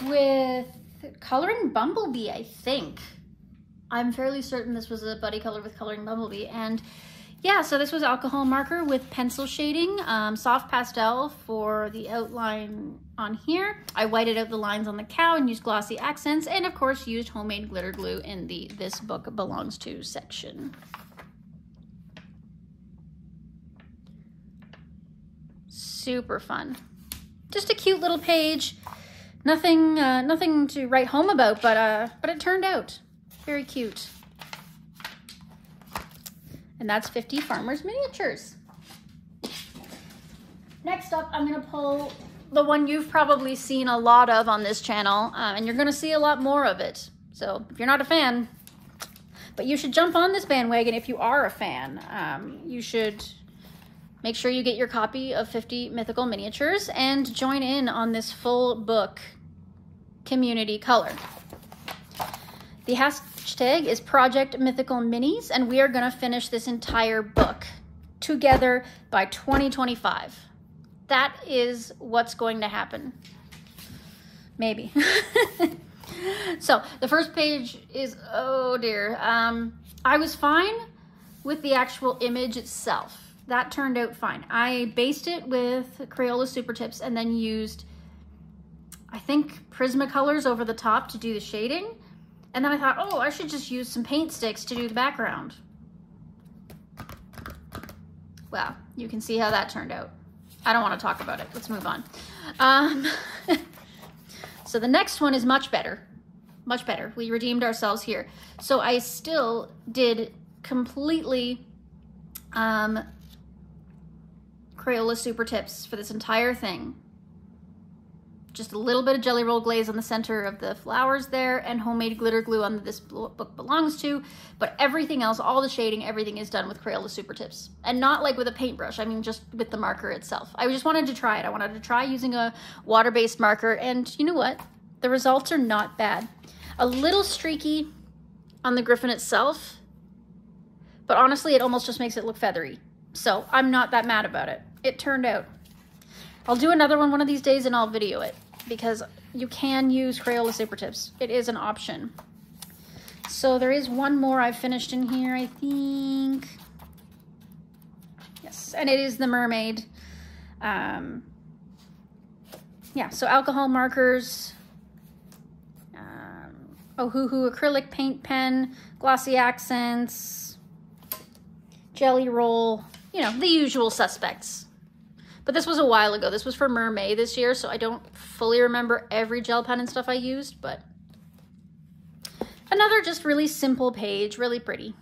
with Coloring Bumblebee, I think. I'm fairly certain this was a buddy color with Coloring Bumblebee. And yeah, so this was alcohol marker with pencil shading, soft pastel for the outline on here. I whited out the lines on the cow and used glossy accents, and of course used homemade glitter glue in the This Book Belongs To section. Super fun. Just a cute little page. Nothing to write home about, but it turned out very cute. And that's 50 farmers miniatures. Next up, I'm gonna pull the one you've probably seen a lot of on this channel, and you're gonna see a lot more of it. So if you're not a fan, but you should jump on this bandwagon if you are a fan. You should make sure you get your copy of 50 Mythical Miniatures and join in on this full book community color. The hashtag is Project Mythical Minis, and we are gonna finish this entire book together by 2025. That is what's going to happen. Maybe. So the first page is, oh dear. I was fine with the actual image itself. That turned out fine. I based it with Crayola Super Tips and then used, I think, Prismacolors over the top to do the shading. And then I thought, oh, I should just use some paint sticks to do the background. Well, you can see how that turned out. I don't want to talk about it. Let's move on. So the next one is much better. Much better. We redeemed ourselves here. So I still did completely Crayola Super Tips for this entire thing. Just a little bit of Jelly Roll glaze on the center of the flowers there, and homemade glitter glue on This Book Belongs To, but everything else, all the shading, everything is done with Crayola Super Tips. And not like with a paintbrush, I mean just with the marker itself. I just wanted to try it. I wanted to try using a water-based marker, and you know what? The results are not bad. A little streaky on the griffin itself, but honestly, it almost just makes it look feathery. So I'm not that mad about it. It turned out. I'll do another one of these days and I'll video it, because you can use Crayola Super Tips. It is an option. So there is one more I've finished in here, I think. Yes, and it is the mermaid. Yeah, so alcohol markers, Ohuhu acrylic paint pen, glossy accents, Jelly Roll, you know, the usual suspects. But this was a while ago. This was for Mermaid this year, so I don't fully remember every gel pen and stuff I used, but another just really simple page, really pretty.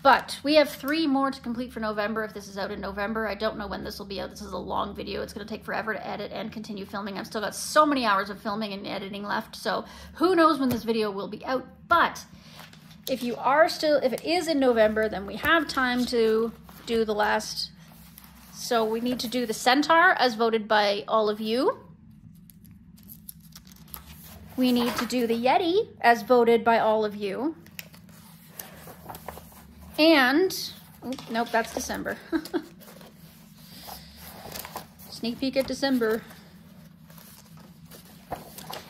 But we have 3 more to complete for November if this is out in November. I don't know when this will be out. This is a long video. It's going to take forever to edit and continue filming. I've still got so many hours of filming and editing left, so who knows when this video will be out. But if it is in November, then we have time to do the last. So we need to do the Centaur as voted by all of you. We need to do the Yeti as voted by all of you. And, nope, that's December. Sneak peek at December.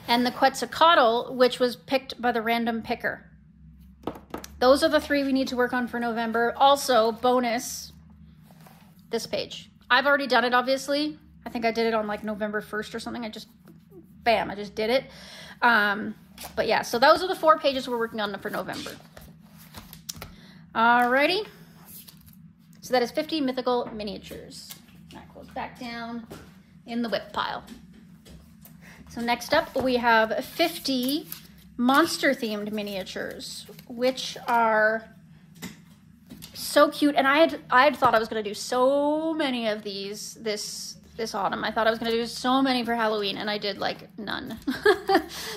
And the Quetzalcoatl, which was picked by the random picker. Those are the 3 we need to work on for November. Also, bonus, this page. I've already done it, obviously. I think I did it on like November 1st or something. I just did it. But yeah, so those are the 4 pages we're working on for November. Alrighty, so that is 50 mythical miniatures. That goes back down in the whip pile. So next up we have 50 monster themed miniatures, which are so cute. And I had thought I was gonna do so many of these this autumn. I thought I was gonna do so many for Halloween, and I did like none,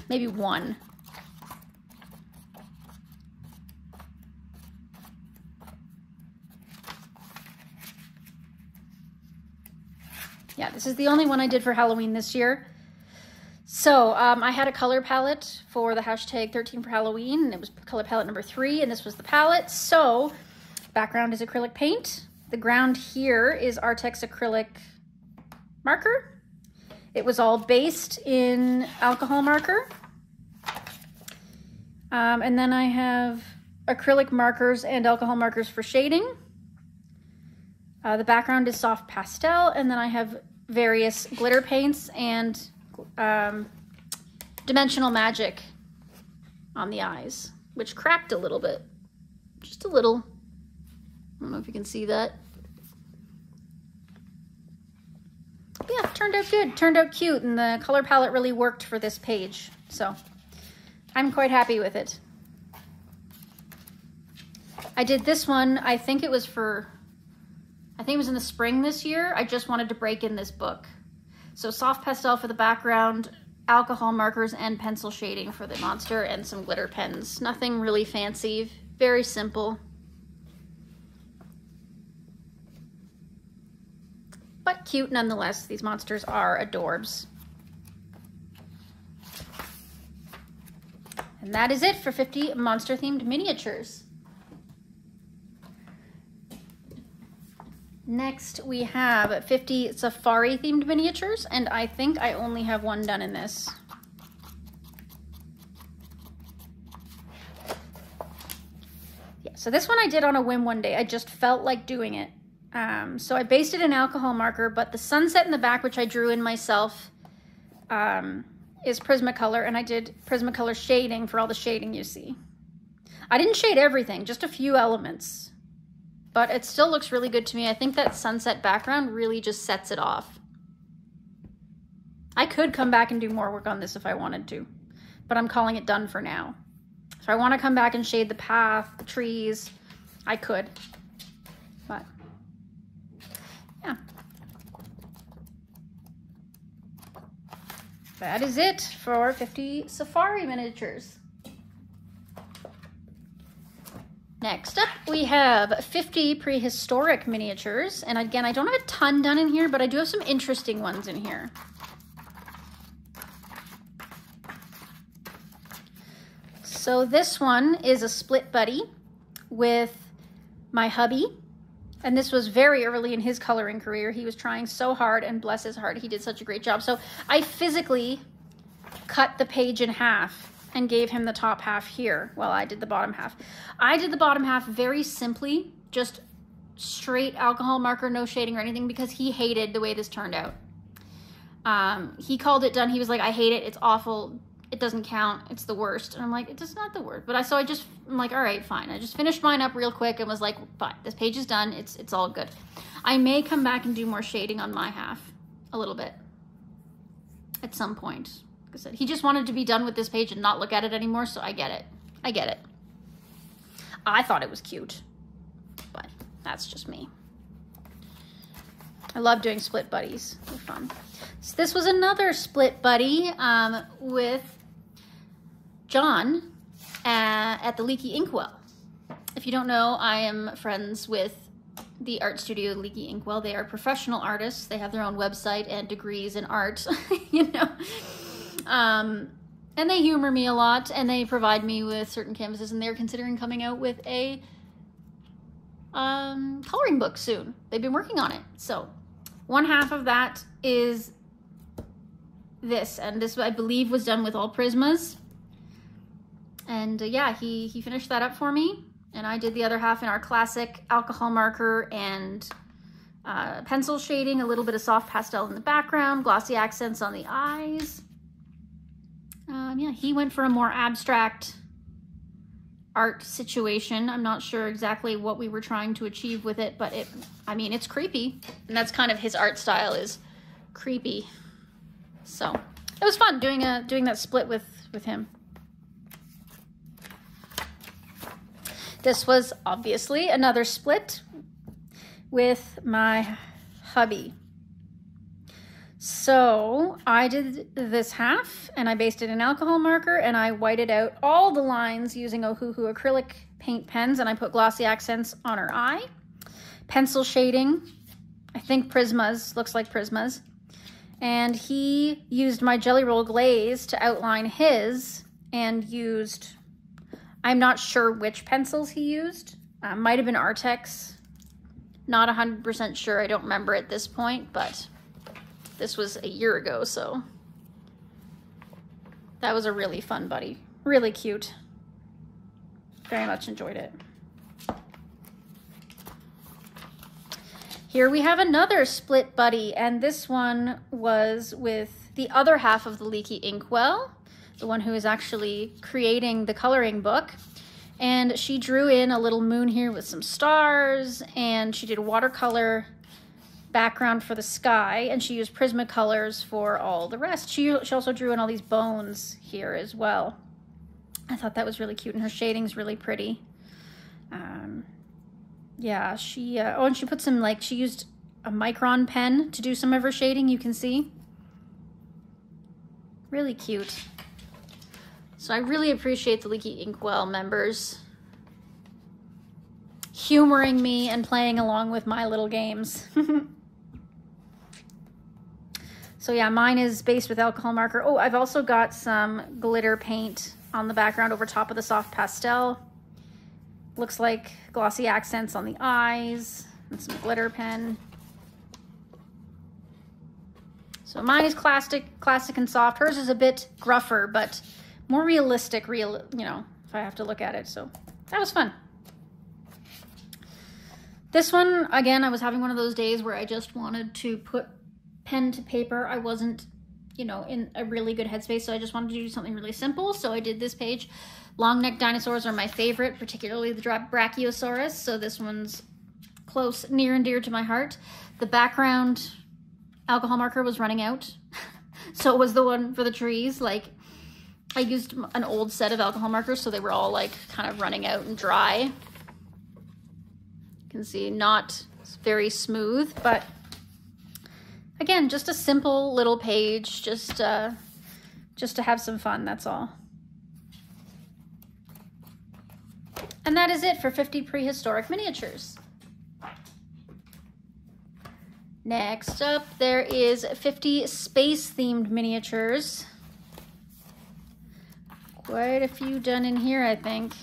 maybe 1. Yeah, this is the only one I did for Halloween this year. So I had a color palette for the hashtag 13 for Halloween, and it was color palette number 3, and this was the palette. So background is acrylic paint. The ground here is Artex acrylic marker. It was all based in alcohol marker. And then I have acrylic markers and alcohol markers for shading. The background is soft pastel, and then I have various glitter paints and dimensional magic on the eyes, which cracked a little bit, just a little. I don't know if you can see that. Yeah, turned out good, turned out cute, and the color palette really worked for this page, so I'm quite happy with it. I did this one, I think it was in the spring this year. I just wanted to break in this book. So soft pastel for the background, alcohol markers and pencil shading for the monster, and some glitter pens. Nothing really fancy, very simple. But cute nonetheless. These monsters are adorbs. And that is it for 50 monster themed miniatures. Next, we have 50 safari themed miniatures, and I think I only have 1 done in this. Yeah, so this one I did on a whim one day. I just felt like doing it. So I based it in alcohol marker, but the sunset in the back, which I drew in myself, is Prismacolor, and I did Prismacolor shading for all the shading you see. I didn't shade everything, just a few elements. But it still looks really good to me. I think that sunset background really just sets it off. I could come back and do more work on this if I wanted to, but I'm calling it done for now. If I want to come back and shade the path, the trees, I could. But yeah. That is it for 50 safari miniatures. Next up, we have 50 prehistoric miniatures. And again, I don't have a ton done in here, but I do have some interesting ones in here. So this one is a split buddy with my hubby. And this was very early in his coloring career. He was trying so hard, and bless his heart, he did such a great job. So I physically cut the page in half and gave him the top half here while I did the bottom half. I did the bottom half very simply, just straight alcohol marker, no shading or anything, because he hated the way this turned out. He called it done. He was like, I hate it. It's awful. it doesn't count. It's the worst. And I'm like, it's not the worst. But I'm like, all right, fine. I just finished mine up real quick and was like, fine, this page is done. It's all good. I may come back and do more shading on my half a little bit at some point. Like I said, he just wanted to be done with this page and not look at it anymore. So I get it. I get it. I thought it was cute, but that's just me. I love doing split buddies. They're fun. So this was another split buddy with John at the Leaky Inkwell. If you don't know, I am friends with the art studio Leaky Inkwell. They are professional artists. They have their own website and degrees in art, you know. And they humor me a lot, and they provide me with certain canvases, and they're considering coming out with a coloring book soon. They've been working on it. So one half of that is this, and this I believe was done with all Prismas. And yeah, he finished that up for me, and I did the other half in our classic alcohol marker and pencil shading, a little bit of soft pastel in the background, glossy accents on the eyes. Yeah, he went for a more abstract art situation. I'm not sure exactly what we were trying to achieve with it, but I mean, it's creepy, and that's kind of his art style, is creepy. So it was fun doing that split with him. This was obviously another split with my hubby. So I did this half, and I based it in alcohol marker, and I whited out all the lines using Ohuhu acrylic paint pens, and I put glossy accents on her eye. Pencil shading, I think Prismas, looks like Prismas. And he used my Jelly Roll glaze to outline his, and used, I'm not sure which pencils he used. Might have been Artex. Not 100% sure, I don't remember at this point, but this was a year ago, so that was a really fun buddy. Really cute. Very much enjoyed it. Here we have another split buddy, and this one was with the other half of the Leaky Inkwell, the one who is actually creating the coloring book. And she drew in a little moon here with some stars, and she did watercolor background for the sky, and she used Prismacolors for all the rest. She also drew in all these bones here as well. I thought that was really cute, and her shading's really pretty. Yeah, she oh, and she put some, like, she used a micron pen to do some of her shading, you can see. Really cute. So I really appreciate the Leaky Inkwell members humoring me and playing along with my little games. So yeah, mine is based with alcohol marker. Oh, I've also got some glitter paint on the background over top of the soft pastel. Looks like glossy accents on the eyes and some glitter pen. So mine is classic and soft. Hers is a bit gruffer, but more realistic, you know, if I have to look at it. So that was fun. This one, again, I was having one of those days where I just wanted to put pen to paper. I wasn't, you know, in a really good headspace, so I just wanted to do something really simple. So I did this page. Long neck dinosaurs are my favorite, particularly the Brachiosaurus. So this one's close, near and dear to my heart. The background alcohol marker was running out. So it was the one for the trees. Like, I used an old set of alcohol markers, so they were all like kind of running out and dry. You can see not very smooth, but again, just a simple little page, just to have some fun, that's all. And that is it for 50 prehistoric miniatures. Next up, there is 50 space-themed miniatures. Quite a few done in here, I think.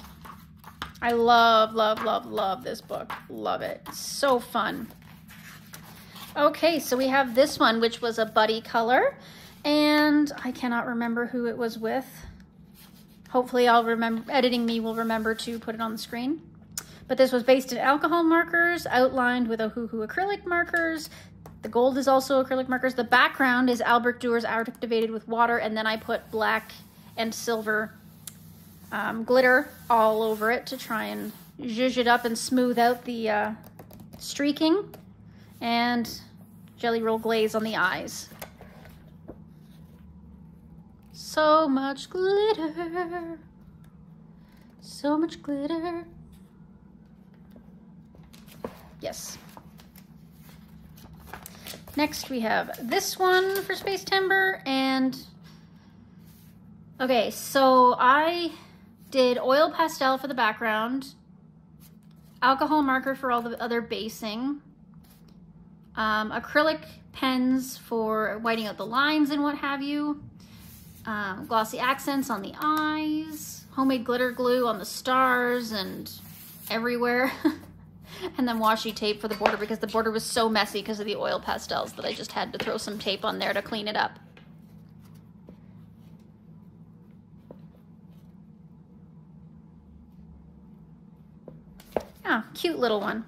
I love, love, love, love this book. Love it. So fun. Okay, so we have this one, which was a buddy color, and I cannot remember who it was with. Hopefully I'll remember, editing me will remember to put it on the screen. But this was based in alcohol markers, outlined with Ohuhu acrylic markers. The gold is also acrylic markers. The background is Albrecht Dürer activated with water, and then I put black and silver glitter all over it to try and zhuzh it up and smooth out the streaking, and jelly roll glaze on the eyes. So much glitter. So much glitter. Yes. Next we have this one for Space Timber, and okay, so I did oil pastel for the background, alcohol marker for all the other basing, acrylic pens for whitening out the lines and what have you, glossy accents on the eyes, homemade glitter glue on the stars and everywhere, and then washi tape for the border because the border was so messy because of the oil pastels that I just had to throw some tape on there to clean it up. Yeah, cute little one.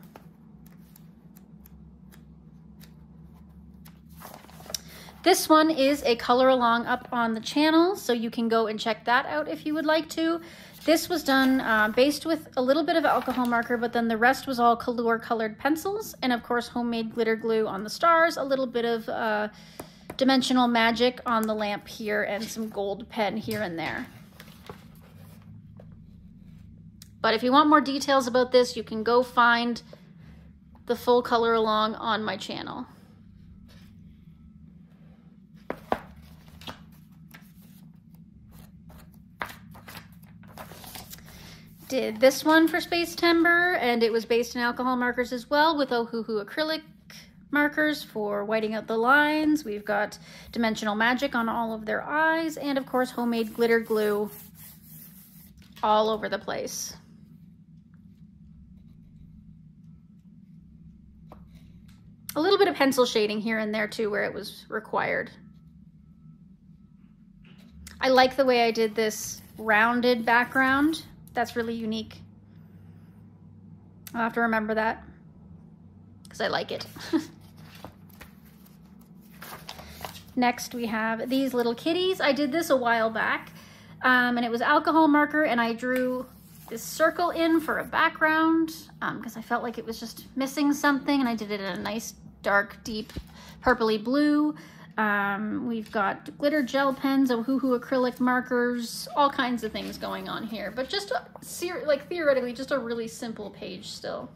This one is a color along up on the channel, so you can go and check that out if you would like to. This was done based with a little bit of alcohol marker, but then the rest was all Color colored pencils, and of course homemade glitter glue on the stars, a little bit of dimensional magic on the lamp here, and some gold pen here and there. But if you want more details about this, you can go find the full color along on my channel. Did this one for Space Timber, and it was based in alcohol markers as well, with Ohuhu acrylic markers for whiting out the lines. We've got dimensional magic on all of their eyes, and of course homemade glitter glue all over the place. A little bit of pencil shading here and there too where it was required. I like the way I did this rounded background. That's really unique. I'll have to remember that because I like it. Next we have these little kitties. I did this a while back and it was alcohol marker, and I drew this circle in for a background because I felt like it was just missing something, and I did it in a nice dark deep purpley blue. We've got glitter gel pens, Ohuhu acrylic markers, all kinds of things going on here, but just like theoretically just a really simple page still.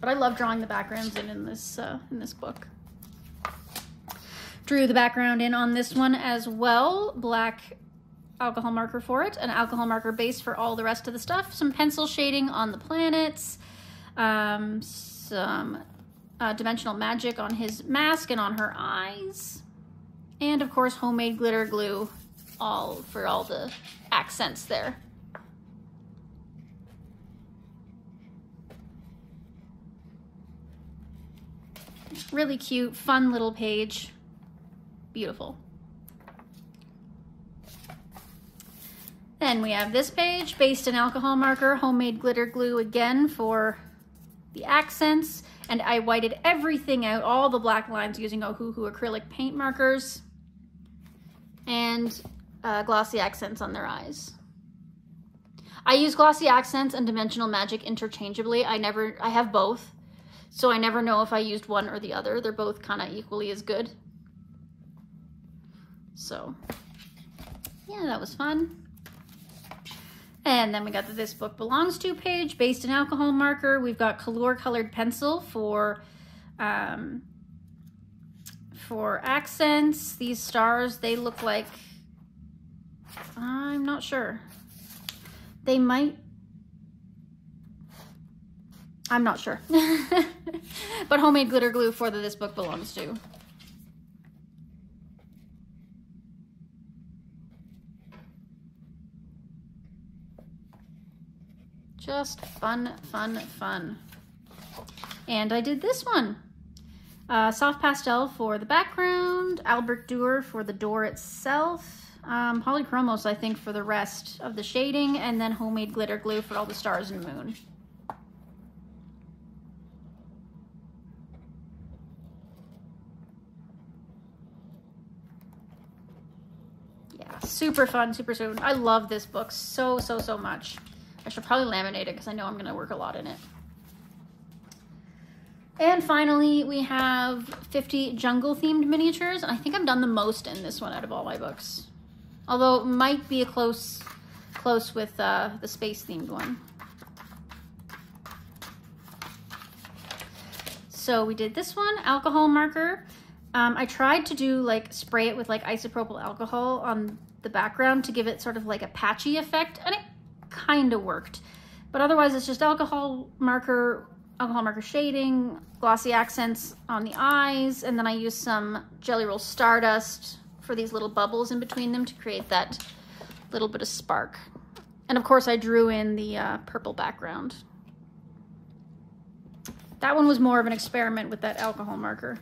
But I love drawing the backgrounds in this book. Drew the background in on this one as well. Black alcohol marker for it, an alcohol marker base for all the rest of the stuff, some pencil shading on the planets, some dimensional magic on his mask and on her eyes, and of course homemade glitter glue all for all the accents there. Really cute, fun little page. Beautiful. Then we have this page based in alcohol marker, homemade glitter glue again for the accents, and I whited everything out, all the black lines, using Ohuhu acrylic paint markers and glossy accents on their eyes. I use glossy accents and dimensional magic interchangeably. I have both, so I never know if I used one or the other. They're both kind of equally as good. So yeah, that was fun. And then we got the This Book Belongs To page based in alcohol marker. We've got Color colored pencil for accents. These stars, they look like, I'm not sure. They might, I'm not sure. But homemade glitter glue for the This Book Belongs To. Just fun, fun, fun. And I did this one. Soft pastel for the background, Albert Durer for the door itself, polychromos, I think, for the rest of the shading, and then homemade glitter glue for all the stars and moon. super fun, super soon. I love this book so, so, so much. I should probably laminate it because I know I'm going to work a lot in it. And finally, we have 50 jungle-themed miniatures. And I think I've done the most in this one out of all my books. Although it might be a close with the space-themed one. So we did this one, alcohol marker. I tried to do like spray it with like isopropyl alcohol on the background to give it sort of like a patchy effect, and it kind of worked. But otherwise it's just alcohol marker shading, glossy accents on the eyes, and then I used some Jelly Roll Stardust for these little bubbles in between them to create that little bit of spark. And of course I drew in the purple background. That one was more of an experiment with that alcohol marker.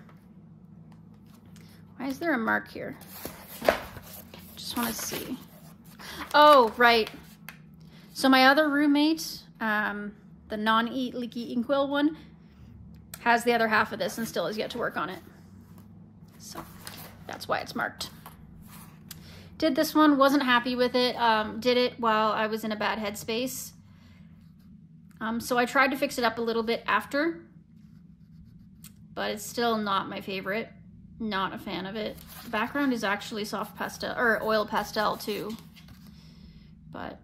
Why is there a mark here? Just want to see. Oh, right. So my other roommate, the non-eat leaky inkwell one, has the other half of this and still has yet to work on it. So that's why it's marked. Did this one, wasn't happy with it. Did it while I was in a bad headspace. So I tried to fix it up a little bit after, but it's still not my favorite. Not a fan of it. The background is actually soft pastel, or oil pastel too. But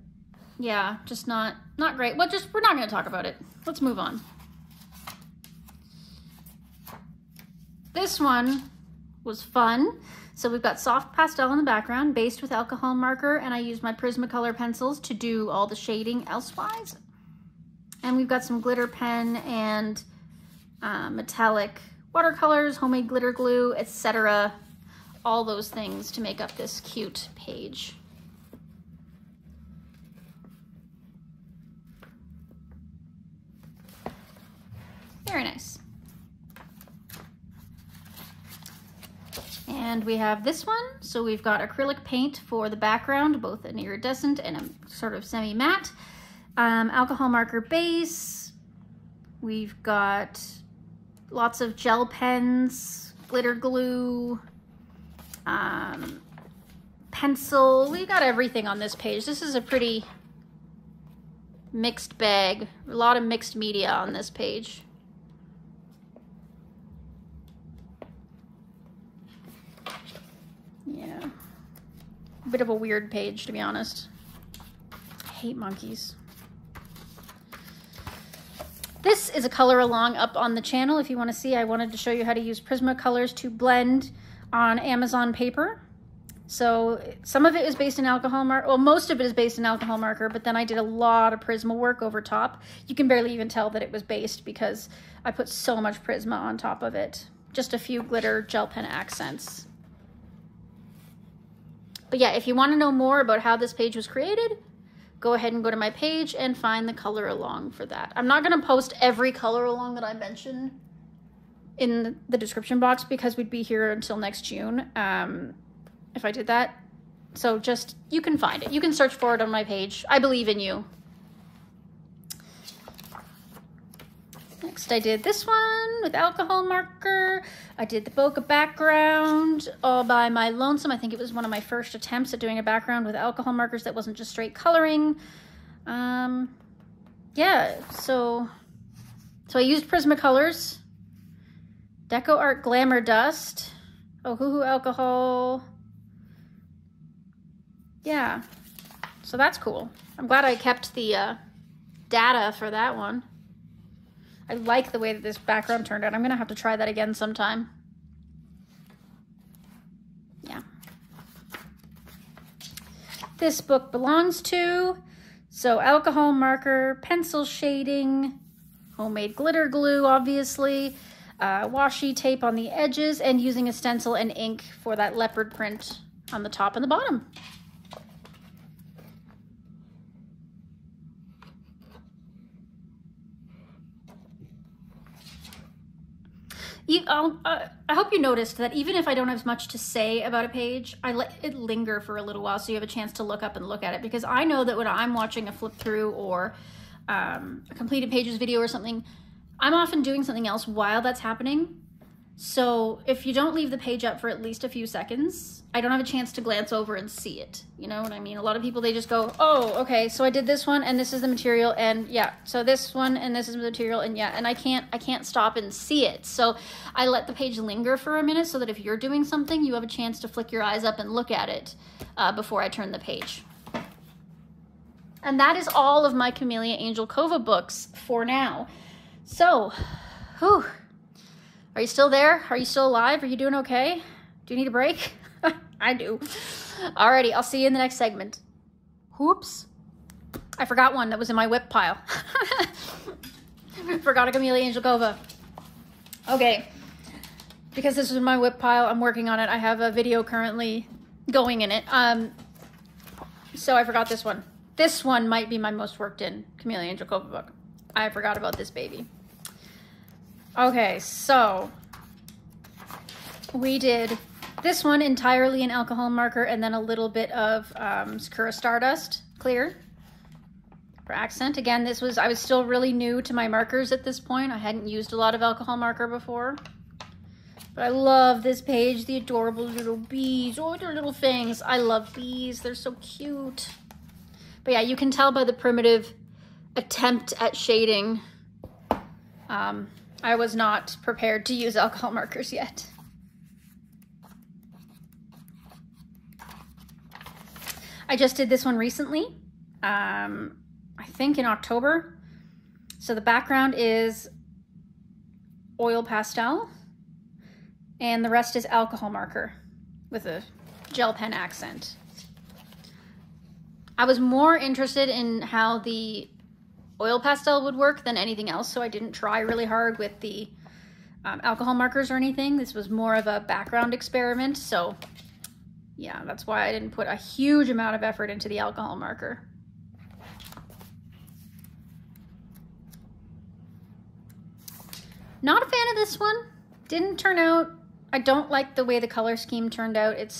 yeah, just not great. Well, we're not gonna talk about it. Let's move on. This one was fun. So we've got soft pastel in the background, based with alcohol marker, and I used my Prismacolor pencils to do all the shading elsewise. And we've got some glitter pen and metallic watercolors, homemade glitter glue, etc. All those things to make up this cute page. Very nice. And we have this one. So we've got acrylic paint for the background, both an iridescent and a sort of semi-matte. Alcohol marker base. We've got lots of gel pens, glitter glue, pencil. We got everything on this page. This is a pretty mixed bag. A lot of mixed media on this page. Yeah. A bit of a weird page, to be honest. I hate monkeys. This is a color along up on the channel. If you want to see, I wanted to show you how to use Prismacolors to blend on Amazon paper. So some of it is based in alcohol marker. Well, most of it is based in alcohol marker, but then I did a lot of Prisma work over top. You can barely even tell that it was based because I put so much Prisma on top of it. Just a few glitter gel pen accents. But yeah, if you want to know more about how this page was created, go ahead and go to my page and find the color along for that. I'm not going to post every color along that I mentioned in the description box because we'd be here until next June if I did that. So just, you can find it. You can search for it on my page. I believe in you. Next, I did this one with alcohol marker. I did the bokeh background all by my lonesome. I think it was one of my first attempts at doing a background with alcohol markers that wasn't just straight coloring. Yeah, so I used Prismacolors, Deco Art Glamour Dust, Ohuhu alcohol. Yeah, so that's cool. I'm glad I kept the data for that one. I like the way that this background turned out. I'm gonna have to try that again sometime. Yeah. This book belongs to, so alcohol marker, pencil shading, homemade glitter glue, obviously, washi tape on the edges, and using a stencil and ink for that leopard print on the top and the bottom. I hope you noticed that even if I don't have much to say about a page, I let it linger for a little while so you have a chance to look up and look at it, because I know that when I'm watching a flip through or a completed pages video or something, I'm often doing something else while that's happening. So if you don't leave the page up for at least a few seconds, I don't have a chance to glance over and see it. You know what I mean? A lot of people, they just go, oh, okay, so I did this one and this is the material and yeah, so this one and this is the material and yeah, and I can't stop and see it. So I let the page linger for a minute so that if you're doing something, you have a chance to flick your eyes up and look at it before I turn the page. And that is all of my Kameliya Angel Kova books for now. So, whew. Are you still there? Are you still alive? Are you doing okay? Do you need a break? I do. Alrighty, I'll see you in the next segment. Whoops. I forgot one that was in my whip pile. Forgot a Kameliya Angel Kova. Okay. Because this is in my whip pile, I'm working on it. I have a video currently going in it. So I forgot this one. This one might be my most worked in Kameliya Angel Kova book. I forgot about this baby. Okay, so we did this one entirely in alcohol marker and then a little bit of Sakura Stardust clear for accent. Again, I was still really new to my markers at this point. I hadn't used a lot of alcohol marker before. But I love this page, the adorable little bees. Oh, their little fangs. I love bees. They're so cute. But yeah, you can tell by the primitive attempt at shading. I was not prepared to use alcohol markers yet. I just did this one recently, I think in October. So the background is oil pastel and the rest is alcohol marker with a gel pen accent. I was more interested in how the oil pastel would work than anything else, so I didn't try really hard with the alcohol markers or anything. This was more of a background experiment, so yeah, that's why I didn't put a huge amount of effort into the alcohol marker. Not a fan of this one. Didn't turn out, I don't like the way the color scheme turned out. It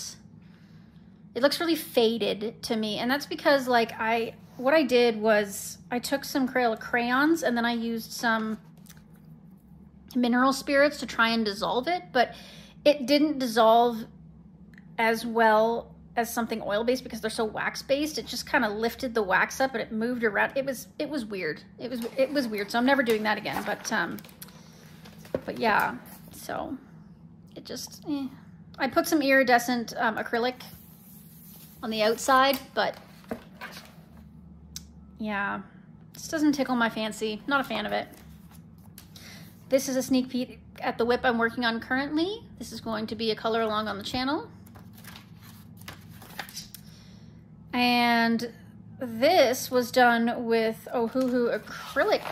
looks really faded to me, and that's because like what I did was I took some acrylic crayons and then I used some mineral spirits to try and dissolve it, but it didn't dissolve as well as something oil-based because they're so wax-based. It just kind of lifted the wax up and it moved around. It was weird. It was weird. So I'm never doing that again. But yeah, so it just I put some iridescent acrylic on the outside, but yeah, this doesn't tickle my fancy. Not a fan of it. This is a sneak peek at the whip I'm working on currently. This is going to be a color along on the channel. And this was done with Ohuhu acrylic,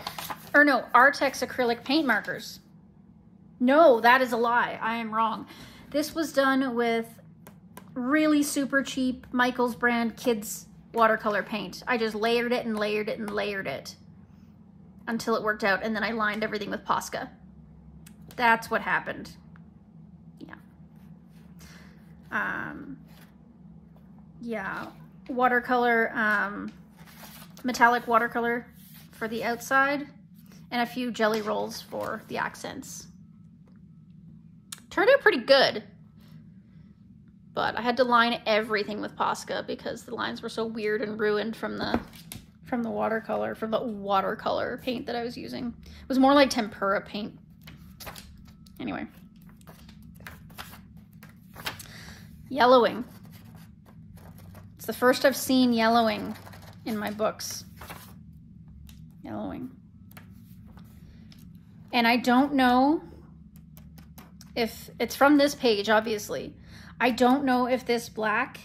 or no, Artex acrylic paint markers. No, that is a lie. I am wrong. This was done with really super cheap Michaels brand kids watercolor paint. I just layered it and layered it and layered it until it worked out, and then I lined everything with Posca. That's what happened. Yeah. Yeah, watercolor, metallic watercolor for the outside, and a few jelly rolls for the accents. Turned out pretty good, but I had to line everything with Posca because the lines were so weird and ruined from the watercolor paint that I was using. It was more like tempera paint. Anyway. Yellowing. It's the first I've seen yellowing in my books. Yellowing. And I don't know if it's from this page, obviously. I don't know if this black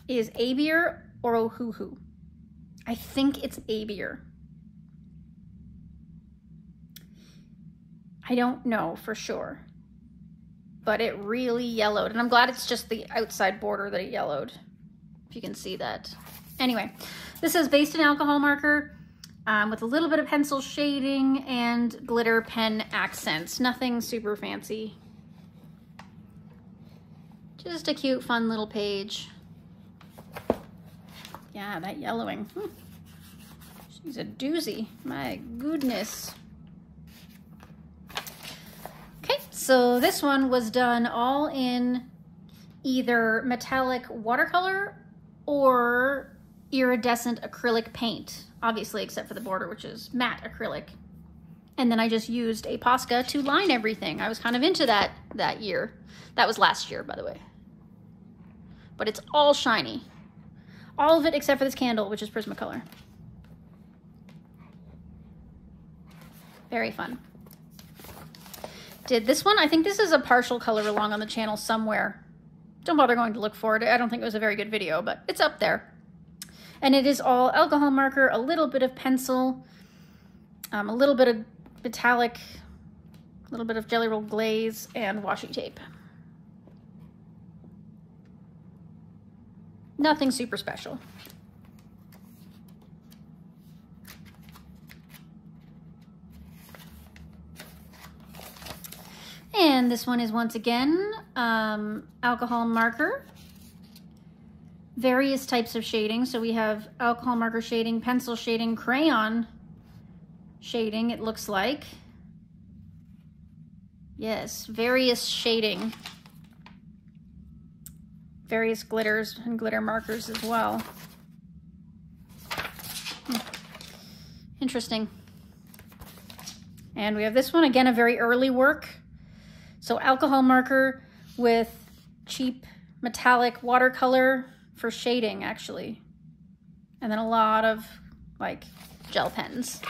is Abier or Ohuhu. I think it's Abier. I don't know for sure, but it really yellowed, and I'm glad it's just the outside border that it yellowed, if you can see that. Anyway, this is based in alcohol marker with a little bit of pencil shading and glitter pen accents. Nothing super fancy. Just a cute, fun little page. Yeah, that yellowing. She's a doozy. My goodness. Okay, So this one was done all in either metallic watercolor or iridescent acrylic paint, obviously except for the border, which is matte acrylic. And then I just used a Posca to line everything. I was kind of into that year. That was last year, by the way. But it's all shiny. All of it except for this candle, which is Prismacolor. Very fun. Did this one, I think this is a partial color along on the channel somewhere. Don't bother going to look for it. I don't think it was a very good video, but it's up there. And it is all alcohol marker, a little bit of pencil, a little bit of metallic, a little bit of Jelly Roll glaze, and washi tape. Nothing super special. And this one is once again alcohol marker. Various types of shading. So we have alcohol marker shading, pencil shading, crayon shading, it looks like. Yes, various shading. Various glitters and glitter markers as well. Interesting. And we have this one, again, a very early work. So alcohol marker with cheap metallic watercolor for shading, actually. And then a lot of, like, gel pens.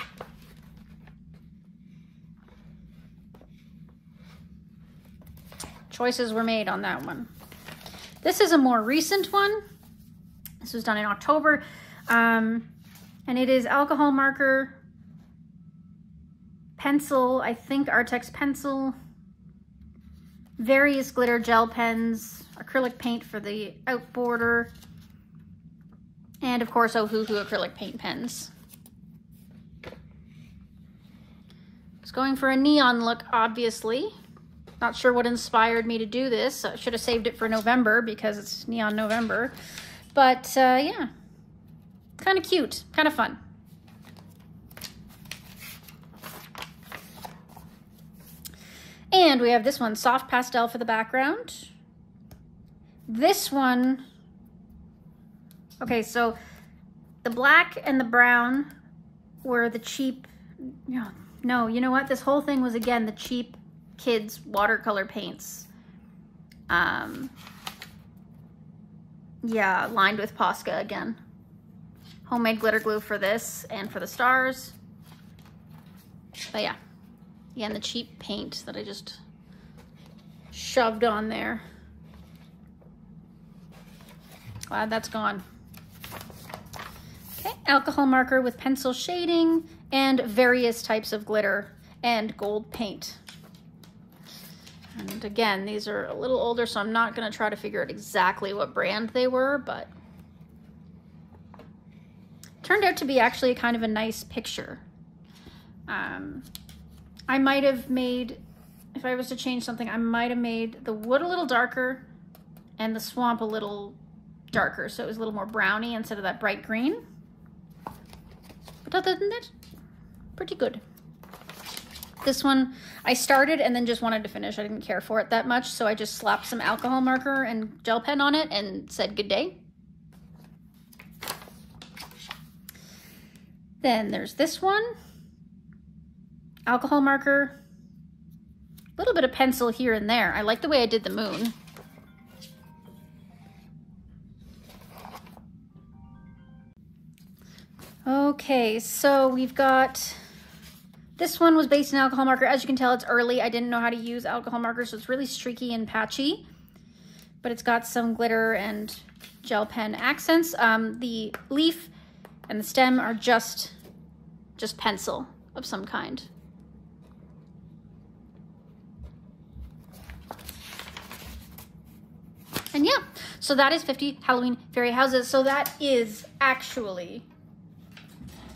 Choices were made on that one. This is a more recent one. This was done in October. And it is alcohol marker, pencil, I think Artex pencil, various glitter gel pens, acrylic paint for the out border, and of course Ohuhu acrylic paint pens. It's going for a neon look, obviously. Not sure what inspired me to do this. I should have saved it for November because it's Neon November. But yeah, kind of cute, kind of fun. And we have this one, soft pastel for the background. This one, okay, so the black and the brown were the cheap, no, you know what? This whole thing was, again, the cheap kids watercolor paints. Yeah, lined with Posca again. Homemade glitter glue for this and for the stars. But yeah, again, the cheap paint that I just shoved on there. Glad that's gone. Okay, alcohol marker with pencil shading and various types of glitter and gold paint. And again, these are a little older, so I'm not going to try to figure out exactly what brand they were, but turned out to be actually kind of a nice picture. I might have made, if I was to change something, I might have made the wood a little darker and the swamp a little darker, so it was a little more browny instead of that bright green. But other than that, pretty good. This one, I started and then just wanted to finish. I didn't care for it that much, so I just slapped some alcohol marker and gel pen on it and said good day. Then there's this one. Alcohol marker. A little bit of pencil here and there. I like the way I did the moon. Okay, so we've got... This one was based in alcohol marker. As you can tell, it's early. I didn't know how to use alcohol marker, so it's really streaky and patchy. But it's got some glitter and gel pen accents. The leaf and the stem are just pencil of some kind. And yeah, so that is 50 Halloween fairy houses. So that is actually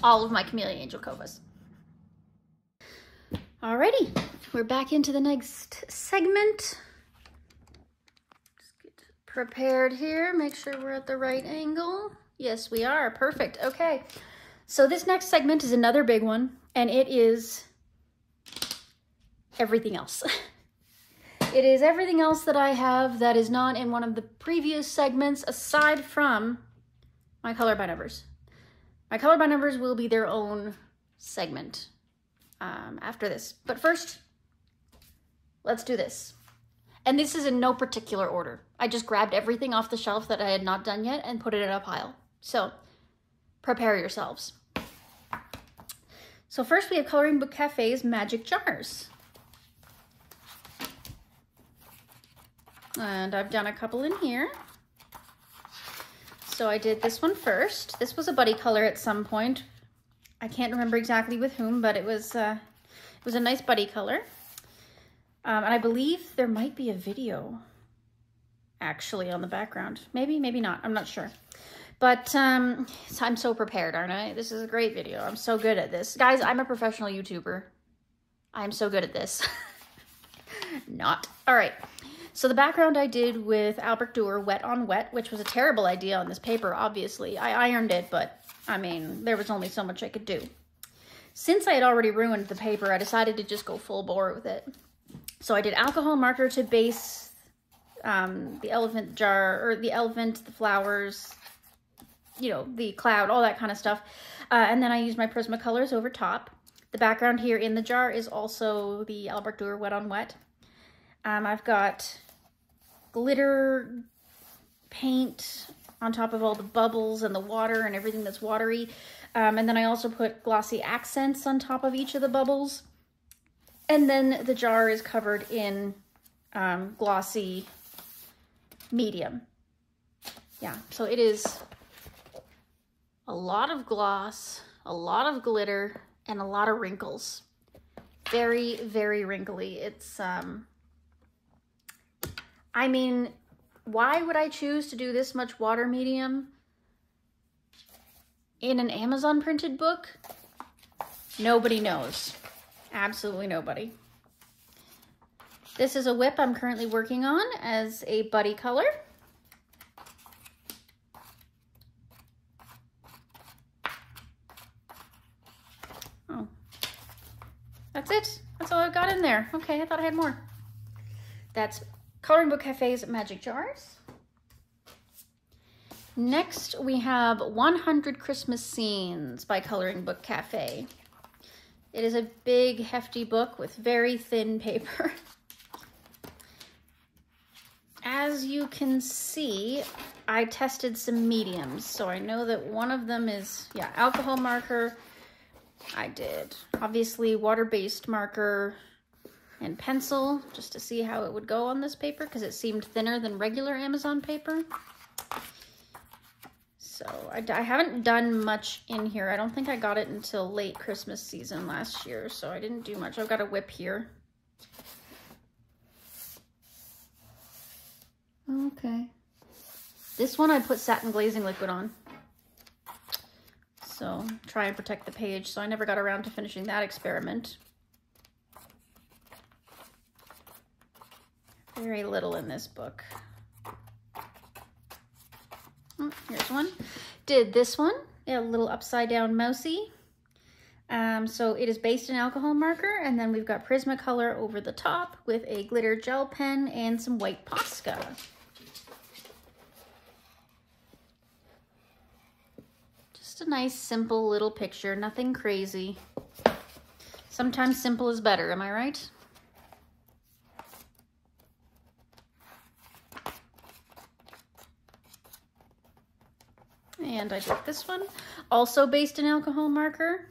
all of my Kameliya Angel Kovas. Alrighty, we're back into the next segment. Just get prepared here, make sure we're at the right angle. Yes, we are, perfect, okay. So this next segment is another big one, and it is everything else. It is everything else that I have that is not in one of the previous segments, aside from my color by numbers. My color by numbers will be their own segment after this. But first, let's do this. And this is in no particular order. I just grabbed everything off the shelf that I had not done yet and put it in a pile. So prepare yourselves. So first we have Coloring Book Cafe's Magic Jars. And I've done a couple in here. So I did this one first. This was a buddy color at some point. I can't remember exactly with whom, but it was a nice buddy color. And I believe there might be a video actually on the background. Maybe, maybe not. I'm not sure. But I'm so prepared, aren't I? This is a great video. I'm so good at this. Guys, I'm a professional YouTuber. I'm so good at this. Not. All right. So the background I did with Albrecht Dürer Wet on Wet, which was a terrible idea on this paper, obviously. I ironed it, but I mean, there was only so much I could do. Since I had already ruined the paper, I decided to just go full bore with it. So I did alcohol marker to base the elephant jar, or the elephant, the flowers, you know, the cloud, all that kind of stuff. And then I used my Prismacolors over top. The background here in the jar is also the Albrecht Dürer Wet on Wet. I've got glitter paint on top of all the bubbles and the water and everything that's watery. And then I also put glossy accents on top of each of the bubbles. And then the jar is covered in glossy medium. Yeah, so it is a lot of gloss, a lot of glitter, and a lot of wrinkles. Very, very wrinkly. It's, I mean, why would I choose to do this much water medium in an Amazon printed book? Nobody knows. Absolutely nobody. This is a whip I'm currently working on as a buddy color. Oh, that's it. That's all I've got in there. Okay, I thought I had more. That's Coloring Book Cafe's Magic Jars. Next, we have 100 Christmas Scenes by Coloring Book Cafe. It is a big, hefty book with very thin paper. As you can see, I tested some mediums. So I know that one of them is, yeah, alcohol marker. I did, obviously, water-based marker and pencil, just to see how it would go on this paper, because it seemed thinner than regular Amazon paper. So I haven't done much in here. I don't think I got it until late Christmas season last year, so I didn't do much. I've got a whip here. Okay. This one I put satin glazing liquid on. So try and protect the page, so I never got around to finishing that experiment. Very little in this book. Oh, here's one. Did this one, a little upside down mousy. So it is based in alcohol marker, and then we've got Prismacolor over the top with a glitter gel pen and some white Posca. Just a nice, simple little picture, nothing crazy. Sometimes simple is better, am I right? And I did this one, also based in alcohol marker.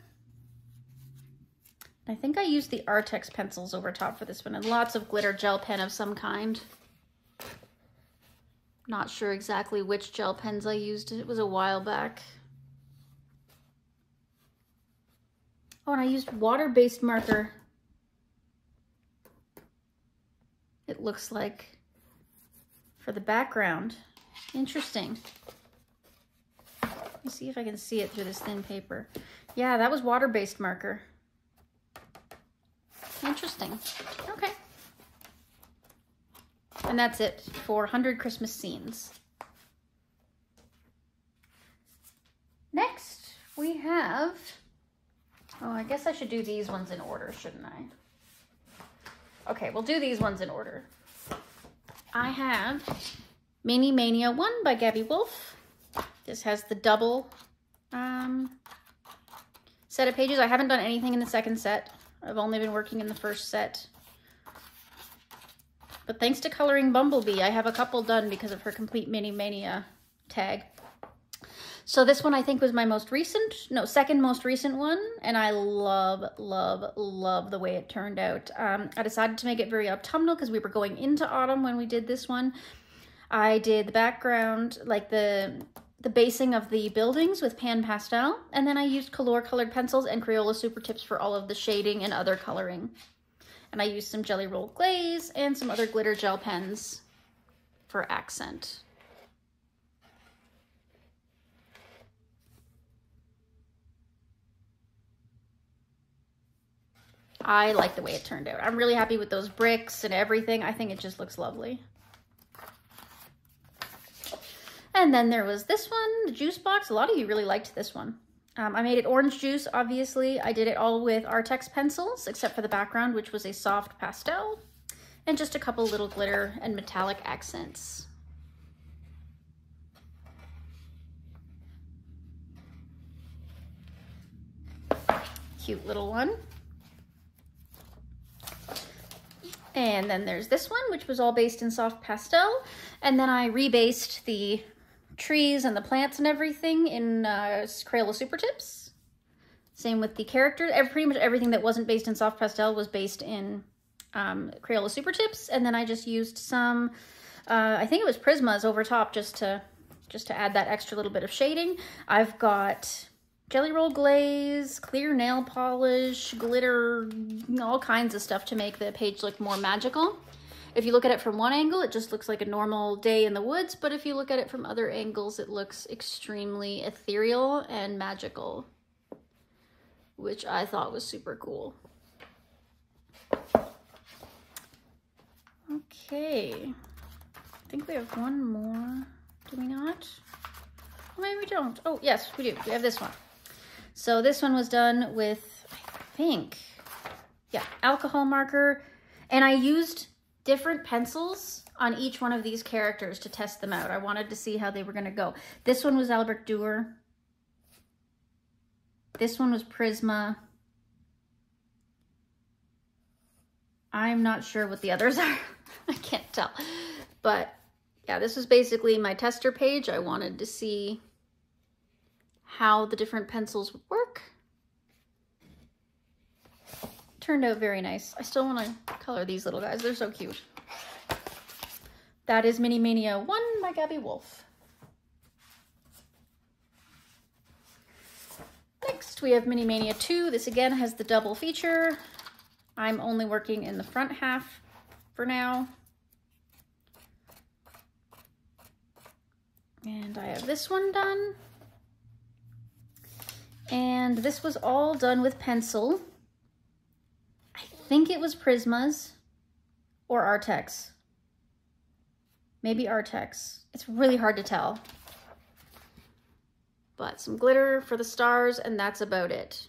I think I used the Artex pencils over top for this one, and lots of glitter gel pen of some kind. Not sure exactly which gel pens I used. It was a while back. Oh, and I used water-based marker. It looks like for the background. Interesting. Let me see if I can see it through this thin paper. Yeah, that was water-based marker. Interesting. Okay. And that's it for 100 Christmas Scenes. Next, we have... Oh, I guess I should do these ones in order, shouldn't I? Okay, we'll do these ones in order. I have Mini Mania 1 by Gabby Wolf. This has the double set of pages. I haven't done anything in the second set. I've only been working in the first set. But thanks to Coloring Bumblebee, I have a couple done because of her complete Mini Mania tag. So this one I think was my second most recent one, and I love, love, love the way it turned out. I decided to make it very autumnal because we were going into autumn when we did this one. I did the background, like the basing of the buildings with pan pastel, and then I used colored pencils and Crayola Super Tips for all of the shading and other coloring. And I used some Jelly Roll Glaze and some other glitter gel pens for accent. I like the way it turned out. I'm really happy with those bricks and everything. I think it just looks lovely. And then there was this one, the juice box. A lot of you really liked this one. I made it orange juice, obviously. I did it all with Artex pencils, except for the background, which was a soft pastel, and just a couple little glitter and metallic accents. Cute little one. And then there's this one, which was all based in soft pastel. And then I rebased the trees and the plants and everything in Crayola Super Tips. Same with the characters. Pretty much everything that wasn't based in soft pastel was based in Crayola Super Tips. And then I just used some, I think it was Prismas over top just to add that extra little bit of shading. I've got Jelly Roll Glaze, clear nail polish, glitter, all kinds of stuff to make the page look more magical. If you look at it from one angle, it just looks like a normal day in the woods, but if you look at it from other angles, it looks extremely ethereal and magical, which I thought was super cool. Okay, I think we have one more, do we not? Oh, maybe we don't. Oh, yes, we do. We have this one. So this one was done with, I think, yeah, alcohol marker. And I used different pencils on each one of these characters to test them out. I wanted to see how they were gonna go. This one was Albert Durer. This one was Prisma. I'm not sure what the others are. I can't tell. But yeah, this was basically my tester page. I wanted to see how the different pencils would work. Turned out very nice. I still want to color these little guys. They're so cute. That is Mini Mania 1 by Gabby Wolf. Next, we have Mini Mania 2. This again has the double feature. I'm only working in the front half for now. And I have this one done. And this was all done with pencil. I think it was Prismas or Artex. Maybe Artex. It's really hard to tell. But some glitter for the stars, and that's about it.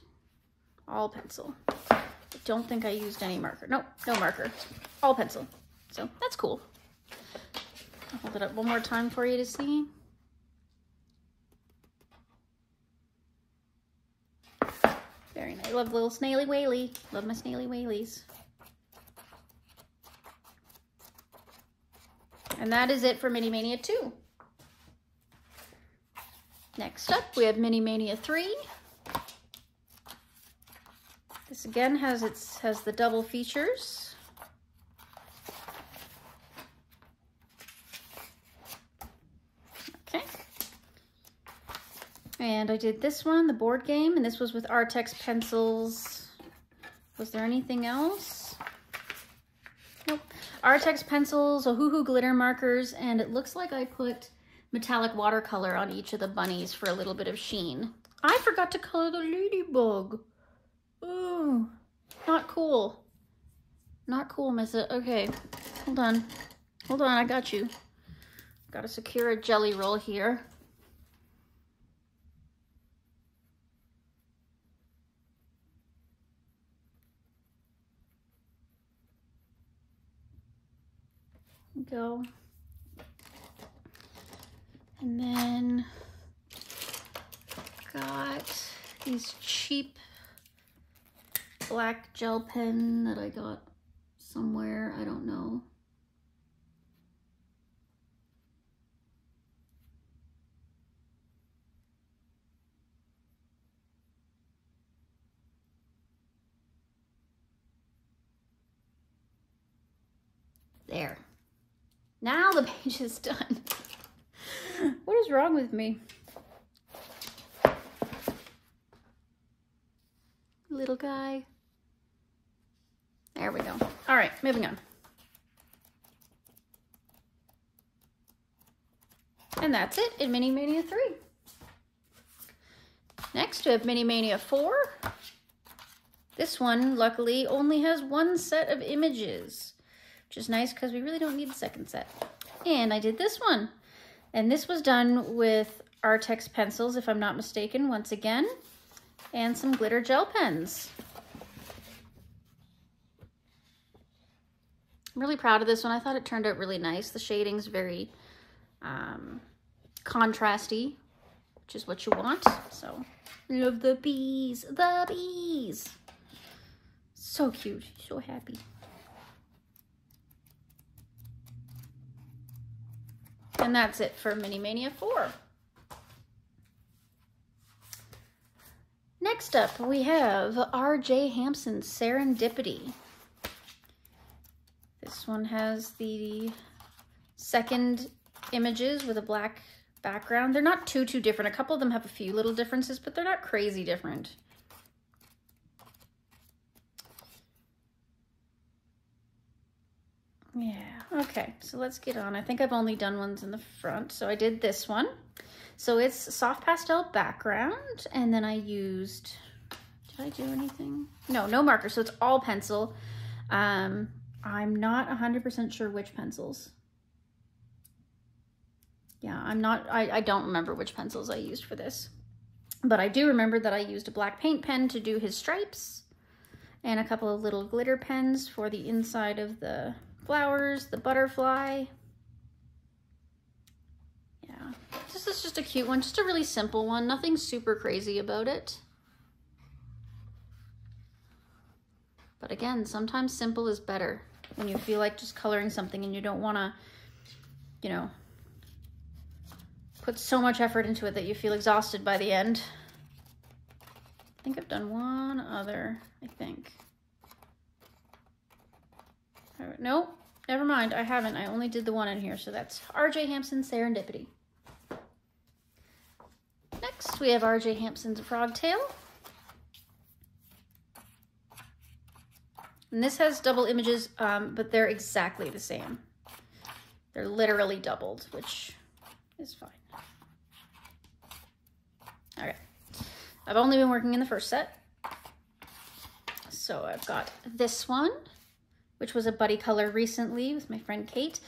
All pencil. I don't think I used any marker. Nope, no marker. All pencil. So that's cool. I'll hold it up one more time for you to see. Very nice. I love little snaily whaley. Love my snaily whaleys. And that is it for Mini Mania 2. Next up, we have Mini Mania 3. This again has the double features. Okay. And I did this one, the board game, and this was with Artex pencils. Was there anything else? Nope. Artex pencils, Ohuhu glitter markers, and it looks like I put metallic watercolor on each of the bunnies for a little bit of sheen. I forgot to color the ladybug. Ooh, not cool. Not cool, miss it. Okay, hold on. Hold on, I got you. Gotta secure a jelly roll here. Go. And then got these cheap black gel pen that I got somewhere, I don't know. There. Now the page is done. What is wrong with me? Little guy. There we go. All right, moving on. And that's it in Mini Mania 3. Next we have Mini Mania 4. This one, luckily, only has one set of images, which is nice because we really don't need the second set. And I did this one. And this was done with Artex pencils, if I'm not mistaken, once again, and some glitter gel pens. I'm really proud of this one. I thought it turned out really nice. The shading's very contrasty, which is what you want. So, love the bees, the bees. So cute, so happy. And that's it for Mini Mania 4. Next up, we have R.J. Hampson's Serendipity. This one has the second images with a black background. They're not too different. A couple of them have a few little differences, but they're not crazy different. Yeah, okay, so let's get on. I think I've only done ones in the front, so I did this one. So it's soft pastel background, and then I used, did I do anything? No, no marker, so it's all pencil. I'm not 100% sure which pencils. Yeah, I don't remember which pencils I used for this. But I do remember that I used a black paint pen to do his stripes, and a couple of little glitter pens for the inside of the flowers, the butterfly. Yeah, this is just a cute one, just a really simple one, nothing super crazy about it. But again, sometimes simple is better when you feel like just coloring something and you don't want to, you know, put so much effort into it that you feel exhausted by the end. I think I've done one other, I think. Nope, never mind, I haven't. I only did the one in here, so that's R.J. Hampson's Serendipity. Next, we have R.J. Hampson's Frogtail. And this has double images, but they're exactly the same. They're literally doubled, which is fine. Okay, I've only been working in the first set. So I've got this one, which was a buddy color recently with my friend Kate.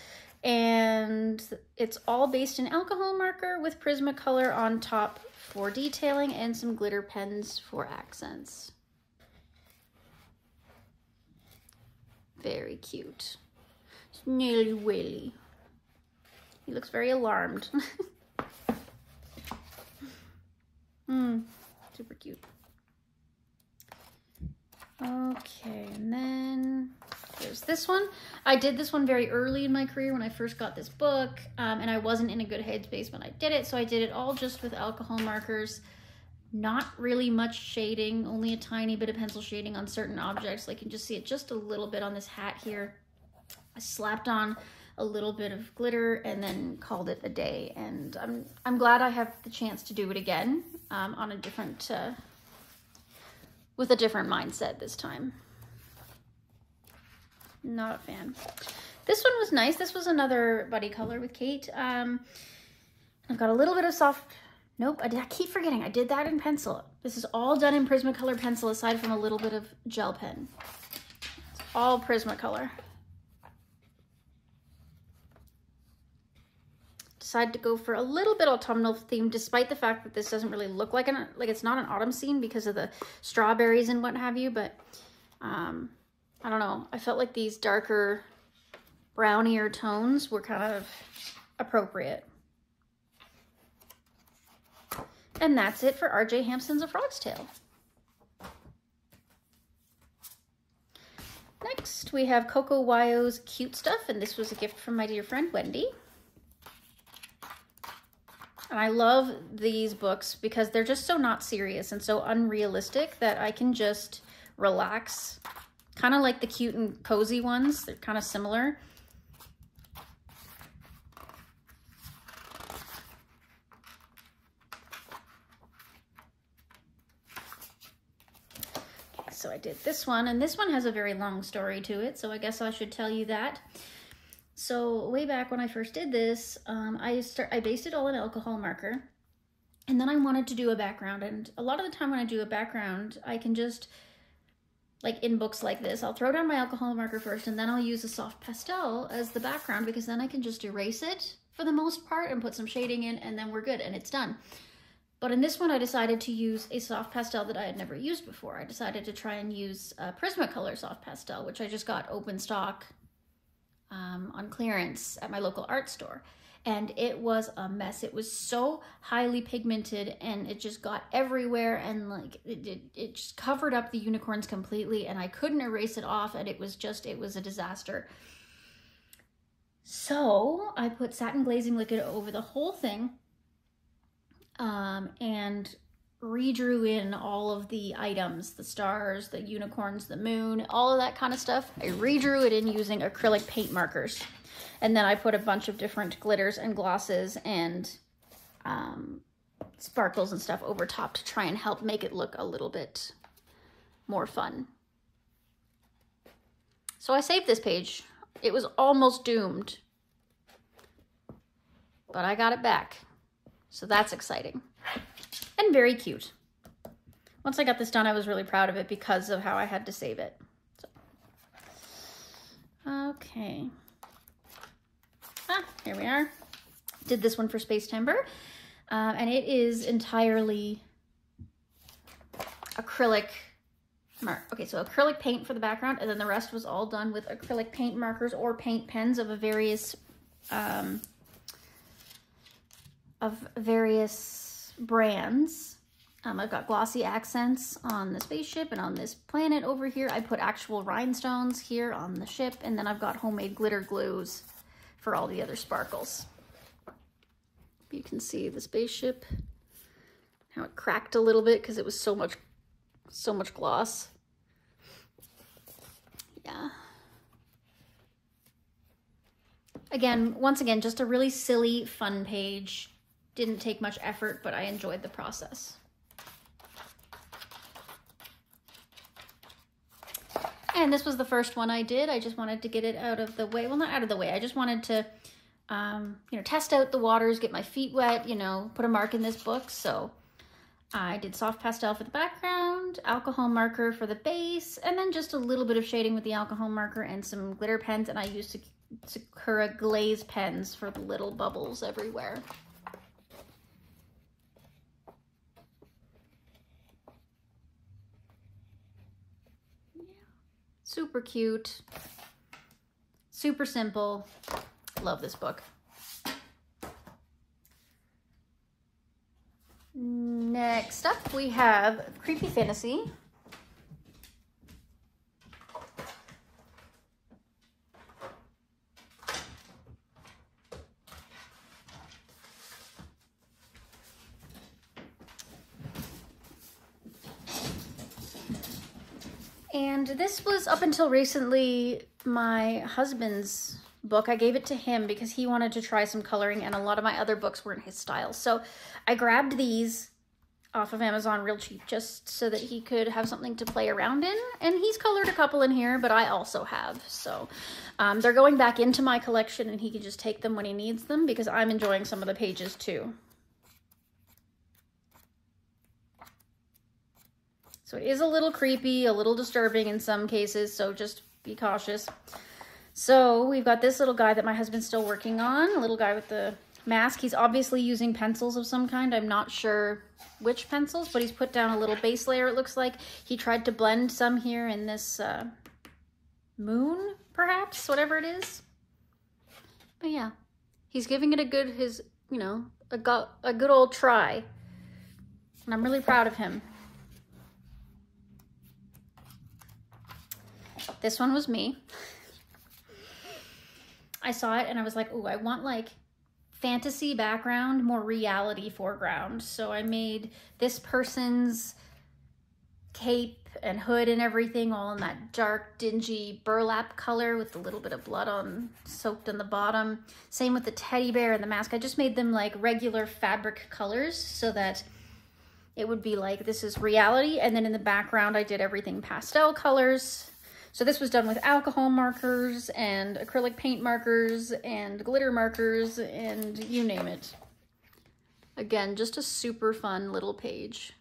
And it's all based in alcohol marker with Prismacolor on top for detailing and some glitter pens for accents. Very cute. Snilly Willy. He looks very alarmed. Super cute. Okay, and then there's this one. I did this one very early in my career when I first got this book, and I wasn't in a good headspace when I did it, so I did it all just with alcohol markers. Not really much shading, only a tiny bit of pencil shading on certain objects. Like you can just see it just a little bit on this hat here. I slapped on a little bit of glitter and then called it a day. And I'm glad I have the chance to do it again on a different, with a different mindset this time. Not a fan. This one was nice. This was another buddy color with Kate. I've got a little bit of soft. Nope, I keep forgetting. I did that in pencil. This is all done in Prismacolor pencil aside from a little bit of gel pen. It's all Prismacolor. Decided to go for a little bit autumnal theme despite the fact that this doesn't really look like it's not an autumn scene because of the strawberries and what have you, but I don't know. I felt like these darker brownier tones were kind of appropriate. And that's it for R.J. Hampson's A Frog's Tale. Next, we have Coco Wyo's Cute Stuff, and this was a gift from my dear friend Wendy. And I love these books because they're just so not serious and so unrealistic that I can just relax. Kind of like the cute and cozy ones. They're kind of similar. Okay, so I did this one, and this one has a very long story to it, so I guess I should tell you that. So way back when I first did this, I based it all in alcohol marker, and then I wanted to do a background. And a lot of the time when I do a background, I can just, like in books like this, I'll throw down my alcohol marker first, and then I'll use a soft pastel as the background, because then I can just erase it for the most part and put some shading in, and then we're good and it's done. But in this one, I decided to use a soft pastel that I had never used before. I decided to try and use a Prismacolor soft pastel, which I just got open stock on clearance at my local art store, and it was a mess. It was so highly pigmented, and it just got everywhere, and like it just covered up the unicorns completely, and I couldn't erase it off, and it was a disaster. So I put satin glazing liquid over the whole thing, and redrew in all of the items, the stars, the unicorns, the moon, all of that kind of stuff. I redrew it in using acrylic paint markers. And then I put a bunch of different glitters and glosses and sparkles and stuff over top to try and help make it look a little bit more fun. So I saved this page. It was almost doomed, but I got it back. So that's exciting. And very cute. Once I got this done, I was really proud of it because of how I had to save it. So. Okay. Here we are. Did this one for Space Timber. And it is entirely acrylic. Okay, so acrylic paint for the background, and then the rest was all done with acrylic paint markers or paint pens of various brands. I've got glossy accents on the spaceship and on this planet over here. I put actual rhinestones here on the ship, and then I've got homemade glitter glues for all the other sparkles. You can see the spaceship, how it cracked a little bit because it was so much gloss. Yeah. Once again, just a really silly, fun page. Didn't take much effort, but I enjoyed the process. And this was the first one I did. I just wanted to get it out of the way. Well, not out of the way. I just wanted to, test out the waters, get my feet wet, put a mark in this book. So I did soft pastel for the background, alcohol marker for the base, and then just a little bit of shading with the alcohol marker and some glitter pens. And I used Sakura glaze pens for the little bubbles everywhere. Super cute, super simple. Love this book. Next up, we have Creepy Fantasy. And this was, up until recently, my husband's book. I gave it to him because he wanted to try some coloring, and a lot of my other books weren't his style. So I grabbed these off of Amazon real cheap just so that he could have something to play around in. And he's colored a couple in here, but I also have. So they're going back into my collection, and he can just take them when he needs them because I'm enjoying some of the pages too. So it is a little creepy, a little disturbing in some cases, so just be cautious. So we've got this little guy that my husband's still working on, a little guy with the mask. He's obviously using pencils of some kind. I'm not sure which pencils, but he's put down a little base layer, it looks like. He tried to blend some here in this moon, perhaps, whatever it is. But yeah, he's giving it a good, you know, a good old try. And I'm really proud of him. This one was me. I saw it and I was like, ooh, I want like fantasy background, more reality foreground. So I made this person's cape and hood and everything all in that dark, dingy burlap color with a little bit of blood soaked on the bottom. Same with the teddy bear and the mask. I just made them like regular fabric colors so that it would be like, this is reality. And then in the background, I did everything pastel colors. So this was done with alcohol markers and acrylic paint markers and glitter markers and you name it. Again, just a super fun little page.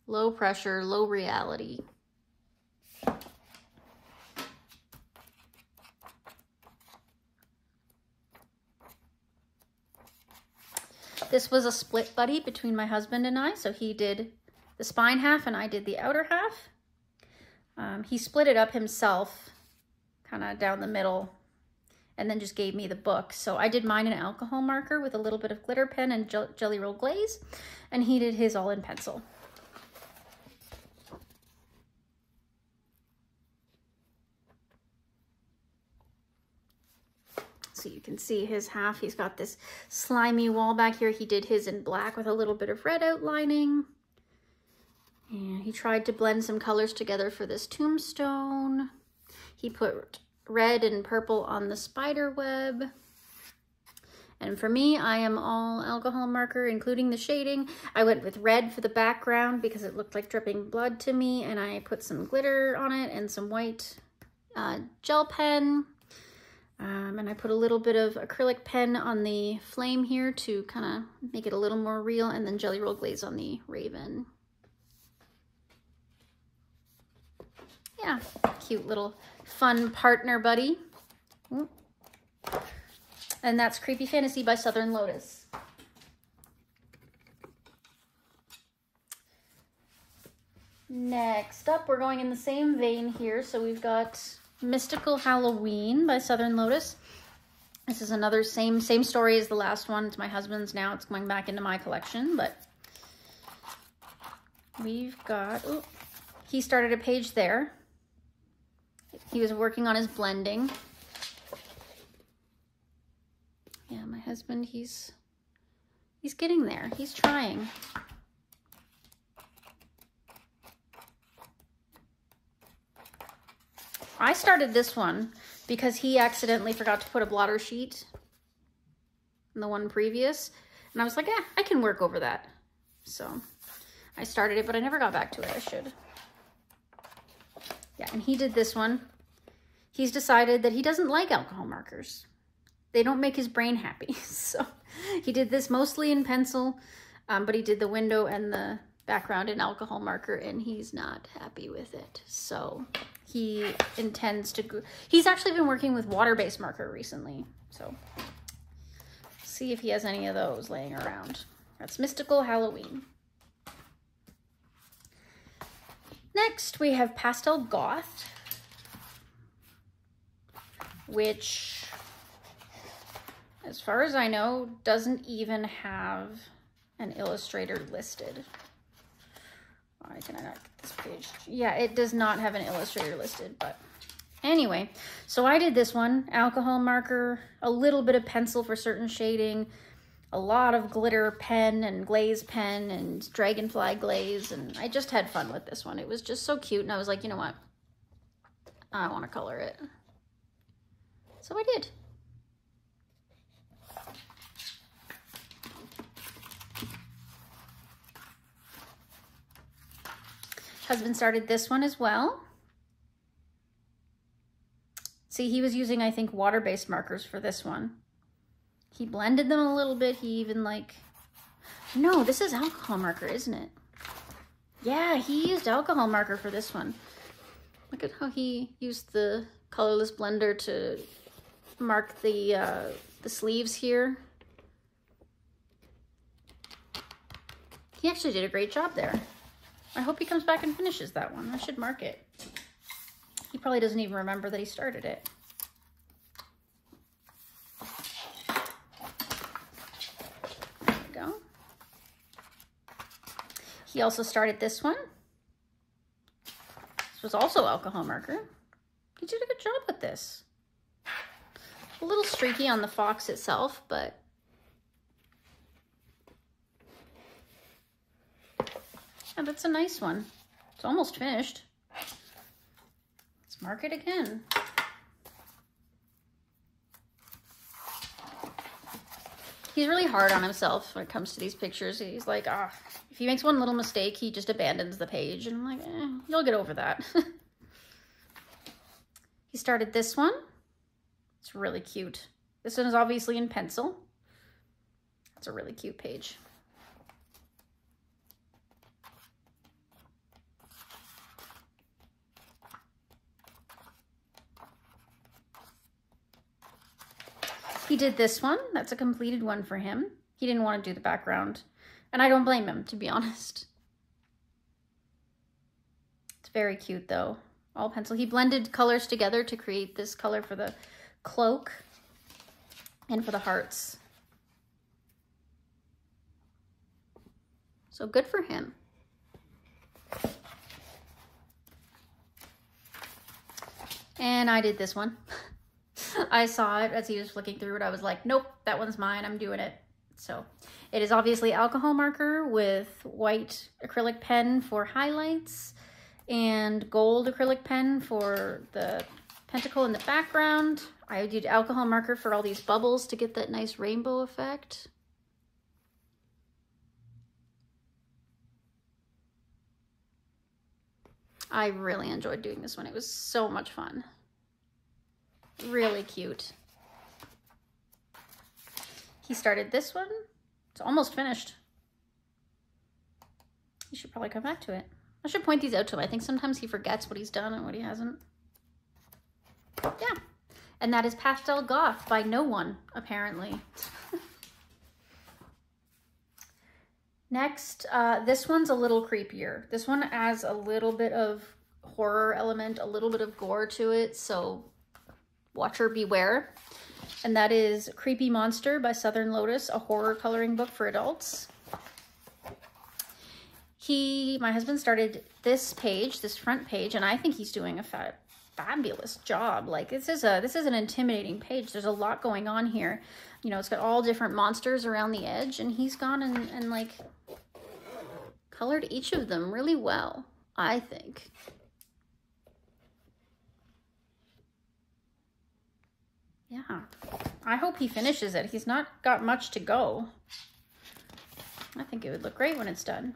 Low pressure, low reality. This was a split buddy between my husband and I, so he did the spine half and I did the outer half. He split it up himself, kind of down the middle, and then just gave me the book. So I did mine in alcohol marker with a little bit of glitter pen and jelly roll glaze, and he did his all in pencil. So you can see his half. He's got this slimy wall back here. He did his in black with a little bit of red outlining. And he tried to blend some colors together for this tombstone. He put red and purple on the spider web. And for me, I am all alcohol marker, including the shading. I went with red for the background because it looked like dripping blood to me. And I put some glitter on it and some white gel pen. And I put a little bit of acrylic pen on the flame here to kind of make it a little more real. And then jelly roll glaze on the raven. Yeah, cute little fun partner buddy. And that's Creepy Fantasy by Southern Lotus. Next up, we're going in the same vein here. So we've got Mystical Halloween by Southern Lotus. This is another same story as the last one. It's my husband's now. It's going back into my collection, but we've got, ooh, he started a page there. He was working on his blending. Yeah, my husband, he's getting there. He's trying. I started this one because he accidentally forgot to put a blotter sheet in the one previous. And I was like, I can work over that. So I started it, but I never got back to it. I should. Yeah, and he did this one. He's decided that he doesn't like alcohol markers. They don't make his brain happy. So he did this mostly in pencil, but he did the window and the background in alcohol marker, and he's not happy with it. So he intends to he's actually been working with water-based marker recently. So see if he has any of those laying around. That's Mystical Halloween. Next, we have Pastel Goth, which, as far as I know, doesn't even have an illustrator listed. Why can I not get this page? Yeah, it does not have an illustrator listed, but anyway. So I did this one, alcohol marker, a little bit of pencil for certain shading, a lot of glitter pen and glaze pen and dragonfly glaze, and I just had fun with this one. It was just so cute, and I was like, you know what? I want to color it. So I did. Husband started this one as well. See, he was using, I think, water-based markers for this one. He blended them a little bit. He even no, this is alcohol marker, isn't it? Yeah, he used alcohol marker for this one. Look at how he used the colorless blender to mark the sleeves here. He actually did a great job there. I hope he comes back and finishes that one. I should mark it. He probably doesn't even remember that he started it. He also started this one. This was also alcohol marker. He did a good job with this. A little streaky on the fox itself, but yeah, that's a nice one. It's almost finished. Let's mark it again. He's really hard on himself when it comes to these pictures. He's like, if he makes one little mistake, he just abandons the page. And I'm like, you'll get over that. He started this one. It's really cute. This one is obviously in pencil. It's a really cute page. He did this one. That's a completed one for him. He didn't want to do the background, and I don't blame him, to be honest. It's very cute though. All pencil. He blended colors together to create this color for the cloak and for the hearts. So good for him. And I did this one. I saw it as he was flicking through it. I was like, nope, that one's mine. I'm doing it. So it is obviously alcohol marker with white acrylic pen for highlights and gold acrylic pen for the pentacle in the background. I did alcohol marker for all these bubbles to get that nice rainbow effect. I really enjoyed doing this one. It was so much fun. Really cute. He started this one. It's almost finished. You should probably come back to it. I should point these out to him. I think sometimes he forgets what he's done and what he hasn't. Yeah. And that is Pastel Goth by no one, apparently. Next, this one's a little creepier. This one has a little bit of horror element, a little bit of gore to it, so watcher beware. And that is Creepy Monster by Southern Lotus, a horror coloring book for adults. My husband started this page, this front page, and I think he's doing a fabulous job. Like this is an intimidating page. There's a lot going on here. You know, it's got all different monsters around the edge, and he's gone and like colored each of them really well, I think. Yeah, I hope he finishes it. He's not got much to go. I think it would look great when it's done.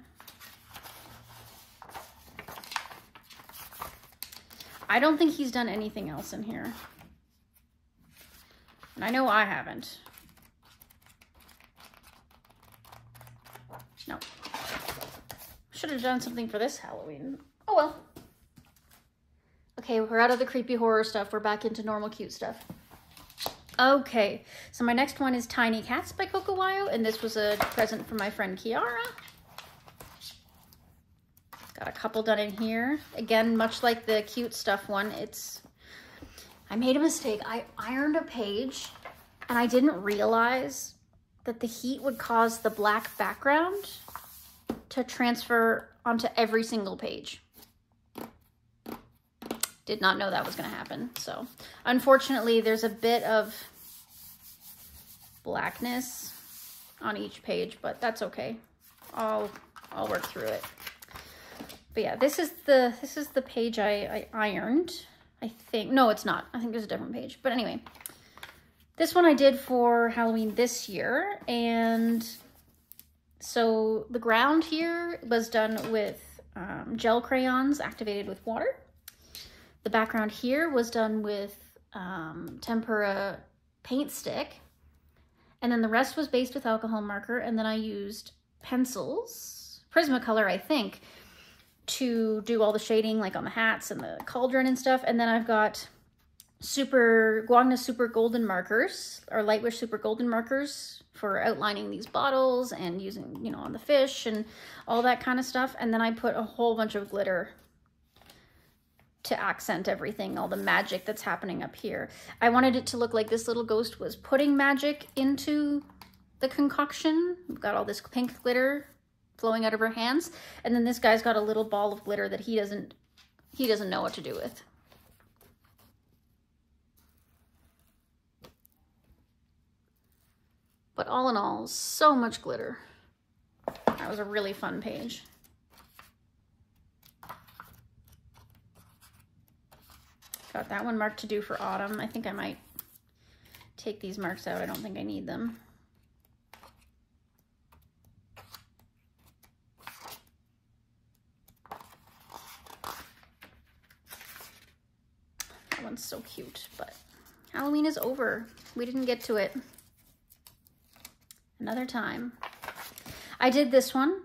I don't think he's done anything else in here. And I know I haven't. No. Should have done something for this Halloween. Oh well. Okay, we're out of the creepy horror stuff. We're back into normal cute stuff. Okay, so my next one is Tiny Cats by Kokowayo, and this was a present from my friend Kiara. Got a couple done in here. Again, much like the cute stuff one, I made a mistake. I ironed a page, and I didn't realize that the heat would cause the black background to transfer onto every single page. Did not know that was going to happen. So unfortunately, there's a bit of blackness on each page, but that's okay. I'll work through it. But yeah, this is the page I ironed. I think, no, it's not. I think there's a different page. But anyway, this one I did for Halloween this year. And so the ground here was done with gel crayons activated with water. The background here was done with tempera paint stick. And then the rest was based with alcohol marker. And then I used pencils, Prismacolor, I think, to do all the shading, like on the hats and the cauldron and stuff. And then I've got Guangna Super Golden markers, or Lightwish Super Golden markers for outlining these bottles and using, you know, on the fish and all that kind of stuff. And then I put a whole bunch of glitter to accent everything, all the magic that's happening up here. I wanted it to look like this little ghost was putting magic into the concoction. We've got all this pink glitter flowing out of her hands. And then this guy's got a little ball of glitter that he doesn't know what to do with. But all in all, so much glitter. That was a really fun page. Got that one marked to do for autumn. I think I might take these marks out. I don't think I need them. That one's so cute, but Halloween is over. We didn't get to it. Another time. I did this one.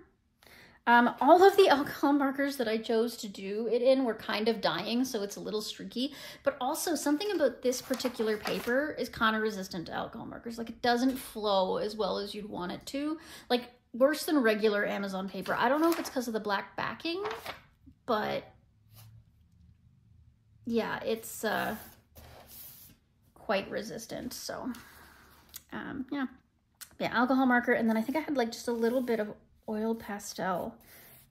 All of the alcohol markers that I chose to do it in were kind of dying, so it's a little streaky, but also something about this particular paper is kind of resistant to alcohol markers. Like, it doesn't flow as well as you'd want it to. Like, worse than regular Amazon paper. I don't know if it's because of the black backing, but yeah, it's quite resistant. So yeah, alcohol marker. And then I think I had like just a little bit of oil pastel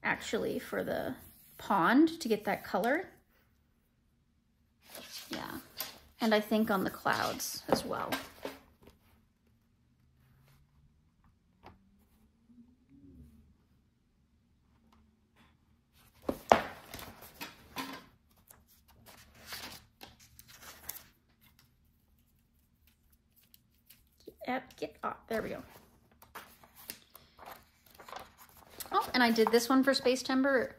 actually for the pond to get that color. Yeah, and I think on the clouds as well. Get off, there we go. Oh, and I did this one for Space Timber.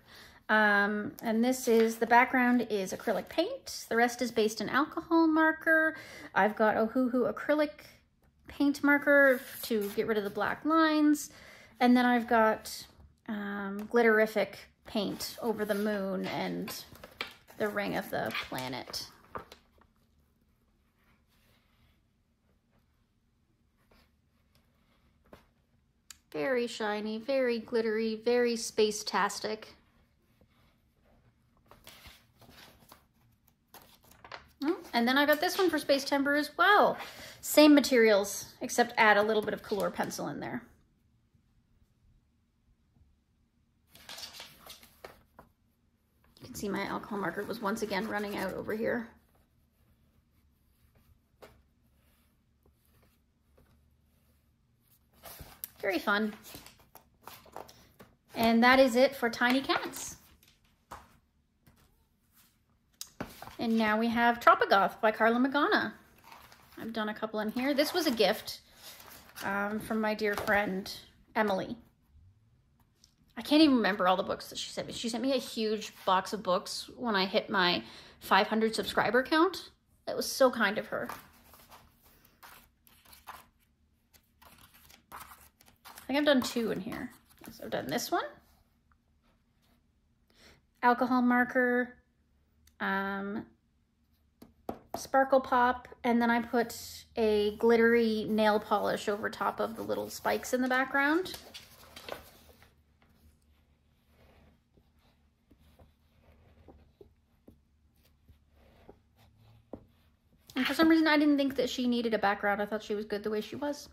And this is, the background is acrylic paint. The rest is based in alcohol marker. I've got Ohuhu acrylic paint marker to get rid of the black lines. And then I've got glitterific paint over the moon and the ring of the planet. Very shiny, very glittery, very space-tastic. And then I got this one for Space Timber as well. Same materials, except add a little bit of Color pencil in there. You can see my alcohol marker was once again running out over here. Very fun. And that is it for Tiny Cats. And now we have Tropigoth by Carla Magana. I've done a couple in here. This was a gift from my dear friend, Emily. I can't even remember all the books that she sent me. She sent me a huge box of books when I hit my 500 subscriber count. That was so kind of her. I think I've done two in here. So I've done this one, alcohol marker, sparkle pop, and then I put a glittery nail polish over top of the little spikes in the background. And for some reason, I didn't think that she needed a background. I thought she was good the way she was.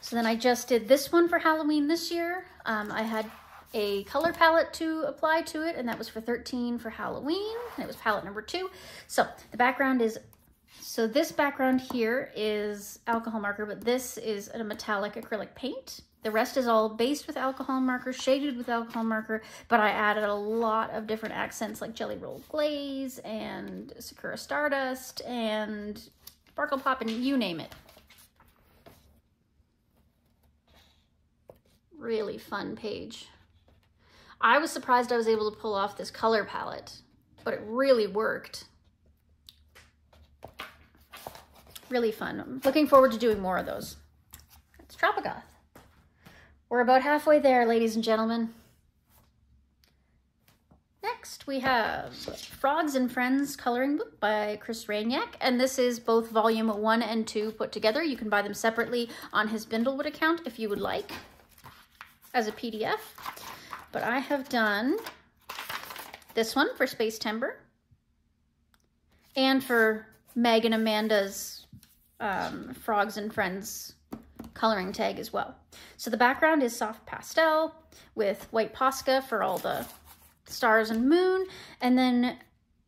So then I just did this one for Halloween this year. I had a color palette to apply to it, and that was for 13 for Halloween, and it was palette number 2. So the background is, so this background here is alcohol marker, but this is a metallic acrylic paint. The rest is all based with alcohol marker, shaded with alcohol marker, but I added a lot of different accents like Jelly Roll Glaze and Sakura Stardust and Sparkle Pop and you name it. Really fun page. I was surprised I was able to pull off this color palette, but it really worked. Really fun. I'm looking forward to doing more of those. That's Tropigoth. We're about halfway there, ladies and gentlemen. Next, we have Frogs and Friends Coloring Book by Chris Rainiac, and this is both volume 1 and 2 put together. You can buy them separately on his Bindlewood account if you would like, as a PDF. But I have done this one for Space Timber and for Meg and Amanda's Frogs and Friends coloring tag as well. So the background is soft pastel with white Posca for all the stars and moon, and then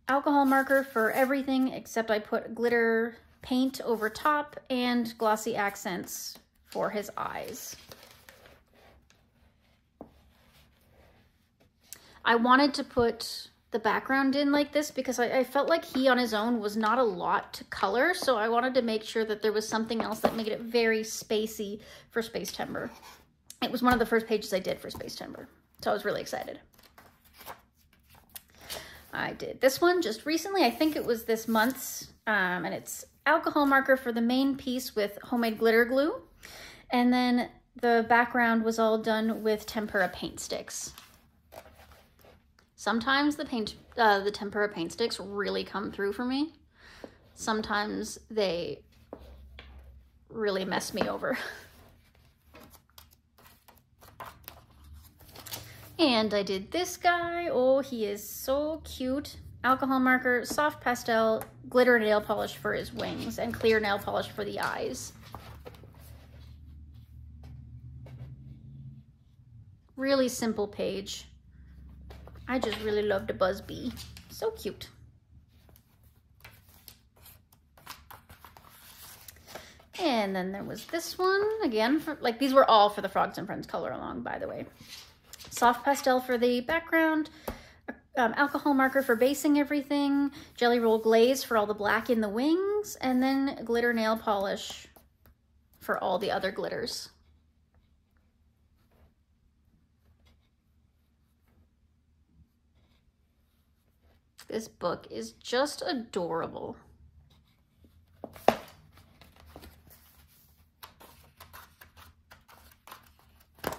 alcohol marker for everything except I put glitter paint over top and glossy accents for his eyes. I wanted to put the background in like this because I felt like he on his own was not a lot to color, so I wanted to make sure that there was something else that made it very spacey for Space Timber. It was one of the first pages I did for Space Timber, so I was really excited. I did this one just recently. I think it was this month's, and it's alcohol marker for the main piece with homemade glitter glue. And then the background was all done with tempera paint sticks. Sometimes the tempera paint sticks really come through for me. Sometimes they really mess me over. And I did this guy. Oh, he is so cute. Alcohol marker, soft pastel, glitter nail polish for his wings, and clear nail polish for the eyes. Really simple page. I just really loved a Buzz Bee. So cute. And then there was this one again. These were all for the Frogs and Friends color along, by the way. Soft pastel for the background, alcohol marker for basing everything, jelly roll glaze for all the black in the wings, and then glitter nail polish for all the other glitters. This book is just adorable.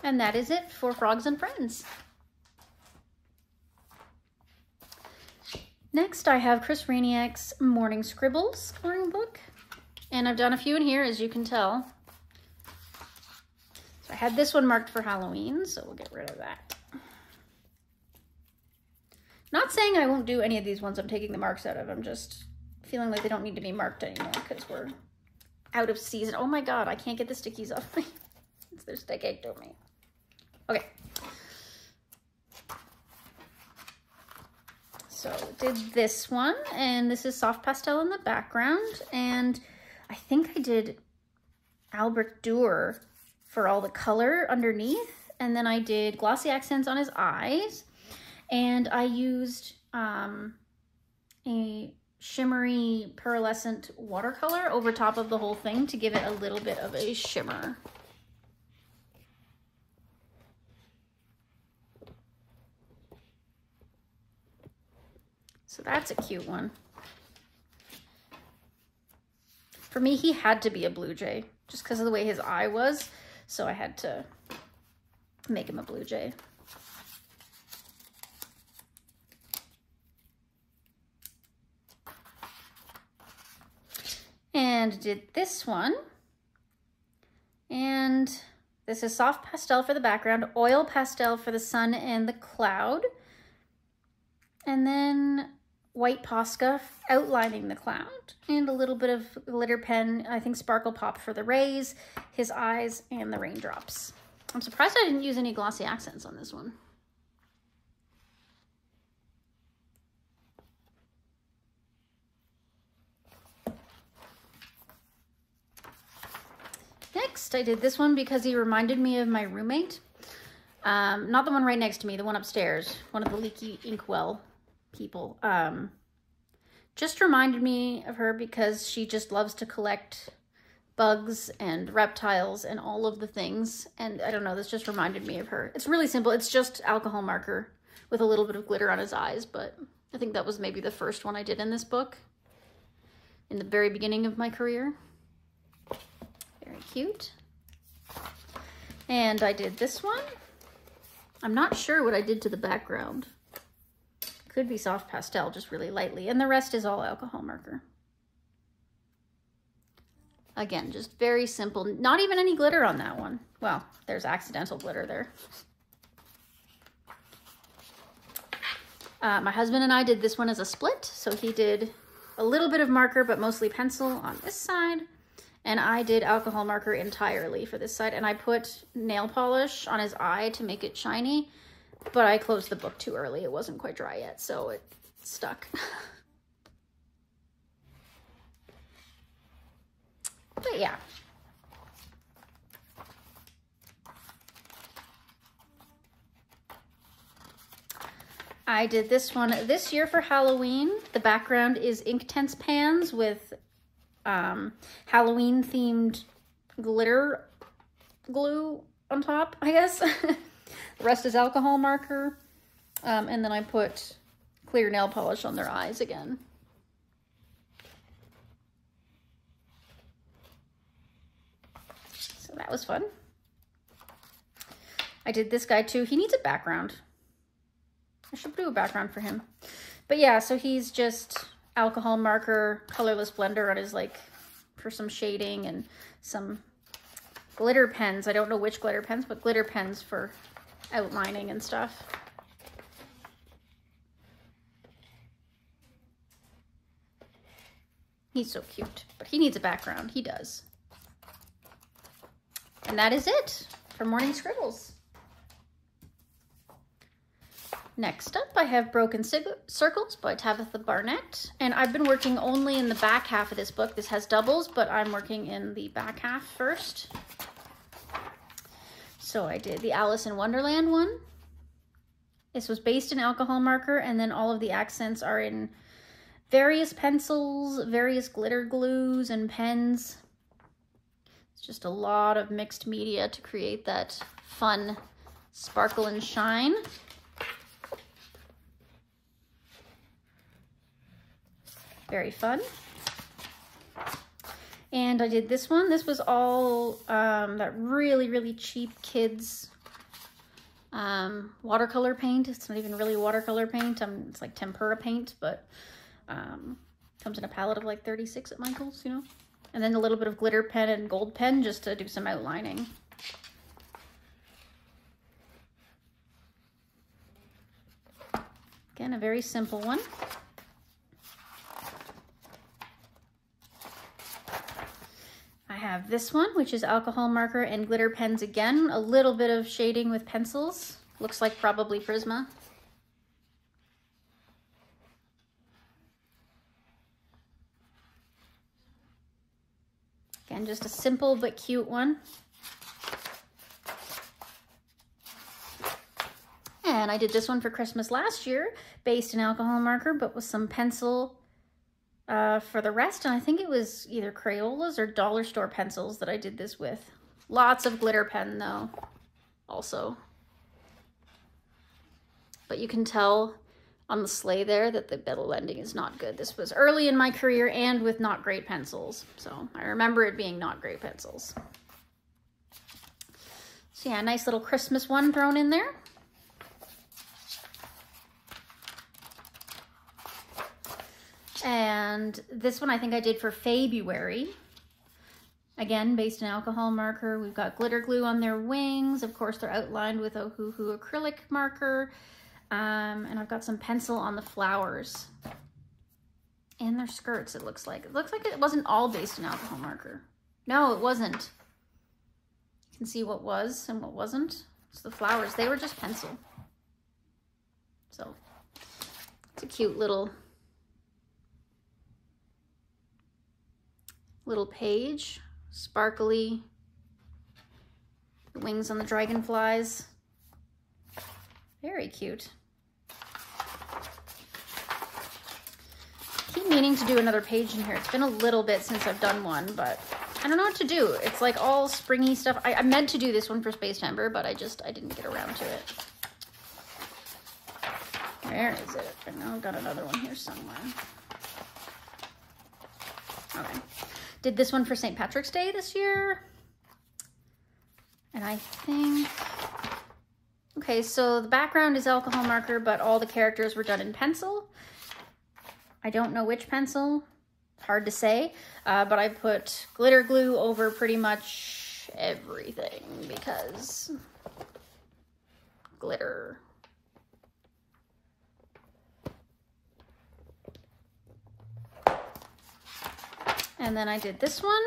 And that is it for Frogs and Friends. Next, I have Chris Rainiak's Morning Scribbles coloring book. And I've done a few in here, as you can tell. So I had this one marked for Halloween, so we'll get rid of that. Not saying I won't do any of these ones I'm taking the marks out of. I'm just feeling like they don't need to be marked anymore because we're out of season. Oh my God, I can't get the stickies off me. They're sticking to me. Okay. So did this one, and this is soft pastel in the background, and I think I did Albrecht Dürer for all the color underneath, and then I did glossy accents on his eyes, and I used a shimmery pearlescent watercolor over top of the whole thing to give it a little bit of a shimmer. So that's a cute one. For me, he had to be a blue jay just because of the way his eye was. So I had to make him a blue jay. And did this one. And this is soft pastel for the background, oil pastel for the sun and the cloud. And then white Posca outlining the cloud, and a little bit of glitter pen, I think Sparkle Pop for the rays, his eyes, and the raindrops. I'm surprised I didn't use any glossy accents on this one. Next, I did this one because he reminded me of my roommate. Not the one right next to me, the one upstairs, one of the leaky inkwell people. Just reminded me of her because she just loves to collect bugs and reptiles and all of the things, and I don't know, this just reminded me of her. It's really simple. It's just alcohol marker with a little bit of glitter on his eyes, but I think that was maybe the first one I did in this book in the very beginning of my career. Very cute. And I did this one. I'm not sure what I did to the background. Could be soft pastel, just really lightly. And the rest is all alcohol marker. Again, just very simple. Not even any glitter on that one. Well, there's accidental glitter there. My husband and I did this one as a split. So he did a little bit of marker, but mostly pencil on this side. And I did alcohol marker entirely for this side, and I put nail polish on his eye to make it shiny, but I closed the book too early. It wasn't quite dry yet, so it stuck. But yeah. I did this one this year for Halloween. The background is Inktense pans with Halloween themed glitter glue on top, I guess. The rest is alcohol marker. And then I put clear nail polish on their eyes again. So that was fun. I did this guy too. He needs a background. I should do a background for him. But yeah, so he's just alcohol marker, colorless blender on his, like, for some shading, and some glitter pens. I don't know which glitter pens, but glitter pens for outlining and stuff. He's so cute, but he needs a background. He does. And that is it for Morning Scribbles. Next up, I have Broken Circles by Tabitha Barnett. And I've been working only in the back half of this book. This has doubles, but I'm working in the back half first. So I did the Alice in Wonderland one. This was based in alcohol marker, and then all of the accents are in various pencils, various glitter glues, and pens. It's just a lot of mixed media to create that fun sparkle and shine. Very fun. And I did this one. This was all that really, really cheap kids watercolor paint. It's not even really watercolor paint. It's like tempera paint, but comes in a palette of like 36 at Michael's, you know. And then a little bit of glitter pen and gold pen just to do some outlining. Again, a very simple one. I have this one, which is alcohol marker and glitter pens again. A little bit of shading with pencils. Looks like probably Prisma. Again, just a simple but cute one. And I did this one for Christmas last year, based in alcohol marker, but with some pencil for the rest. And I think it was either Crayolas or dollar store pencils that I did this with. Lots of glitter pen though, also. But you can tell on the sleigh there that the bevel ending is not good. This was early in my career and with not great pencils. So I remember it being not great pencils. So yeah, a nice little Christmas one thrown in there. And this one I think I did for February. Again, based in alcohol marker. We've got glitter glue on their wings. Of course, they're outlined with a Hoo-Hoo acrylic marker. And I've got some pencil on the flowers. And their skirts, it looks like. It looks like it wasn't all based in alcohol marker. No, it wasn't. You can see what was and what wasn't. It's the flowers. They were just pencil. So, it's a cute little page, sparkly, the wings on the dragonflies, very cute. Keep meaning to do another page in here. It's been a little bit since I've done one, but I don't know what to do. It's like all springy stuff. I meant to do this one for Space Timber, but I didn't get around to it. Where is it? I know I've got another one here somewhere. Okay. Did this one for St. Patrick's Day this year. And I think, okay, so the background is alcohol marker, but all the characters were done in pencil. I don't know which pencil, hard to say, but I put glitter glue over pretty much everything because glitter. And then I did this one,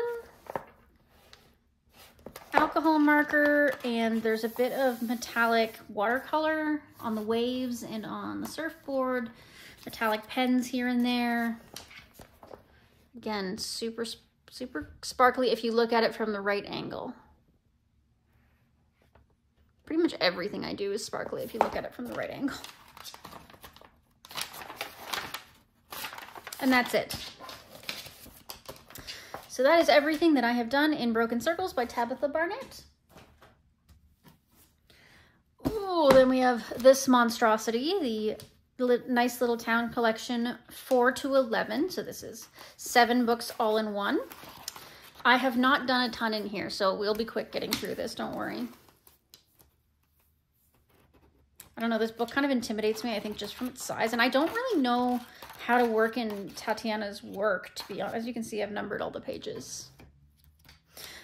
alcohol marker, and there's a bit of metallic watercolor on the waves and on the surfboard. Metallic pens here and there. Again, super sparkly if you look at it from the right angle. Pretty much everything I do is sparkly if you look at it from the right angle. And that's it. So that is everything that I have done in Broken Circles by Tabitha Barnett. Ooh, then we have this monstrosity, the nice little town collection 4 to 11. So this is 7 books all in one. I have not done a ton in here, so we'll be quick getting through this, don't worry. I don't know, this book kind of intimidates me, I think, just from its size. And I don't really know how to work in Tatiana's work, to be honest. As you can see, I've numbered all the pages.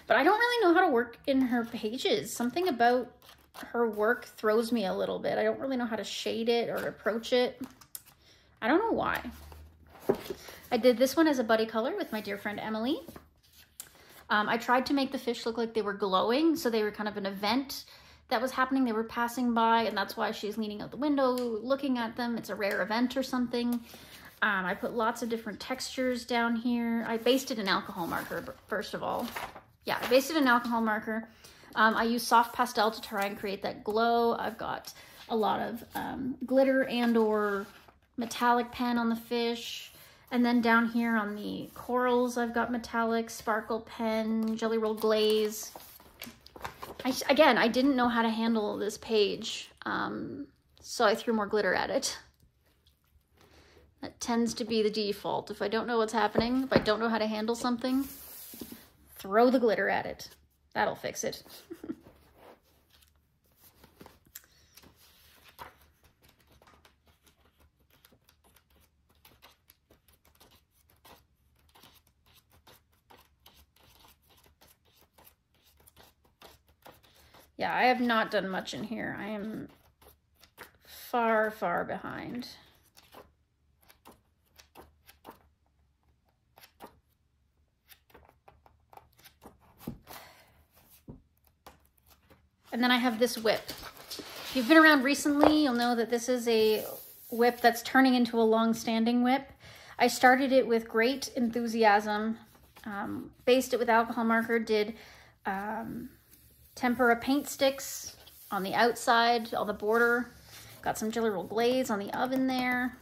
But I don't really know how to work in her pages. Something about her work throws me a little bit. I don't really know how to shade it or approach it. I don't know why. I did this one as a buddy color with my dear friend Emily. I tried to make the fish look like they were glowing, so they were kind of an event that was happening. They were passing by, and that's why she's leaning out the window looking at them. It's a rare event or something. I put lots of different textures down here. I basted an alcohol marker, first of all. Yeah, I basted an alcohol marker. I used soft pastel to try and create that glow. I've got a lot of glitter and or metallic pen on the fish. And then down here on the corals, I've got metallic, sparkle pen, jelly roll glaze. Again, I didn't know how to handle this page, so I threw more glitter at it. That tends to be the default. If I don't know what's happening, if I don't know how to handle something, throw the glitter at it. That'll fix it. Yeah, I have not done much in here. I am far, far behind. And then I have this whip. If you've been around recently, you'll know that this is a whip that's turning into a long-standing whip. I started it with great enthusiasm, based it with alcohol marker, did tempera paint sticks on the outside, on the border, got some jelly roll glaze on the oven there,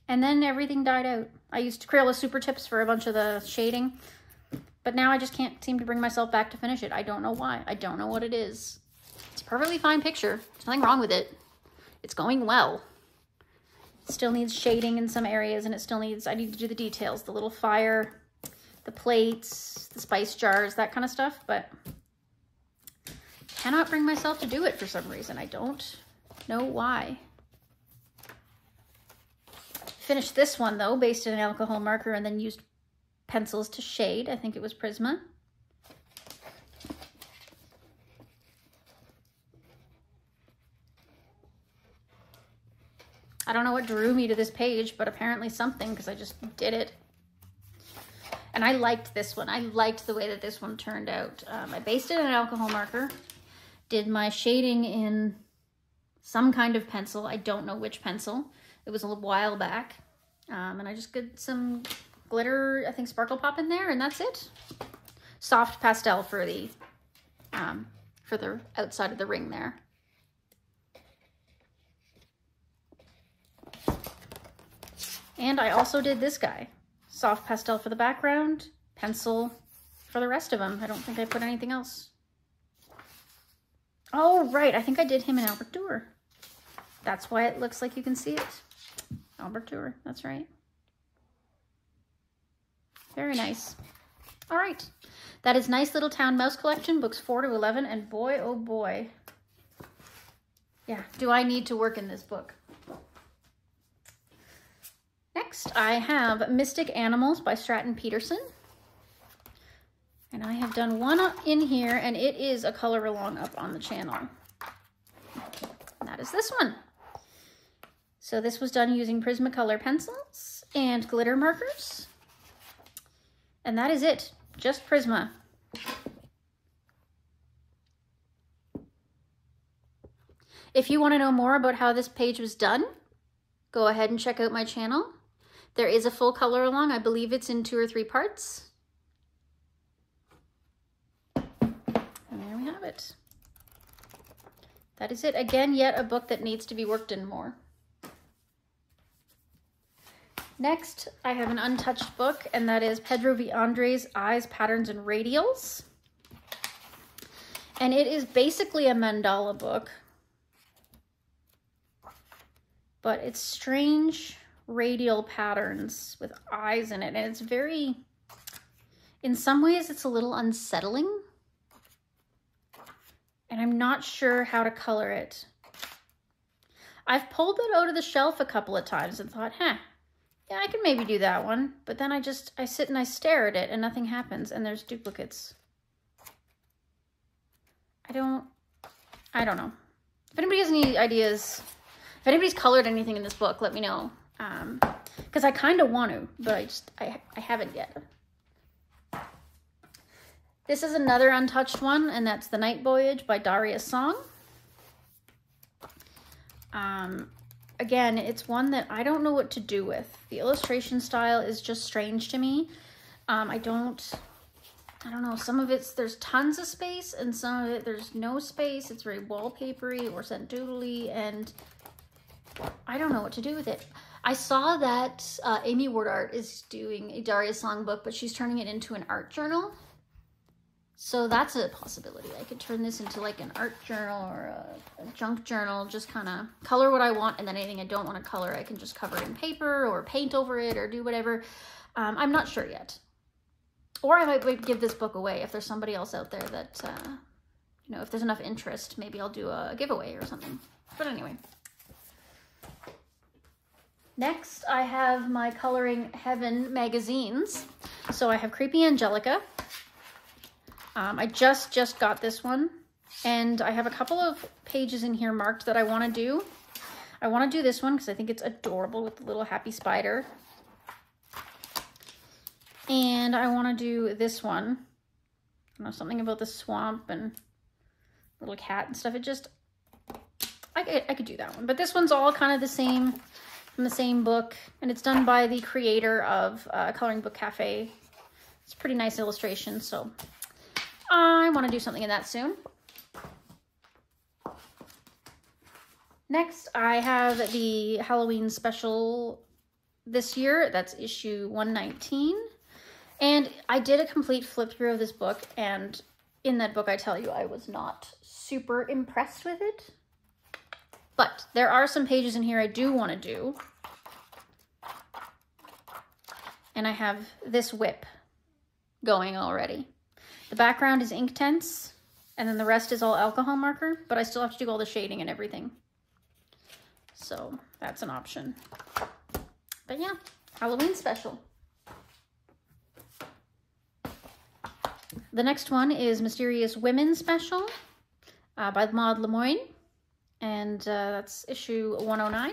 and then everything died out. I used Crayola Super Tips for a bunch of the shading, but now I just can't seem to bring myself back to finish it. I don't know why. I don't know what it is. It's a perfectly fine picture. There's nothing wrong with it. It's going well. It still needs shading in some areas, and it still needs, I need to do the details, the little fire, the plates, the spice jars, that kind of stuff, but cannot bring myself to do it for some reason. I don't know why. Finished this one though, based in an alcohol marker and then used pencils to shade. I think it was Prisma. I don't know what drew me to this page, but apparently something, because I just did it. And I liked this one. I liked the way that this one turned out. I based it in an alcohol marker, did my shading in some kind of pencil. I don't know which pencil. It was a little while back. And I just did some glitter, I think Sparkle Pop in there, and that's it. Soft pastel for the outside of the ring there. And I also did this guy. Soft pastel for the background, pencil for the rest of them. I don't think I put anything else. Oh, right. I think I did him in Albert Durer. That's why it looks like you can see it. Albert Durer, that's right. Very nice. All right. That is Nice Little Town Mouse Collection, books 4 to 11. And boy, oh boy. Yeah, do I need to work in this book. Next, I have Mystic Animals by Stratton Peterson. And I have done one in here, and it is a color along up on the channel. And that is this one. So this was done using Prismacolor pencils and glitter markers. And that is it, just Prisma. If you want to know more about how this page was done, go ahead and check out my channel. There is a full color along. I believe it's in 2 or 3 parts. And there we have it. That is it. Again, yet a book that needs to be worked in more. Next, I have an untouched book, and that is Pedro V. Andres' Eyes, Patterns, and Radials. And it is basically a mandala book, but it's strange radial patterns with eyes in it. And it's very, in some ways, it's a little unsettling. And I'm not sure how to color it. I've pulled it out of the shelf a couple of times and thought, yeah, I can maybe do that one. But then I sit and I stare at it and nothing happens and there's duplicates. I don't know. If anybody has any ideas, if anybody's colored anything in this book, let me know. Because I kind of want to, but I haven't yet. This is another untouched one, and that's The Night Voyage by Daria Song. Again, it's one that I don't know what to do with. The illustration style is just strange to me. I don't know, some of it's, there's tons of space, and some of it, there's no space. It's very wallpapery or sentimentally, and I don't know what to do with it. I saw that Amy Ward Art is doing a Daria Song book, but she's turning it into an art journal. So that's a possibility. I could turn this into like an art journal or a junk journal, just kind of color what I want, and then anything I don't want to color, I can just cover it in paper or paint over it or do whatever. I'm not sure yet. Or I might give this book away if there's somebody else out there that, you know, if there's enough interest, maybe I'll do a giveaway or something. But anyway. Next, I have my Coloring Heaven magazines. So I have Creepy Angelica. I just got this one, and I have a couple of pages in here marked that I want to do. I want to do this one because I think it's adorable with the little happy spider. And I want to do this one. I don't know, something about the swamp and little cat and stuff. It just, I could do that one. But this one's all kind of the same, from the same book, and it's done by the creator of Coloring Book Cafe. It's a pretty nice illustration, so I want to do something in that soon. Next, I have the Halloween special this year. That's issue 119. And I did a complete flip through of this book, and in that book, I tell you, I was not super impressed with it. But there are some pages in here I do want to do. And I have this whip going already. The background is Inktense, and then the rest is all alcohol marker, but I still have to do all the shading and everything. So that's an option. But yeah, Halloween special. The next one is Mysterious Women special by Maud Lemoyne, and that's issue 109.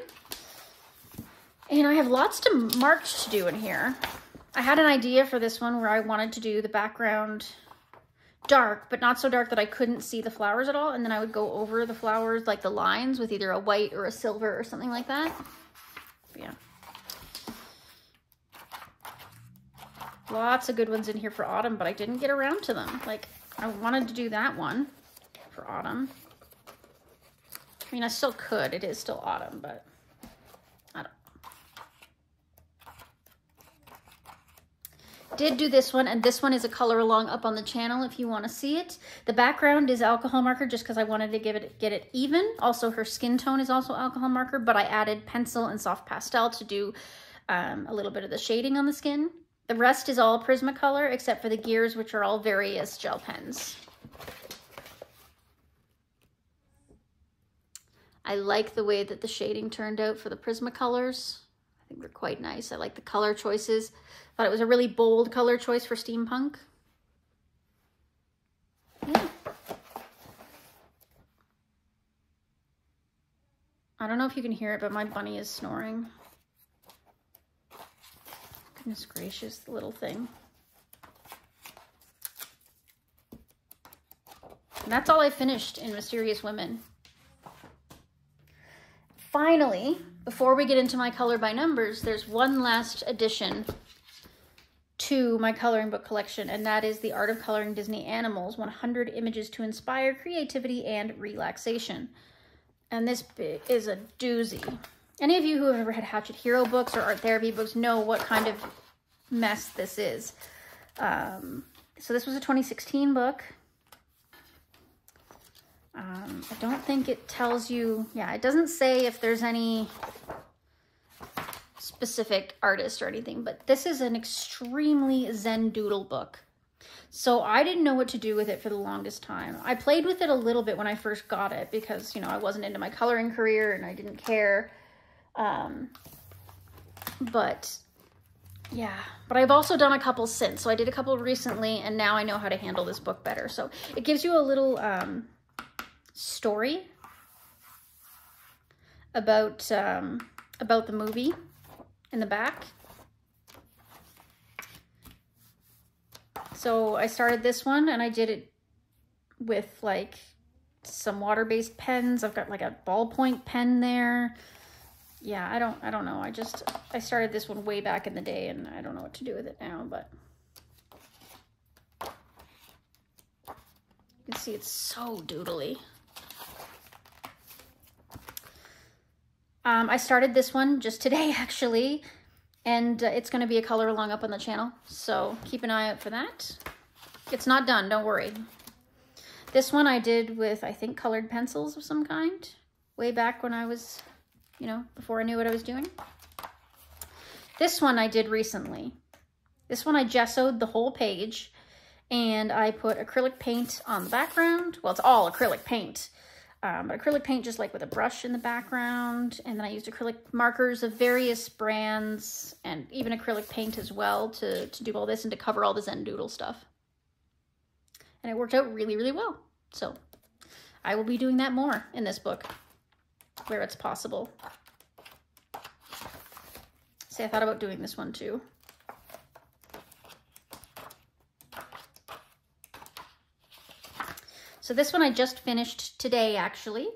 And I have lots marked to do in here. I had an idea for this one where I wanted to do the background dark, but not so dark that I couldn't see the flowers at all. And then I would go over the flowers, like the lines, with either a white or a silver or something like that. But yeah. Lots of good ones in here for autumn, but I didn't get around to them. Like, I wanted to do that one for autumn. I mean, I still could. It is still autumn, but I don't. Did do this one, and this one is a color along up on the channel if you want to see it. The background is alcohol marker just because I wanted to get it even. Also, her skin tone is also alcohol marker, but I added pencil and soft pastel to do a little bit of the shading on the skin. The rest is all Prismacolor except for the gears, which are all various gel pens. I like the way that the shading turned out for the Prismacolors. I think they're quite nice. I like the color choices. Thought it was a really bold color choice for steampunk. Yeah. I don't know if you can hear it, but my bunny is snoring. Goodness gracious, the little thing. And that's all I finished in Mysterious Women. finally, before we get into my color by numbers, there's one last addition to my coloring book collection, and that is The Art of Coloring Disney Animals, 100 Images to Inspire Creativity and Relaxation. And this is a doozy. Any of you who have ever had Hatchet Hero books or art therapy books know what kind of mess this is. So this was a 2016 book. I don't think it tells you, yeah, it doesn't say if there's any specific artist or anything, but this is an extremely Zen doodle book. So I didn't know what to do with it for the longest time. I played with it a little bit when I first got it because, you know, I wasn't into my coloring career and I didn't care. But yeah, but I've also done a couple since. So I did a couple recently and now I know how to handle this book better. So it gives you a little story about the movie in the back. So I started this one and I did it with like some water-based pens. I've got like a ballpoint pen there. Yeah, I don't know. I started this one way back in the day and I don't know what to do with it now, but you can see it's so doodly. I started this one just today, actually, and it's going to be a color along up on the channel, so keep an eye out for that. It's not done, don't worry. This one I did with, I think, colored pencils of some kind, way back when I was, you know, before I knew what I was doing. This one I did recently. This one I gessoed the whole page, and I put acrylic paint on the background. Well, it's all acrylic paint. But acrylic paint just like with a brush in the background, and then I used acrylic markers of various brands and even acrylic paint as well to do all this and to cover all the Zen doodle stuff. And it worked out really, really well. So I will be doing that more in this book where it's possible. See, I thought about doing this one too. So this one I just finished today, actually,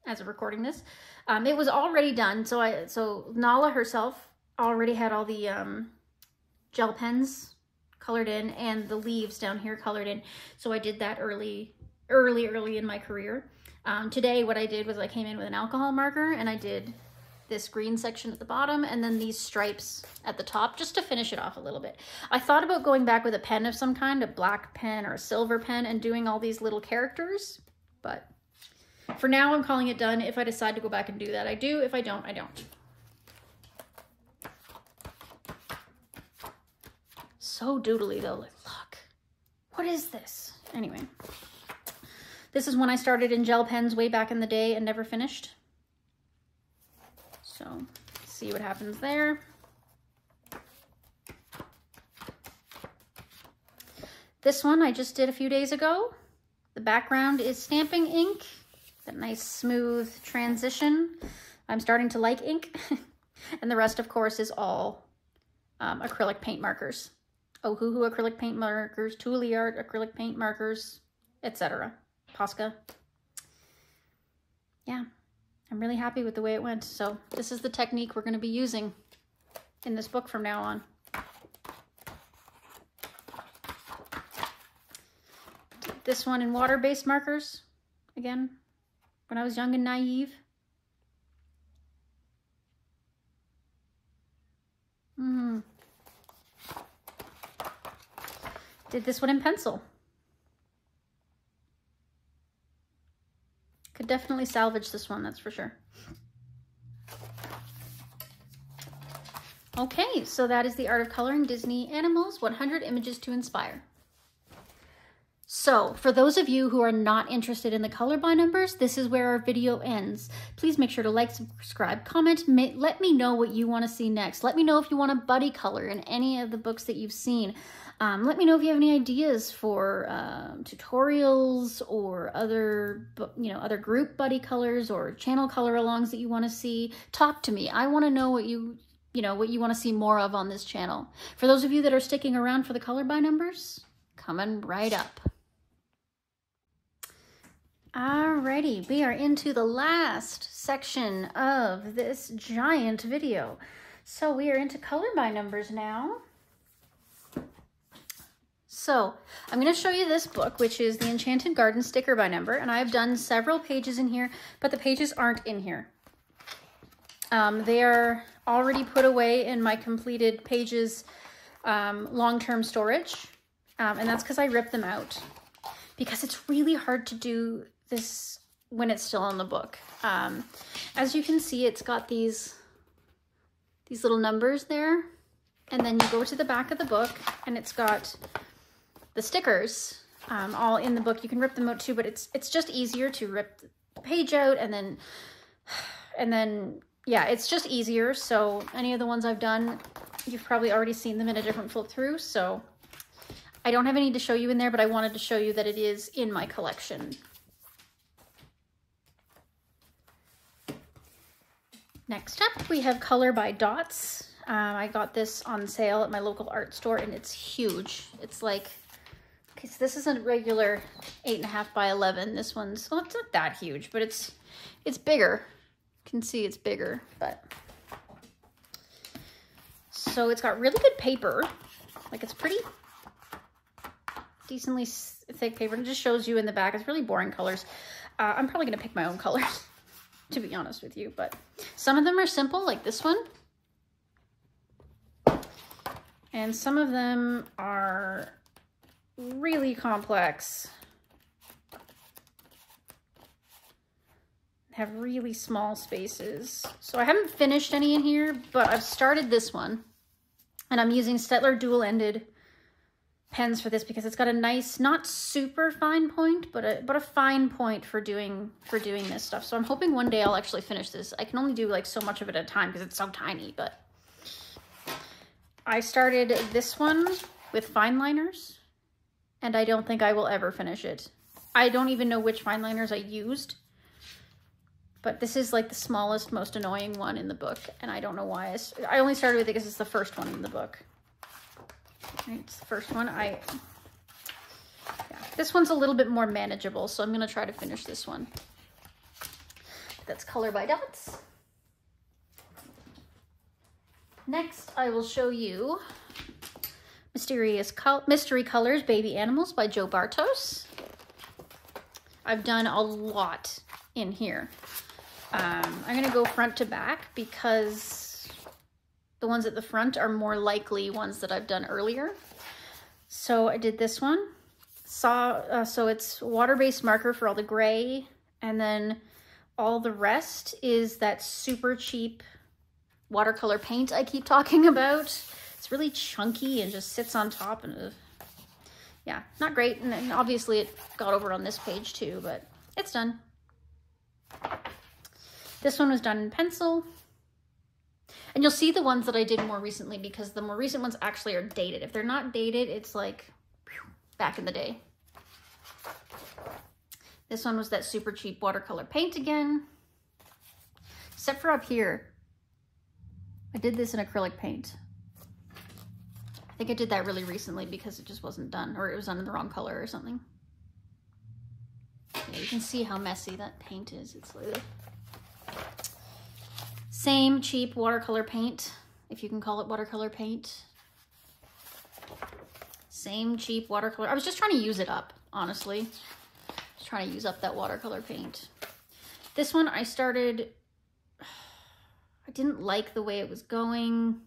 as of recording this. It was already done, so Nala herself already had all the gel pens colored in and the leaves down here colored in. So I did that early in my career. Today, what I did was I came in with an alcohol marker and I did this green section at the bottom and then these stripes at the top just to finish it off a little bit. I thought about going back with a pen of some kind, a black pen or a silver pen, and doing all these little characters, but for now I'm calling it done. If I decide to go back and do that, I do. If I don't, I don't. So doodly though, like, look, what is this? Anyway, this is when I started in gel pens way back in the day and never finished. So, see what happens there. This one I just did a few days ago. The background is stamping ink, that nice smooth transition. I'm starting to like ink. And the rest, of course, is all acrylic paint markers. Ohuhu acrylic paint markers, Tule Art acrylic paint markers, etc. Posca. Yeah. I'm really happy with the way it went. So this is the technique we're going to be using in this book from now on. Did this one in water-based markers, again, when I was young and naive. Did this one in pencil. Could definitely salvage this one, that's for sure. Okay, so that is The Art of Coloring Disney Animals, 100 Images to Inspire. So, for those of you who are not interested in the color by numbers, this is where our video ends. Please make sure to like, subscribe, comment, let me know what you want to see next. Let me know if you want a buddy color in any of the books that you've seen. Let me know if you have any ideas for tutorials or other, other group buddy colors or channel color alongs that you want to see. Talk to me. I want to know what you want to see more of on this channel. For those of you that are sticking around for the color by numbers, coming right up. Alrighty, we are into the last section of this giant video. So we are into color by numbers now. So I'm going to show you this book, which is the Enchanted Garden sticker by number, and I've done several pages in here, but the pages aren't in here. They are already put away in my completed pages long-term storage, and that's because I ripped them out, because it's really hard to do this when it's still on the book. As you can see, it's got these little numbers there, and then you go to the back of the book and it's got the stickers all in the book. You can rip them out too, but it's just easier to rip the page out and then yeah, it's just easier. So any of the ones I've done, you've probably already seen them in a different flip through, so I don't have any to show you in there, but I wanted to show you that it is in my collection. Next up, we have Color by Dots. I got this on sale at my local art store, and it's huge. It's like, okay, so this is a regular 8.5 by 11. This one's, well, it's not that huge, but it's bigger. You can see it's bigger, but. So it's got really good paper. Like, it's pretty decently thick paper. It just shows you in the back. It's really boring colors. I'm probably gonna pick my own colors, to be honest with you, but some of them are simple, like this one. And some of them are really complex. Have really small spaces. So I haven't finished any in here, but I've started this one. And I'm using Staedtler dual-ended pens for this because it's got a nice, not super fine point, but a fine point for doing this stuff. So I'm hoping one day I'll actually finish this. I can only do like so much of it at a time because it's so tiny, but I started this one with fine liners, and I don't think I will ever finish it. I don't even know which fine liners I used, but this is like the smallest, most annoying one in the book, and I don't know why. I only started with it because it's the first one in the book. Right, it's the first one. Yeah. This one's a little bit more manageable, so I'm going to try to finish this one. That's Color by Dots. Next, I will show you Mystery Colors Baby Animals by Joe Bartos. I've done a lot in here. I'm going to go front to back because the ones at the front are more likely ones that I've done earlier. So I did this one. So it's water-based marker for all the gray, and then all the rest is that super cheap watercolor paint I keep talking about. It's really chunky and just sits on top, and yeah, not great. And obviously it got over on this page too, but it's done. This one was done in pencil. And you'll see the ones that I did more recently because the more recent ones actually are dated. If they're not dated, it's like back in the day. This one was that super cheap watercolor paint again. Except for up here. I did this in acrylic paint. I think I did that really recently because it just wasn't done, or it was done in the wrong color or something. Yeah, you can see how messy that paint is. It's like same cheap watercolor paint, if you can call it watercolor paint. Same cheap watercolor. I was just trying to use it up, honestly. Just trying to use up that watercolor paint. This one I started, I didn't like the way it was going.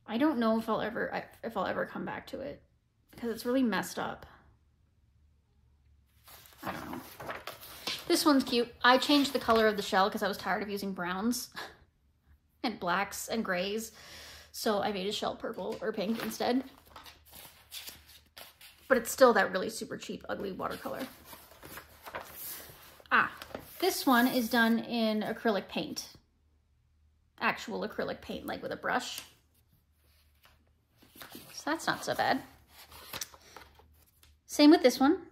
I don't know if I'll ever come back to it because it's really messed up. I don't know. This one's cute. I changed the color of the shell because I was tired of using browns and blacks and grays. So I made a shell purple or pink instead. But it's still that really super cheap, ugly watercolor. This one is done in acrylic paint. Actual acrylic paint, like with a brush. So that's not so bad. Same with this one.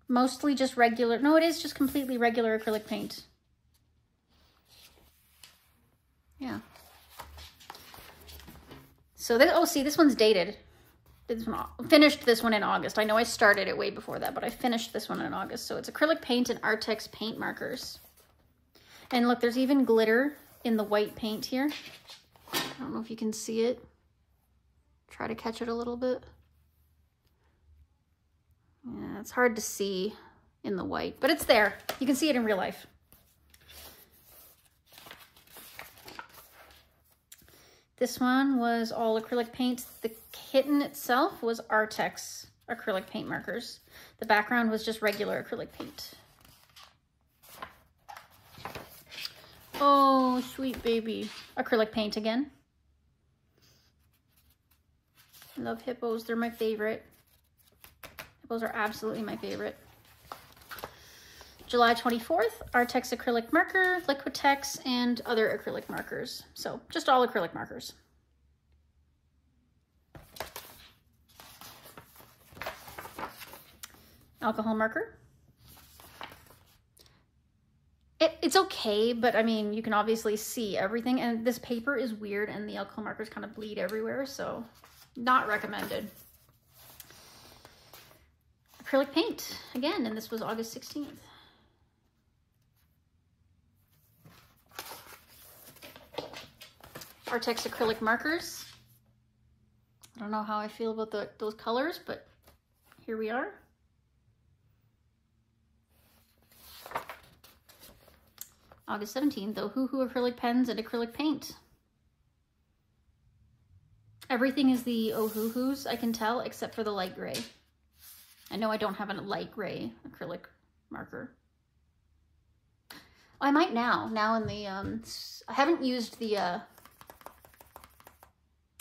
Mostly just regular, no, it is just completely regular acrylic paint. Yeah. So this, oh, see, this one's dated. finished this one in August. I know I started it way before that, but I finished this one in August. So it's acrylic paint and Artex paint markers. And look, there's even glitter in the white paint here. I don't know if you can see it. Try to catch it a little bit. Yeah, it's hard to see in the white, but it's there. You can see it in real life. This one was all acrylic paint. The kitten itself was Artex acrylic paint markers. The background was just regular acrylic paint. Oh, sweet baby. Acrylic paint again. I love hippos. They're my favorite. Hippos are absolutely my favorite. July 24th, Artex acrylic marker, Liquitex, and other acrylic markers. So just all acrylic markers. Alcohol marker. It's okay, but I mean, you can obviously see everything, and this paper is weird and the alcohol markers kind of bleed everywhere, so not recommended. Acrylic paint, again, and this was August 16th. Artex acrylic markers. I don't know how I feel about those colors, but here we are. August 17th, the Hoo acrylic pens and acrylic paint. Everything is the Ohuhus, I can tell, except for the light gray. I know I don't have a light gray acrylic marker. I might now in the, I haven't used the, I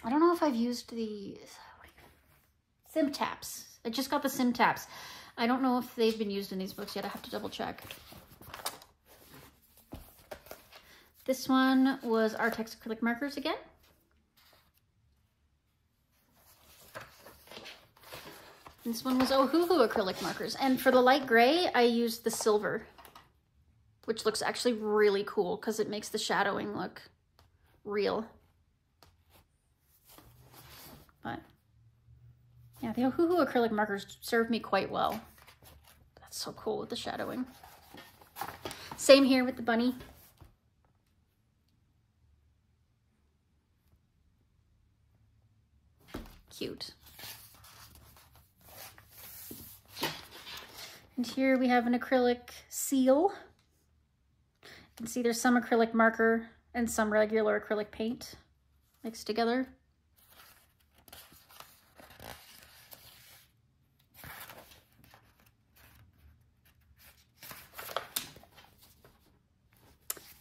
don't know if I've used the Sim Taps. I just got the Sim Taps. I don't know if they've been used in these books yet. I have to double check. This one was Artex acrylic markers again. This one was Ohuhu acrylic markers. And for the light gray, I used the silver, which looks actually really cool because it makes the shadowing look real. But yeah, the Ohuhu acrylic markers served me quite well. That's so cool with the shadowing. Same here with the bunny. Cute. And here we have an acrylic seal. You can see there's some acrylic marker and some regular acrylic paint mixed together.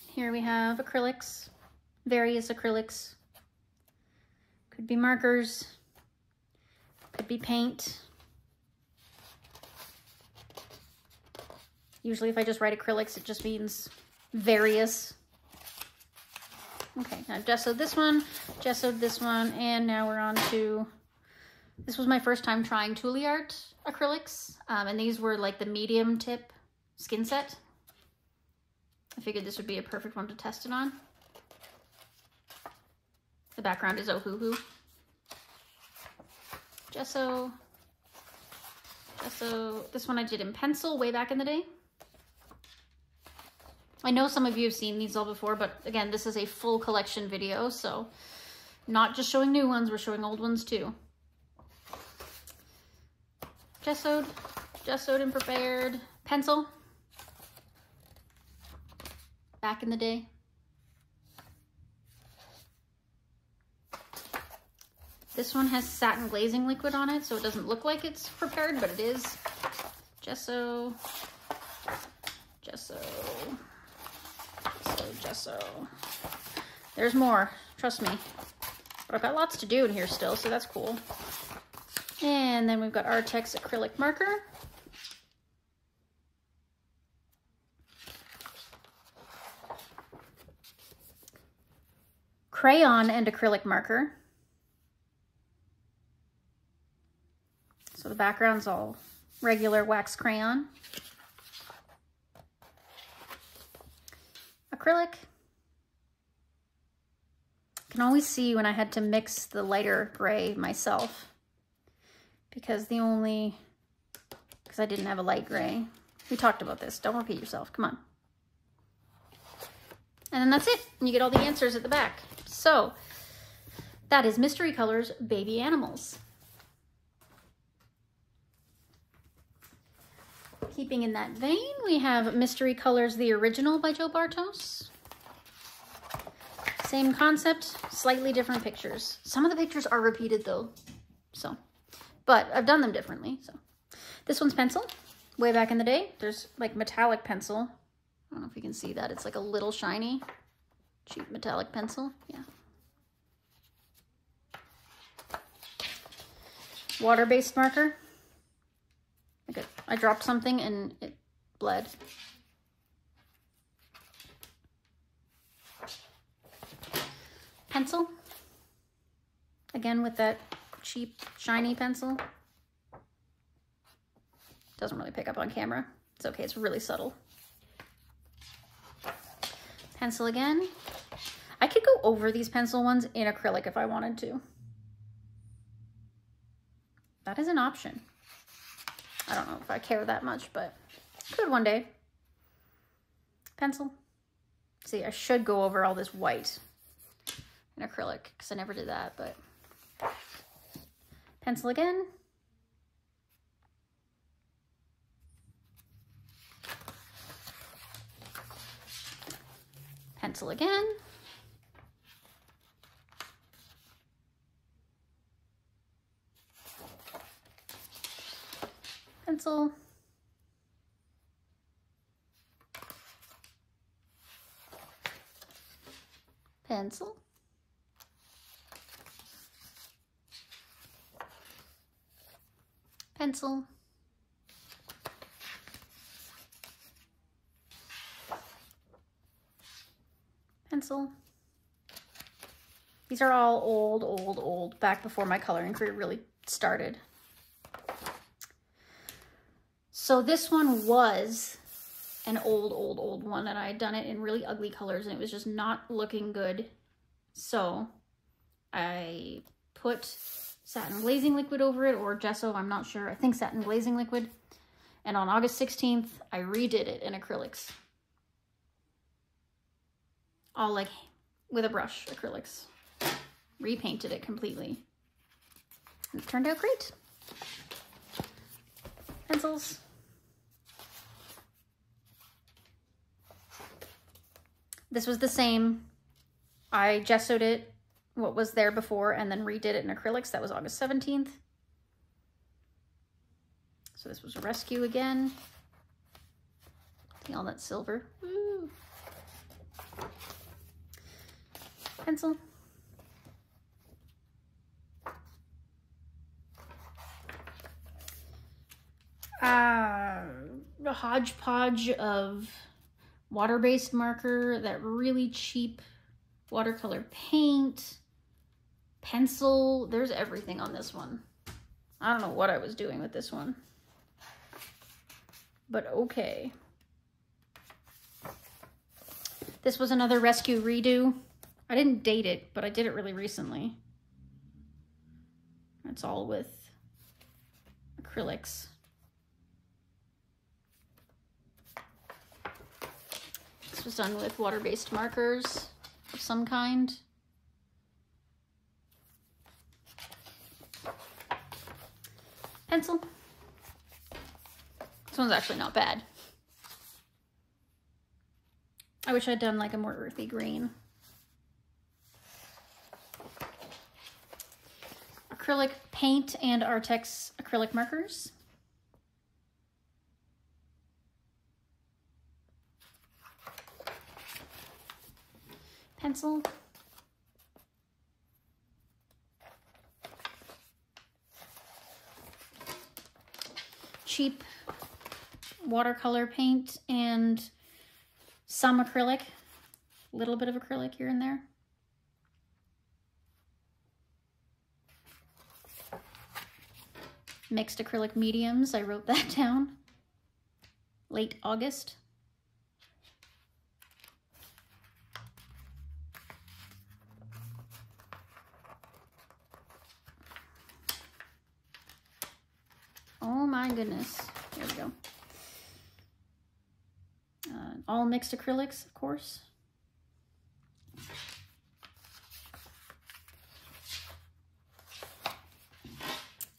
Here we have acrylics, various acrylics. Could be markers, could be paint. Usually if I just write acrylics, it just means various. Okay, now gessoed this one, gessoed this one, and now we're on to, this was my first time trying Tooly Art acrylics, and these were like the medium tip skin set. I figured this would be a perfect one to test it on. The background is Ohuhu. Gesso. Gesso. This one I did in pencil way back in the day. I know some of you have seen these all before, but again, this is a full collection video, so not just showing new ones, we're showing old ones too. Gessoed, gessoed and prepared. Pencil. Back in the day. This one has satin glazing liquid on it, so it doesn't look like it's prepared, but it is. Gesso, gesso, gesso, gesso. There's more, trust me. But I've got lots to do in here still, so that's cool. And then we've got Artex acrylic marker. Crayon and acrylic marker. So the background's all regular wax crayon. Acrylic. You can always see when I had to mix the lighter gray myself. because I didn't have a light gray. We talked about this. Don't repeat yourself. Come on. And then that's it. And you get all the answers at the back. So that is Mystery Colors Baby Animals. Keeping in that vein, we have Mystery Colors The Original by Joe Bartos. Same concept, slightly different pictures. Some of the pictures are repeated though, but I've done them differently. So this one's pencil. Way back in the day, there's like metallic pencil. I don't know if you can see that. It's like a little shiny, cheap metallic pencil. Yeah. Water-based marker. Okay, I dropped something and it bled. Pencil. Again with that cheap, shiny pencil. Doesn't really pick up on camera. It's okay, it's really subtle. Pencil again. I could go over these pencil ones in acrylic if I wanted to. That is an option. I don't know if I care that much, but could one day. Pencil. See, I should go over all this white in acrylic because I never did that, but pencil again. Pencil again. Pencil. Pencil. Pencil. Pencil. These are all old, back before my coloring career really started. So this one was an old one, and I had done it in really ugly colors and it was just not looking good. So I put satin glazing liquid over it, or gesso, I'm not sure. I think satin glazing liquid. And on August 16th, I redid it in acrylics. All like with a brush acrylics. Repainted it completely. And it turned out great. Pencils. This was the same. I gessoed it, what was there before, and then redid it in acrylics. That was August 17th. So this was a rescue again. See all that silver. Woo. Pencil. A hodgepodge of water-based marker, that really cheap watercolor paint, pencil. There's everything on this one. I don't know what I was doing with this one, but okay. This was another rescue redo. I didn't date it, but I did it really recently. It's all with acrylics. This was done with water-based markers of some kind. Pencil. This one's actually not bad. I wish I'd done like a more earthy green. Acrylic paint and Artex acrylic markers. Pencil. Cheap watercolor paint and some acrylic, a little bit of acrylic here and there. Mixed acrylic mediums, I wrote that down. Late August. my goodness. There we go. All mixed acrylics, of course.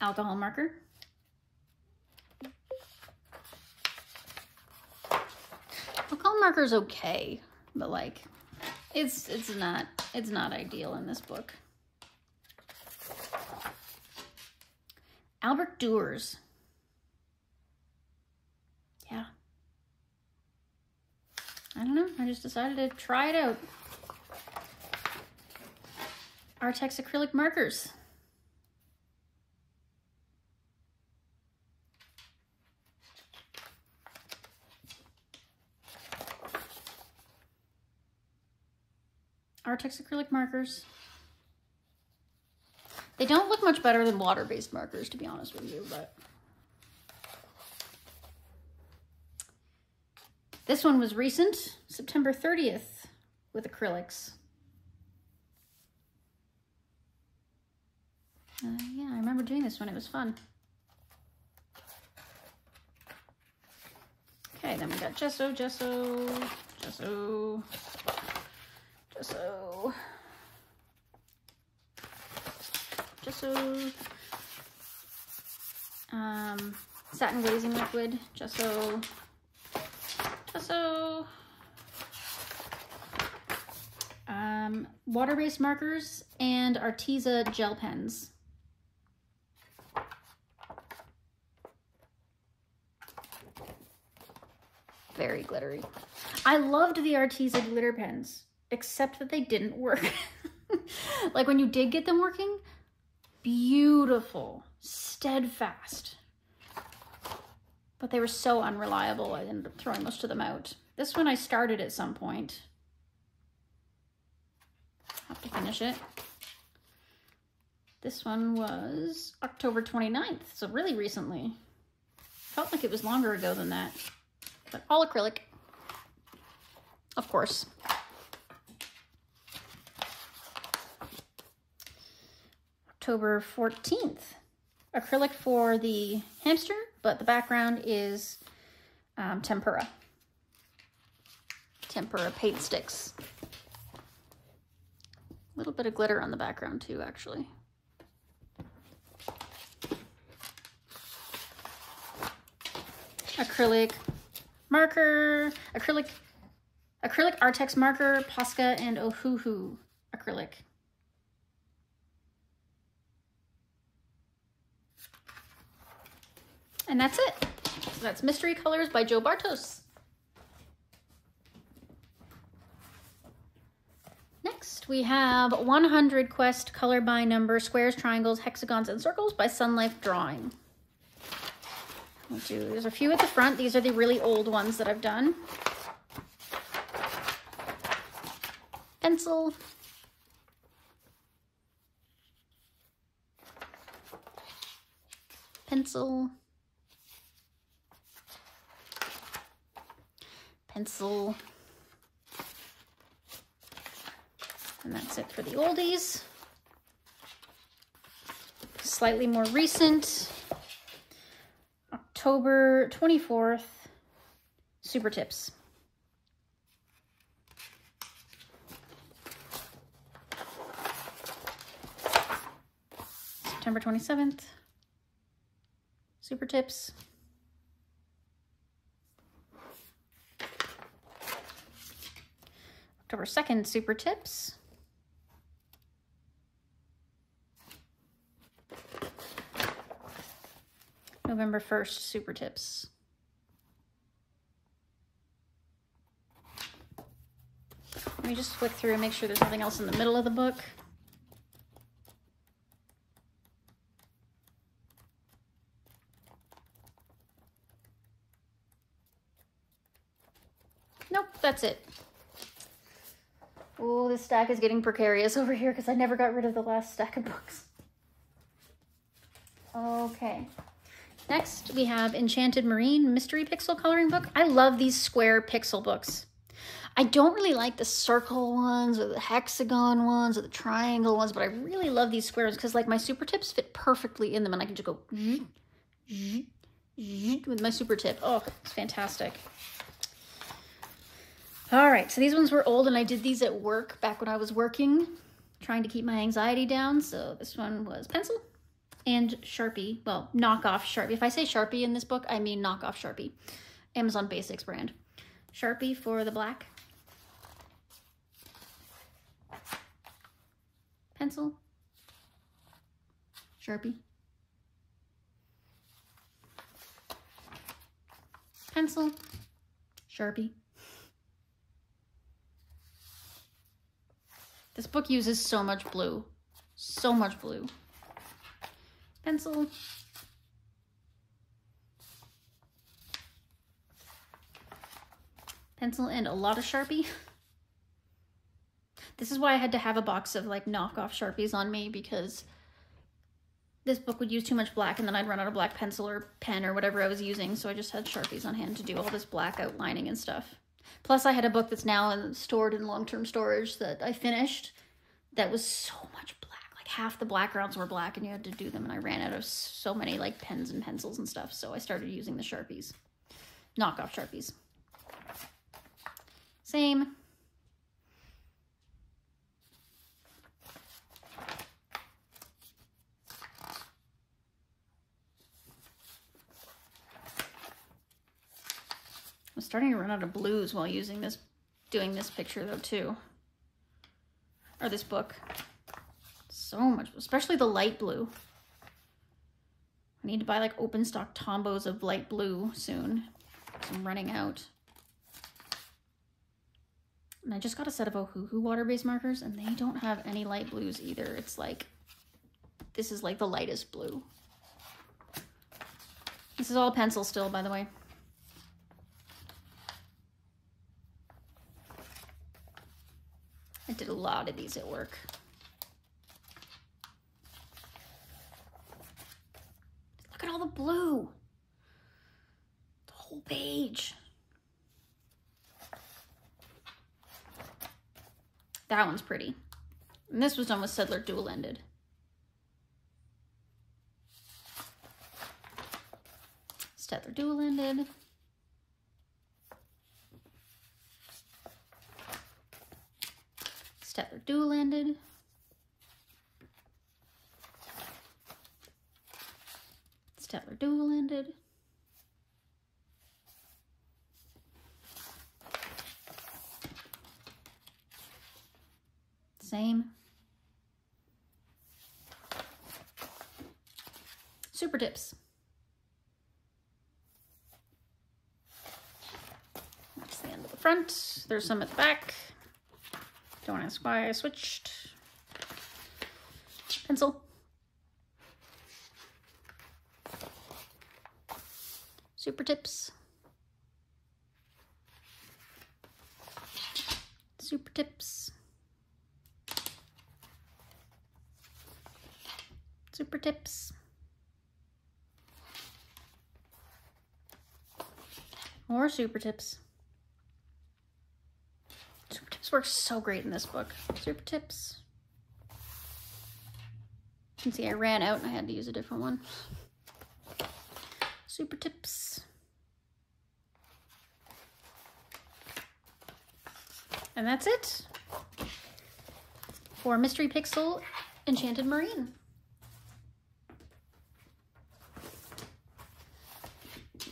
Alcohol marker. Alcohol marker is okay, but like it's not ideal in this book. Albert Duers. Yeah. I don't know. I just decided to try it out. Artex acrylic markers. Artex acrylic markers. They don't look much better than water-based markers, to be honest with you, but this one was recent, September 30th, with acrylics. Yeah, I remember doing this one. It was fun. Okay, then we got gesso, gesso, gesso, gesso, gesso, satin glazing liquid, gesso, gesso, water-based markers, and Arteza gel pens. Very glittery. I loved the Arteza glitter pens, except that they didn't work. Like when you did get them working, beautiful, steadfast. But they were so unreliable, I ended up throwing most of them out. This one I started at some point. Have to finish it. This one was October 29th, so really recently. Felt like it was longer ago than that. But all acrylic, of course. October 14th, acrylic for the hamster, but the background is tempera. Tempera paint sticks. A little bit of glitter on the background too, actually. Acrylic marker, acrylic Artex marker, Posca and Ohuhu acrylic. And that's it. So that's Mystery Colors by Joe Bartos. Next, we have 100 Quest Color by Number Squares, Triangles, Hexagons, and Circles by Sun Life Drawing. There's a few at the front. These are the really old ones that I've done. Pencil. Pencil. Pencil. And that's it for the oldies. Slightly more recent. October 24th, Super Tips. September 27th, Super Tips. October 2nd, Super Tips. November 1st, Super Tips. Let me just flick through and make sure there's nothing else in the middle of the book. Nope, that's it. Oh, this stack is getting precarious over here because I never got rid of the last stack of books. Okay. Next, we have Enchanted Marine Mystery Pixel Coloring Book. I love these square pixel books. I don't really like the circle ones or the hexagon ones or the triangle ones, but I really love these squares because like my Super Tips fit perfectly in them and I can just go with my super tip. Oh, it's fantastic. All right, so these ones were old and I did these at work back when I was working, trying to keep my anxiety down. So this one was pencil and Sharpie. Well, knockoff Sharpie. If I say Sharpie in this book, I mean knockoff Sharpie. Amazon Basics brand. Sharpie for the black. Pencil. Sharpie. Pencil. Sharpie. This book uses so much blue. So much blue. Pencil. Pencil and a lot of Sharpie. This is why I had to have a box of like knockoff Sharpies on me, because this book would use too much black and then I'd run out of black pencil or pen or whatever I was using. So I just had Sharpies on hand to do all this black outlining and stuff. Plus I had a book that's now stored in long-term storage that I finished that was so much black. Like half the backgrounds were black and you had to do them, and I ran out of so many like pens and pencils and stuff. So I started using the Sharpies. Knockoff Sharpies. Same. I'm starting to run out of blues while using this, doing this picture though too. Or this book. So much, especially the light blue. I need to buy like open stock Tombos of light blue soon, because I'm running out. And I just got a set of Ohuhu water-based markers and they don't have any light blues either. It's like, this is like the lightest blue. This is all pencil still, by the way. I did a lot of these at work. Look at all the blue. The whole page. That one's pretty. And this was done with Settler dual-ended. Settler dual-ended. Settler dual-ended. Settler dual-ended. Same. Super tips. That's the end of the front. There's some at the back. Don't ask why I switched. Pencil. Super tips. Super tips. Super tips. More super tips. Super tips works so great in this book. Super tips. You can see I ran out and I had to use a different one. Super tips. And that's it for Mystery Pixel Enchanted Marine.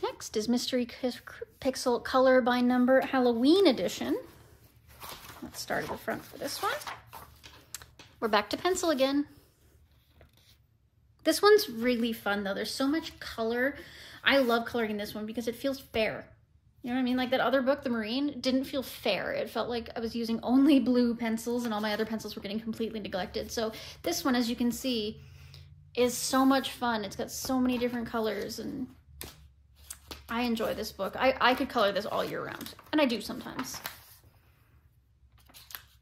Next is Mystery Pixel Color by Number Halloween Edition. Let's start at the front for this one. We're back to pencil again. This one's really fun though. There's so much color. I love coloring this one because it feels fair. You know what I mean? Like that other book, The Marine, didn't feel fair. It felt like I was using only blue pencils and all my other pencils were getting completely neglected. So this one, as you can see, is so much fun. It's got so many different colors and I enjoy this book. I could color this all year round, and I do sometimes.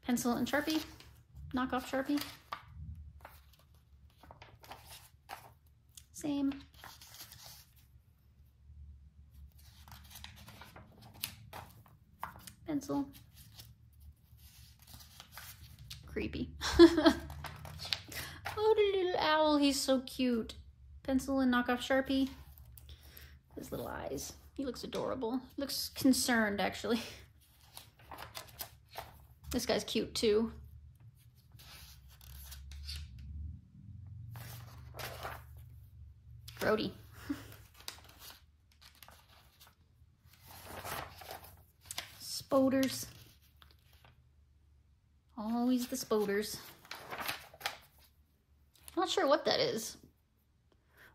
Pencil and Sharpie, knockoff Sharpie. Same. Pencil. Creepy. Oh, the little owl, he's so cute. Pencil and knockoff Sharpie. his little eyes. He looks adorable. Looks concerned, actually. This guy's cute, too. Grody. Spoders. Always the spoders. Not sure what that is.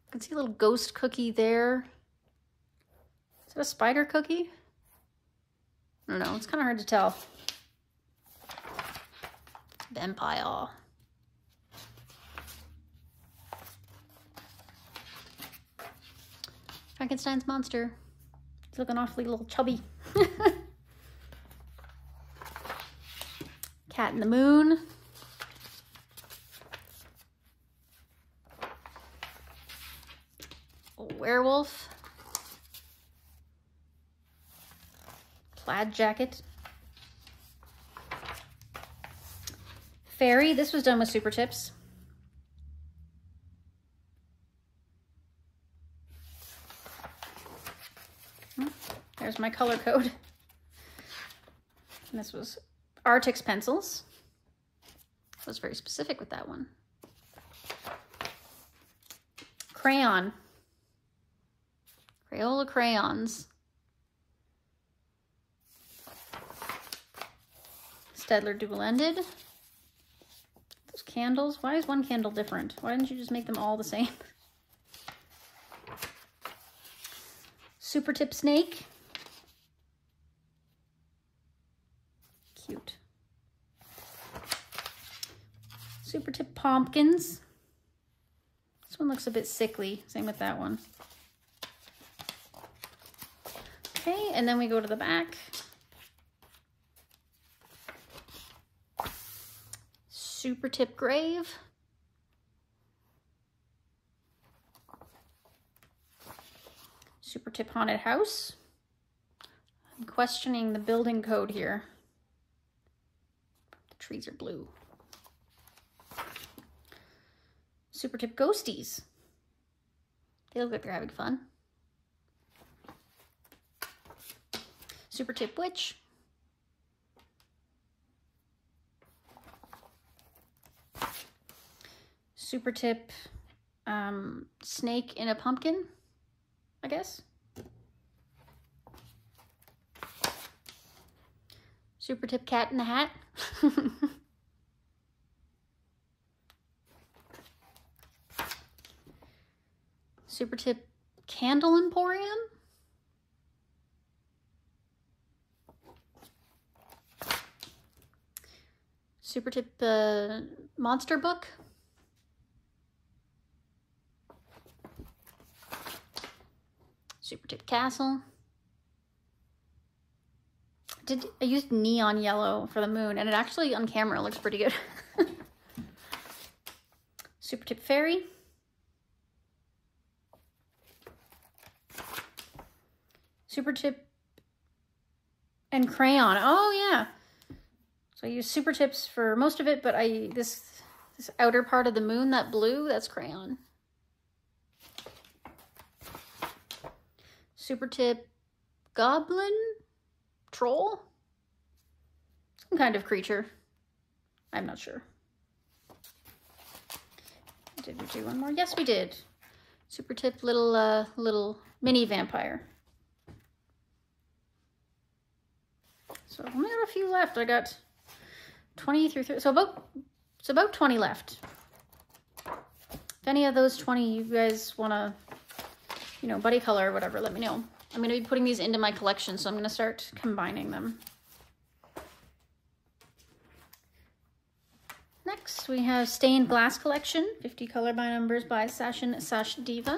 I can see a little ghost cookie there. Is that a spider cookie? I don't know. It's kind of hard to tell. Vampire. Frankenstein's monster. He's looking awfully little chubby. Cat in the Moon. A werewolf. Plaid jacket. Fairy. This was done with Super Tips. There's my color code. And this was Artix pencils. I was very specific with that one. Crayon. Crayola crayons. Staedtler dual-ended. Those candles. Why is one candle different? Why didn't you just make them all the same? Super Tip snake. Cute. Super Tip pumpkins. This one looks a bit sickly. Same with that one. Okay, and then we go to the back. Super Tip grave. Super Tip haunted house. I'm questioning the building code here. The trees are blue. Super Tip ghosties. They look like they're having fun. Super Tip witch. Super Tip snake in a pumpkin, I guess. Super Tip cat in the hat. Super Tip candle emporium. Super Tip monster book. Super Tip castle. I used neon yellow for the moon, and it actually on camera looks pretty good. Super Tip fairy. Super Tip and crayon. Oh yeah. So I use Super Tips for most of it, but this outer part of the moon, that blue, that's crayon. Super Tip goblin, troll, some kind of creature. I'm not sure. Did we do one more? Yes, we did. Super Tip little mini vampire. So I only have a few left. I got 20 through 30, so about 20 left. If any of those 20 you guys want to, you know, buddy color or whatever, let me know. I'm going to be putting these into my collection, so I'm going to start combining them. Next, we have Stained Glass Collection, 50 color by numbers by Sashin Sash Diva.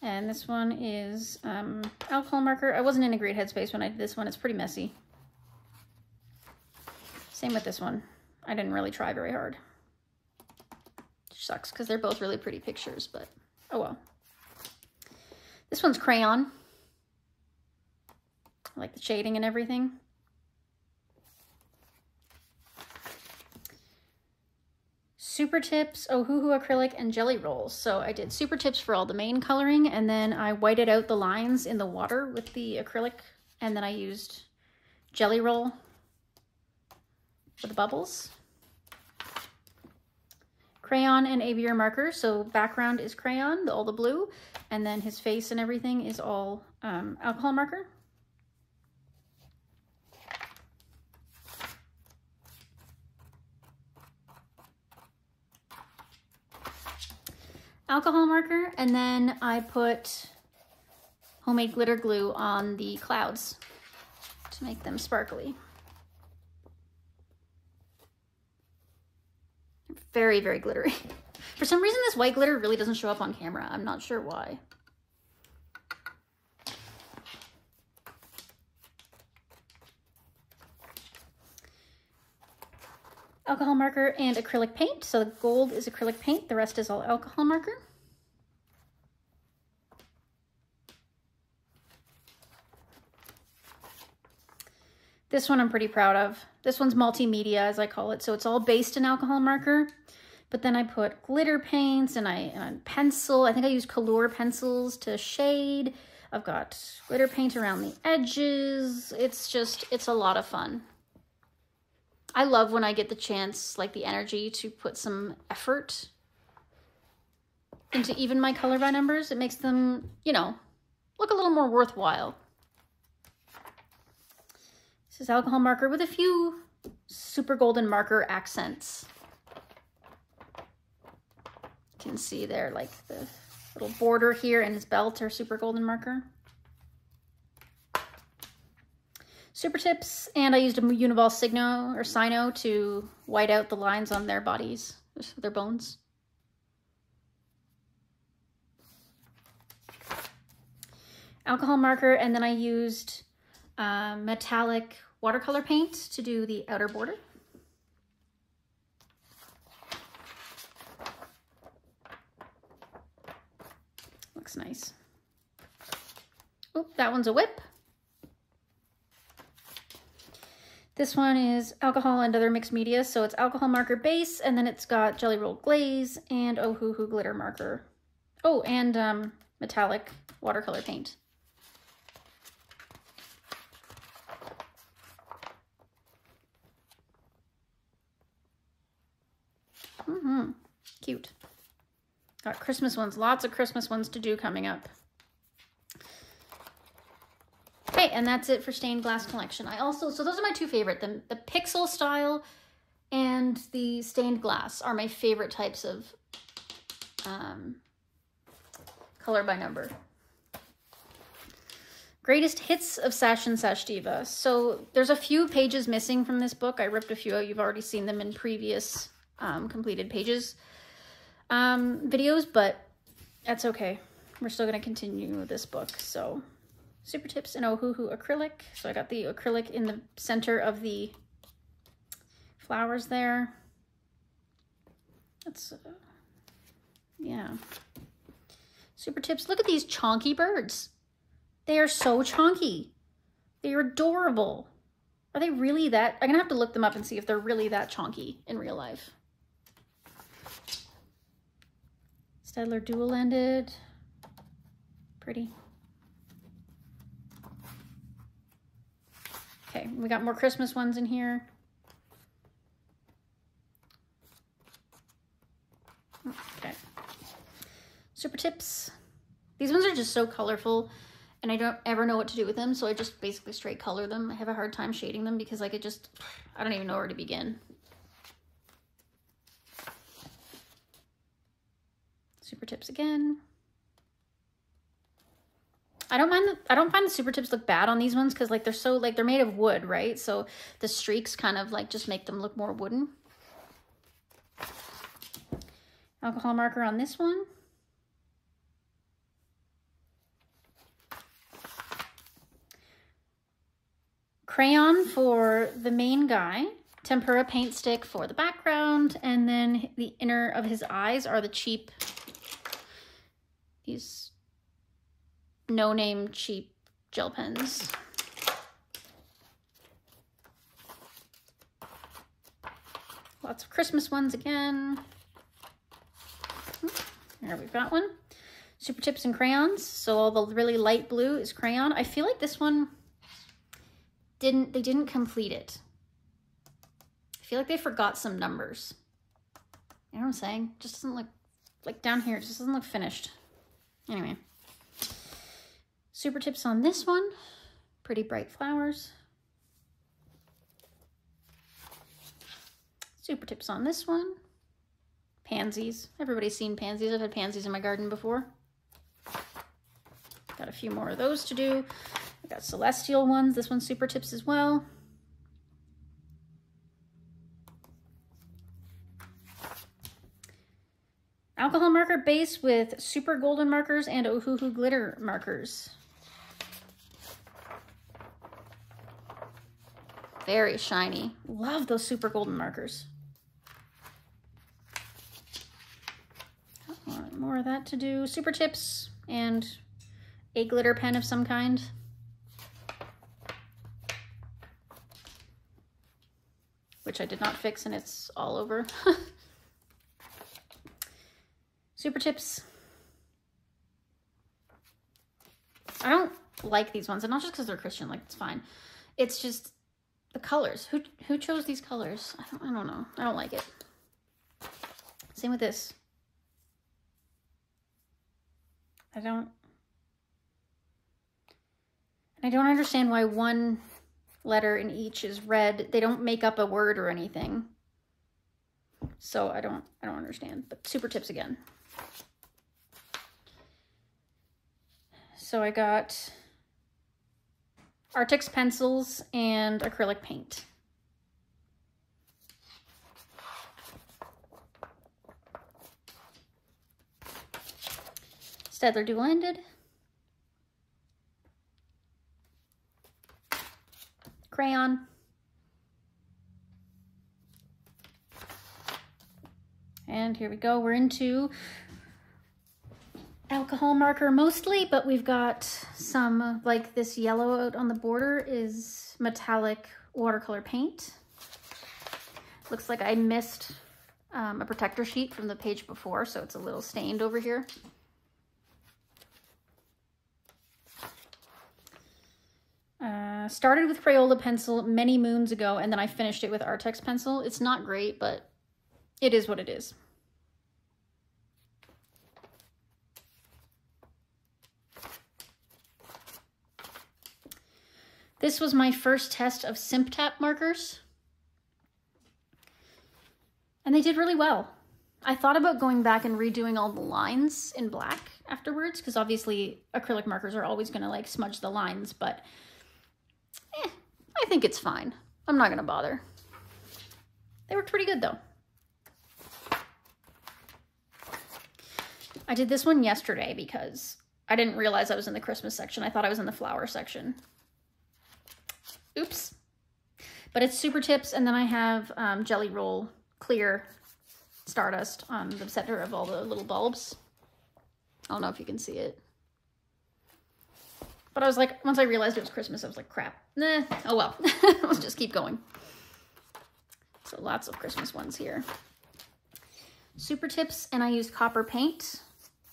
And this one is alcohol marker. I wasn't in a great headspace when I did this one. It's pretty messy. Same with this one. I didn't really try very hard. Which sucks because they're both really pretty pictures, but oh well. This one's crayon. I like the shading and everything. Super Tips, Ohuhu acrylic, and jelly rolls. So I did Super Tips for all the main coloring, and then I whited out the lines in the water with the acrylic, and then I used jelly roll for the bubbles. Crayon and aviator marker. So background is crayon, all the blue, and then his face and everything is all alcohol marker. Alcohol marker, and then I put homemade glitter glue on the clouds to make them sparkly. Very, very glittery. For some reason, this white glitter really doesn't show up on camera. I'm not sure why. Alcohol marker and acrylic paint. So the gold is acrylic paint, the rest is all alcohol marker. This one I'm pretty proud of. This one's multimedia, as I call it. So it's all based in alcohol marker, but then I put glitter paints and pencil. I think I used Color pencils to shade. I've got glitter paint around the edges. It's a lot of fun. I love when I get the chance, like the energy to put some effort into even my color by numbers. It makes them, you know, look a little more worthwhile. This is alcohol marker with a few super golden marker accents. You can see there, like the little border here and his belt are super golden marker. Super Tips, and I used a Uniball Sino to white out the lines on their bodies, their bones. Alcohol marker, and then I used metallic watercolor paint to do the outer border. Looks nice. Oh, that one's a whip. This one is alcohol and other mixed media, so it's alcohol marker base, and then it's got jelly roll glaze and Ohuhu glitter marker. Oh, and metallic watercolor paint. Cute. Got Christmas ones, lots of Christmas ones to do coming up. Okay, and that's it for stained glass collection. So those are my two favorite. The pixel style and the stained glass are my favorite types of color by number. Greatest hits of Sash and Sash Diva. So there's a few pages missing from this book. I ripped a few out. You've already seen them in previous completed pages videos, but that's okay. We're still going to continue this book. So Super Tips and Ohuhu acrylic. So I got the acrylic in the center of the flowers there. That's, yeah. Super Tips. Look at these chonky birds. They are so chonky. They are adorable. Are they really that? I'm gonna have to look them up and see if they're really that chonky in real life. Stedler dual-ended. Pretty. Okay, we got more Christmas ones in here. Okay. Super Tips. These ones are just so colorful, and I don't ever know what to do with them, so I just basically straight color them. I have a hard time shading them because I don't even know where to begin. Super Tips again. I don't find the Super Tips look bad on these ones because like they're made of wood, right? So the streaks kind of like just make them look more wooden. Alcohol marker on this one. Crayon for the main guy. Tempera paint stick for the background. And then the inner of his eyes are the cheap, these no-name cheap gel pens. Lots of Christmas ones again. Here we've got one. Super Tips and crayons. So all the really light blue is crayon. I feel like this one they didn't complete it. I feel like they forgot some numbers. You know what I'm saying? Just doesn't look, like down here, it just doesn't look finished. Anyway. Super Tips on this one. Pretty bright flowers. Super Tips on this one. Pansies. Everybody's seen pansies. I've had pansies in my garden before. Got a few more of those to do. I got celestial ones. This one's Super Tips as well. Alcohol marker base with super golden markers and Ohuhu glitter markers. Very shiny. Love those super golden markers. More of that to do. Super Tips and a glitter pen of some kind. Which I did not fix and it's all over. Super Tips. I don't like these ones, and not just because they're Christian, like it's fine. It's just the colors. Who chose these colors? I don't know. I don't like it. Same with this. I don't understand why one letter in each is red. They don't make up a word or anything. So I don't understand. But Super Tips again. So I got Artix pencils and acrylic paint. Staedtler dual-ended. Crayon. And here we go. We're into alcohol marker mostly, but we've got some, like this yellow out on the border is metallic watercolor paint. Looks like I missed a protector sheet from the page before, so it's a little stained over here. Started with Crayola pencil many moons ago, and then I finished it with Artex pencil. It's not great, but it is what it is. This was my first test of Simp Tap markers, and they did really well. I thought about going back and redoing all the lines in black afterwards, because obviously acrylic markers are always going to like smudge the lines, but I think it's fine. I'm not going to bother. They worked pretty good though. I did this one yesterday because I didn't realize I was in the Christmas section. I thought I was in the flower section. Oops. But it's Super Tips, and then I have Jelly Roll clear Stardust on the center of all the little bulbs. I don't know if you can see it. But I was like, once I realized it was Christmas, I was like, crap. Nah, oh well. Let's just keep going. So lots of Christmas ones here. Super Tips, and I used copper paint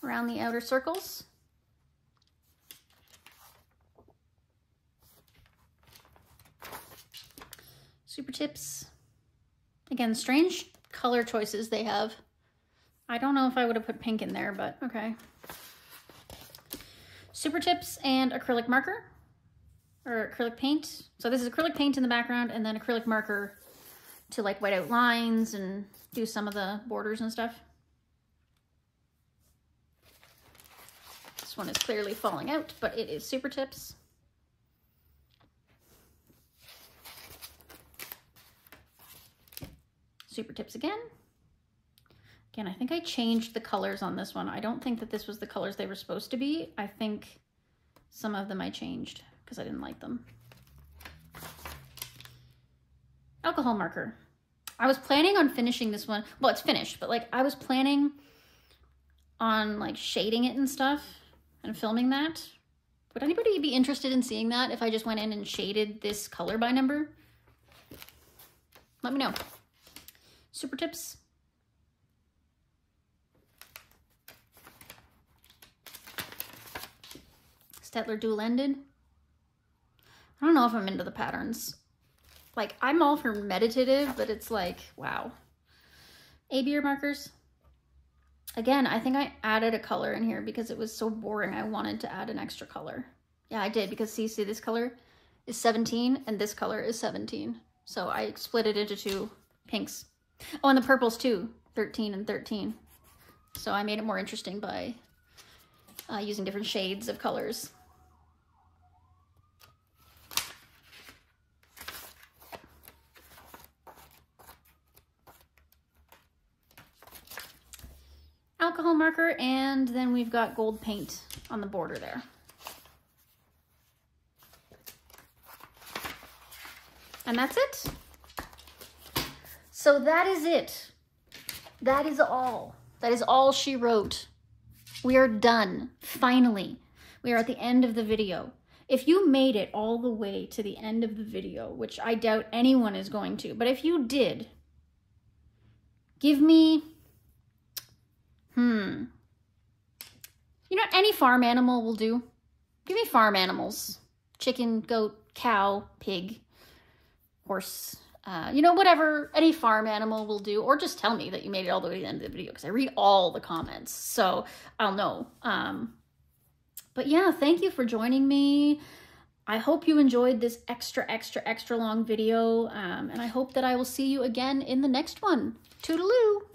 around the outer circles. Super Tips. Again, strange color choices they have. I don't know if I would have put pink in there, but okay. Super Tips and acrylic marker, or acrylic paint. So this is acrylic paint in the background, and then acrylic marker to like white out lines and do some of the borders and stuff. This one is clearly falling out, but it is Super Tips. Super Tips again. Again, I think I changed the colors on this one. I don't think that this was the colors they were supposed to be. I think some of them I changed because I didn't like them. Alcohol marker. I was planning on finishing this one. Well, it's finished, but like I was planning on like shading it and stuff and filming that. Would anybody be interested in seeing that if I just went in and shaded this color by number? Let me know. Super Tips. Stettler dual-ended. I don't know if I'm into the patterns. Like, I'm all for meditative, but it's like, wow. A-beer markers. Again, I think I added a color in here because it was so boring. I wanted to add an extra color. Yeah, I did, because see, this color is 17 and this color is 17. So I split it into 2 pinks. Oh, and the purples too, 13 and 13. So I made it more interesting by using different shades of colors. Alcohol marker, and then we've got gold paint on the border there. And that's it. So that is it. That is all. That is all she wrote. We are done. Finally. We are at the end of the video. If you made it all the way to the end of the video, which I doubt anyone is going to, but if you did, give me, you know, any farm animal will do. Give me farm animals. Chicken, goat, cow, pig, horse, you know, whatever, any farm animal will do, or just tell me that you made it all the way to the end of the video, because I read all the comments, so I'll know. But yeah, thank you for joining me. I hope you enjoyed this extra long video, and I hope that I will see you again in the next one. Toodaloo!